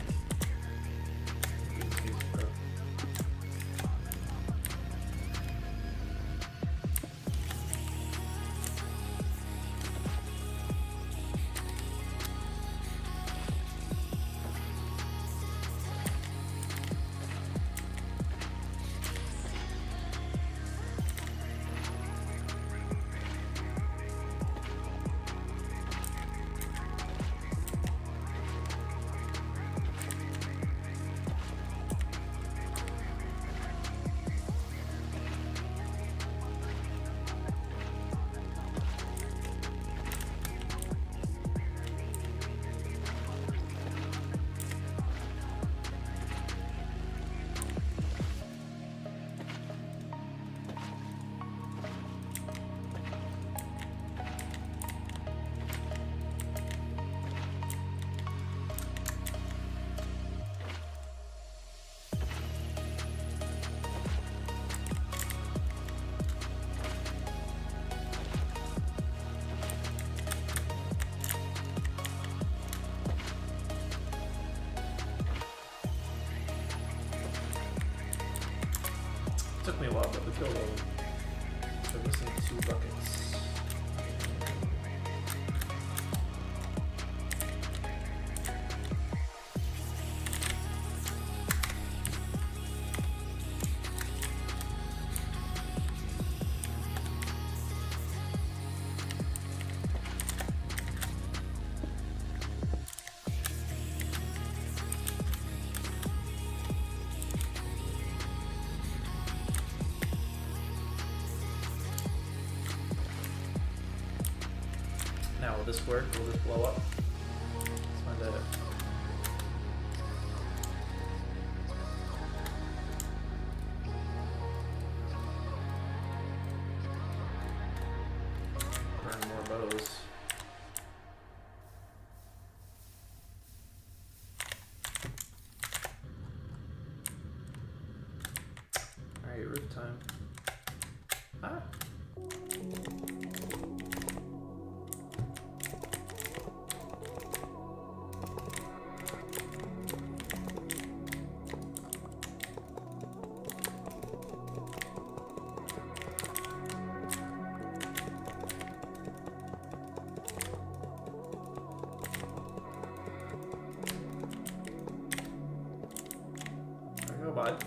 Took me a while, but we killed them. We're missing 2 buckets. Now will this work? Will this blow up? Let's find out. Burn more bows. Alright, roof time. Ah! There we go, bud.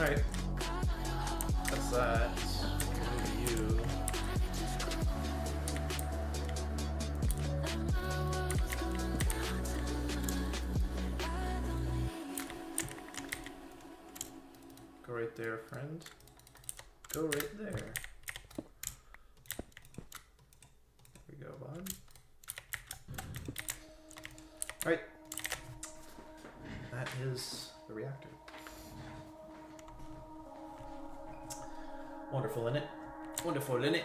Alright. That's that. Move you. Go right there, friend. Go right there. There we go, bud. Alright. That is the reactor. Wonderful, innit? Wonderful, innit?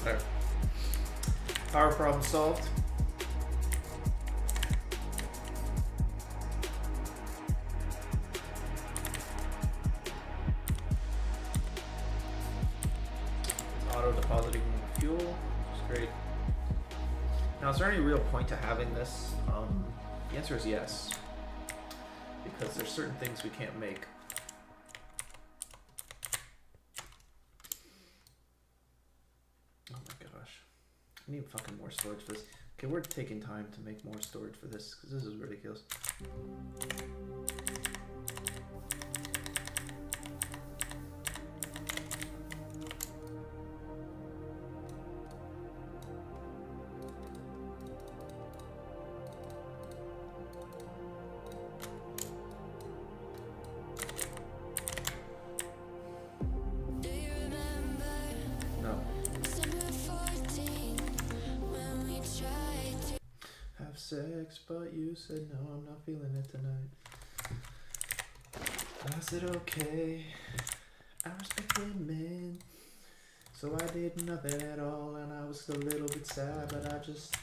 There. Power problem solved. It's auto depositing fuel, which is great. Now, is there any real point to having this? The answer is yes, because there's certain things we can't make. I need fucking more storage for this. Okay, we're taking time to make more storage for this, because this is ridiculous. Sex, but you said no, I'm not feeling it tonight. I said okay, I respect women, so I did nothing at all, and I was a little bit sad, but I just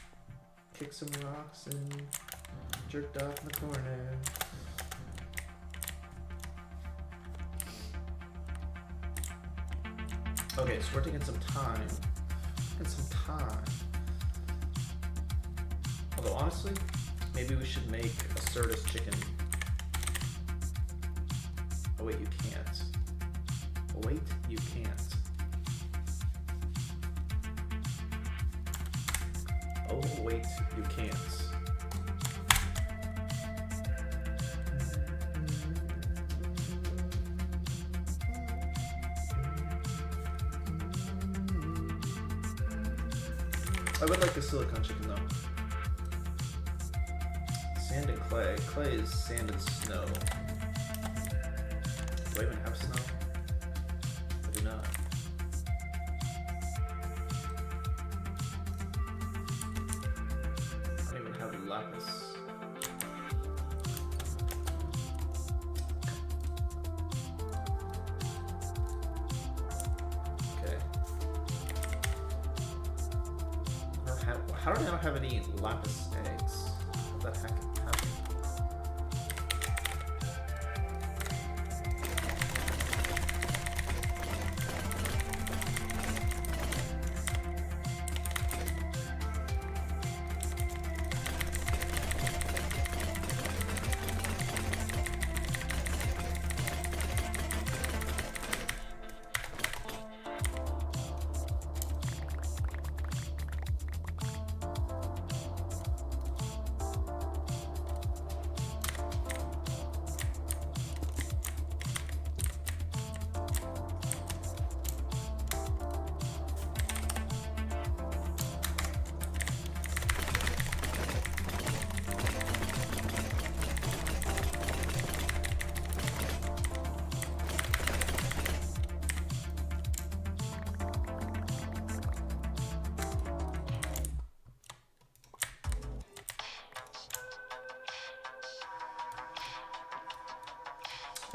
kicked some rocks and jerked off in the corner. Okay, so we're taking some time. Although honestly, maybe we should make a Certus chicken. Oh wait, you can't. Wait, you can't. Oh wait, you can't. I would like a silicone chicken though. Sand and clay. Clay is sand and snow. Do I even have snow? I do not. I don't even have lapis. Okay. How do I not have any lapis eggs? How did that happen?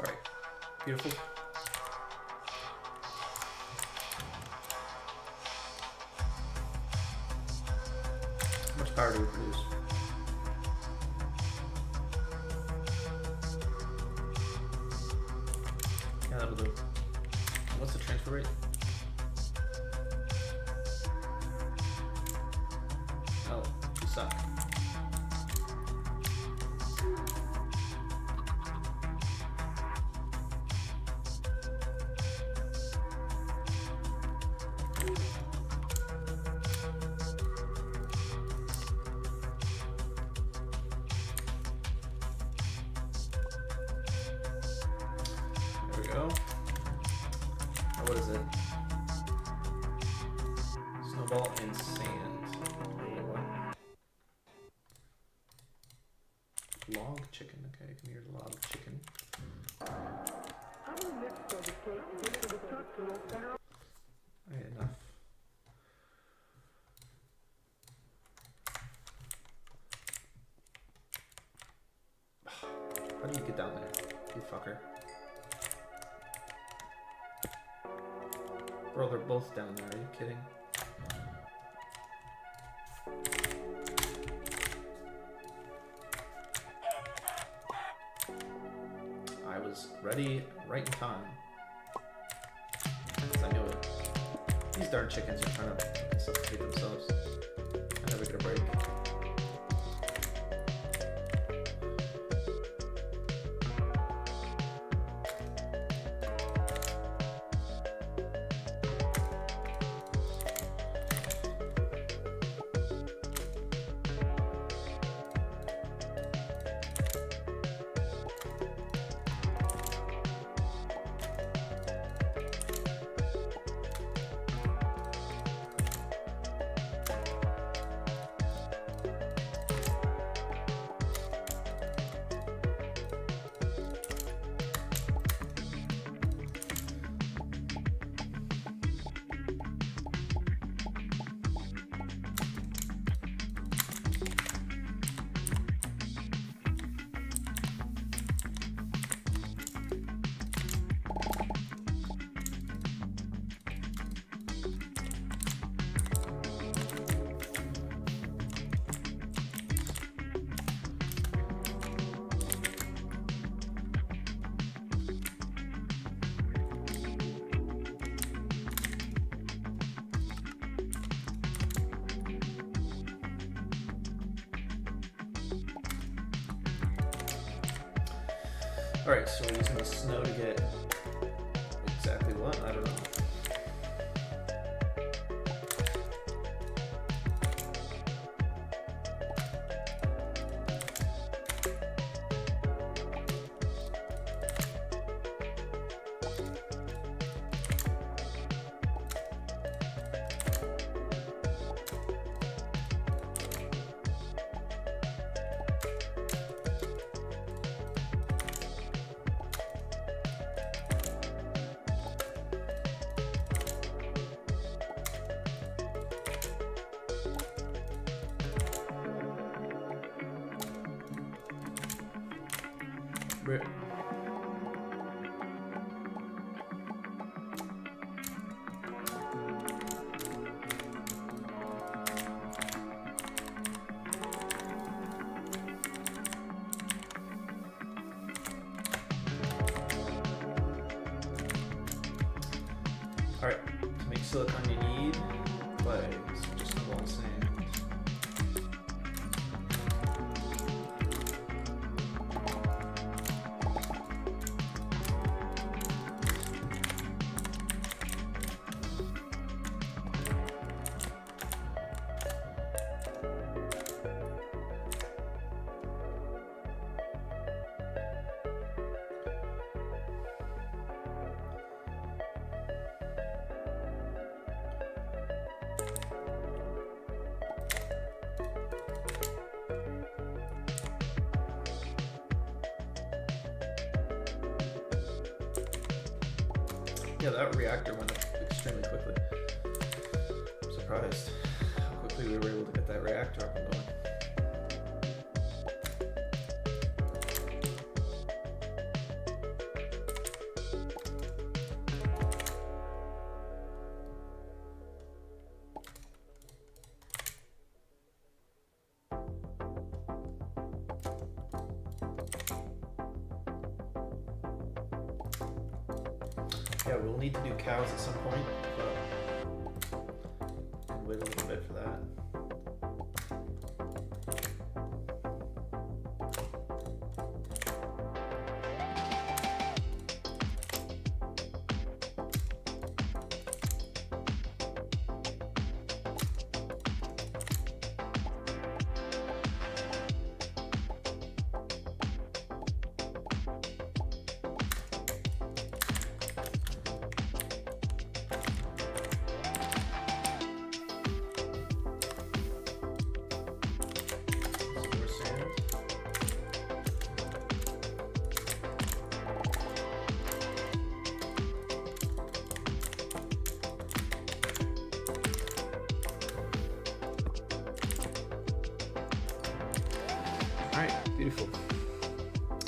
Alright, beautiful. How much power do we produce? Yeah, that'll do. What's the transfer rate? Oh, you suck. Go. What is it? Snowball and sand. Wait, what? Log chicken. Okay, come here, log chicken. Okay, enough. How do you get down there, you fucker? Bro, they're both down there, are you kidding? I was ready right in time. Because I knew it. These darn chickens are trying to suffocate themselves. I'm never gonna break. Alright, so we're using the snow to get exactly what? I don't know. Rip. Alright, to make silicon you need clay, so just a little sand. Yeah, that reactor went up extremely quickly. I'm surprised how quickly we were able to get that reactor up and going. Yeah, we'll need to do cows at some point, but I'll wait a little bit for that. Alright, beautiful.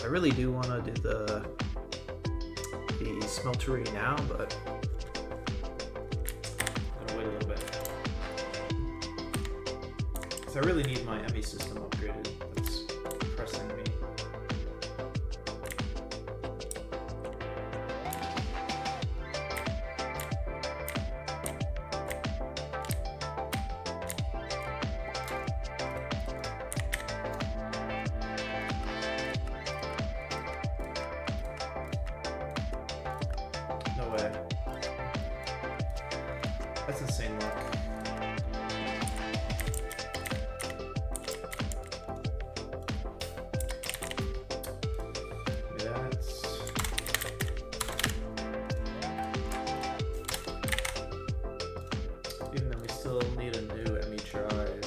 I really do want to do the smeltery now, but I'm gonna wait a little bit. So I really need my ME system upgraded. That's pressing me. No way. That's insane luck. Even though we still need a new ME drive.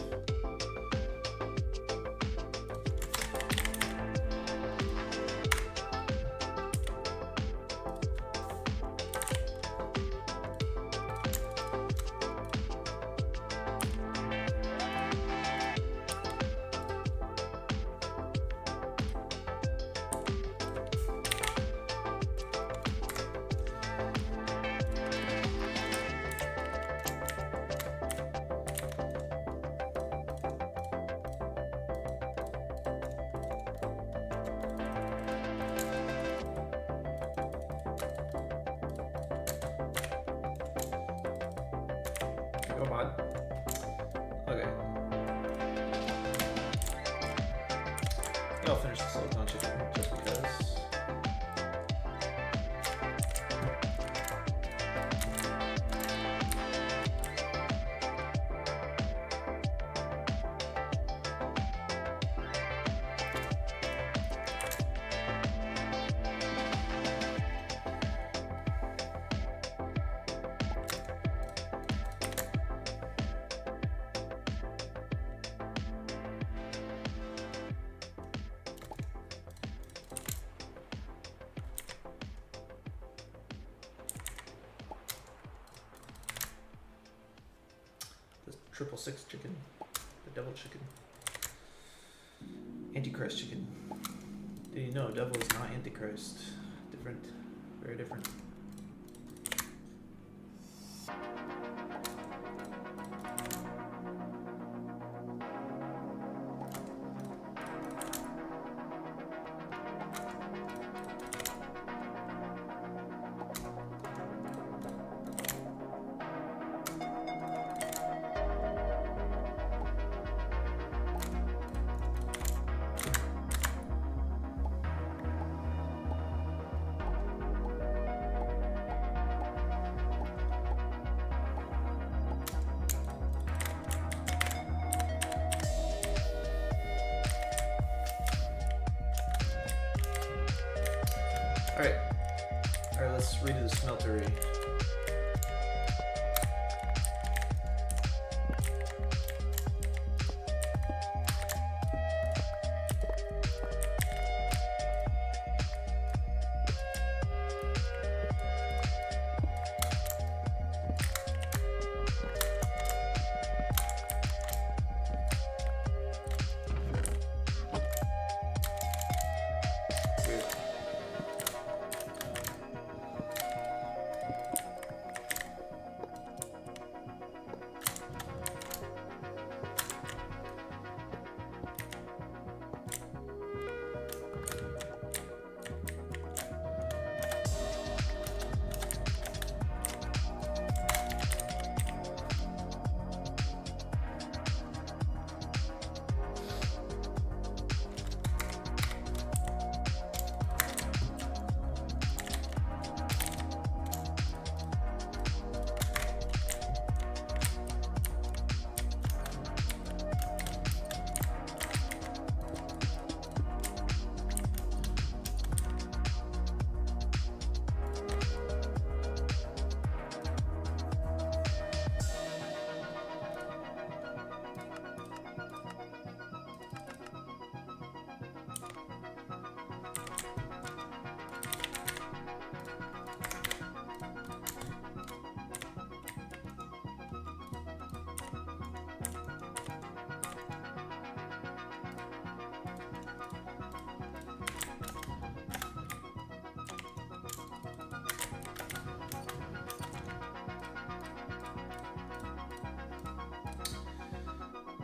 Come on. Okay. Yeah, I'll finish the silicon chicken just because. The 666 chicken, the devil chicken, Antichrist chicken, Did you know devil is not Antichrist? Different. Very different. Alright, let's redo the smeltery.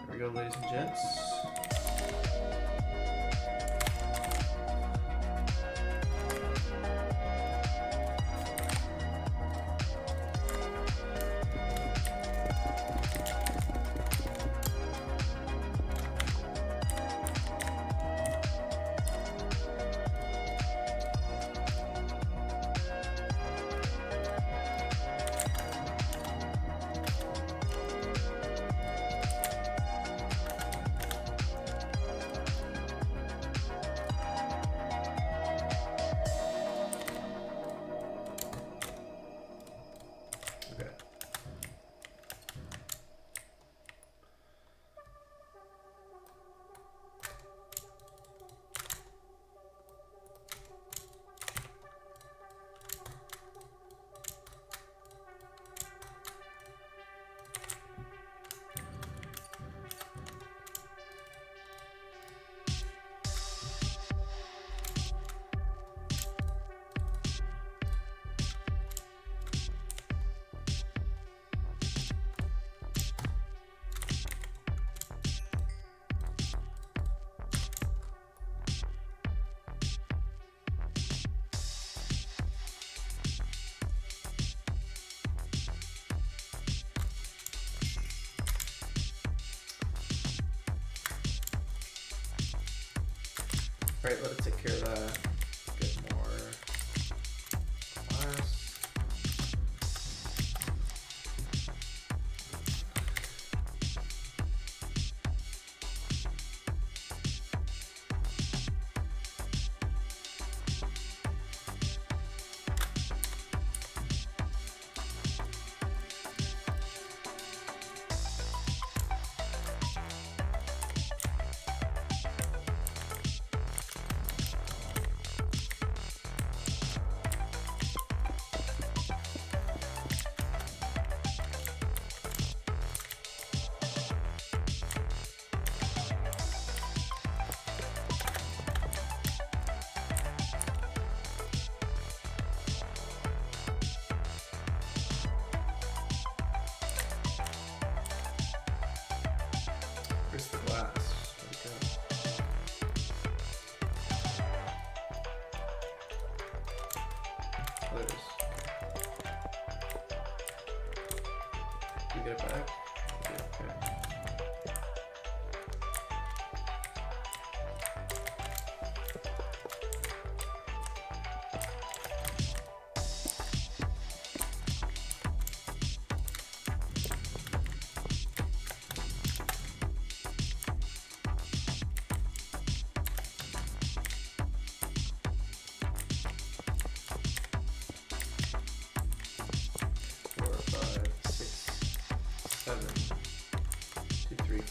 There we go, ladies and gents. Alright, let it take care of that. Get more glass.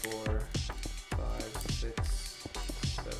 4, 5, 6, 7.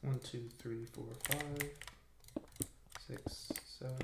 One, 2, 3, 4, 5, 6, 7.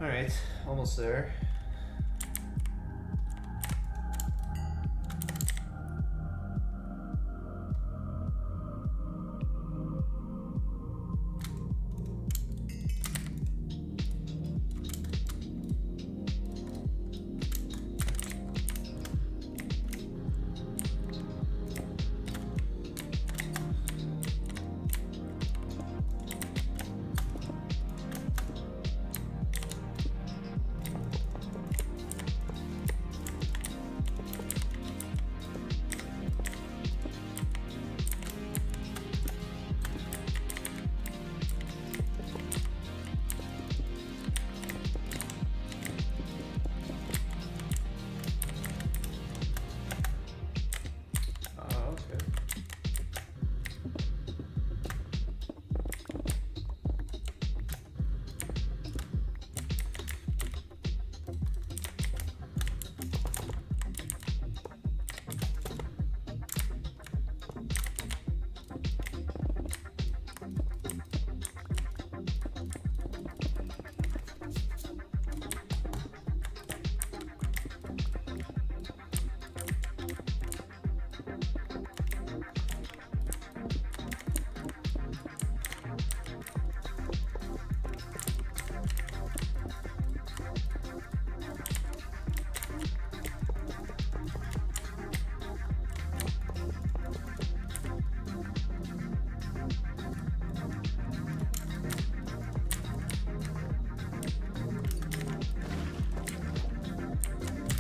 Alright, almost there.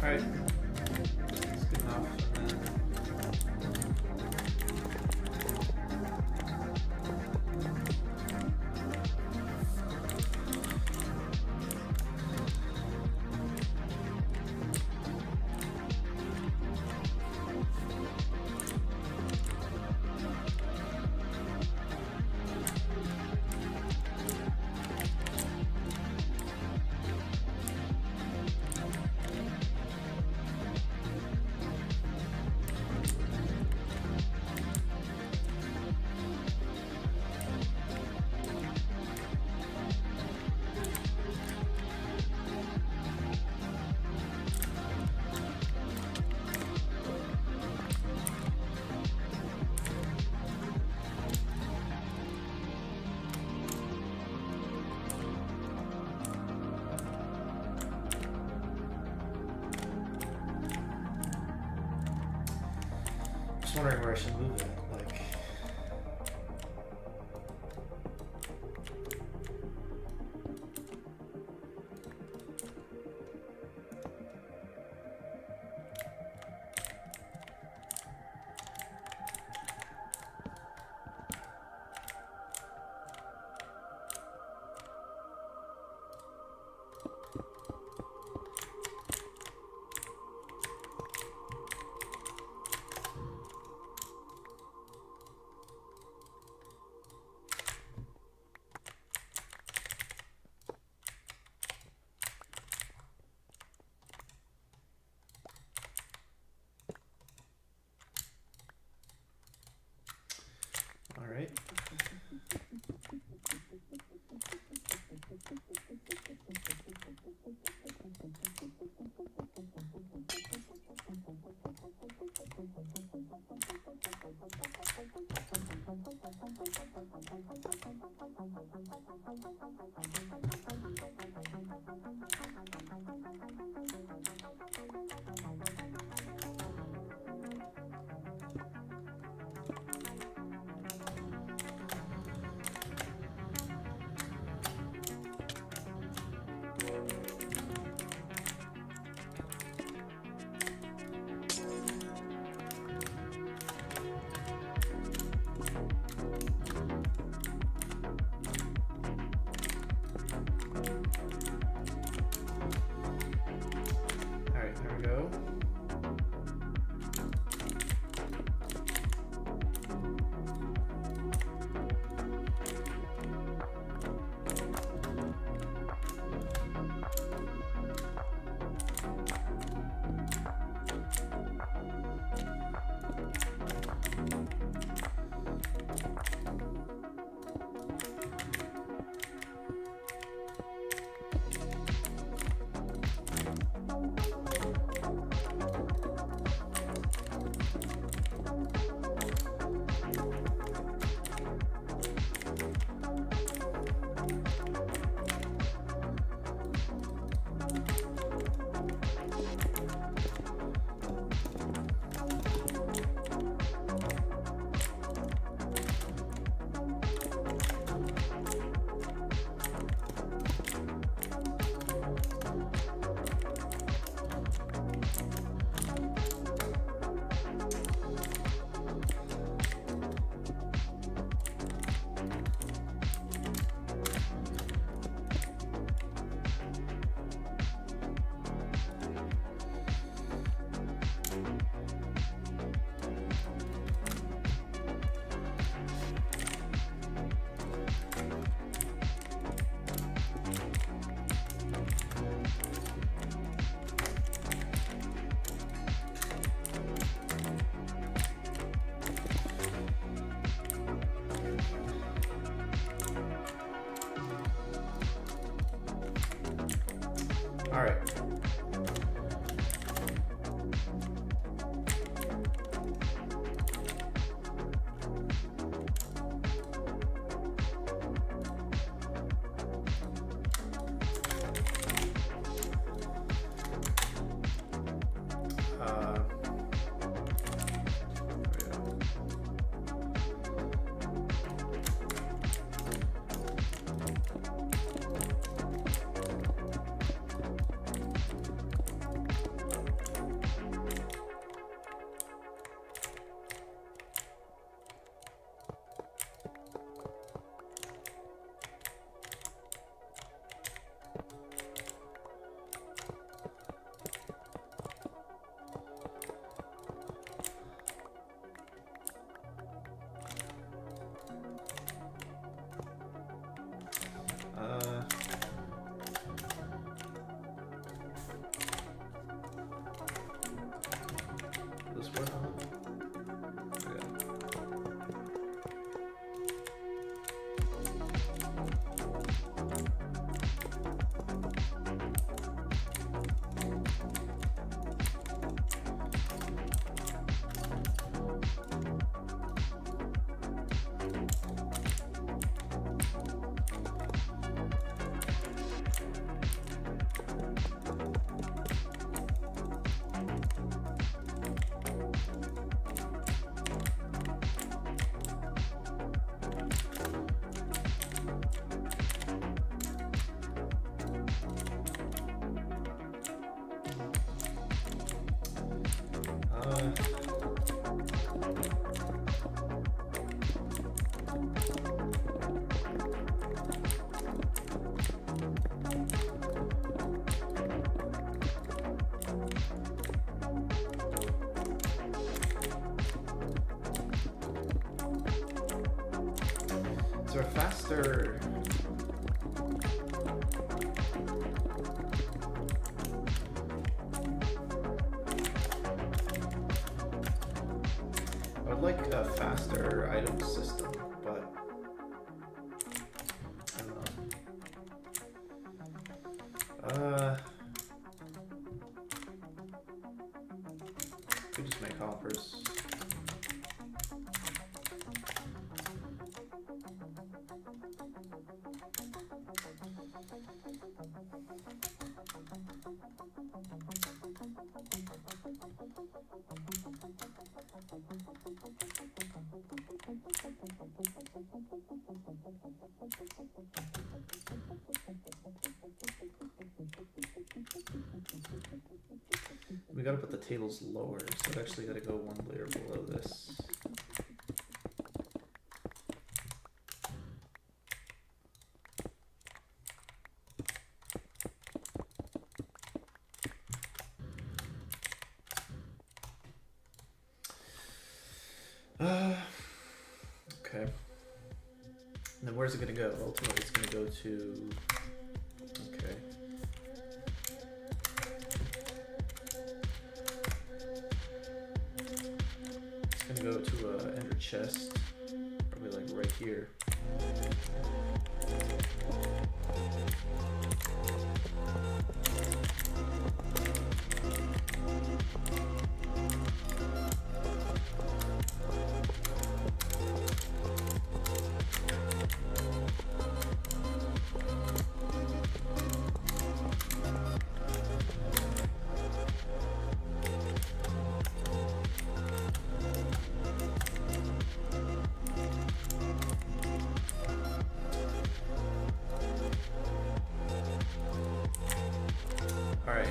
Alright. That's good enough. just wondering where I should move it. Like, all right. Alright, there we go. All right. Is there a faster... I would like a faster item system, but I don't know. Could just make hoppers. We gotta put the tables lower, so I've actually gotta go one layer below this. Okay. And then where's it gonna go? Ultimately, it's gonna go to... Okay. It's gonna go to a ender chest, probably like right here. Alright,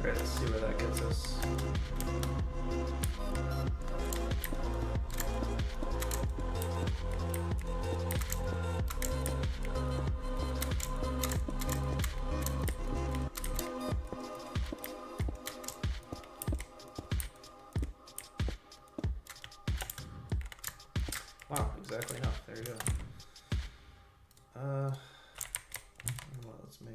Alright, let's see where that gets us. Wow, exactly enough. There you go. Well, let's make...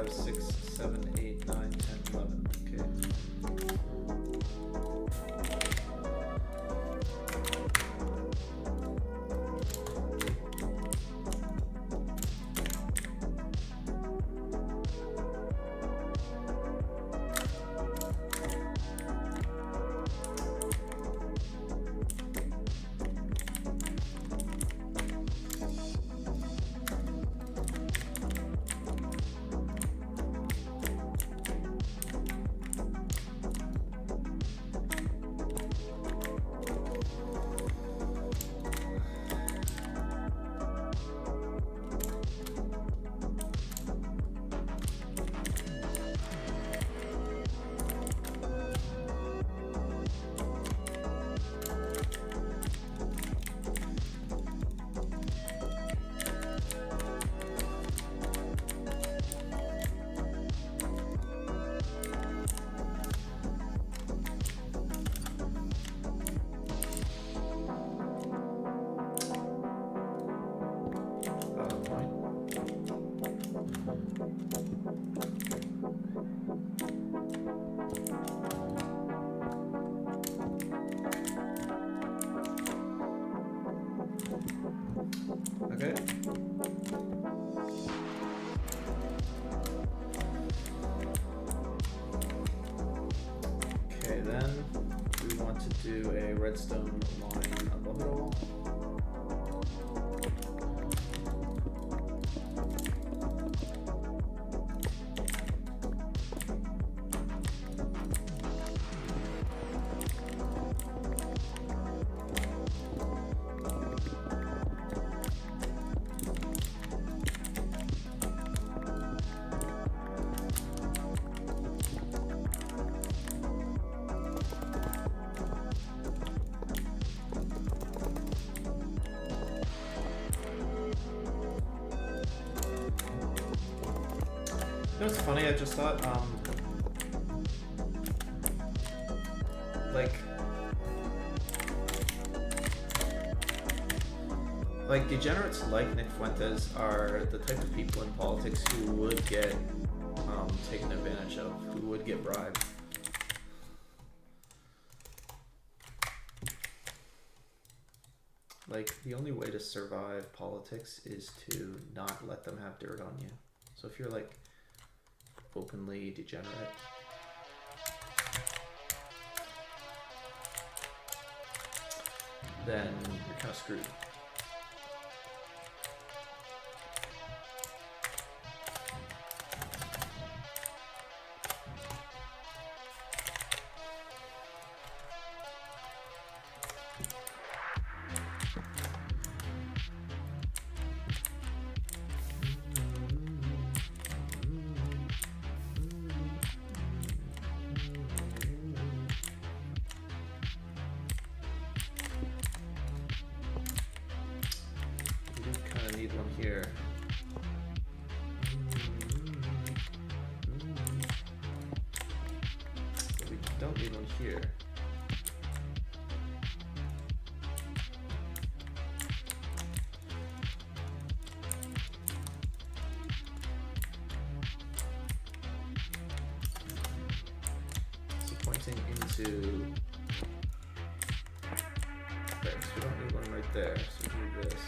5, 6, 7, 8, 9, 10, 11. Okay. Okay. Okay, then we want to do a redstone line above it all. You know what's funny? I just thought, like degenerates like Nick Fuentes are the type of people in politics who would get taken advantage of, who would get bribed. Like, the only way to survive politics is to not let them have dirt on you. So if you're like openly degenerate, then you're kind of screwed. Here. But we don't need one here. So pointing into... Okay, so we don't need one right there, so we do this.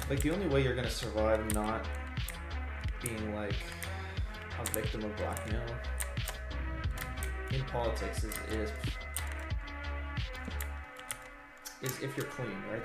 Like, the only way you're gonna survive not being like a victim of blackmail in politics is if you're clean, right?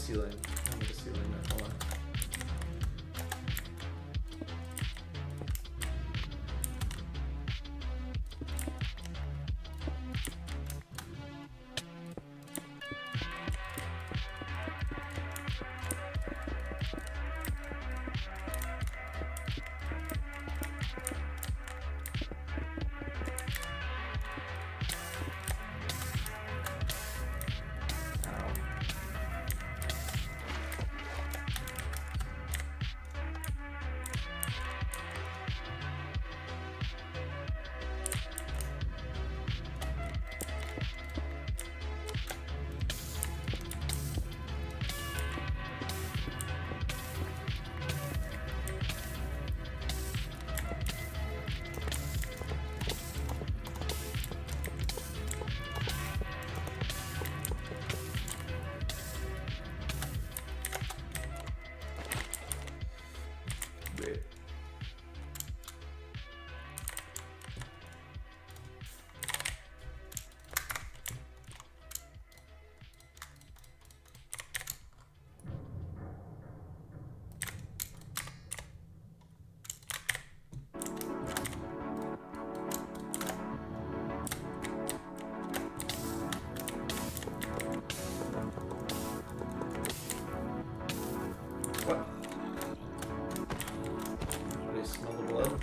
ceiling. I'm at the ceiling now. Hold on. Great. What? Do you smell the blood?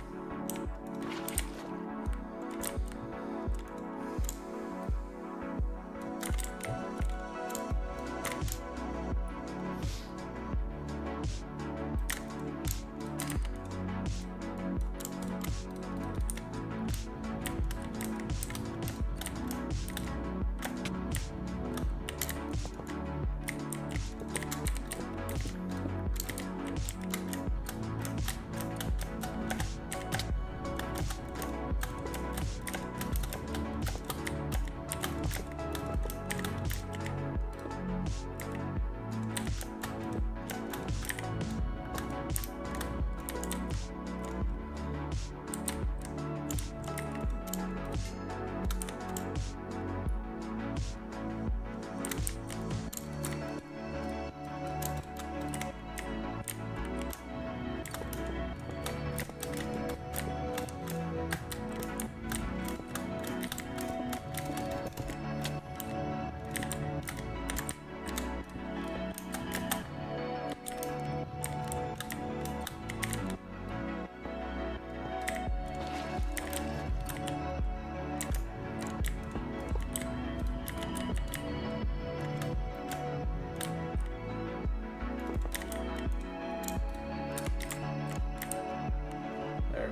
There.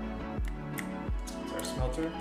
It's our smelter.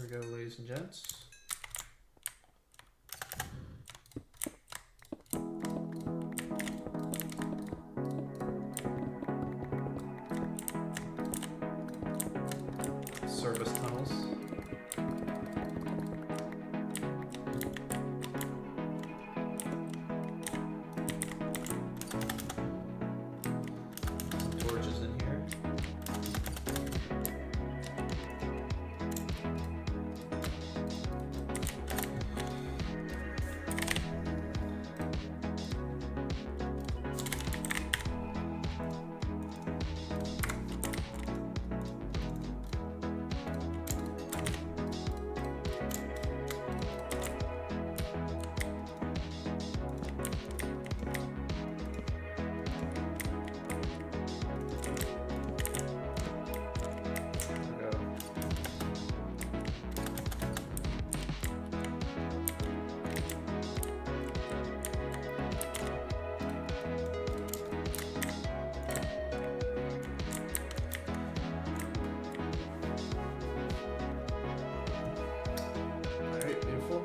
There we go, ladies and gents. Service tunnels. Some torches in here. Alright, beautiful.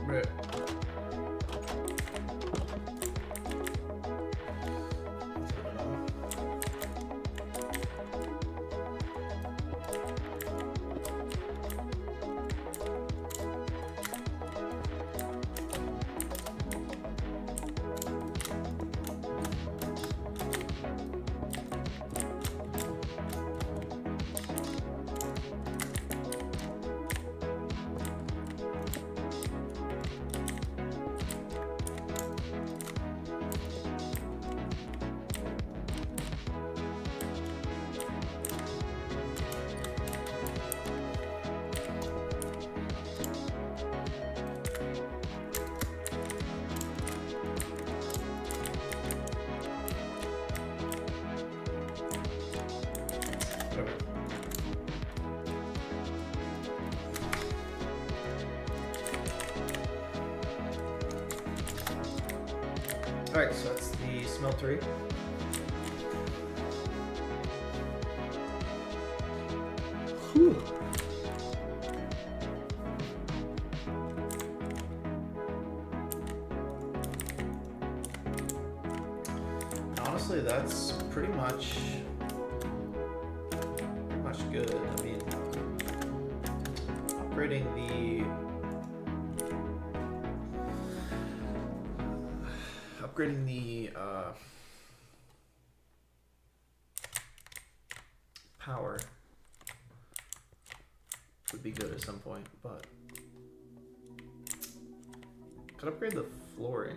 Right. Alright, so that's the smeltery. Whew. Honestly, that's pretty much good. I mean, upgrading the power would be good at some point, but could upgrade the flooring.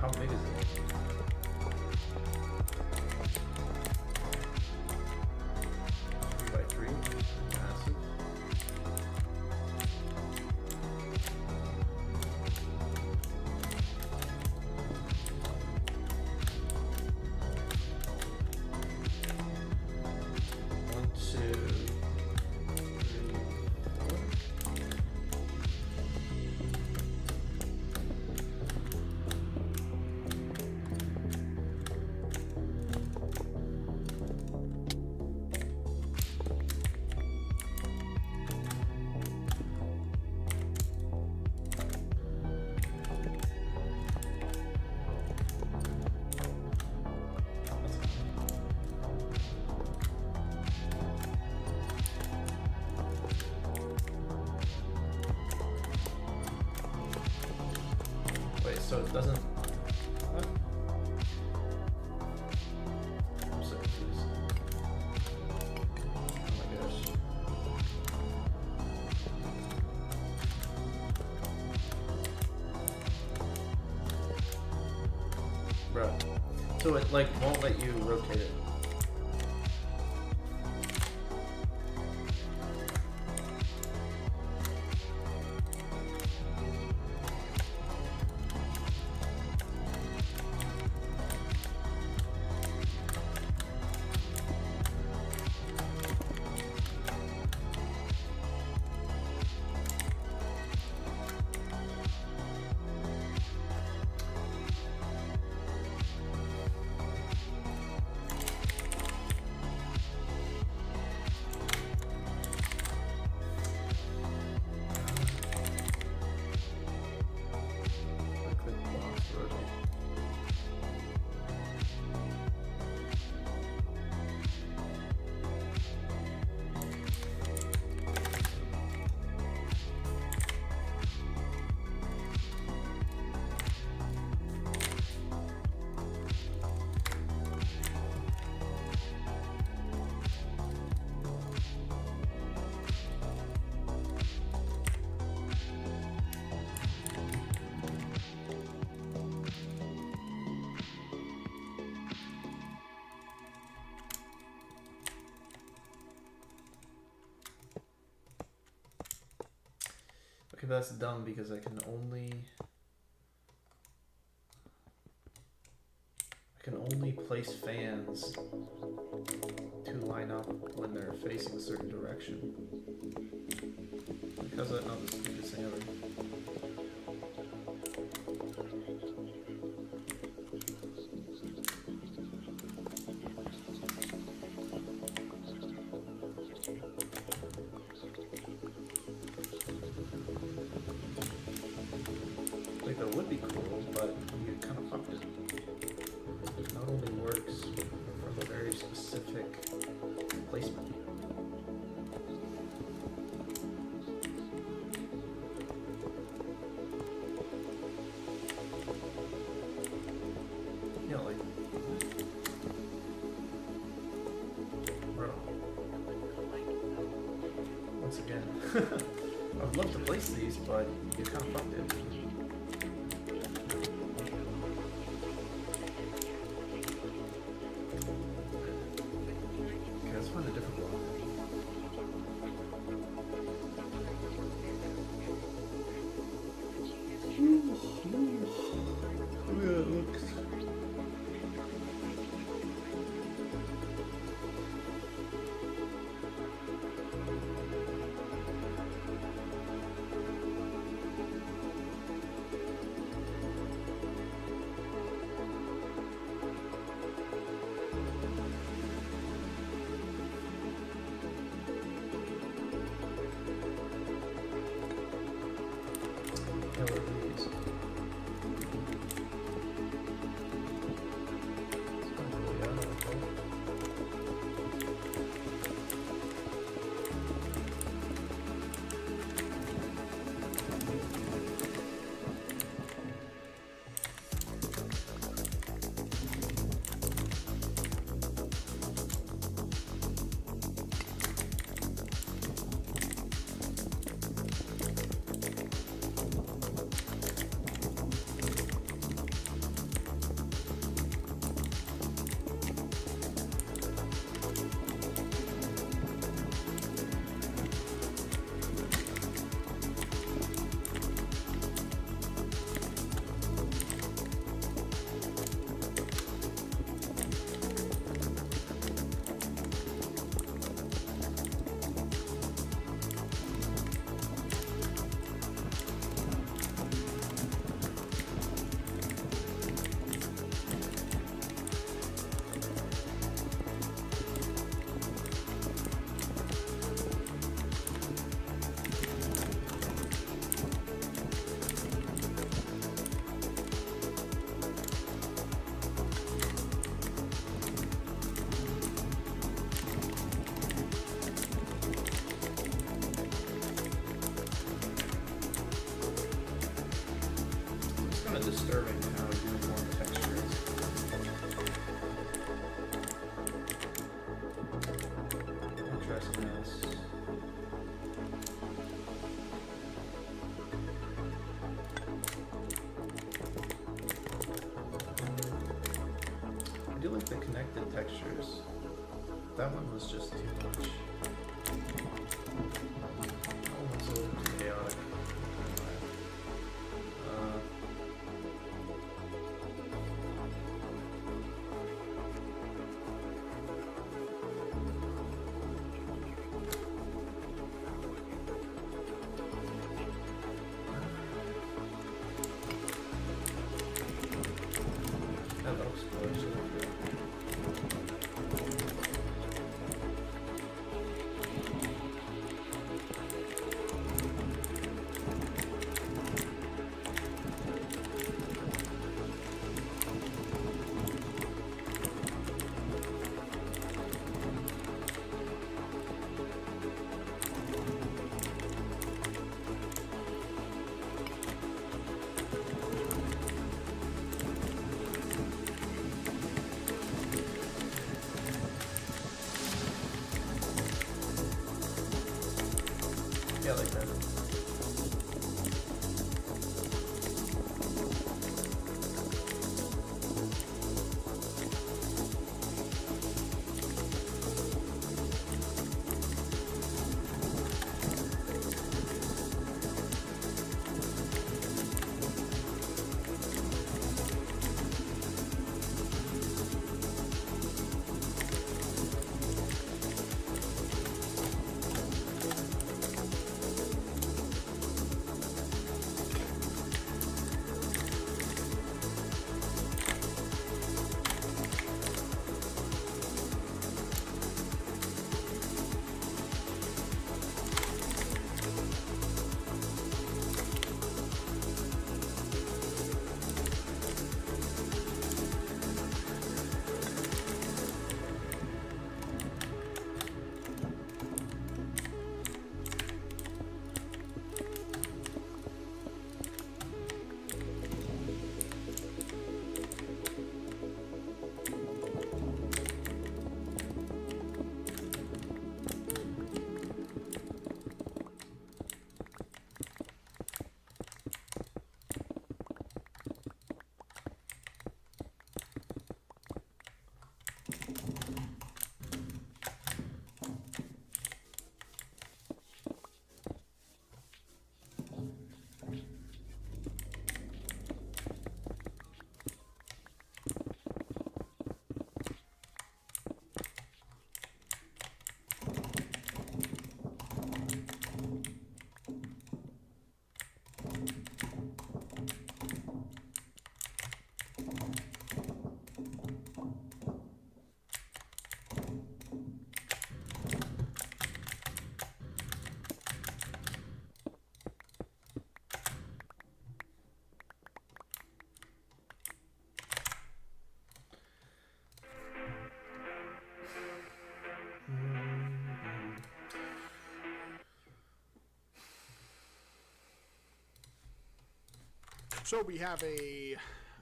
How big is it? 3 by 3. Massive. so it doesn't. What? I'm so confused. Oh my gosh. Bro. So it like won't let you rotate it. Okay, but that's dumb because I can only place fans to line up when they're facing a certain direction. Like, how's that not the stupidest thing ever? Like, that would be cool, but you kind of fucked it. It not only works from a very specific placement. Yeah, like, bro. Once again, I would love to place these, but you kind of fucked it. Okay, let's find a different block. Look at it looks. do like the connected textures. That one was just too much. That one was a little too chaotic. That looks good. Yeah, like that. So we have a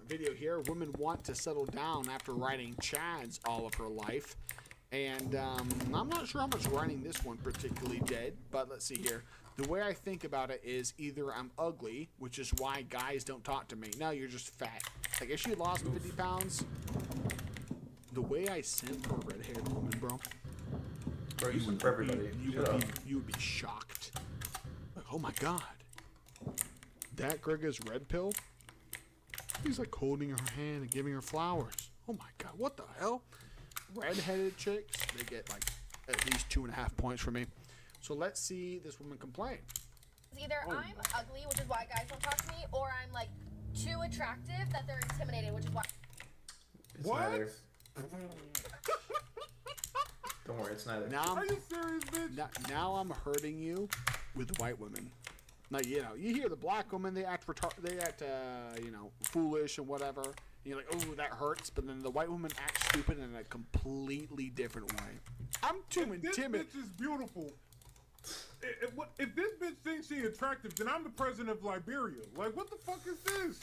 video here. Women want to settle down after riding Chads all of her life. And I'm not sure how much riding this one particularly did, but let's see here. The way I think about it is either I'm ugly, which is why guys don't talk to me. No, you're just fat. Like if she lost 50 pounds, the way I simp for a red-haired woman, bro. Bro, you simp for everybody. You would be shocked. Like, oh my god. That Gregga's red pill? He's like holding her hand and giving her flowers. Oh my god, what the hell? Red-headed chicks, they get like at least 2.5 points from me. So let's see this woman complain. Either I'm ugly, which is why guys don't talk to me, or I'm like too attractive that they're intimidated, which is why. It's neither. Don't worry, it's neither. Are you serious, bitch? Now I'm hurting you with white women. Now, you know, you hear the black women, they act you know, foolish and whatever. And you're like, oh, that hurts. But then the white woman acts stupid in a completely different way. I'm too intimidated. This bitch is beautiful. If this bitch thinks she's attractive, then I'm the president of Liberia. Like, what the fuck is this?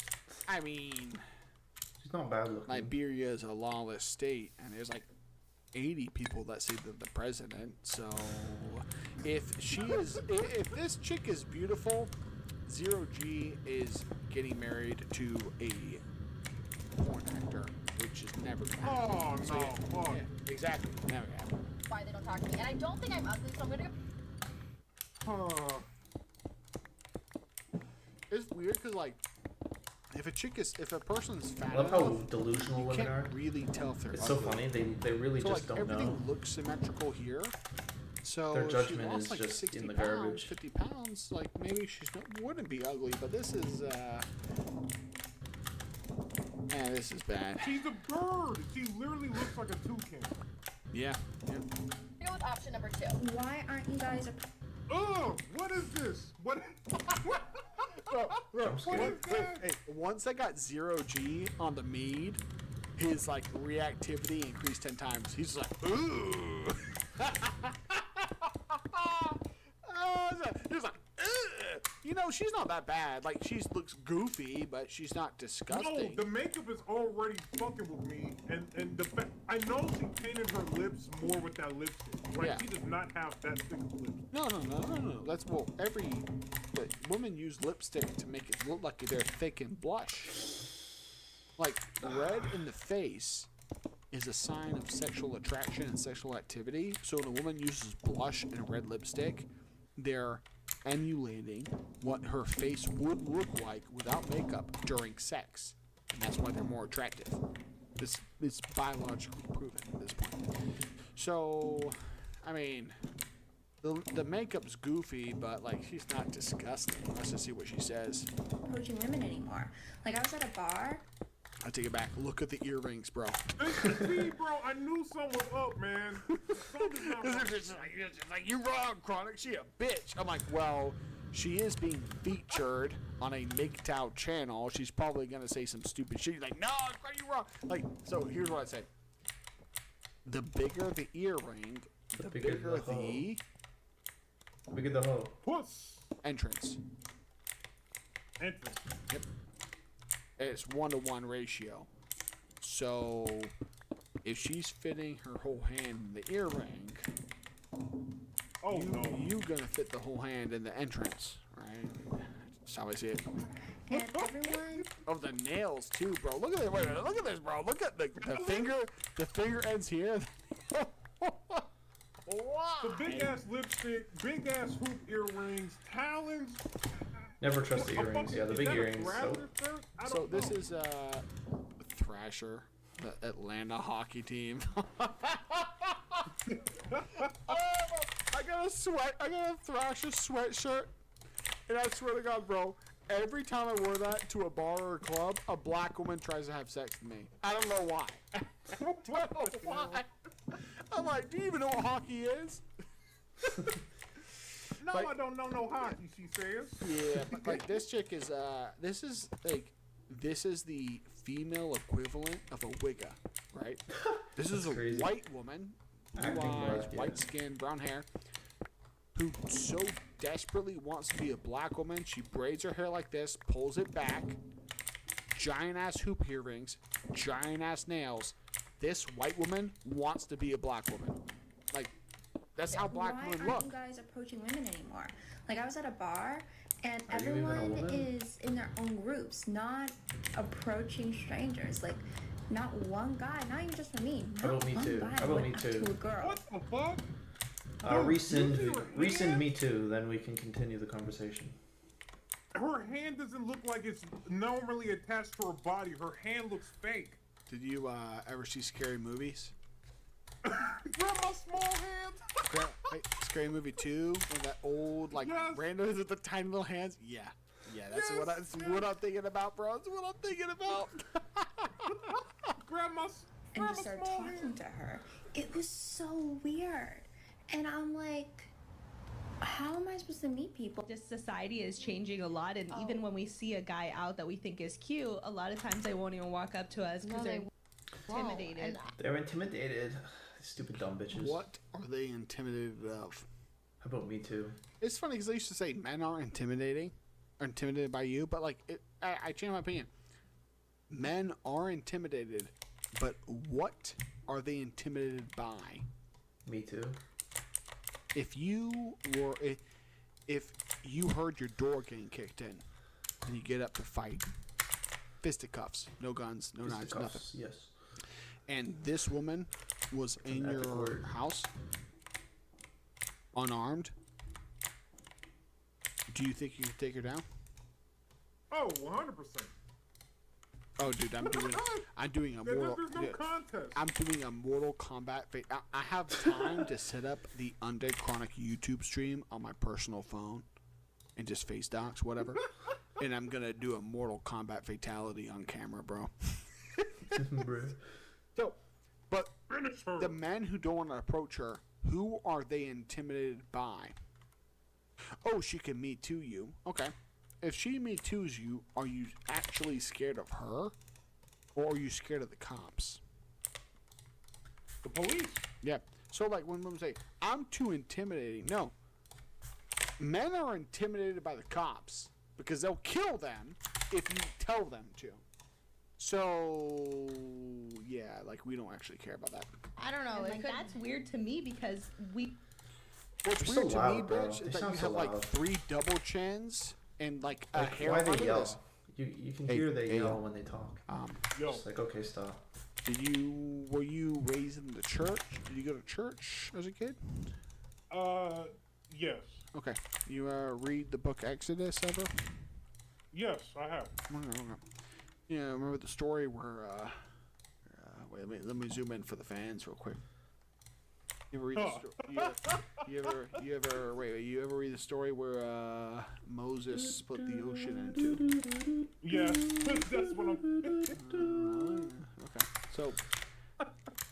I mean, she's not bad looking. Liberia is a lawless state, and there's like 80 people that say they're the president. So if this chick is beautiful, Zero G is getting married to a porn actor, which is never gonna happen. Oh So, yeah, exactly. There we go. Why they don't talk to me. And I don't think I'm ugly, so I'm gonna go. It's weird because like, if a person's fat I love how enough, delusional you women can't are. really tell if they're It's so ugly. funny. They really so, just like, don't everything know. looks symmetrical here. So Their if judgment she lost, is like, just 60 in the pounds, garbage. 50 pounds, like maybe she wouldn't be ugly, but this is man, this is bad. She's a bird. She literally looks like a toucan. Yeah. Go with option number 2. Why aren't you guys Oh, what is this? What? Hey, once I got 0G on the mead, his like reactivity increased 10 times. He's like, ooh. He's like, ugh. You know, she's not that bad. Like, she looks goofy, but she's not disgusting. No, the makeup is already fucking with me, and the fact I know she painted her lips more with that lipstick. Like, Yeah. she does not have that thick of lips. No. That's but women use lipstick to make it look like they're thick and blush. Like, red in the face is a sign of sexual attraction and sexual activity. So when a woman uses blush and red lipstick, they're emulating what her face would look like without makeup during sex. And that's why they're more attractive. It's biologically proven at this point. So, I mean, the makeup's goofy, but like she's not disgusting. Let's just see what she says. approaching women anymore? Like, I was at a bar. I take it back. Look at the earrings, bro. See, bro, I knew something was up, man. Something's not right. It's just like, you wrong, Chronic. She a bitch. I'm like, well, she is being featured on a MGTOW channel. She's probably gonna say some stupid shit. She's like, no, you wrong. Like, so here's what I say. The bigger the earring, the bigger the bigger the hole. Puss. Entrance. Yep. It's 1-to-1 ratio. So if she's fitting her whole hand in the earring, you gonna fit the whole hand in the entrance, right? That's how I see it. And everyone. Oh, the nails too, bro. Look at this. Wait a minute. Look at this, bro. Look at the finger. The finger ends here. The big ass lipstick, big ass hoop earrings, talons. Never trust the earrings. Yeah, the big earrings. So this is Thrasher, the Atlanta hockey team. I got a Thrasher sweatshirt, and I swear to God, bro, every time I wore that to a bar or a club, a black woman tries to have sex with me. I don't know why. I don't know why. I'm like, do you even know what hockey is? No, Like- I don't know no hockey, she says. Yeah, but like this chick is this is the female equivalent of a wigga, right? This is a crazy. white woman, blue Acting eyes, black, yeah. white skin, brown hair, who so desperately wants to be a black woman. She braids her hair like this, pulls it back, giant ass hoop earrings, giant ass nails. This white woman wants to be a black woman. Like, that's how black Why women aren't look. you guys approaching women anymore? Like, I was at a bar, and Are you even a everyone woman? is in their own groups, not approaching strangers. Like, not one guy, not even just for me. How Not about me one too? guy How about went me up too? To a girl. What the fuck? Resend me too, then we can continue the conversation. Her hand doesn't look like it's normally attached to her body. Her hand looks fake. Did you ever see scary movies? Grandma small hand. Scary Movie 2, with that old like randos with the tiny little hands. Yeah, that's what I'm thinking about, bro. That's what I'm thinking about. Grandma's. And just started talking to her. It was so weird. And I'm like, how am I supposed to meet people? Just society is changing a lot, and even when we see a guy out that we think is cute, a lot of times they won't even walk up to us because No, they're they intimidated. They're intimidated. Stupid dumb bitches. What are they intimidated of? How about me too? It's funny because they used to say men are intimidating, or intimidated by you, but like I changed my opinion. Men are intimidated, but what are they intimidated by? Me too. If you heard your door getting kicked in, and you get up to fight, fisticuffs, no guns, no knives, nothing. Yes. and this woman was in your house, unarmed, do you think you could take her down? Oh, 100%. Oh, dude, I'm doing a Mortal. There's no contest. I'm doing a Mortal Kombat. I have time to set up the Undead Chronic YouTube stream on my personal phone, and just face docs, whatever. And I'm gonna do a Mortal Kombat fatality on camera, bro. So, but the men who don't want to approach her, who are they intimidated by? Oh, she can Me Too you. Okay. If she Me Too's you, are you actually scared of her? Or are you scared of the cops? The police. Yeah. So, like, when women say, I'm too intimidating. No. Men are intimidated by the cops because they'll kill them if you tell them to. So, yeah, like, we don't actually care about that. I don't know. Like, that's weird to me because we. What's They're weird so to me, loud, bro. bitch, They is that you sound have, so like, loud. 3 double chins and, like, a Like, hair why they under yell? this. You can Hey, hear they hey, yell when they talk. Just like, okay, stop. Were you raised in the church? Did you go to church as a kid? Yes. Okay. You read the book Exodus ever? Yes, I have. Okay. Yeah, remember the story where wait, let me zoom in for the fans real quick. You ever read the you ever read the story where Moses split the ocean in 2? Yes, that's what I'm. Okay. So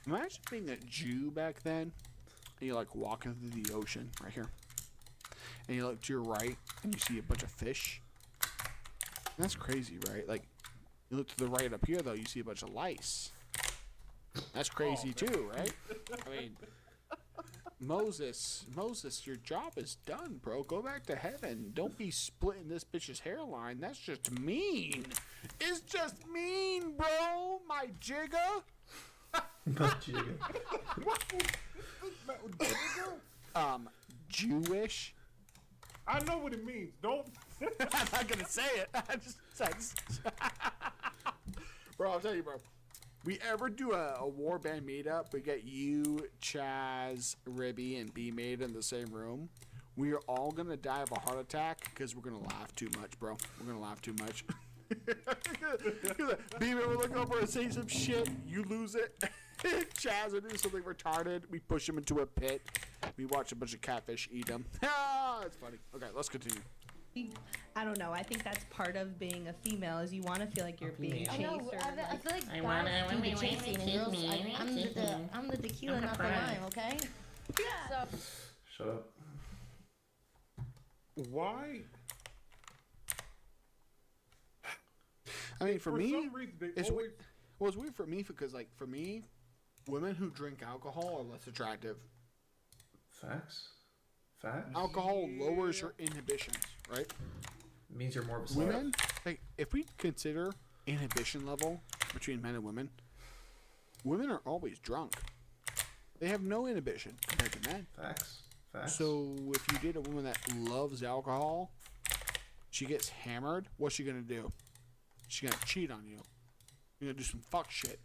imagine being a Jew back then, and you're like walking through the ocean right here, and you look to your right and you see a bunch of fish. That's crazy, right? Like, you look to the right up here though, you see a bunch of lice. That's crazy too, right? I mean, Moses, your job is done, bro. Go back to heaven. Don't be splitting this bitch's hairline. That's just mean. It's just mean, bro. My jigga. Jewish. I know what it means. Don't. I'm not gonna say it. Bro, I'll tell you, bro. We ever do a warband meetup, we get you, Chaz, Ribby, and B-Made in the same room. We are all gonna die of a heart attack because we're gonna laugh too much, bro. We're gonna laugh too much. B-Made will look over and say some shit. You lose it. Chaz will do something retarded. We push him into a pit. We watch a bunch of catfish eat him. Ah, it's funny. Okay, let's continue. I don't know. I think that's part of being a female is you want to feel like you're being chased. I know. Or I feel like I guys wanna- do the wait, chasing and girls. me. I'm the tequila, I'm not the crying. lime. Okay. Yeah. So. Shut up. Why? I mean, for me, some reason, they it's always. weird. Well, it's weird for me because, like, for me, women who drink alcohol are less attractive. Facts. Alcohol lowers your inhibitions, right? Means you're more of a slut. Women, like, if we consider inhibition level between men and women are always drunk. They have no inhibition compared to men. Facts. So if you date a woman that loves alcohol, she gets hammered, what's she gonna do? She's gonna cheat on you. You're gonna do some fuck shit.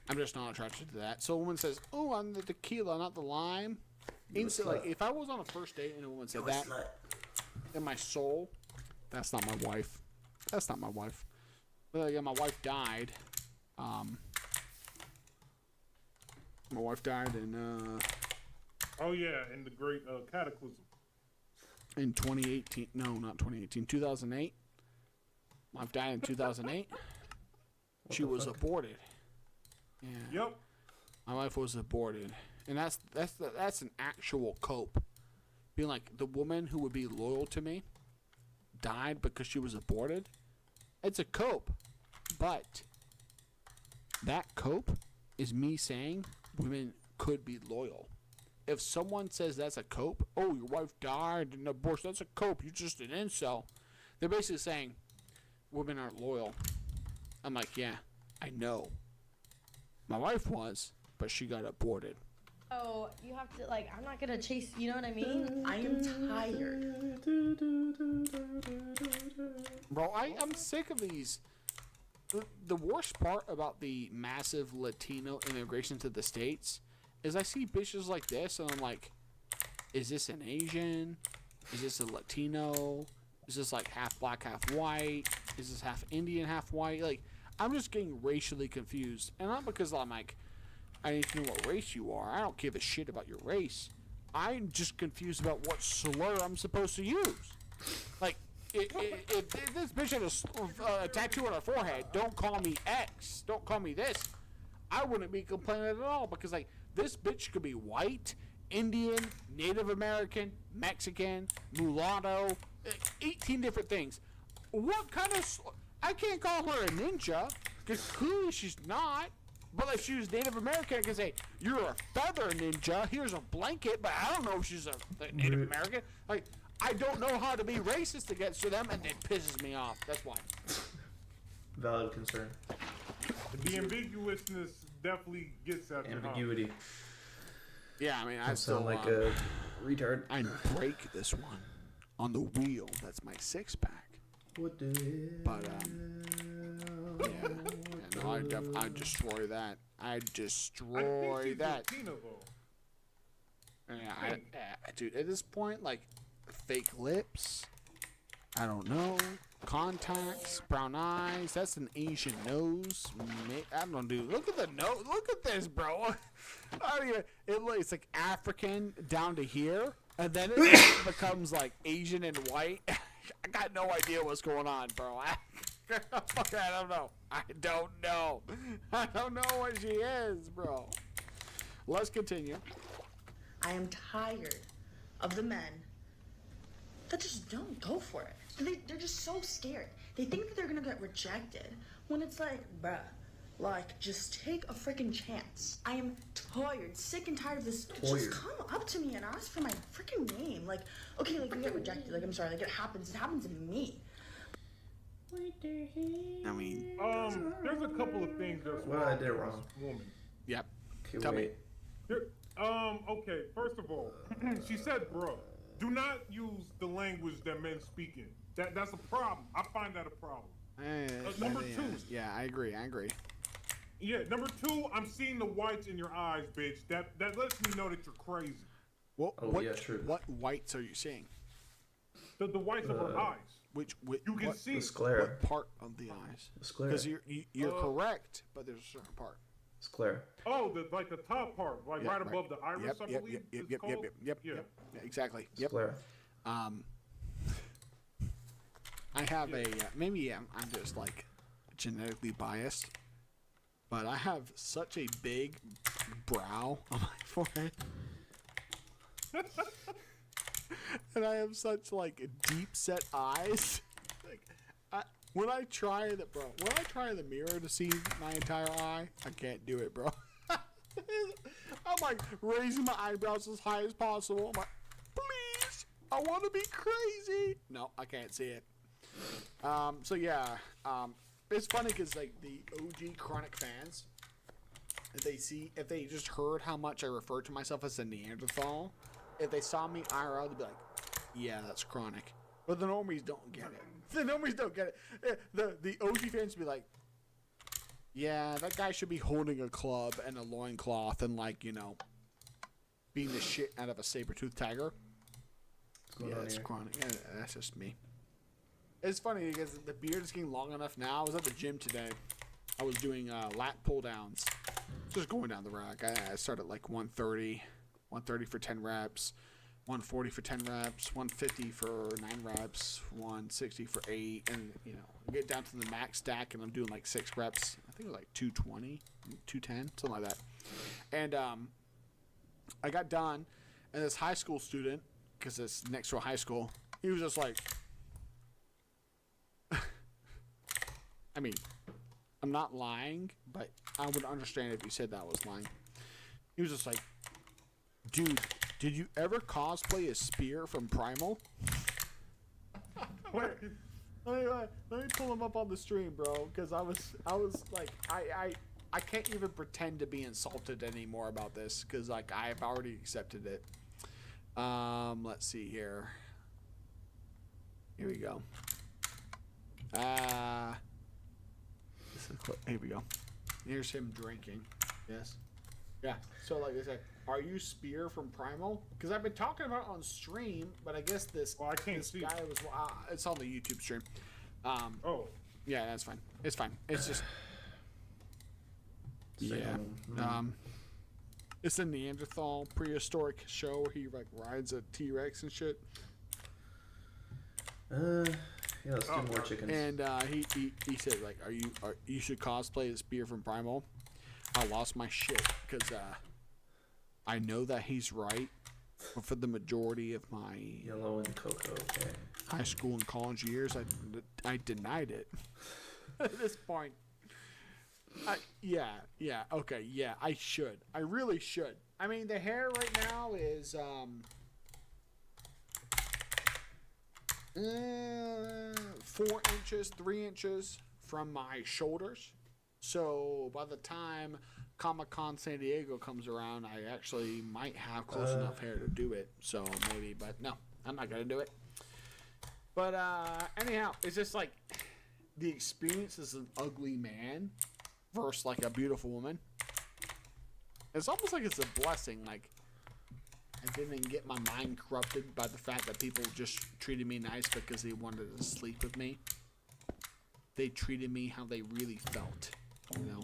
I'm just not attracted to that. So a woman says, "Oh, I'm the tequila, not the lime." Instantly, like, if I was on a first date and a woman said that, in my soul, that's not my wife. That's not my wife. But again, my wife died. My wife died in Oh yeah, in the great cataclysm. in 2018. No, not 2018. 2008. My wife died in 2008. She was aborted. Yeah. Yep. My wife was aborted, and that's an actual cope. Being like, the woman who would be loyal to me died because she was aborted. It's a cope, but that cope is me saying women could be loyal. If someone says that's a cope, oh, your wife died in an abortion, that's a cope, you're just an incel. They're basically saying women aren't loyal. I'm like, yeah, I know. My wife was, but she got aborted. Oh, you have to, like, I'm not gonna chase, you know what I mean? I am tired. Bro, I'm sick of these the worst part about the massive Latino immigration to the States is I see bitches like this, and I'm like, is this an Asian? Is this a Latino? Is this like half black, half white? Is this half Indian, half white? Like, I'm just getting racially confused. And not because I'm like, I need to know what race you are. I don't give a shit about your race. I'm just confused about what slur I'm supposed to use. Like, if this bitch had a tattoo on her forehead, don't call me X, don't call me this, I wouldn't be complaining at all, because like, this bitch could be white, Indian, Native American, Mexican, mulatto, 18 different things. What kind of I can't call her a ninja, because clearly she's not. But if she was Native American, I can say, you're a feather ninja, here's a blanket, but I don't know if she's a Native American. Like, I don't know how to be racist against them, and it pisses me off. That's why. Valid concern. The ambiguousness definitely gets at you. Ambiguity. Yeah, I mean, I still sound like a retard. I break this one on the wheel. That's my 6-pack. What do it? But no, I destroy that. I destroy that. Yeah, dude. At this point, like, fake lips. I don't know. Contacts, brown eyes. That's an Asian nose. I don't know, dude. Look at the nose. Look at this, bro. I mean, it's like African down to here, and then it becomes like Asian and white. I got no idea what's going on, bro. I don't know. I don't know what she is, bro. Let's continue. I am tired of the men that just don't go for it. They're just so scared. They think that they're gonna get rejected when it's like, bruh, like, just take a freaking chance. I am tired, sick and tired of this. Just come up to me and ask for my freaking name. Like, okay, like, you get rejected. Like, I'm sorry, like, it happens. It happens to me. I mean, there's a couple of things that's What I did wrong. Woman. Yep. Okay, Tell me. Okay, first of all, she said, bro, do not use the language that men speak in. That's a problem. I find that a problem. Number two. Yeah, I agree. Yeah, number two, I'm seeing the whites in your eyes, bitch. That lets me know that you're crazy. What yeah, true. What whites are you seeing? The whites of her eyes. Which you can see the sclera. What part of the eyes? The sclera. Because you're correct, but there's a certain part. Sclera. Oh, like the top part, like right above the iris, I believe. Yep. Exactly. Yep. Sclera. I have maybe I'm just like genetically biased, but I have such a big brow on my forehead. And I have such like deep set eyes. Like when I try in the mirror to see my entire eye, I can't do it, bro. I'm like raising my eyebrows as high as possible. I'm like, please, I want to be crazy. No, I can't see it. So yeah, it's funny because like the OG Chronic fans, if they just heard how much I refer to myself as a Neanderthal, if they saw me IRL, they'd be like, yeah, that's Chronic. But the normies don't get it. The normies don't get it. The OG fans would be like, yeah, that guy should be holding a club and a loincloth and, like, you know, beating the shit out of a saber-toothed tiger. Yeah, it's Chronic. Yeah, that's just me. It's funny because the beard is getting long enough now. I was at the gym today. I was doing lat pull-downs. Just going down the rack. I started at like 130 for 10 reps, 140 for 10 reps, 150 for 9 reps, 160 for 8, and, you know, I get down to the max stack, and I'm doing like 6 reps. I think it was like 220, 210, something like that. And I got done, and this high school student, because it's next to a high school, he was just like, I mean, I'm not lying, but I would understand if you said that I was lying. He was just like, dude, did you ever cosplay a spear from Primal? Let me pull him up on the stream, bro, because I was like, I can't even pretend to be insulted anymore about this, because like I've already accepted it. Let's see here. Here we go. Here we go. Here's him drinking. Yes. Yeah. So like they said, are you Spear from Primal? Because I've been talking about it on stream, but I guess this guy was. It's on the YouTube stream. Oh. Yeah, that's fine. It's fine. It's just. Yeah. It's a Neanderthal prehistoric show where he like rides a T-Rex and shit. Yeah, let's do more chickens. And he said like, you should cosplay as Spear from Primal. I lost my shit because I know that he's right, but for the majority of my yellow and cocoa, okay. high school and college years, I denied it. At this point, okay, I should. I really should. I mean, the hair right now is 4 inches, 3 inches from my shoulders. So by the time Comic-Con San Diego comes around, I actually might have close enough hair to do it. So maybe, but no, I'm not gonna do it. But anyhow, it's just like the experience as an ugly man versus like a beautiful woman. It's almost like it's a blessing. Like I didn't get my mind corrupted by the fact that people just treated me nice because they wanted to sleep with me. They treated me how they really felt, you know.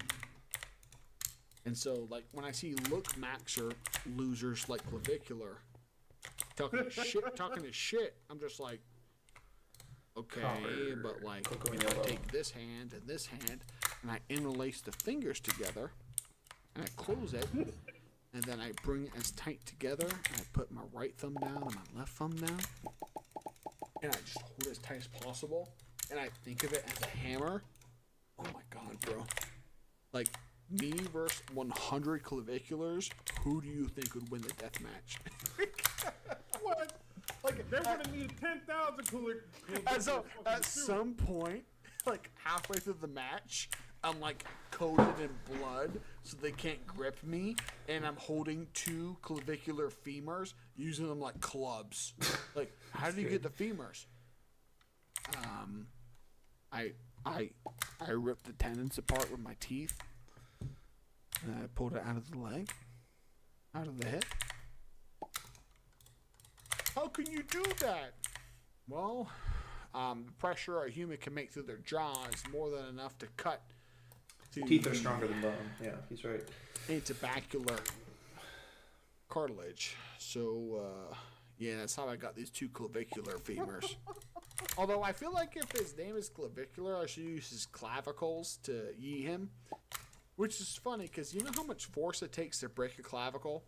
And so, like, when I see look maxer losers like Clavicular talking shit, I'm just like, okay, but like, if I take this hand and this hand, and I interlace the fingers together, and I close it, and then I bring it as tight together, and I put my right thumb down and my left thumb down, and I just hold it as tight as possible, and I think of it as a hammer. Oh my god, bro. Like, me versus 100 claviculars, who do you think would win the death match? What? Like, they're gonna need 10,000 claviculars. At some point, like halfway through the match, I'm like coated in blood so they can't grip me, and I'm holding 2 clavicular femurs, using them like clubs. Like, how do you get the femurs? I ripped the tendons apart with my teeth. And I pulled it out of the leg, out of the hip. How can you do that? Well, the pressure a human can make through their jaw is more than enough to cut. Teeth are stronger than bone. Yeah, he's right. Antibacular cartilage. So, yeah, that's how I got these 2 clavicular femurs. Although I feel like if his name is Clavicular, I should use his clavicles to yee him. Which is funny, because you know how much force it takes to break a clavicle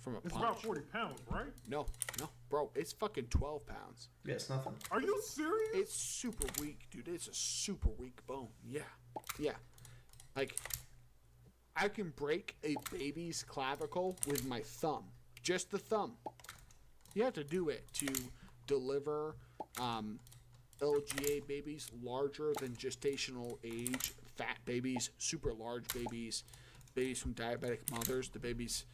from a punch? It's about 40 pounds, right? No, bro, it's fucking 12 pounds. Yeah, it's nothing. Are you serious? It's super weak, dude. It's a super weak bone. Yeah. Like, I can break a baby's clavicle with my thumb. Just the thumb. You have to do it to deliver LGA babies larger than gestational age, fat babies, super large babies, babies from diabetic mothers. The babies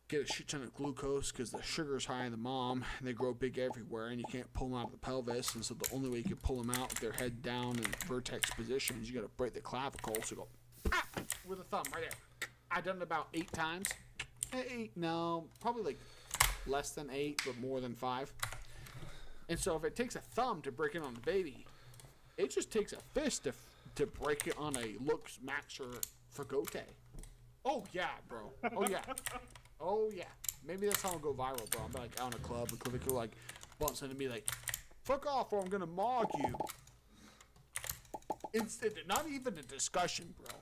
get a shit ton of glucose because the sugar's high in the mom, and they grow big everywhere, and you can't pull them out of the pelvis. And so the only way you can pull them out with their head down in vertex positions, you got to break the clavicle. So go pop with a thumb right there. I've done it about 8 times. 8? No, probably like less than 8, but more than 5. And so if it takes a thumb to break it on a baby, it just takes a fist to break it on a looks maxer fagote. Oh yeah, bro. Oh yeah. Maybe that's how I'll go viral, bro. I'm like out in a club and Clavicular like bumps into me like, fuck off or I'm gonna mog you. It's not even a discussion, bro.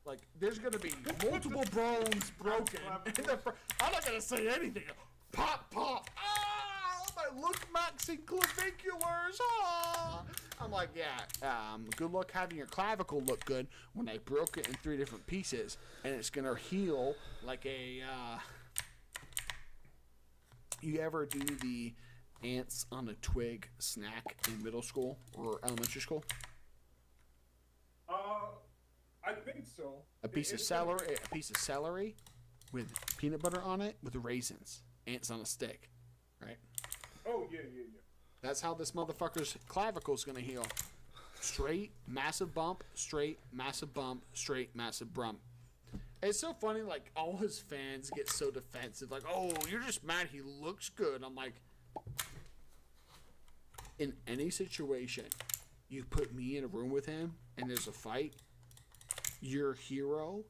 Like, there's gonna be multiple bones broken. I'm not gonna say anything. Pop, pop. My look maxing claviculars. I'm like, yeah, good luck having your clavicle look good when I broke it in 3 different pieces, and it's gonna heal like a, you ever do the ants on a twig snack in middle school or elementary school? I think so. A piece of celery with peanut butter on it with raisins. Ants on a stick, right? Oh, yeah. That's how this motherfucker's clavicle's gonna heal. straight, massive bump, straight, massive bump, straight, massive bump. It's so funny, like, all his fans get so defensive. Like, oh, you're just mad he looks good. I'm like, in any situation, you put me in a room with him and there's a fight, your hero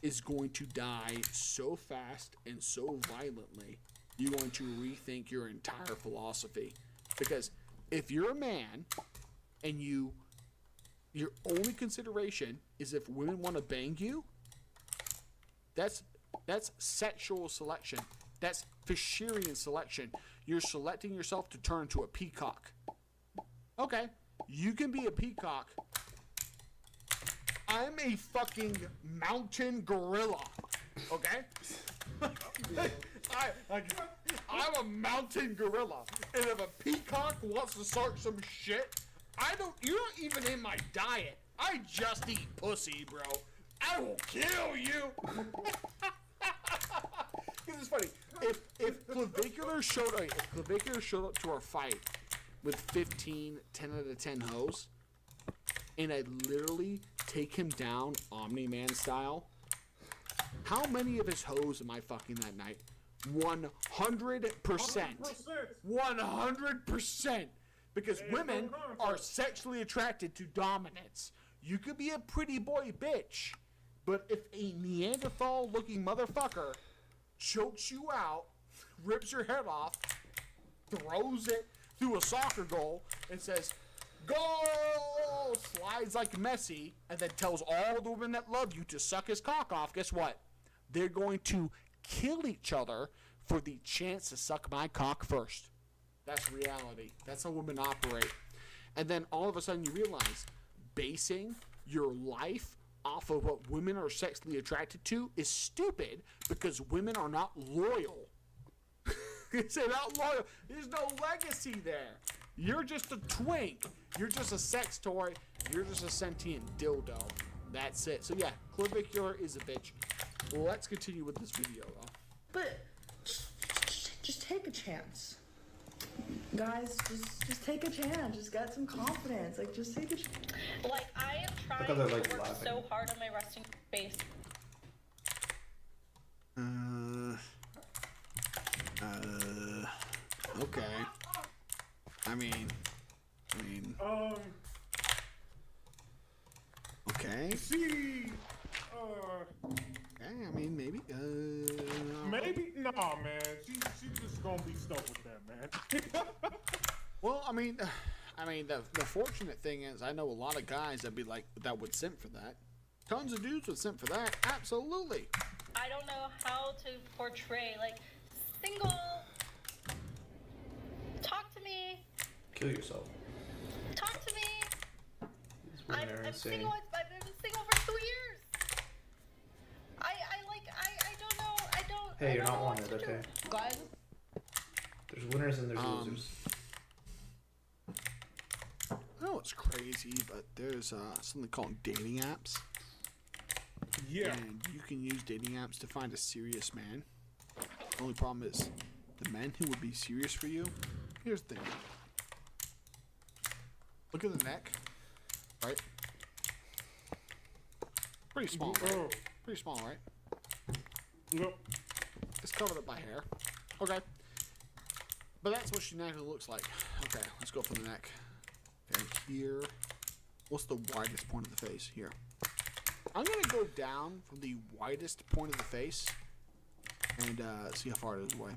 is going to die so fast and so violently, you're going to rethink your entire philosophy. Because if you're a man and your only consideration is if women want to bang you, that's sexual selection. That's Fisherian selection. You're selecting yourself to turn into a peacock. Okay, you can be a peacock. I'm a fucking mountain gorilla. Okay? I'm a mountain gorilla. And if a peacock wants to start some shit, you're not even in my diet. I just eat pussy, bro. I will kill you. This is funny. If Clavicular showed up to our fight with 10 out of 10 hoes, and I literally take him down Omni-Man style, how many of his hoes am I fucking that night? 100%. 100%. Because women are sexually attracted to dominance. You could be a pretty boy bitch, but if a Neanderthal-looking motherfucker chokes you out, rips your head off, throws it through a soccer goal, and says, "Goal!" slides like Messi, and then tells all the women that love you to suck his cock off, guess what? They're going to kill each other for the chance to suck my cock first. That's reality. That's how women operate. And then all of a sudden you realize basing your life off of what women are sexually attracted to is stupid because women are not loyal. They're not loyal. There's no legacy there. You're just a twink. You're just a sex toy. You're just a sentient dildo. That's it. So yeah, Clavicular is a bitch. Let's continue with this video though. But just take a chance. Guys, just take a chance. Just get some confidence. Like, just take a chance. Like, I am trying Look how to they're, work like, laughing. so hard on my resting face. Okay. I mean. Okay. See, Okay, I mean, maybe. maybe nah, man. She just gonna be stuck with that, man. Well, I mean, the fortunate thing is, I know a lot of guys that would simp for that. Tons of dudes would simp for that. Absolutely. I don't know how to portray, like, single. Talk to me. Kill yourself. Talk to me. Women I'm are insane. single. I've been single for 2 years. I don't know. I don't. Hey, I you're don't not know what wanted, to do. okay? Guys. There's winners and there's losers. I know it's crazy, but there's something called dating apps. Yeah. And you can use dating apps to find a serious man. The only problem is, the men who would be serious for you, here's the thing. Look at the neck, right? Pretty small, right? Pretty small, right? Yep. It's covered up by hair. Okay. But that's what she naturally looks like. Okay, let's go for the neck. Okay, here. What's the widest point of the face? Here. I'm gonna go down from the widest point of the face and see how far it is away.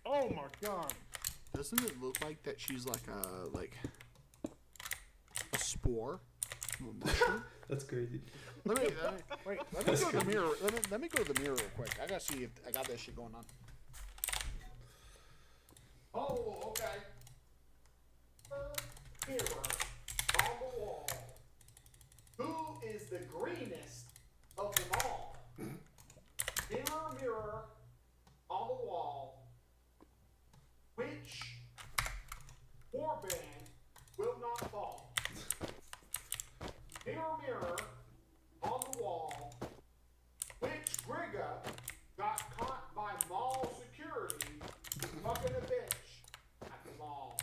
Oh my god. Doesn't it look like that she's like a spore from a mushroom? That's crazy. Let me go to the mirror. Let me go to the mirror real quick. I gotta see if I got that shit going on. Oh, okay. Mirror on the wall. Who is the greenest of them all? Mirror, mirror on the wall. Which warband will not fall? Mirror, mirror on the wall. Which Grigga got caught by mall security fucking a bitch at the mall?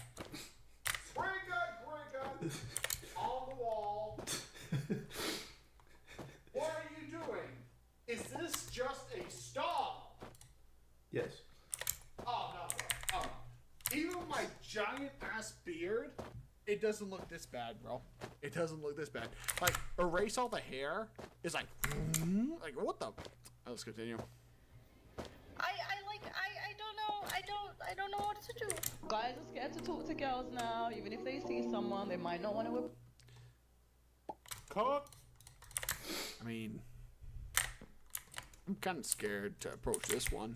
on the wall. What are you doing? Is this just a stall? Yes. Oh, no, bro. Oh. Even my giant ass beard, it doesn't look this bad, bro. It doesn't look this bad. Like, erase all the hair is like what the? Let's continue. I don't know what to do. Guys are scared to talk to girls now. Even if they see someone, they might not want to. Cook. I mean, I'm kind of scared to approach this one.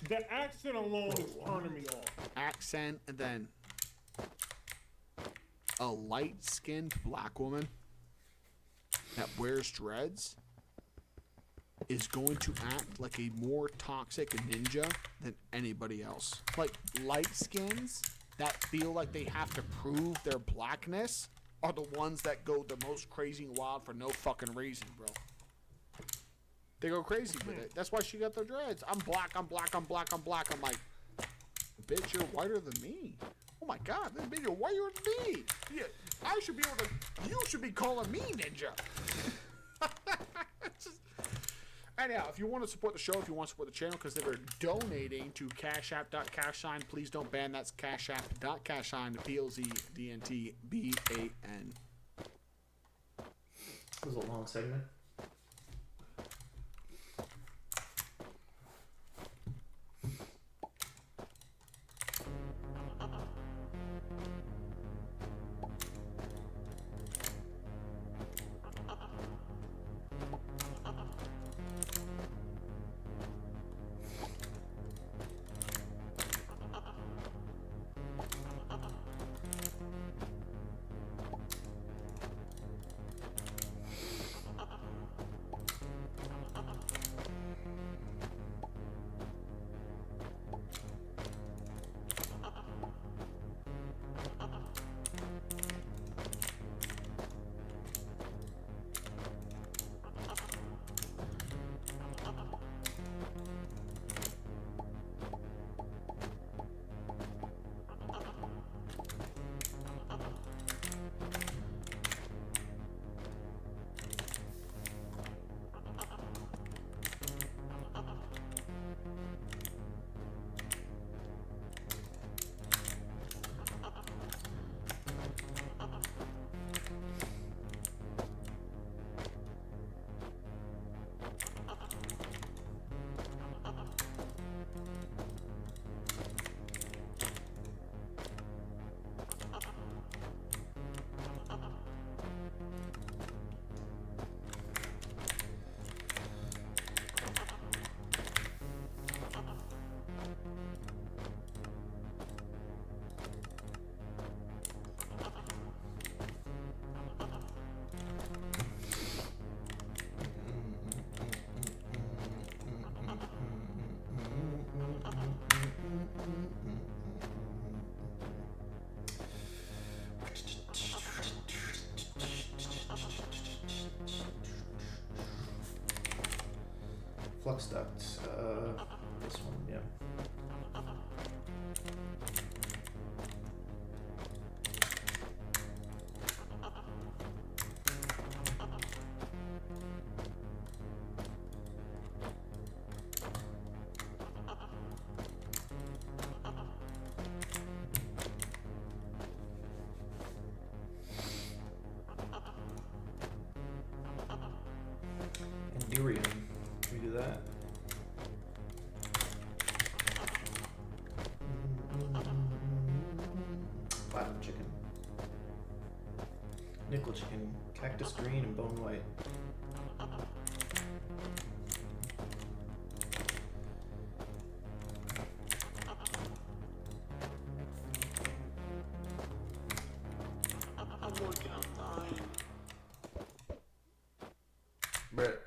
The accent alone is turning me off. Accent, and then a light-skinned black woman that wears dreads is going to act like a more toxic ninja than anybody else. Like, light skins that feel like they have to prove their blackness are the ones that go the most crazy and wild for no fucking reason, bro. They go crazy with it. That's why she got their dreads. I'm black, I'm black, I'm black, I'm black. I'm like, bitch, you're whiter than me. Oh my god, bitch, you're whiter than me. Yeah, I should be able to, you should be calling me ninja. Anyhow, if you want to support the show, if you want to support the channel, consider donating to cashapp.cashsign. Please don't ban. That's cashapp.cashsign, PLZDNTBAN. That was a long segment. Flux duct. This one, yeah. Endurium. Can we do that? Platinum chicken. Nickel chicken. Cactus green and bone white. I'm working on dying. Brett.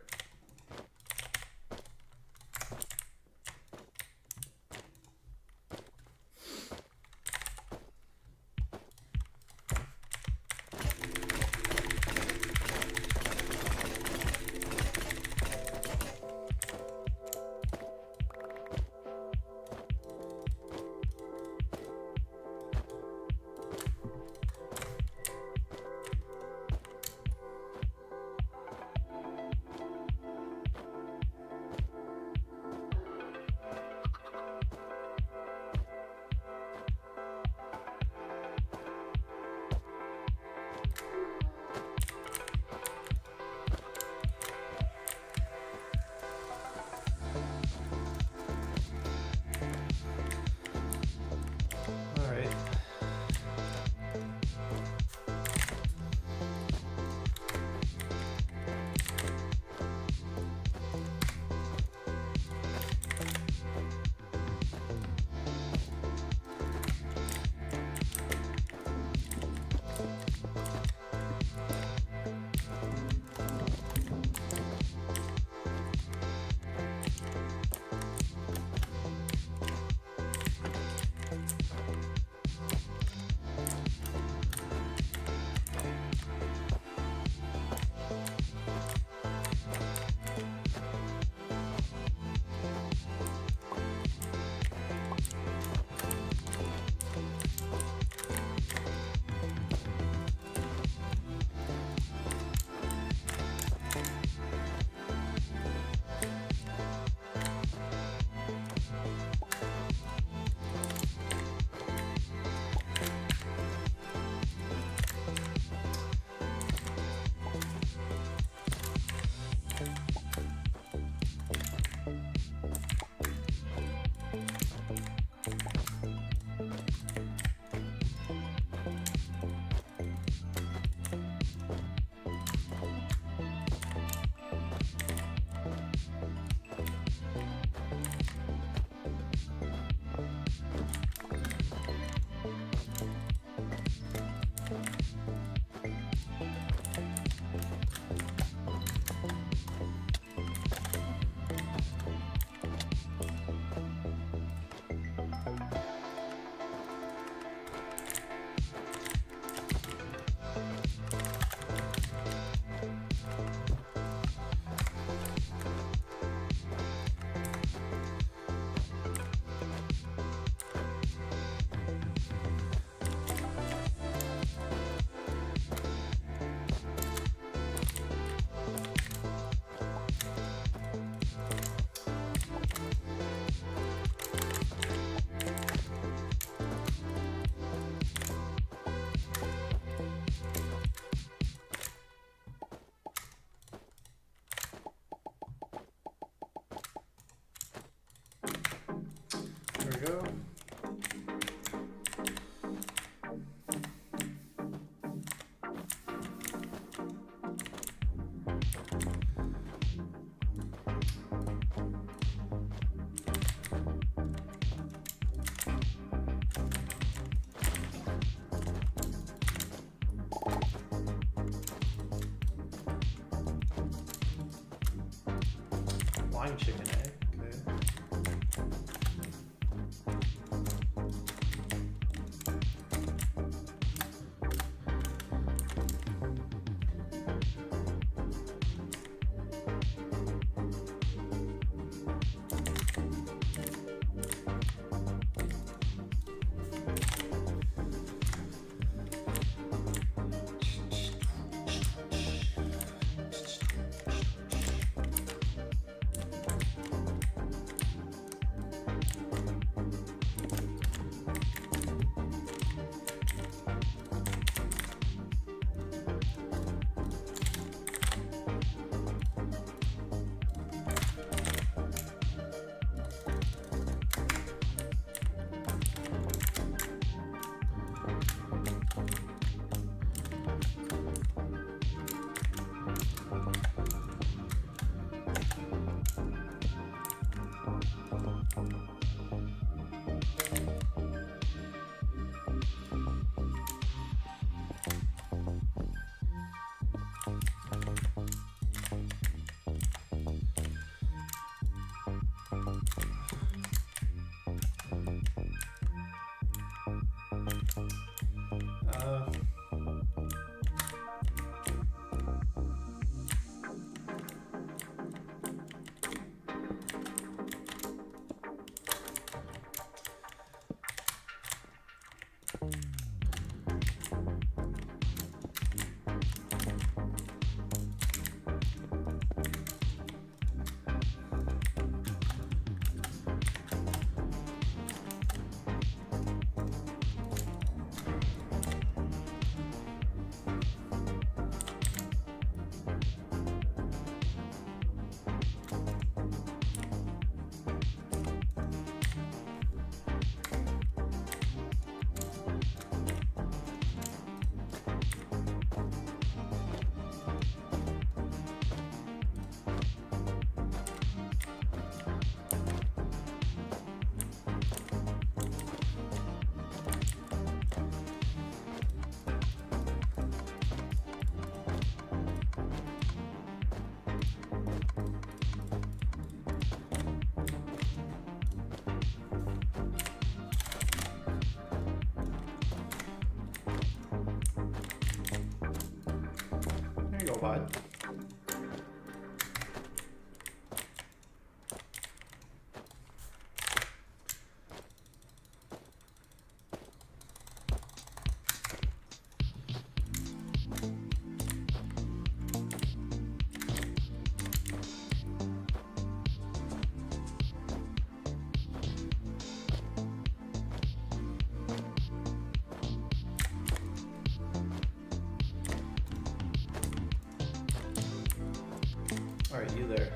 There we go. Lime chicken egg. Okay. There you go, bud. Alright, you there.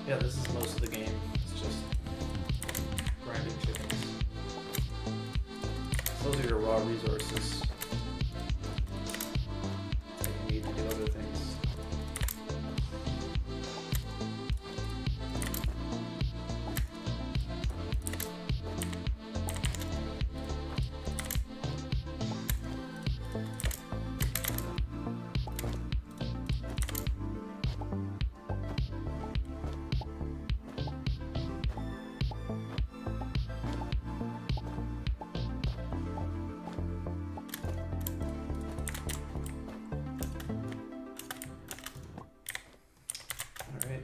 Yeah, this is most of the game. It's just grinding chickens. Those are your raw resources that you need to do other things. Alright.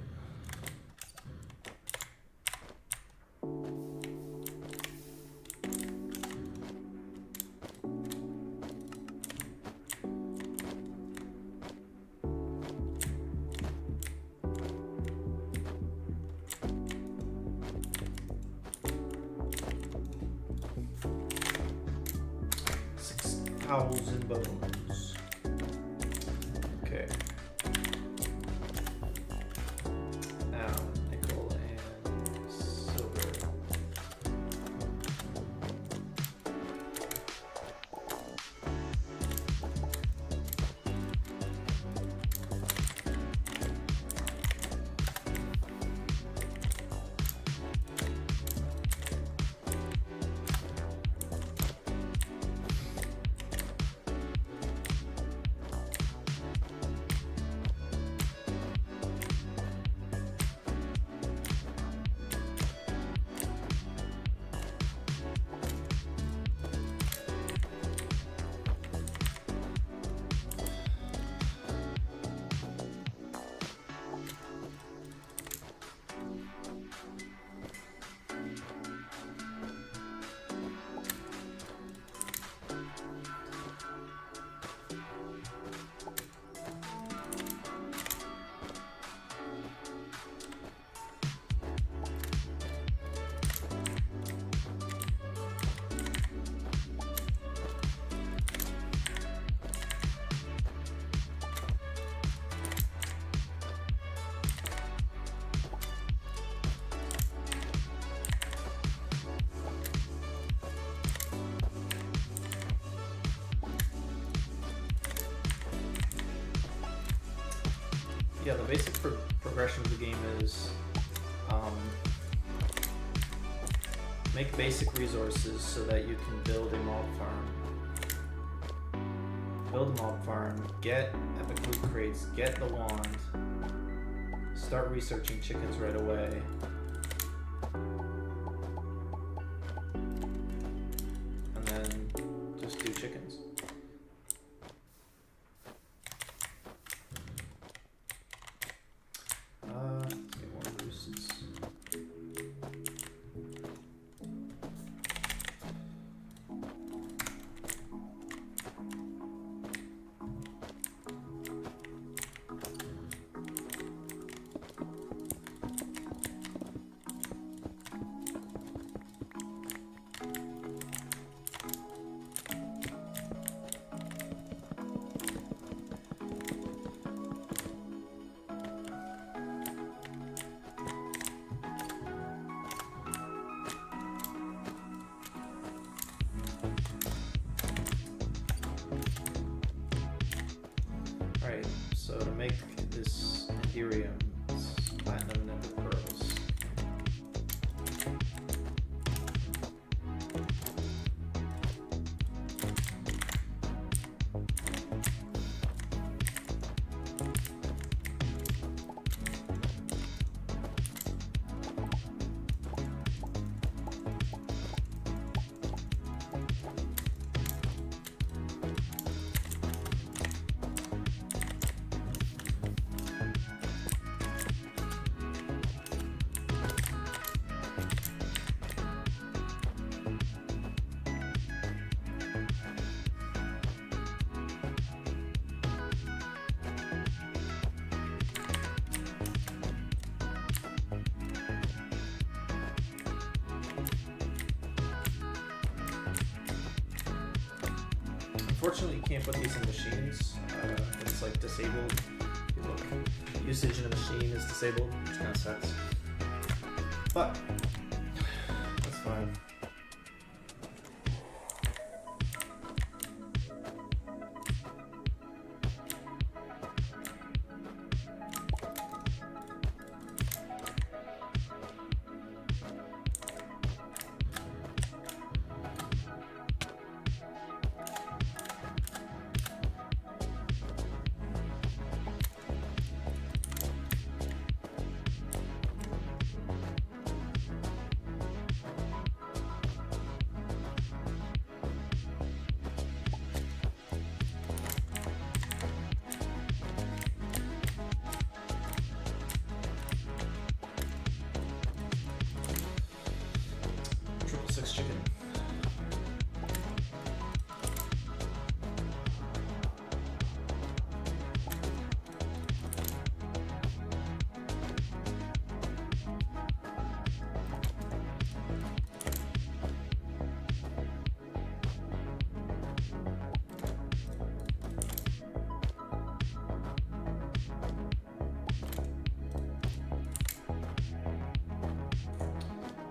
Owls and bones. Okay. Now, nickel and silver. Yeah, the basic progression of the game is make basic resources so that you can build a mob farm. Build a mob farm, get epic loot crates, get the wand, start researching chickens right away. And then just do chickens. Let's get more roosts. Alright, so to make this Ethereum, it's platinum and epic pearls. Unfortunately, you can't put these in machines. It's like disabled. You Look, usage in a machine is disabled, which kind of sucks. But that's fine. Chicken.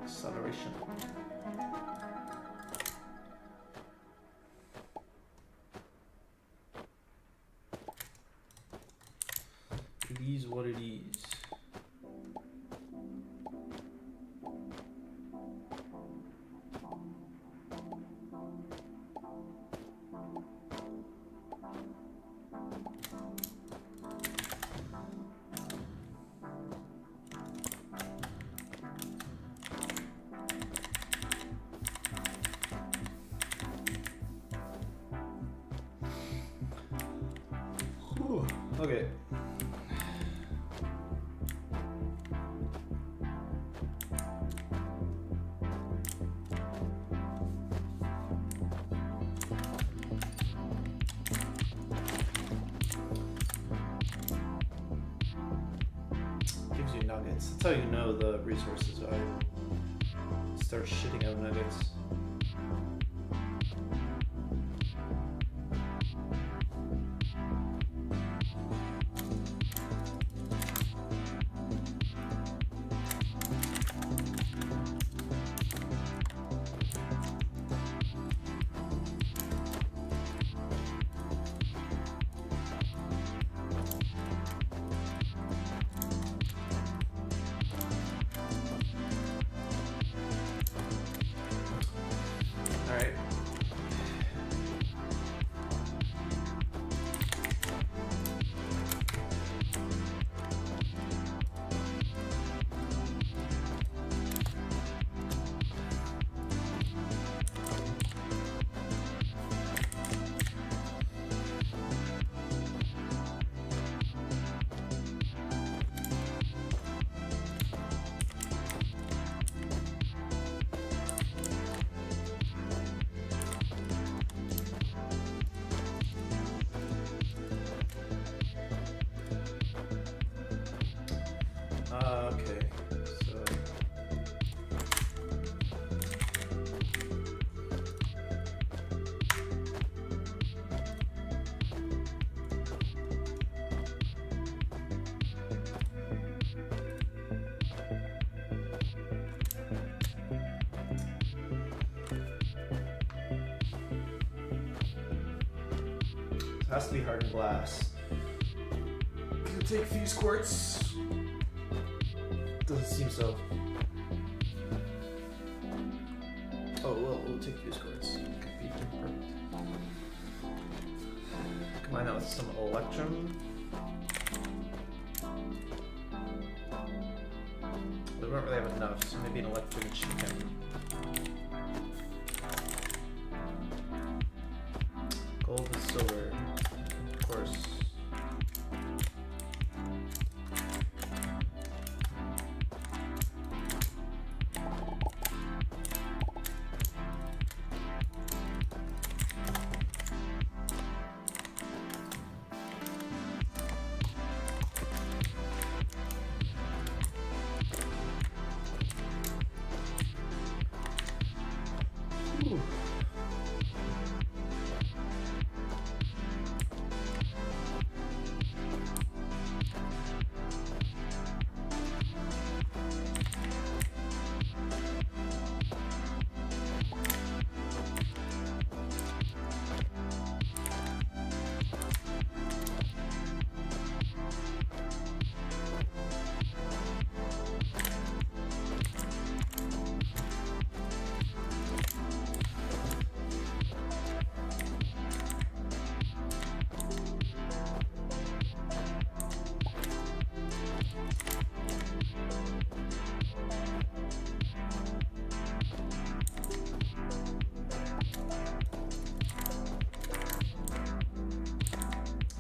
Acceleration. It is what it is. Whew. Okay. Gives you nuggets. That's how you know the resources are valuable. Start shitting out nuggets. Alright. Okay, so it has to be hardened glass. Can it take fuse quartz? Doesn't seem so. Oh, well, we'll take fuse quartz. Perfect. Combine that with some electrum. We don't really have enough, so maybe an electrum chicken. Gold and silver, of course.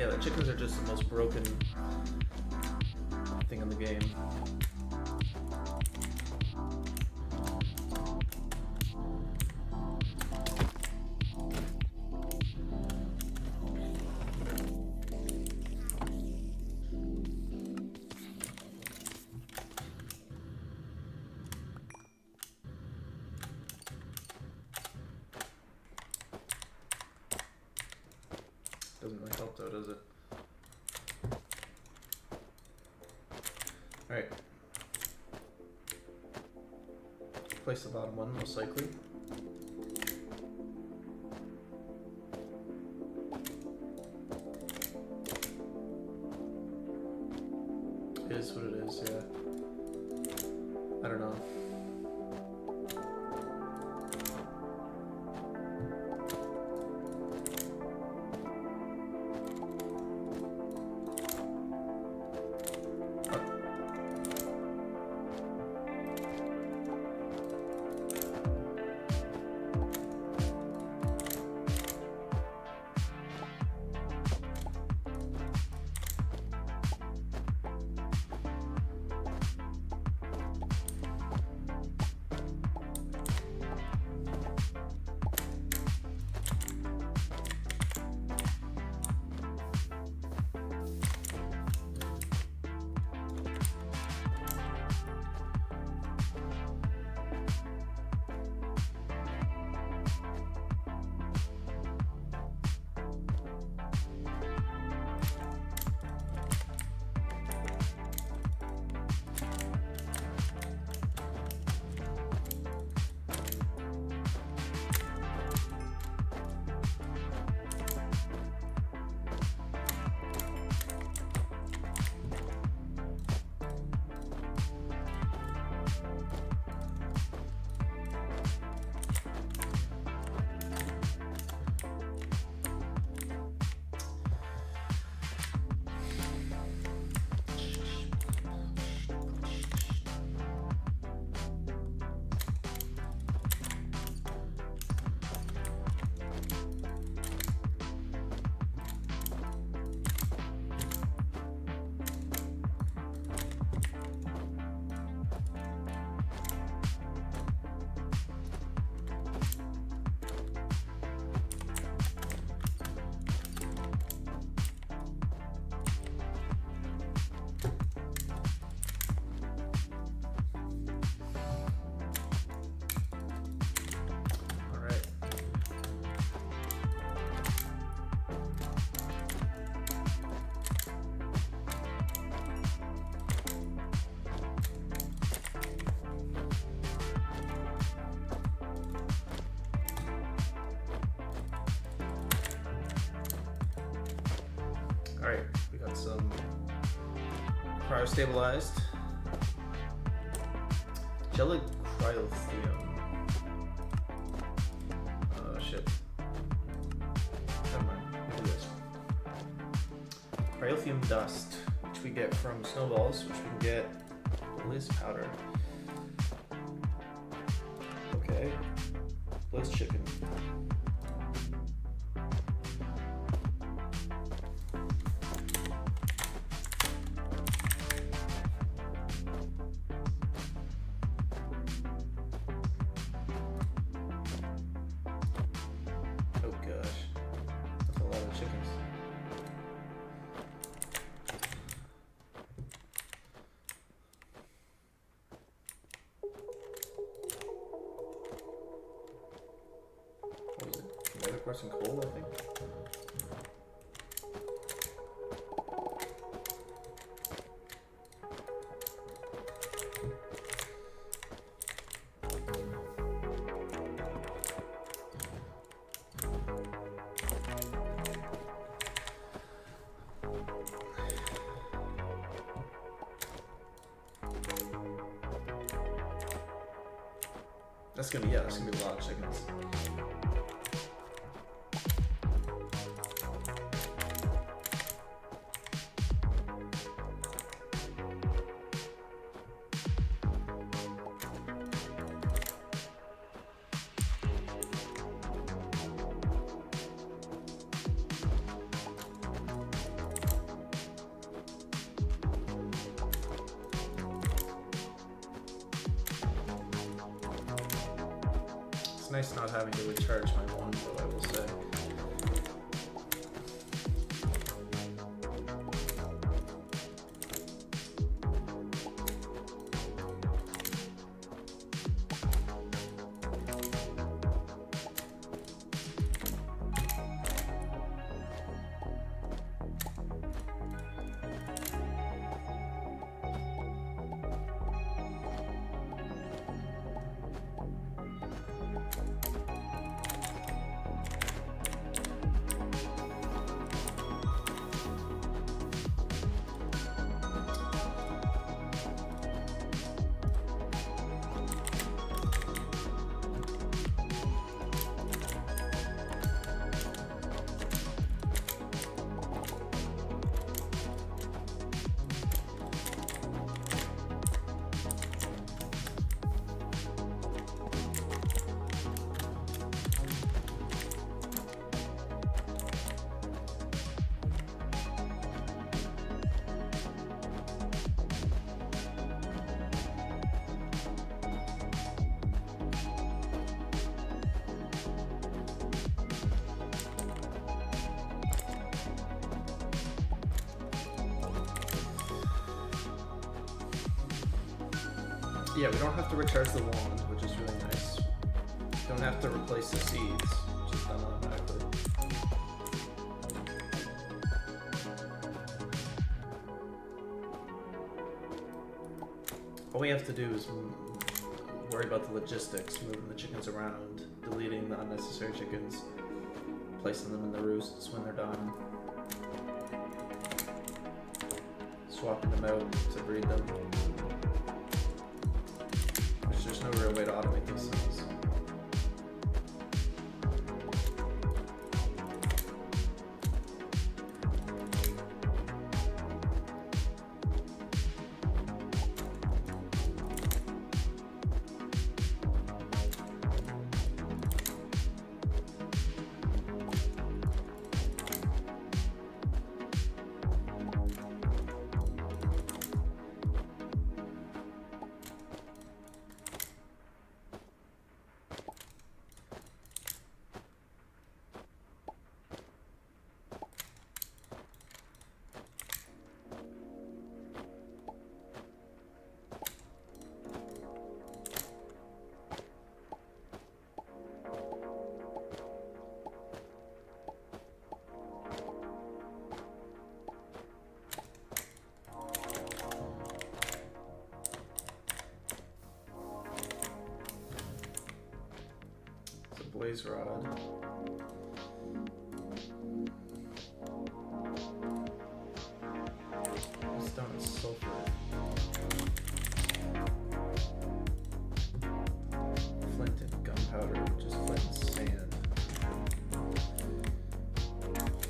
Yeah, the chickens are just the most broken thing in the game. Doesn't really help though, does it? Alright. Place the bottom one, most likely. It is what it is, yeah. I don't know. Alright, we got some cryo-stabilized gelic cryothium. Oh shit. Never mind, we'll do this. Cryothium dust, which we get from snowballs, which we can get Liz powder. Okay. Liz chicken. Some coal, I think. That's gonna be, yeah, that's gonna be a lot of chickens. nice not having to recharge my wand, though, I will say. Yeah, we don't have to recharge the wand, which is really nice. Don't have to replace the seeds, which is done automatically. All we have to do is worry about the logistics, moving the chickens around, deleting the unnecessary chickens, placing them in the roosts when they're done, swapping them out to breed them. There's no real way to automate these things. Blaze rod. Stone and sulfur. Flint and gunpowder, which is flint and sand.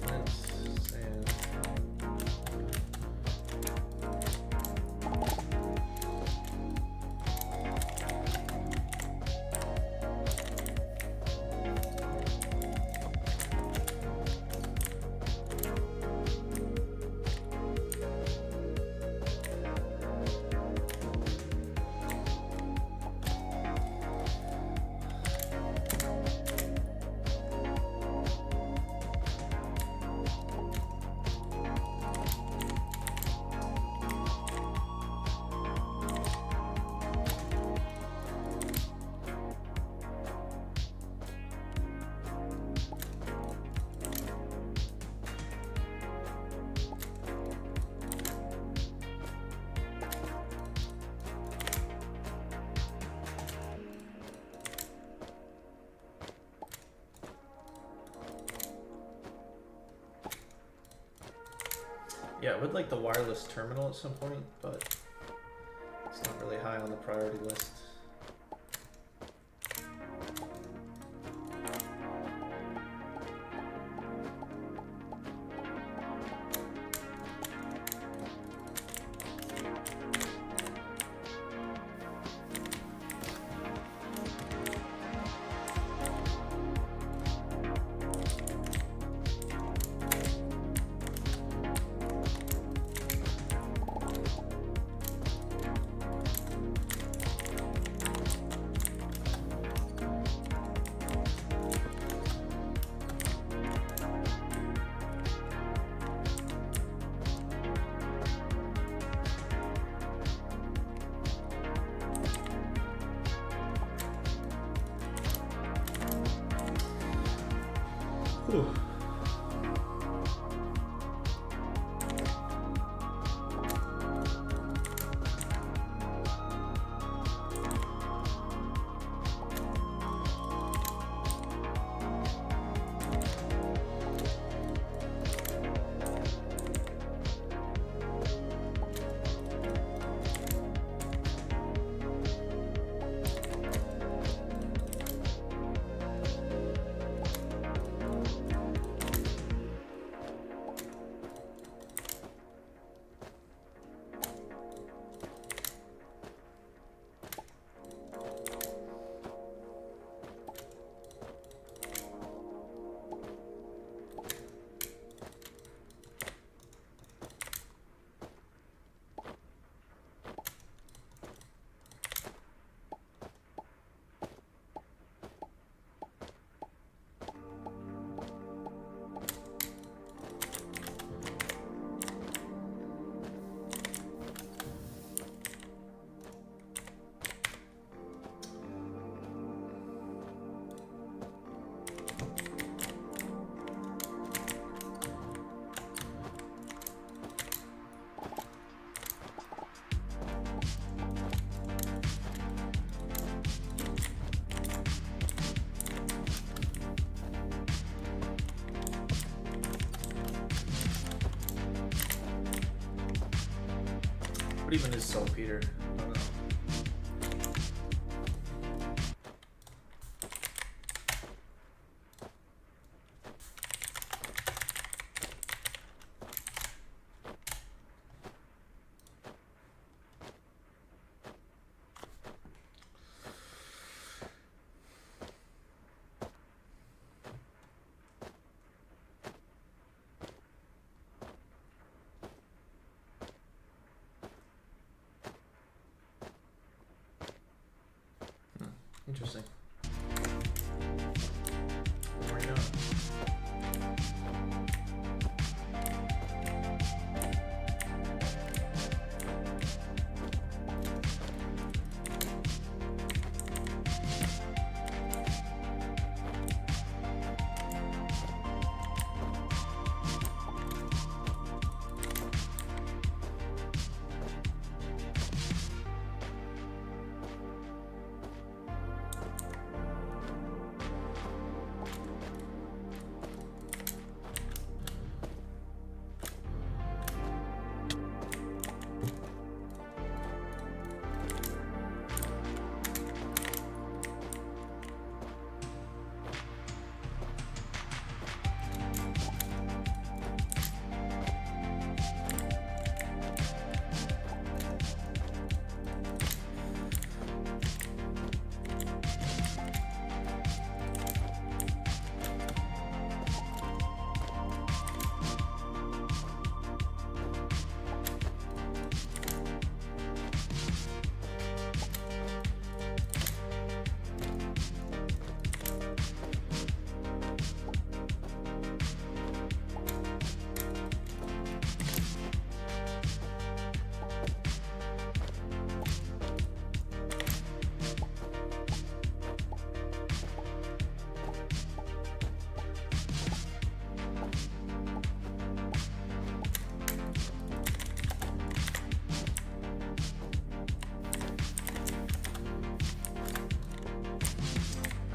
Flint, sand. Yeah, I would like the wireless terminal at some point, but it's not really high on the priority list. Whew. What even is saltpeter? I don't know. Interesting. Where are you going?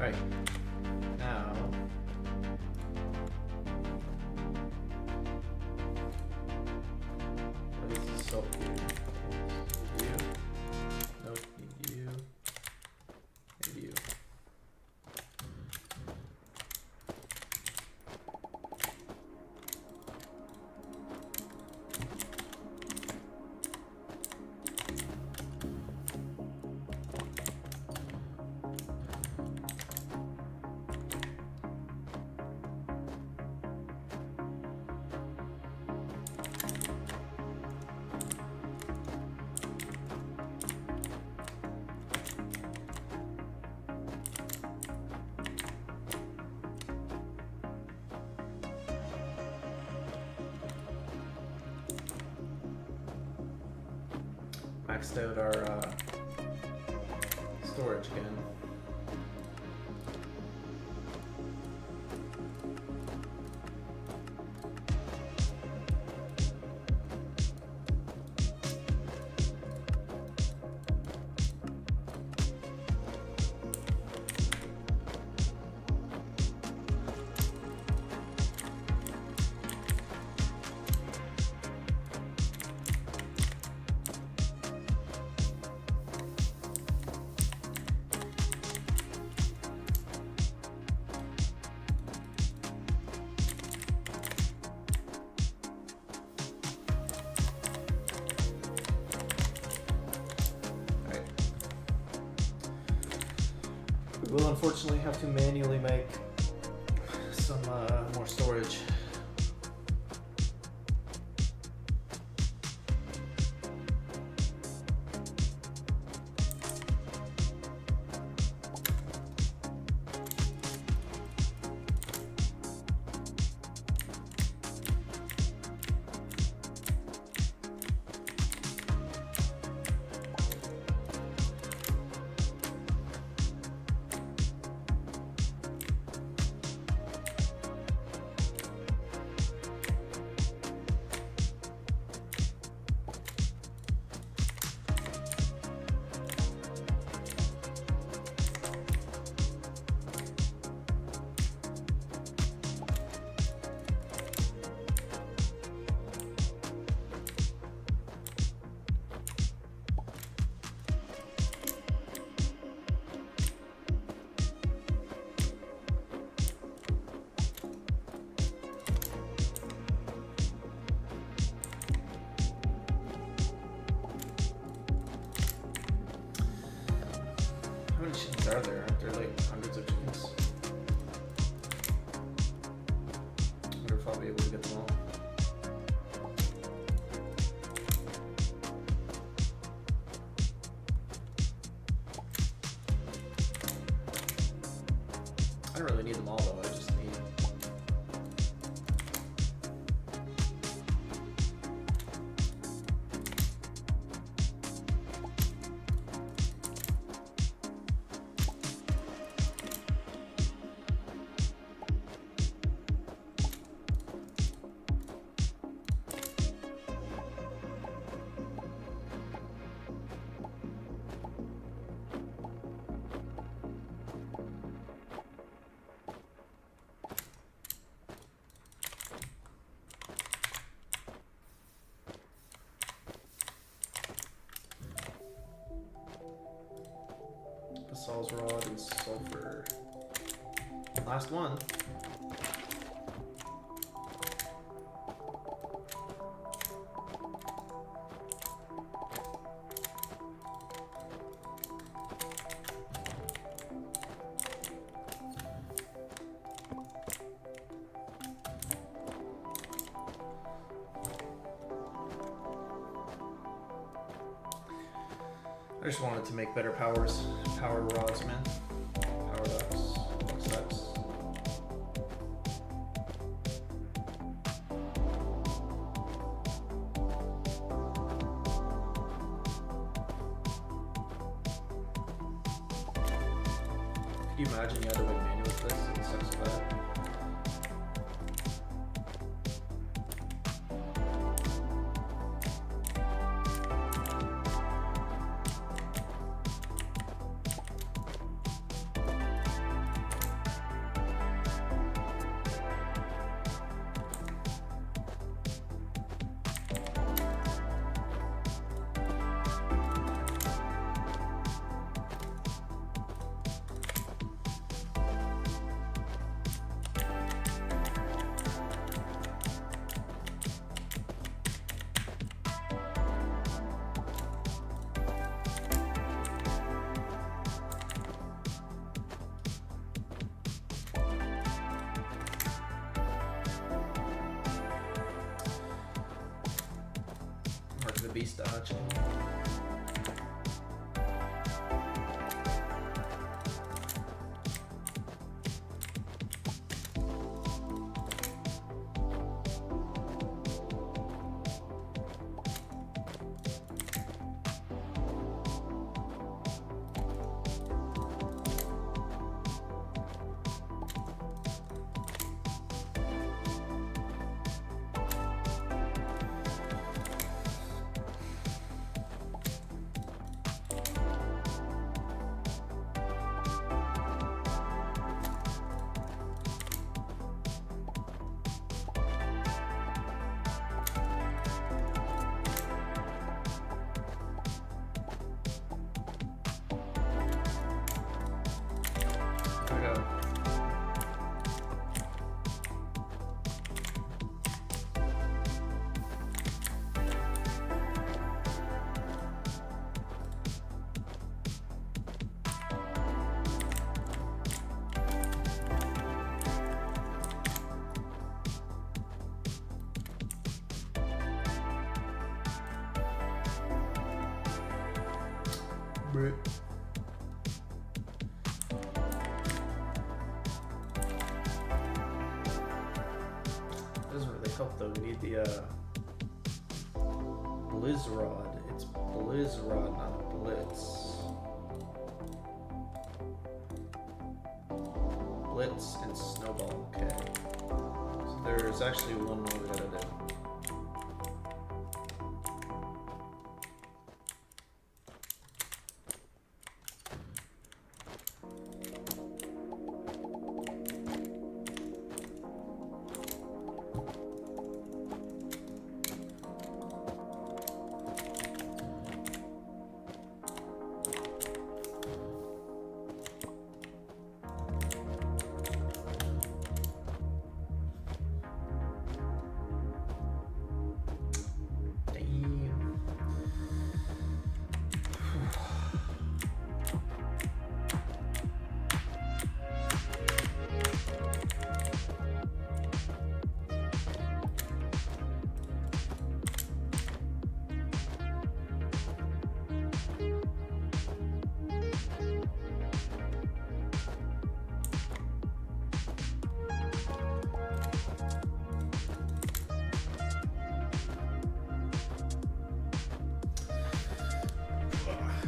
Alright. Now. What is this saltpeter? You. Nope, need you. And you. Maxed out our storage again. We'll unfortunately have to manually make some more storage. How many chickens are there? Aren't there like hundreds of chickens? I wonder if I'll be able to get them all. I don't really need them all though, I just need... Basal's rod and sulfur. Last one. I just wanted to make better power rods, man. Power ducts, flux ducts. Could you imagine you had to like manual this? It sucks so bad. Mark the beast dodge. Brit. Doesn't really help though. We need the Blizzrod. It's Blizzrod, not Blitz. Blitz and Snowball. Okay. So there's actually one more we gotta do.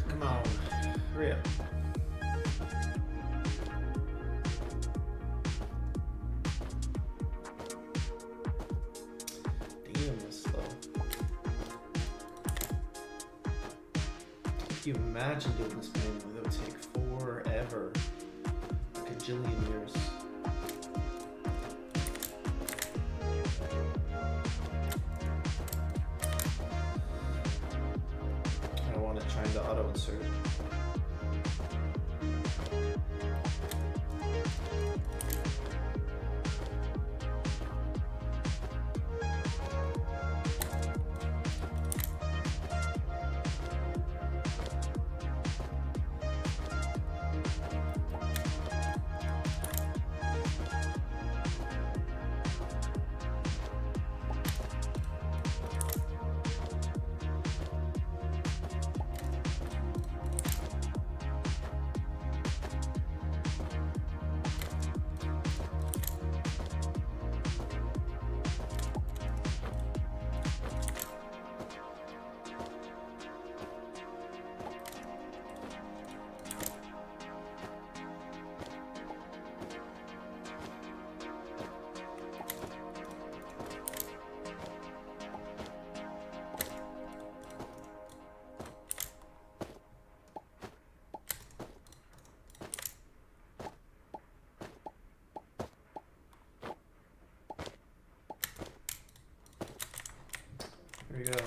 Come on, hurry up. Damn, that's slow. Can you imagine doing this manually? That would take forever. Like a gajillion years. I don't want to try to auto insert. Here we go.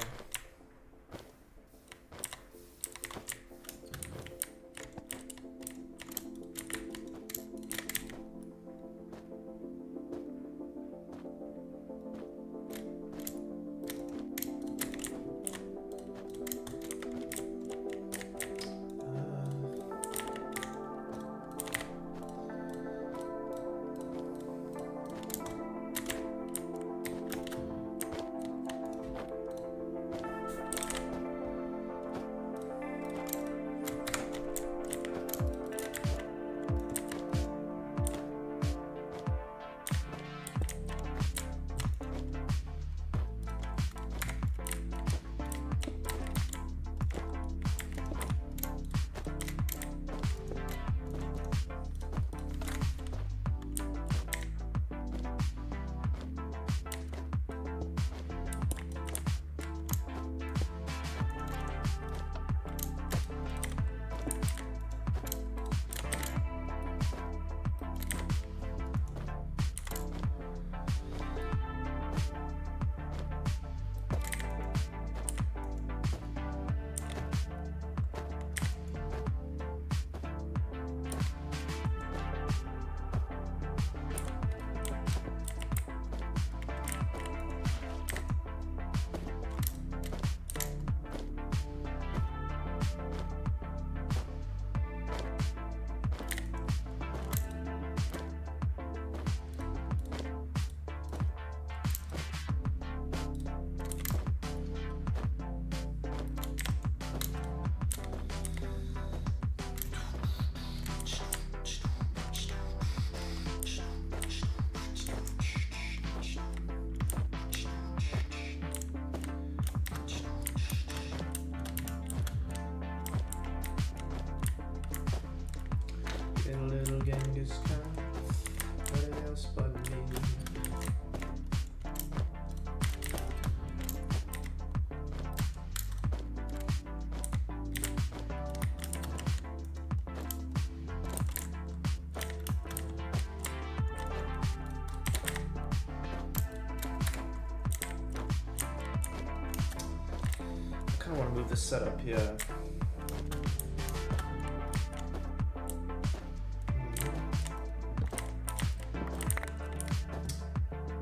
I want to move this setup, yeah.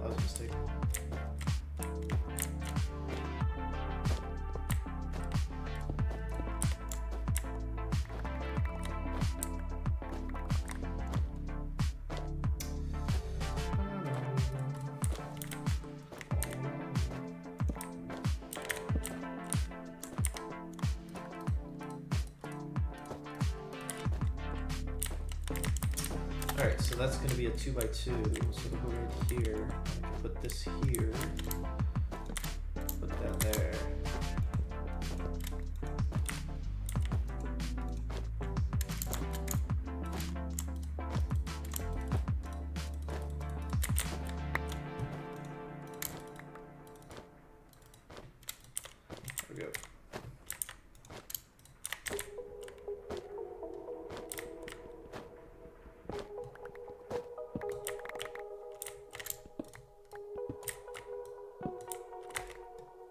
That was a mistake. Alright, so that's going to be a 2x2, so we'll go right here, put this here, put that there. There we go.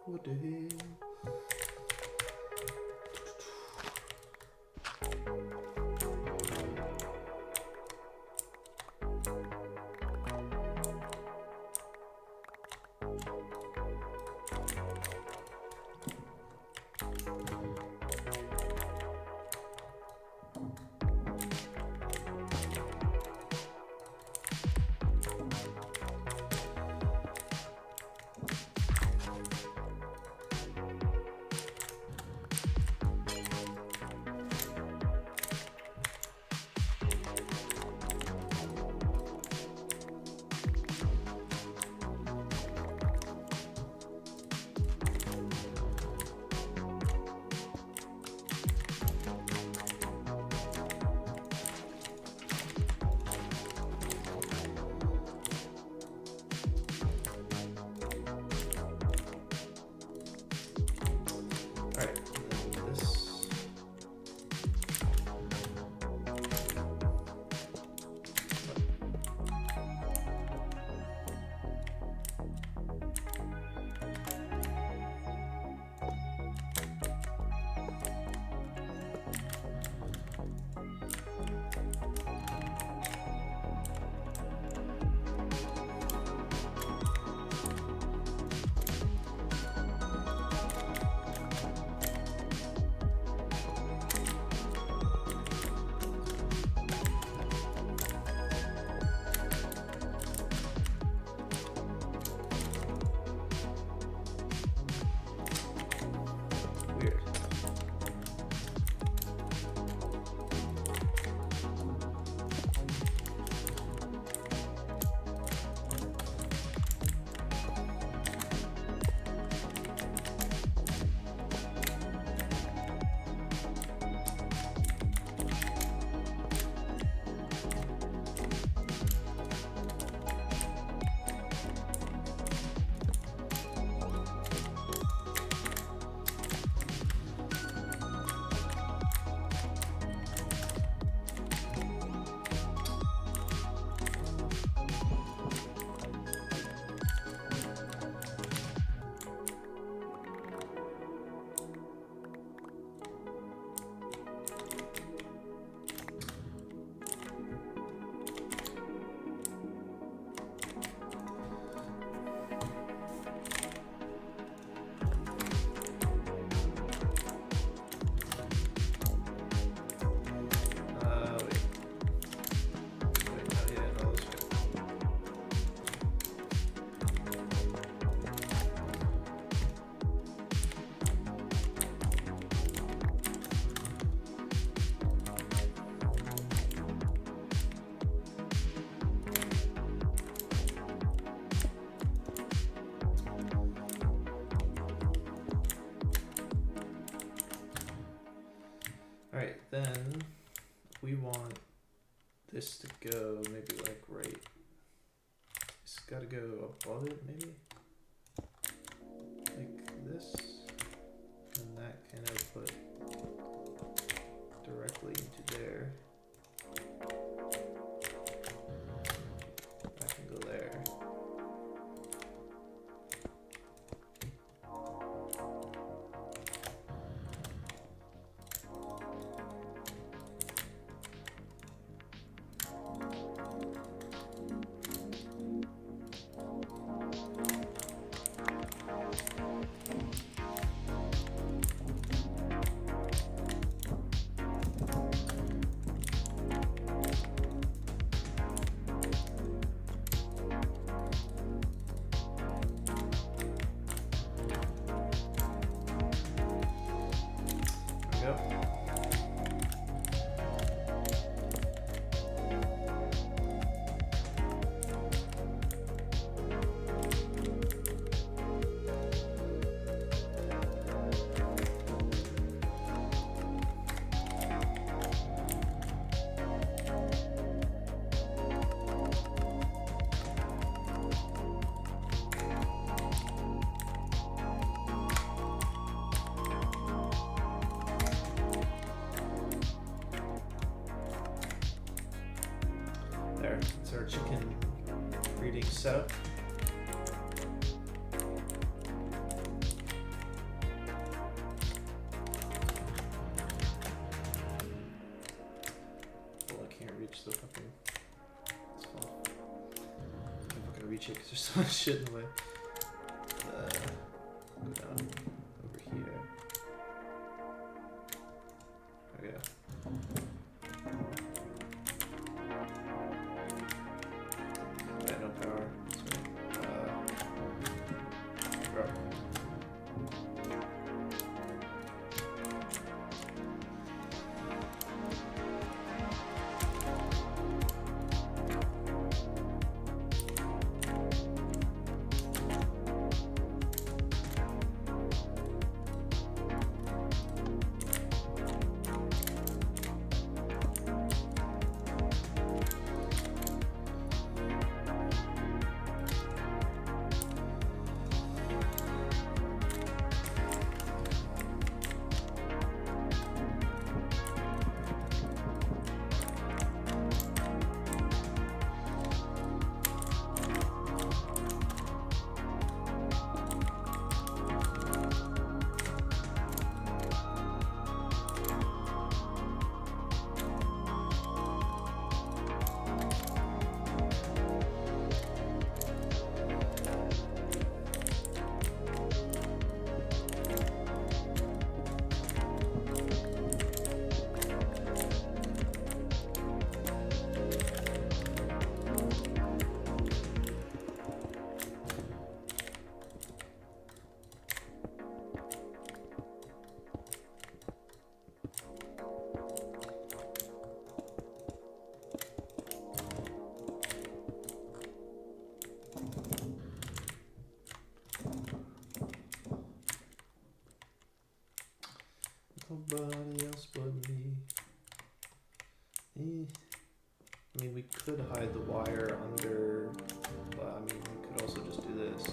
What the hell? Alright, this. Weird. Alright, then we want this to go maybe like right. It's gotta go above it maybe? Like this. And that kind of put directly into there. That can go there. There, it's our chicken breeding setup. Oh, I can't reach the fucking. It's fine. I can't fucking reach it because there's so much shit in the way. Go down over here. Okay. No power. That's right. Bro. Nobody else but me. I mean, we could hide the wire under, but I mean, we could also just do this.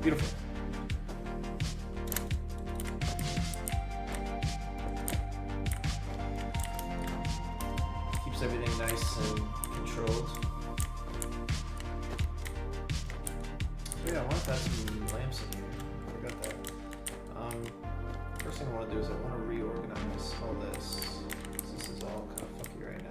Beautiful. Keeps everything nice and controlled. Oh yeah, I want to add some lamps in here. I forgot that. First thing I want to do is I want to reorganize all this. This is all kind of funky right now.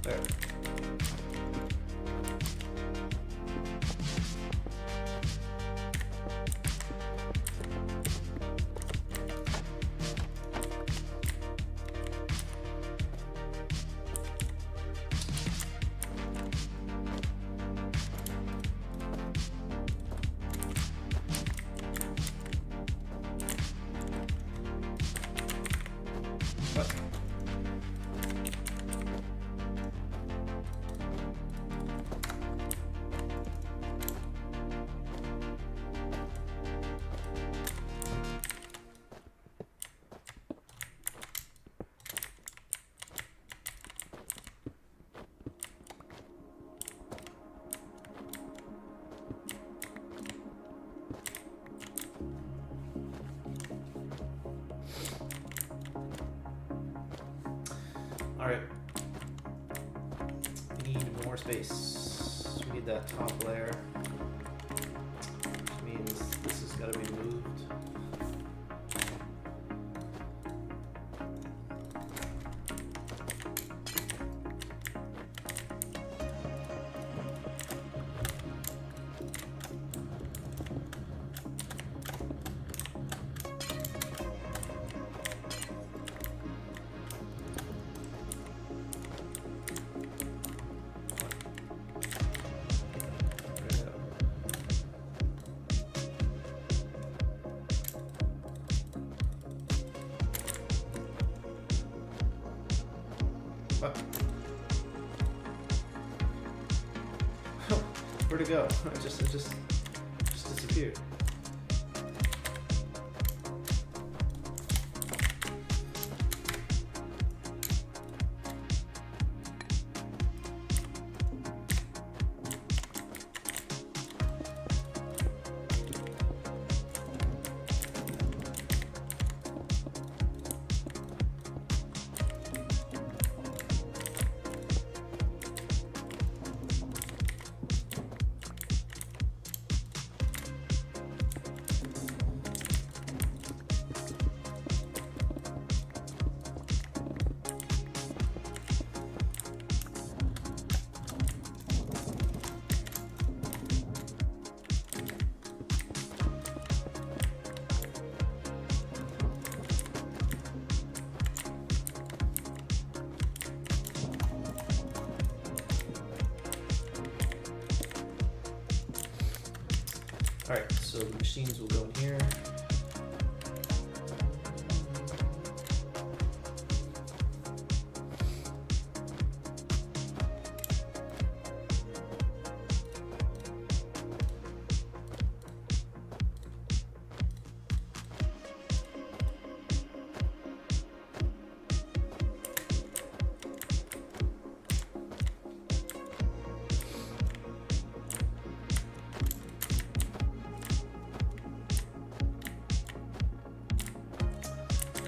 There. What? Alright. We need more space. We need that top layer. Which means this has got to be moved. What? Where'd it go? It just disappeared. Alright, so the machines will go in here.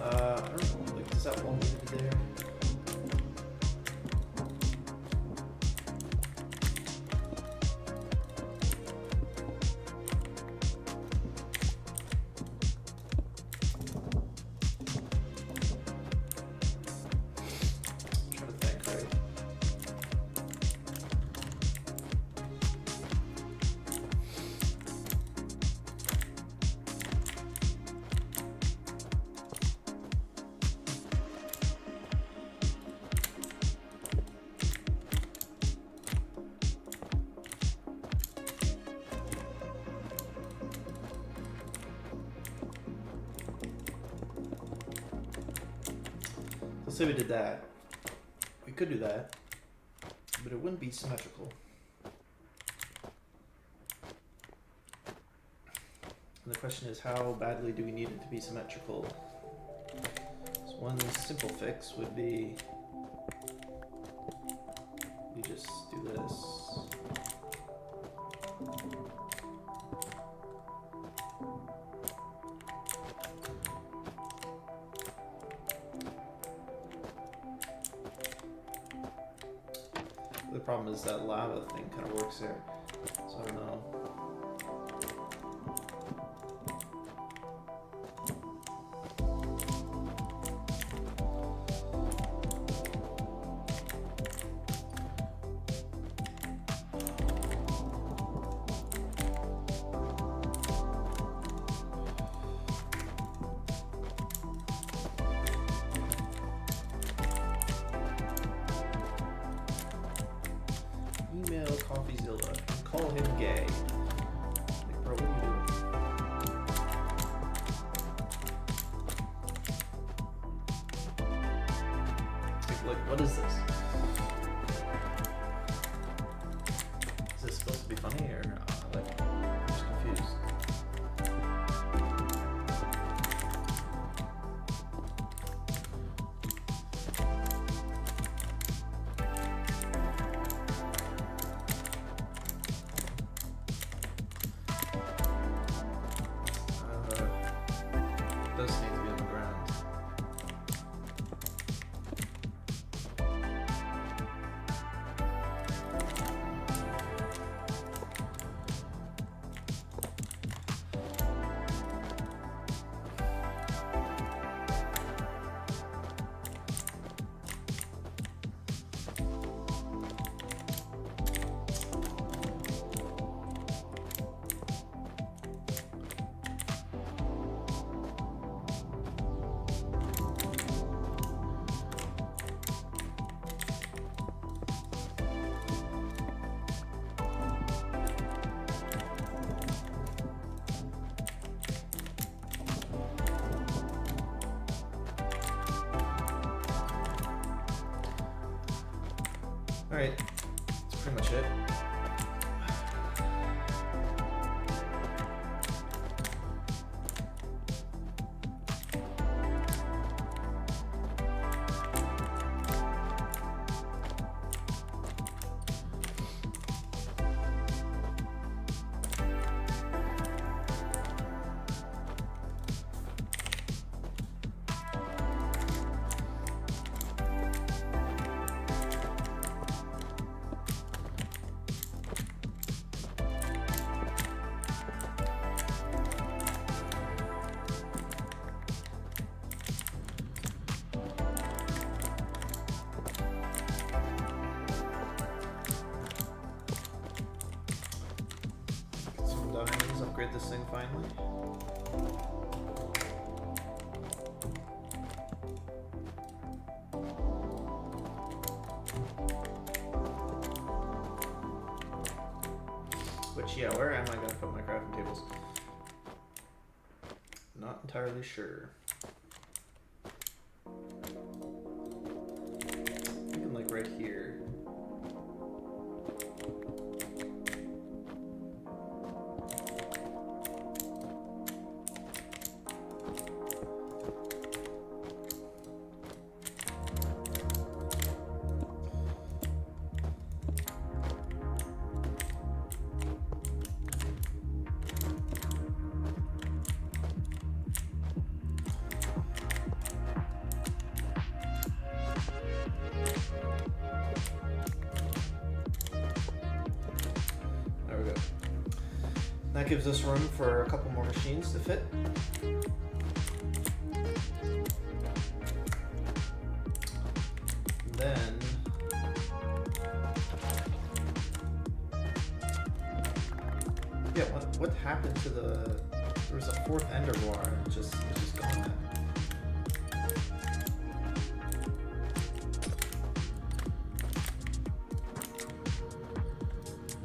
I don't know, like, does that one need to be there? I'm trying to think, right? Let's say we did that. We could do that, but it wouldn't be symmetrical. And the question is, how badly do we need it to be symmetrical? So one simple fix would be, we just do this. The problem is that lava thing kind of works there, so I don't know. CoffeeZilla and call him gay. Like, bro, what are you doing? Like, what is this? Is this supposed to be funny or like, I'm just confused. Does need to be on the ground. Alright, that's pretty much it. Some diamonds, upgrade this thing finally. Which, yeah, where am I going to put my crafting tables? Not entirely sure. Even like right here. There we go. That gives us room for a couple more machines to fit. Then yeah, what happened to the? There was a fourth ender bar and it's just gone now.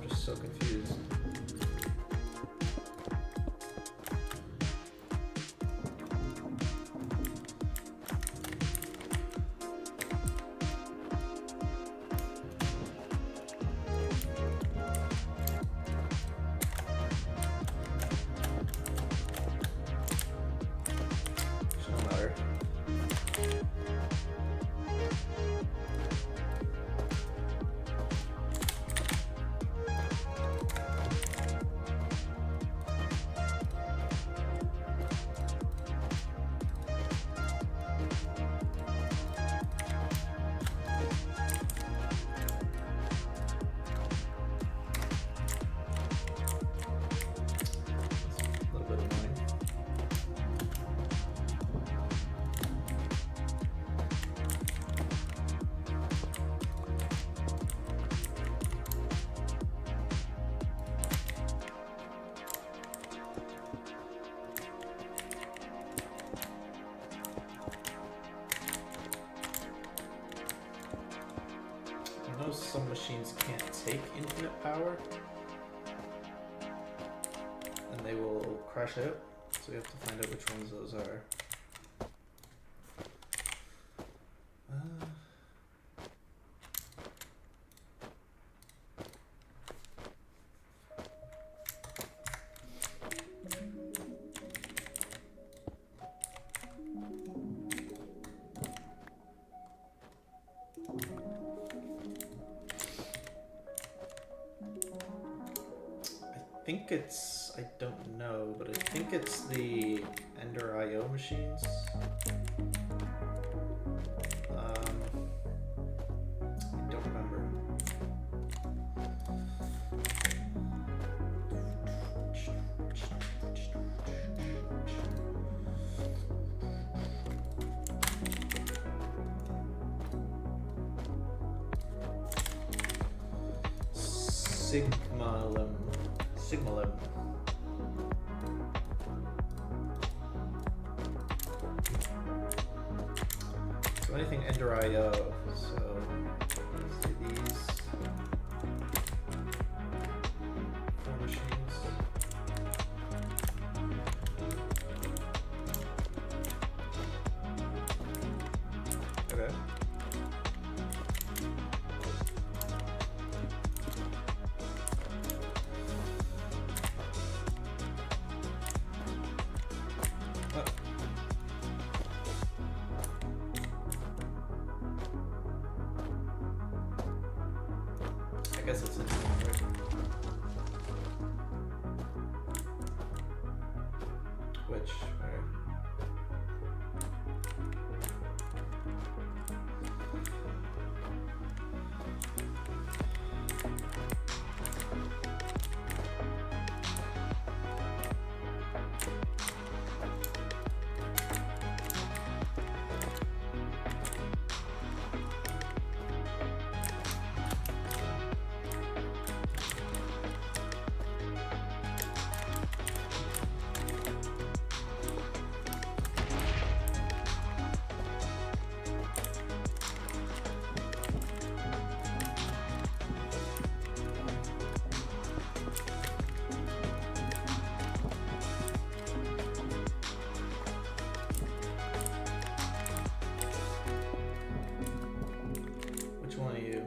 I'm just so confused. some machines can't take infinite power, and they will crash out. So we have to find out which ones those are. I think it's, I don't know, but I think it's the Ender IO machines. I don't remember. Sigma-lim. So anything Ender IO. So let's see these 4 machines. Okay. I guess it's in right? Which, where? Which one are you?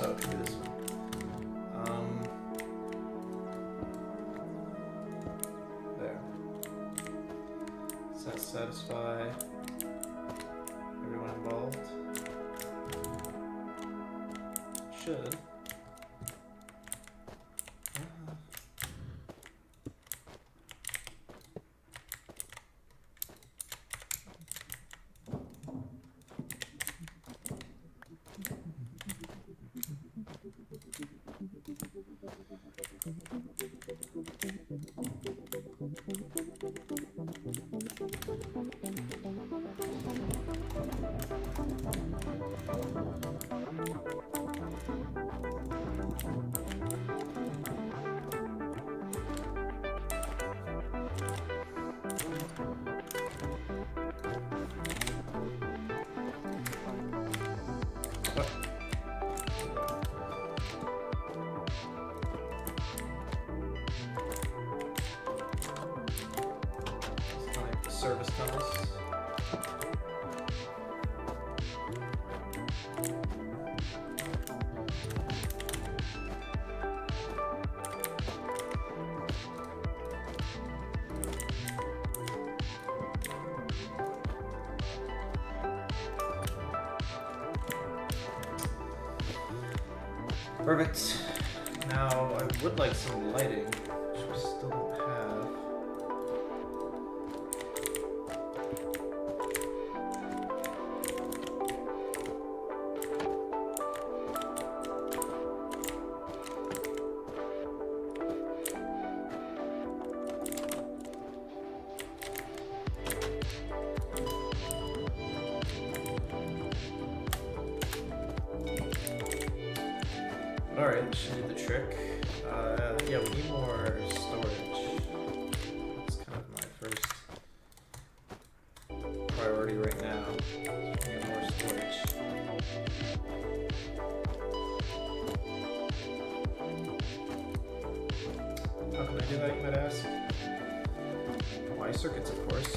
Oh, it could be this one. There. Does that satisfy everyone involved? Should. Service tunnels. Perfect. Now I would like some lighting, which we still don't have. Alright, should do the trick. Yeah, we need more storage. That's kind of my first priority right now. Get more storage. How can I do that, you might ask? Y circuits, of course.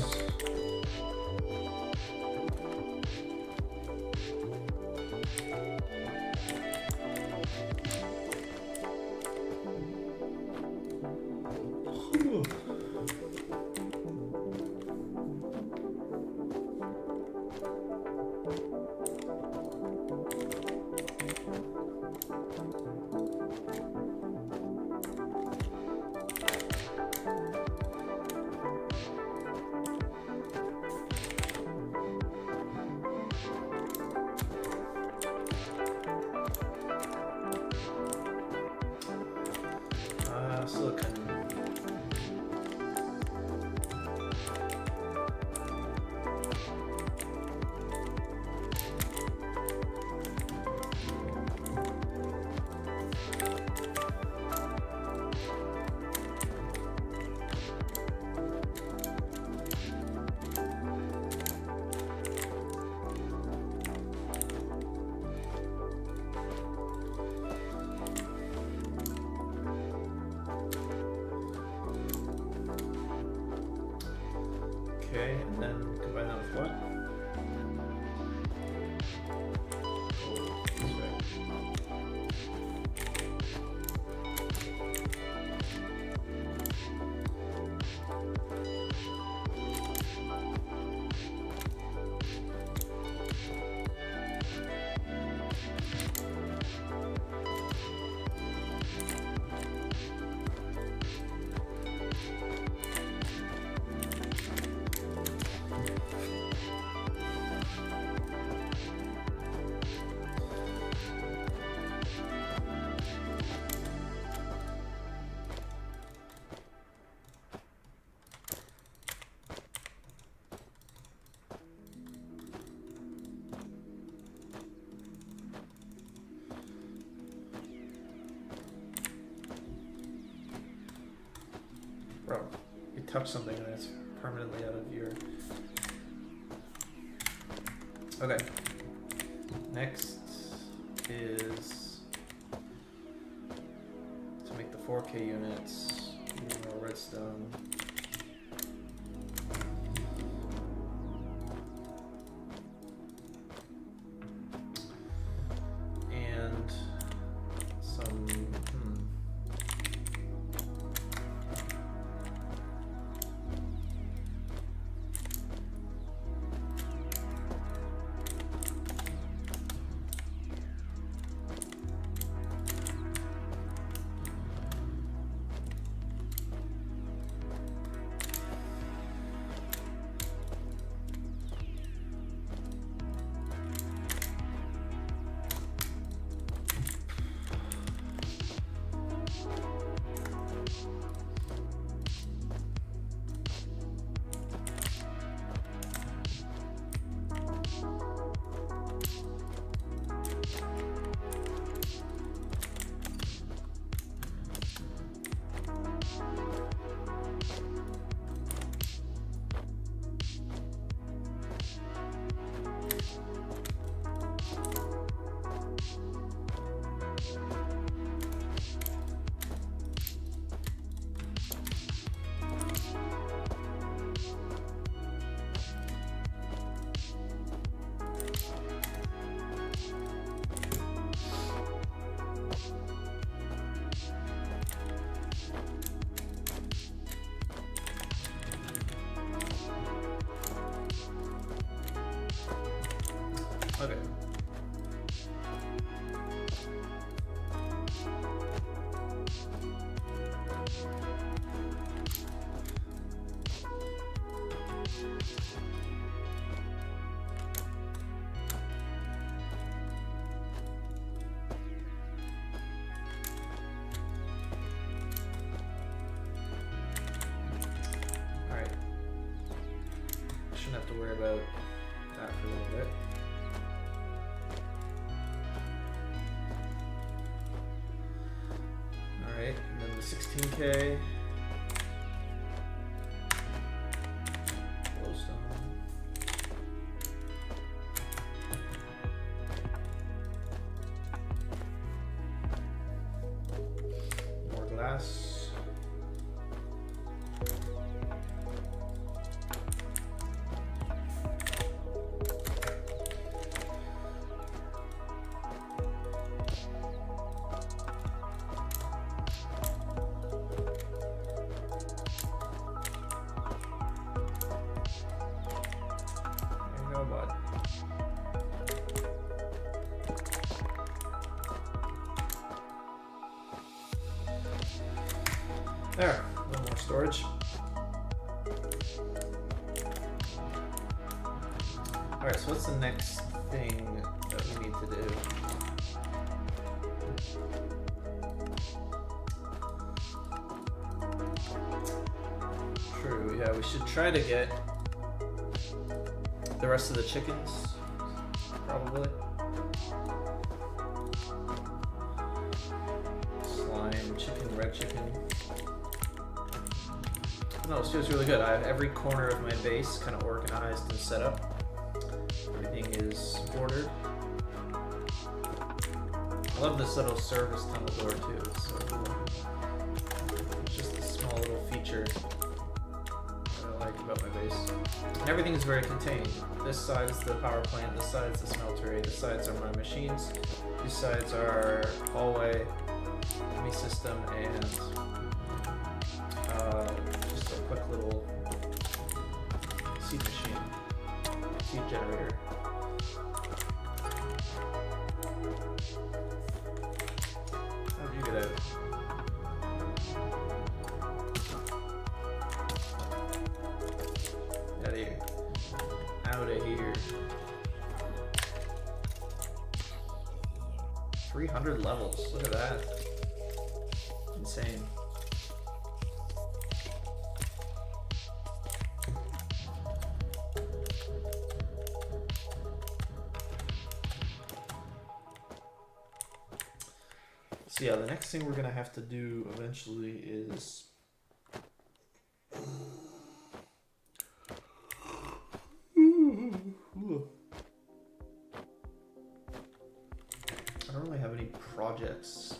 Silicon. Okay, and then combine that with what? That's right. Bro, you touch something and it's permanently out of your... Okay. Next is to make the 4K units, more redstone. And some... Okay. Alright. Shouldn't have to worry about that for a little bit. 16K. Glowstone. More glass. There, a little more storage. Alright, so what's the next thing that we need to do? True, yeah, we should try to get the rest of the chickens, probably. Slime, chicken, red chicken. No, this feels really good. I have every corner of my base kind of organized and set up. Everything is ordered. I love this little service tunnel door too. It's so cool. It's just a small little feature that I like about my base. And everything is very contained. This side is the power plant, this side is the smeltery, this sides are my machines, these sides are hallway, me system, and just a quick little seed machine, seed generator. How did you get out? Out of here. Out of here. 300 levels. Look at that. Insane. So yeah, the next thing we're gonna have to do eventually is I don't really have any projects.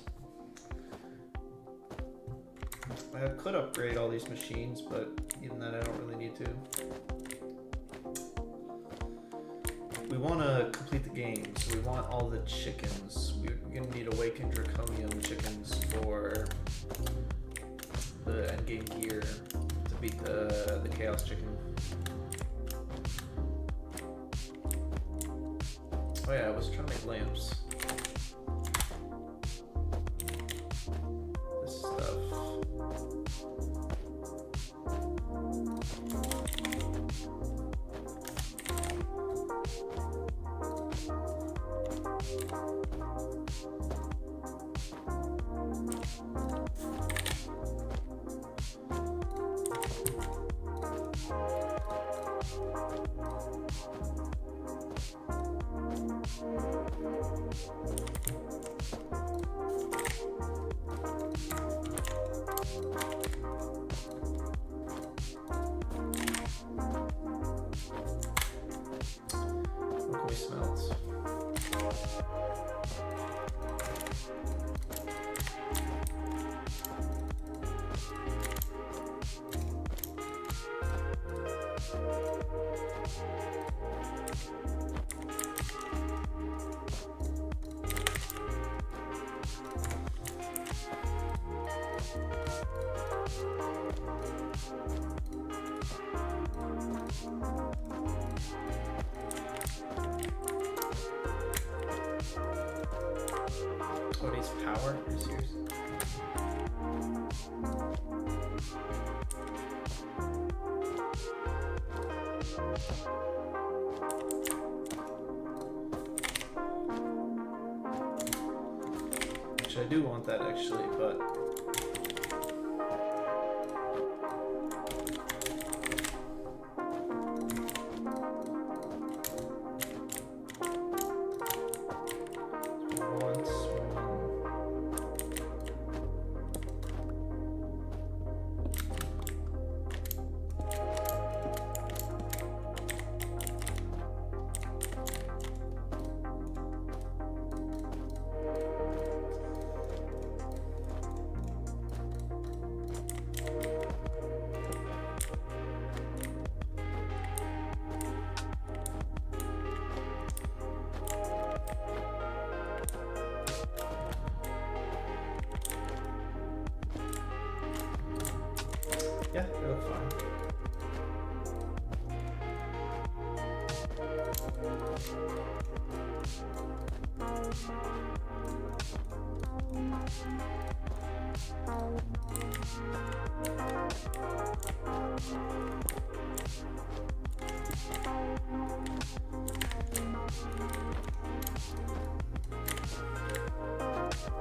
I could upgrade all these machines, but even that I don't really need to. We want to complete the game, so we want all the chickens. We're going to need awakened draconium chickens for the endgame gear to beat the chaos chicken. Oh yeah, I was trying to make lamps. This stuff. What can we smelt? What is power? Are you serious? Actually, I do want that actually, but Yeah, they look fine.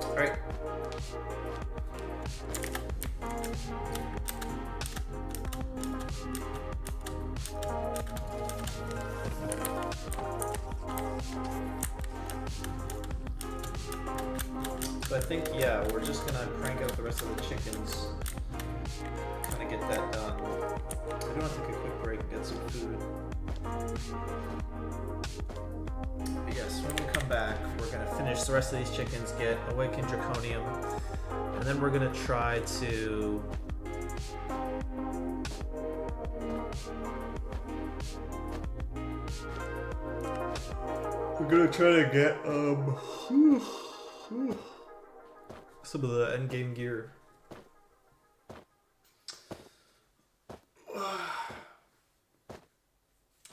All right. So I think, yeah, we're just gonna crank out the rest of the chickens. Kind of get that done. I do want to take a quick break and get some food. But yes, when we come back, we're gonna finish the rest of these chickens, get Awakened Draconium, and then we're gonna try to get some of the end game gear.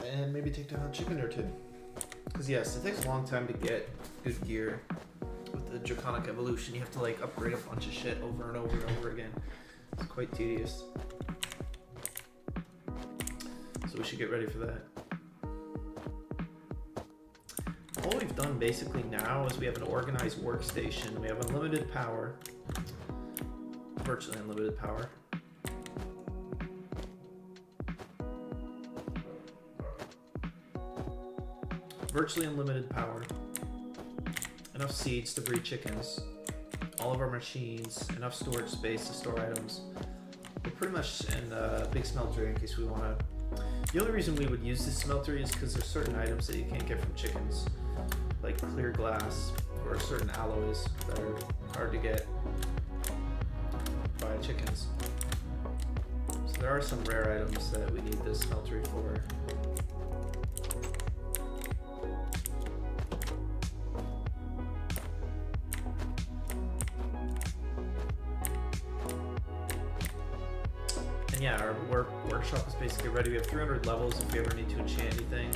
And maybe take down a chicken or two. Because yes, it takes a long time to get good gear. With the Draconic Evolution, you have to like upgrade a bunch of shit over and over and over again. It's quite tedious. So we should get ready for that. All we've done basically now is we have an organized workstation. We have unlimited power. Virtually unlimited power. Virtually unlimited power. Enough seeds to breed chickens. All of our machines. Enough storage space to store items. We're pretty much in a big smeltery in case we want to. The only reason we would use this smeltery is because there's certain items that you can't get from chickens. Like clear glass or certain alloys that are hard to get by chickens. So there are some rare items that we need this smeltery for. And yeah, our workshop is basically ready. We have 300 levels if we ever need to enchant anything.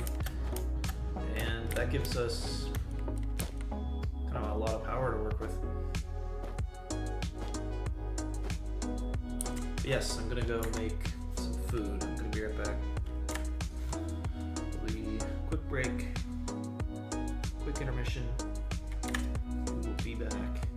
And that gives us kind of a lot of power to work with. But yes, I'm gonna go make some food. I'm gonna be right back. Quick break, quick intermission. We'll be back.